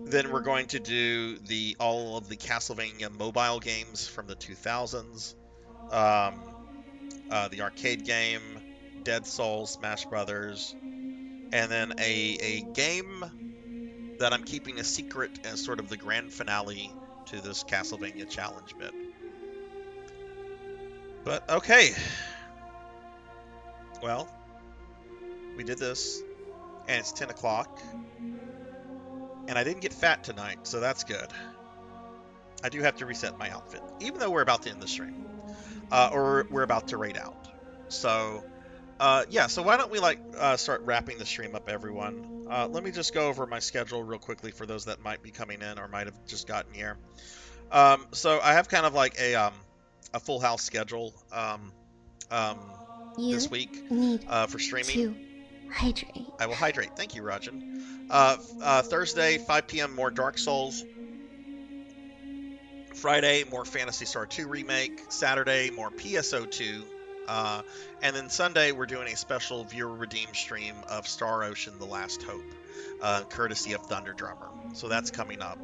Then we're going to do all of the Castlevania mobile games from the 2000s. The arcade game, Dead Souls, Smash Brothers, and then a game that I'm keeping a secret as sort of the grand finale to this Castlevania challenge bit. But okay, well, we did this, and it's 10 o'clock, and I didn't get fat tonight, so that's good. I do have to reset my outfit, even though we're about to end the stream, or we're about to raid out. So, yeah, so why don't we start wrapping the stream up, everyone. Let me just go over my schedule real quickly for those that might be coming in or might have just gotten here. So I have kind of like a full house schedule this week for streaming. Hydrate. I will hydrate. Thank you, Rajan. Thursday, 5 p.m. more Dark Souls. Friday, more Phantasy Star 2 remake. Saturday, more PSO 2. And then Sunday, we're doing a special viewer redeem stream of Star Ocean: The Last Hope, courtesy of Thunder Drummer. So that's coming up.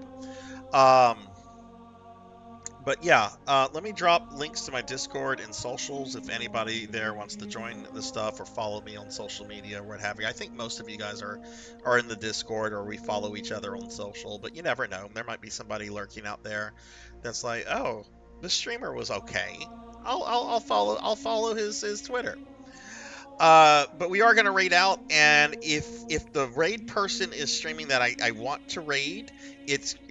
But yeah, let me drop links to my Discord and socials if anybody there wants to join the stuff or follow me on social media or what have you. I think most of you guys are in the Discord, or we follow each other on social, but you never know. There might be somebody lurking out there that's like, oh, the streamer was okay. I'll follow his Twitter. But we are going to raid out, and if the raid person is streaming that I want to raid,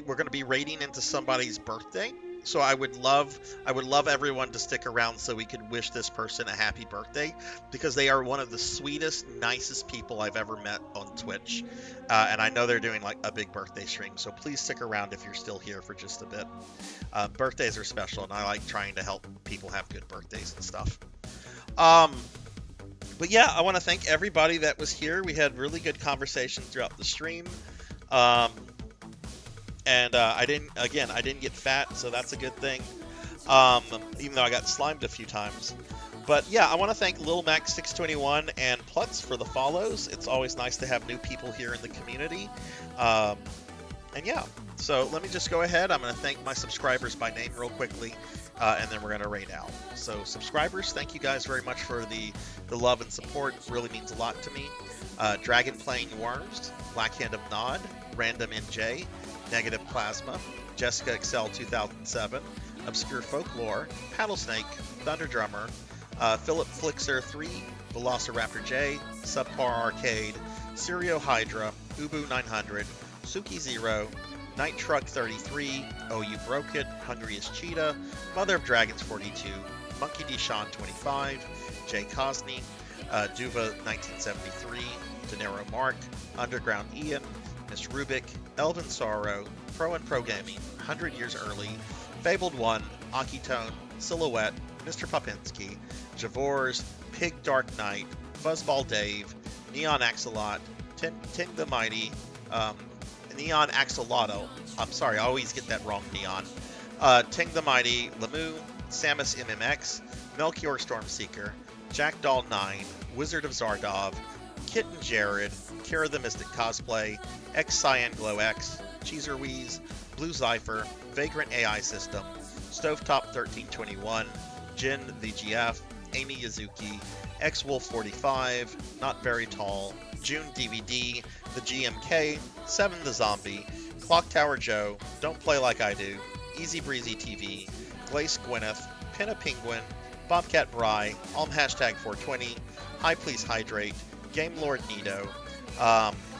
we're going to be raiding into somebody's birthday. So I would love everyone to stick around so we could wish this person a happy birthday, because they are one of the sweetest, nicest people I've ever met on Twitch. And I know they're doing like a big birthday stream, so please stick around if you're still here for just a bit. Birthdays are special, and I like trying to help people have good birthdays and stuff. But yeah, I want to thank everybody that was here. We had really good conversation throughout the stream. And I didn't get fat, so that's a good thing. Even though I got slimed a few times. But yeah, I want to thank Lil Max 621 and Plutz for the follows. It's always nice to have new people here in the community. And yeah, so let me just go ahead. I'm going to thank my subscribers by name real quickly, and then we're going to raid out. So subscribers, thank you guys very much for the love and support. It really means a lot to me. Dragon Playing Worms, Blackhand of Nod, Random NJ, Negative Plasma, Jessica Excel 2007, Obscure Folklore, Paddlesnake, Thunder Drummer, Philip Flixer 3, Velociraptor J, Subpar Arcade, Sirio Hydra, Ubu 900, Suki 0, Night Truck 33, Oh You Broke It, Hungry as Cheetah, Mother of Dragons 42, Monkey D. Sean 25, Jay Cosney, Duva 1973, De Niro Mark, Underground Ian, Mr. Rubik, Elven Sorrow, Pro and Pro Gaming, 100 Years Early, Fabled One, Akitone, Silhouette, Mr. Popinski, Javors, Pig Dark Knight, Fuzzball Dave, Neon Axolot, Ting the Mighty, Neon Axolotl. I'm sorry, I always get that wrong, Neon. Ting the Mighty, Lamu, Samus MMX, Melchior Stormseeker, Jackdaw 9, Wizard of Zardov, Kitten Jared, Kara the Mystic Cosplay, X Cyan Glow X, Cheezerweeze, Blue Zypher, Vagrant AI System, Stovetop 1321, Jin VGF, Amy Yazuki, X Wolf 45, Not Very Tall, June DVD, The GMK, Seven the Zombie, Clock Tower Joe, Don't Play Like I Do, Easy Breezy TV, Glace Gwyneth, Pinna Penguin, Bobcat Bry, hashtag 420, Hi Please Hydrate, Game Lord Nido,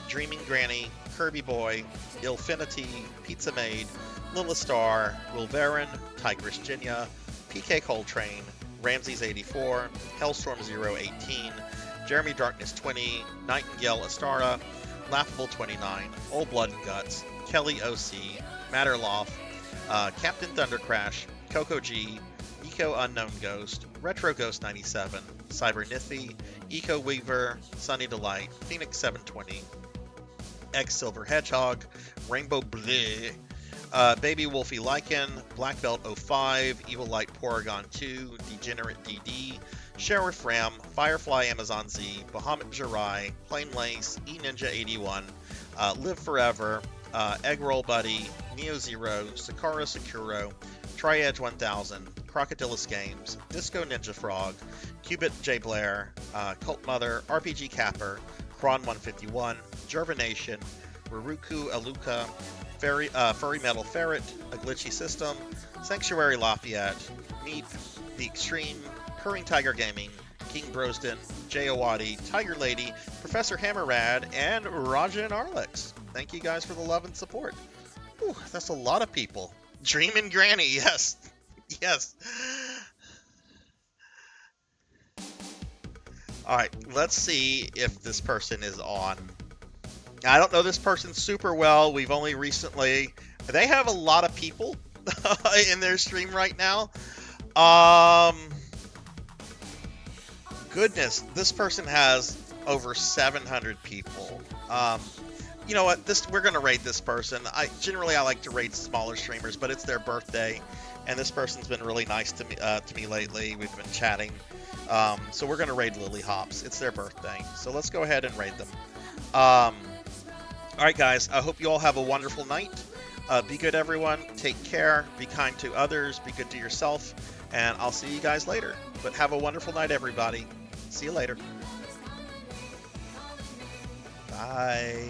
Dreaming Granny, Kirby Boy, Ilfinity, Pizza Maid, Lilla Star, Wilverin, Tigris Jinya, PK Coltrane, Ramses 84, Hellstorm 018, Jeremy Darkness 20, Nightingale Astara, Laughable 29, Old Blood and Guts, Kelly OC, Matterloff, Captain Thundercrash, Coco G, Eco Unknown Ghost, Retro Ghost 97, Cyber Nithy, Eco Weaver, Sunny Delight, Phoenix 720, X Silver Hedgehog, Rainbow Bleh, Baby Wolfie Lycan, Black Belt 05, Evil Light Porygon 2, Degenerate DD, Sheriff Ram, Firefly Amazon Z, Bahamut Jirai, Plain Lace, E Ninja 81, Live Forever, Egg Roll Buddy, Neo Zero, Sakura Sakuro, Triedge 1000, Crocodilus Games, Disco Ninja Frog, Cubit J Blair, Cult Mother, RPG Capper, Kron 151, Jervination, Ruruku Aluka, Furry Metal Ferret, A Glitchy System, Sanctuary Lafayette, Neep, The Extreme, Purring Tiger Gaming, King Brosden, Jay Awadi, Tiger Lady, Professor Hammerrad, and Raja and Arlex. Thank you guys for the love and support. Whew, that's a lot of people. Dreamin' Granny, yes. Yes. Alright, let's see if this person is on. I don't know this person super well. We've only recently... They have a lot of people in their stream right now. Goodness, this person has over 700 people. You know what? We're gonna raid this person. I like to raid smaller streamers, but it's their birthday, and this person's been really nice to me lately. We've been chatting, so we're gonna raid Lily Hops. It's their birthday, so let's go ahead and raid them. All right, guys. I hope you all have a wonderful night. Be good, everyone. Take care. Be kind to others. Be good to yourself, and I'll see you guys later. But have a wonderful night, everybody. See you later. Bye.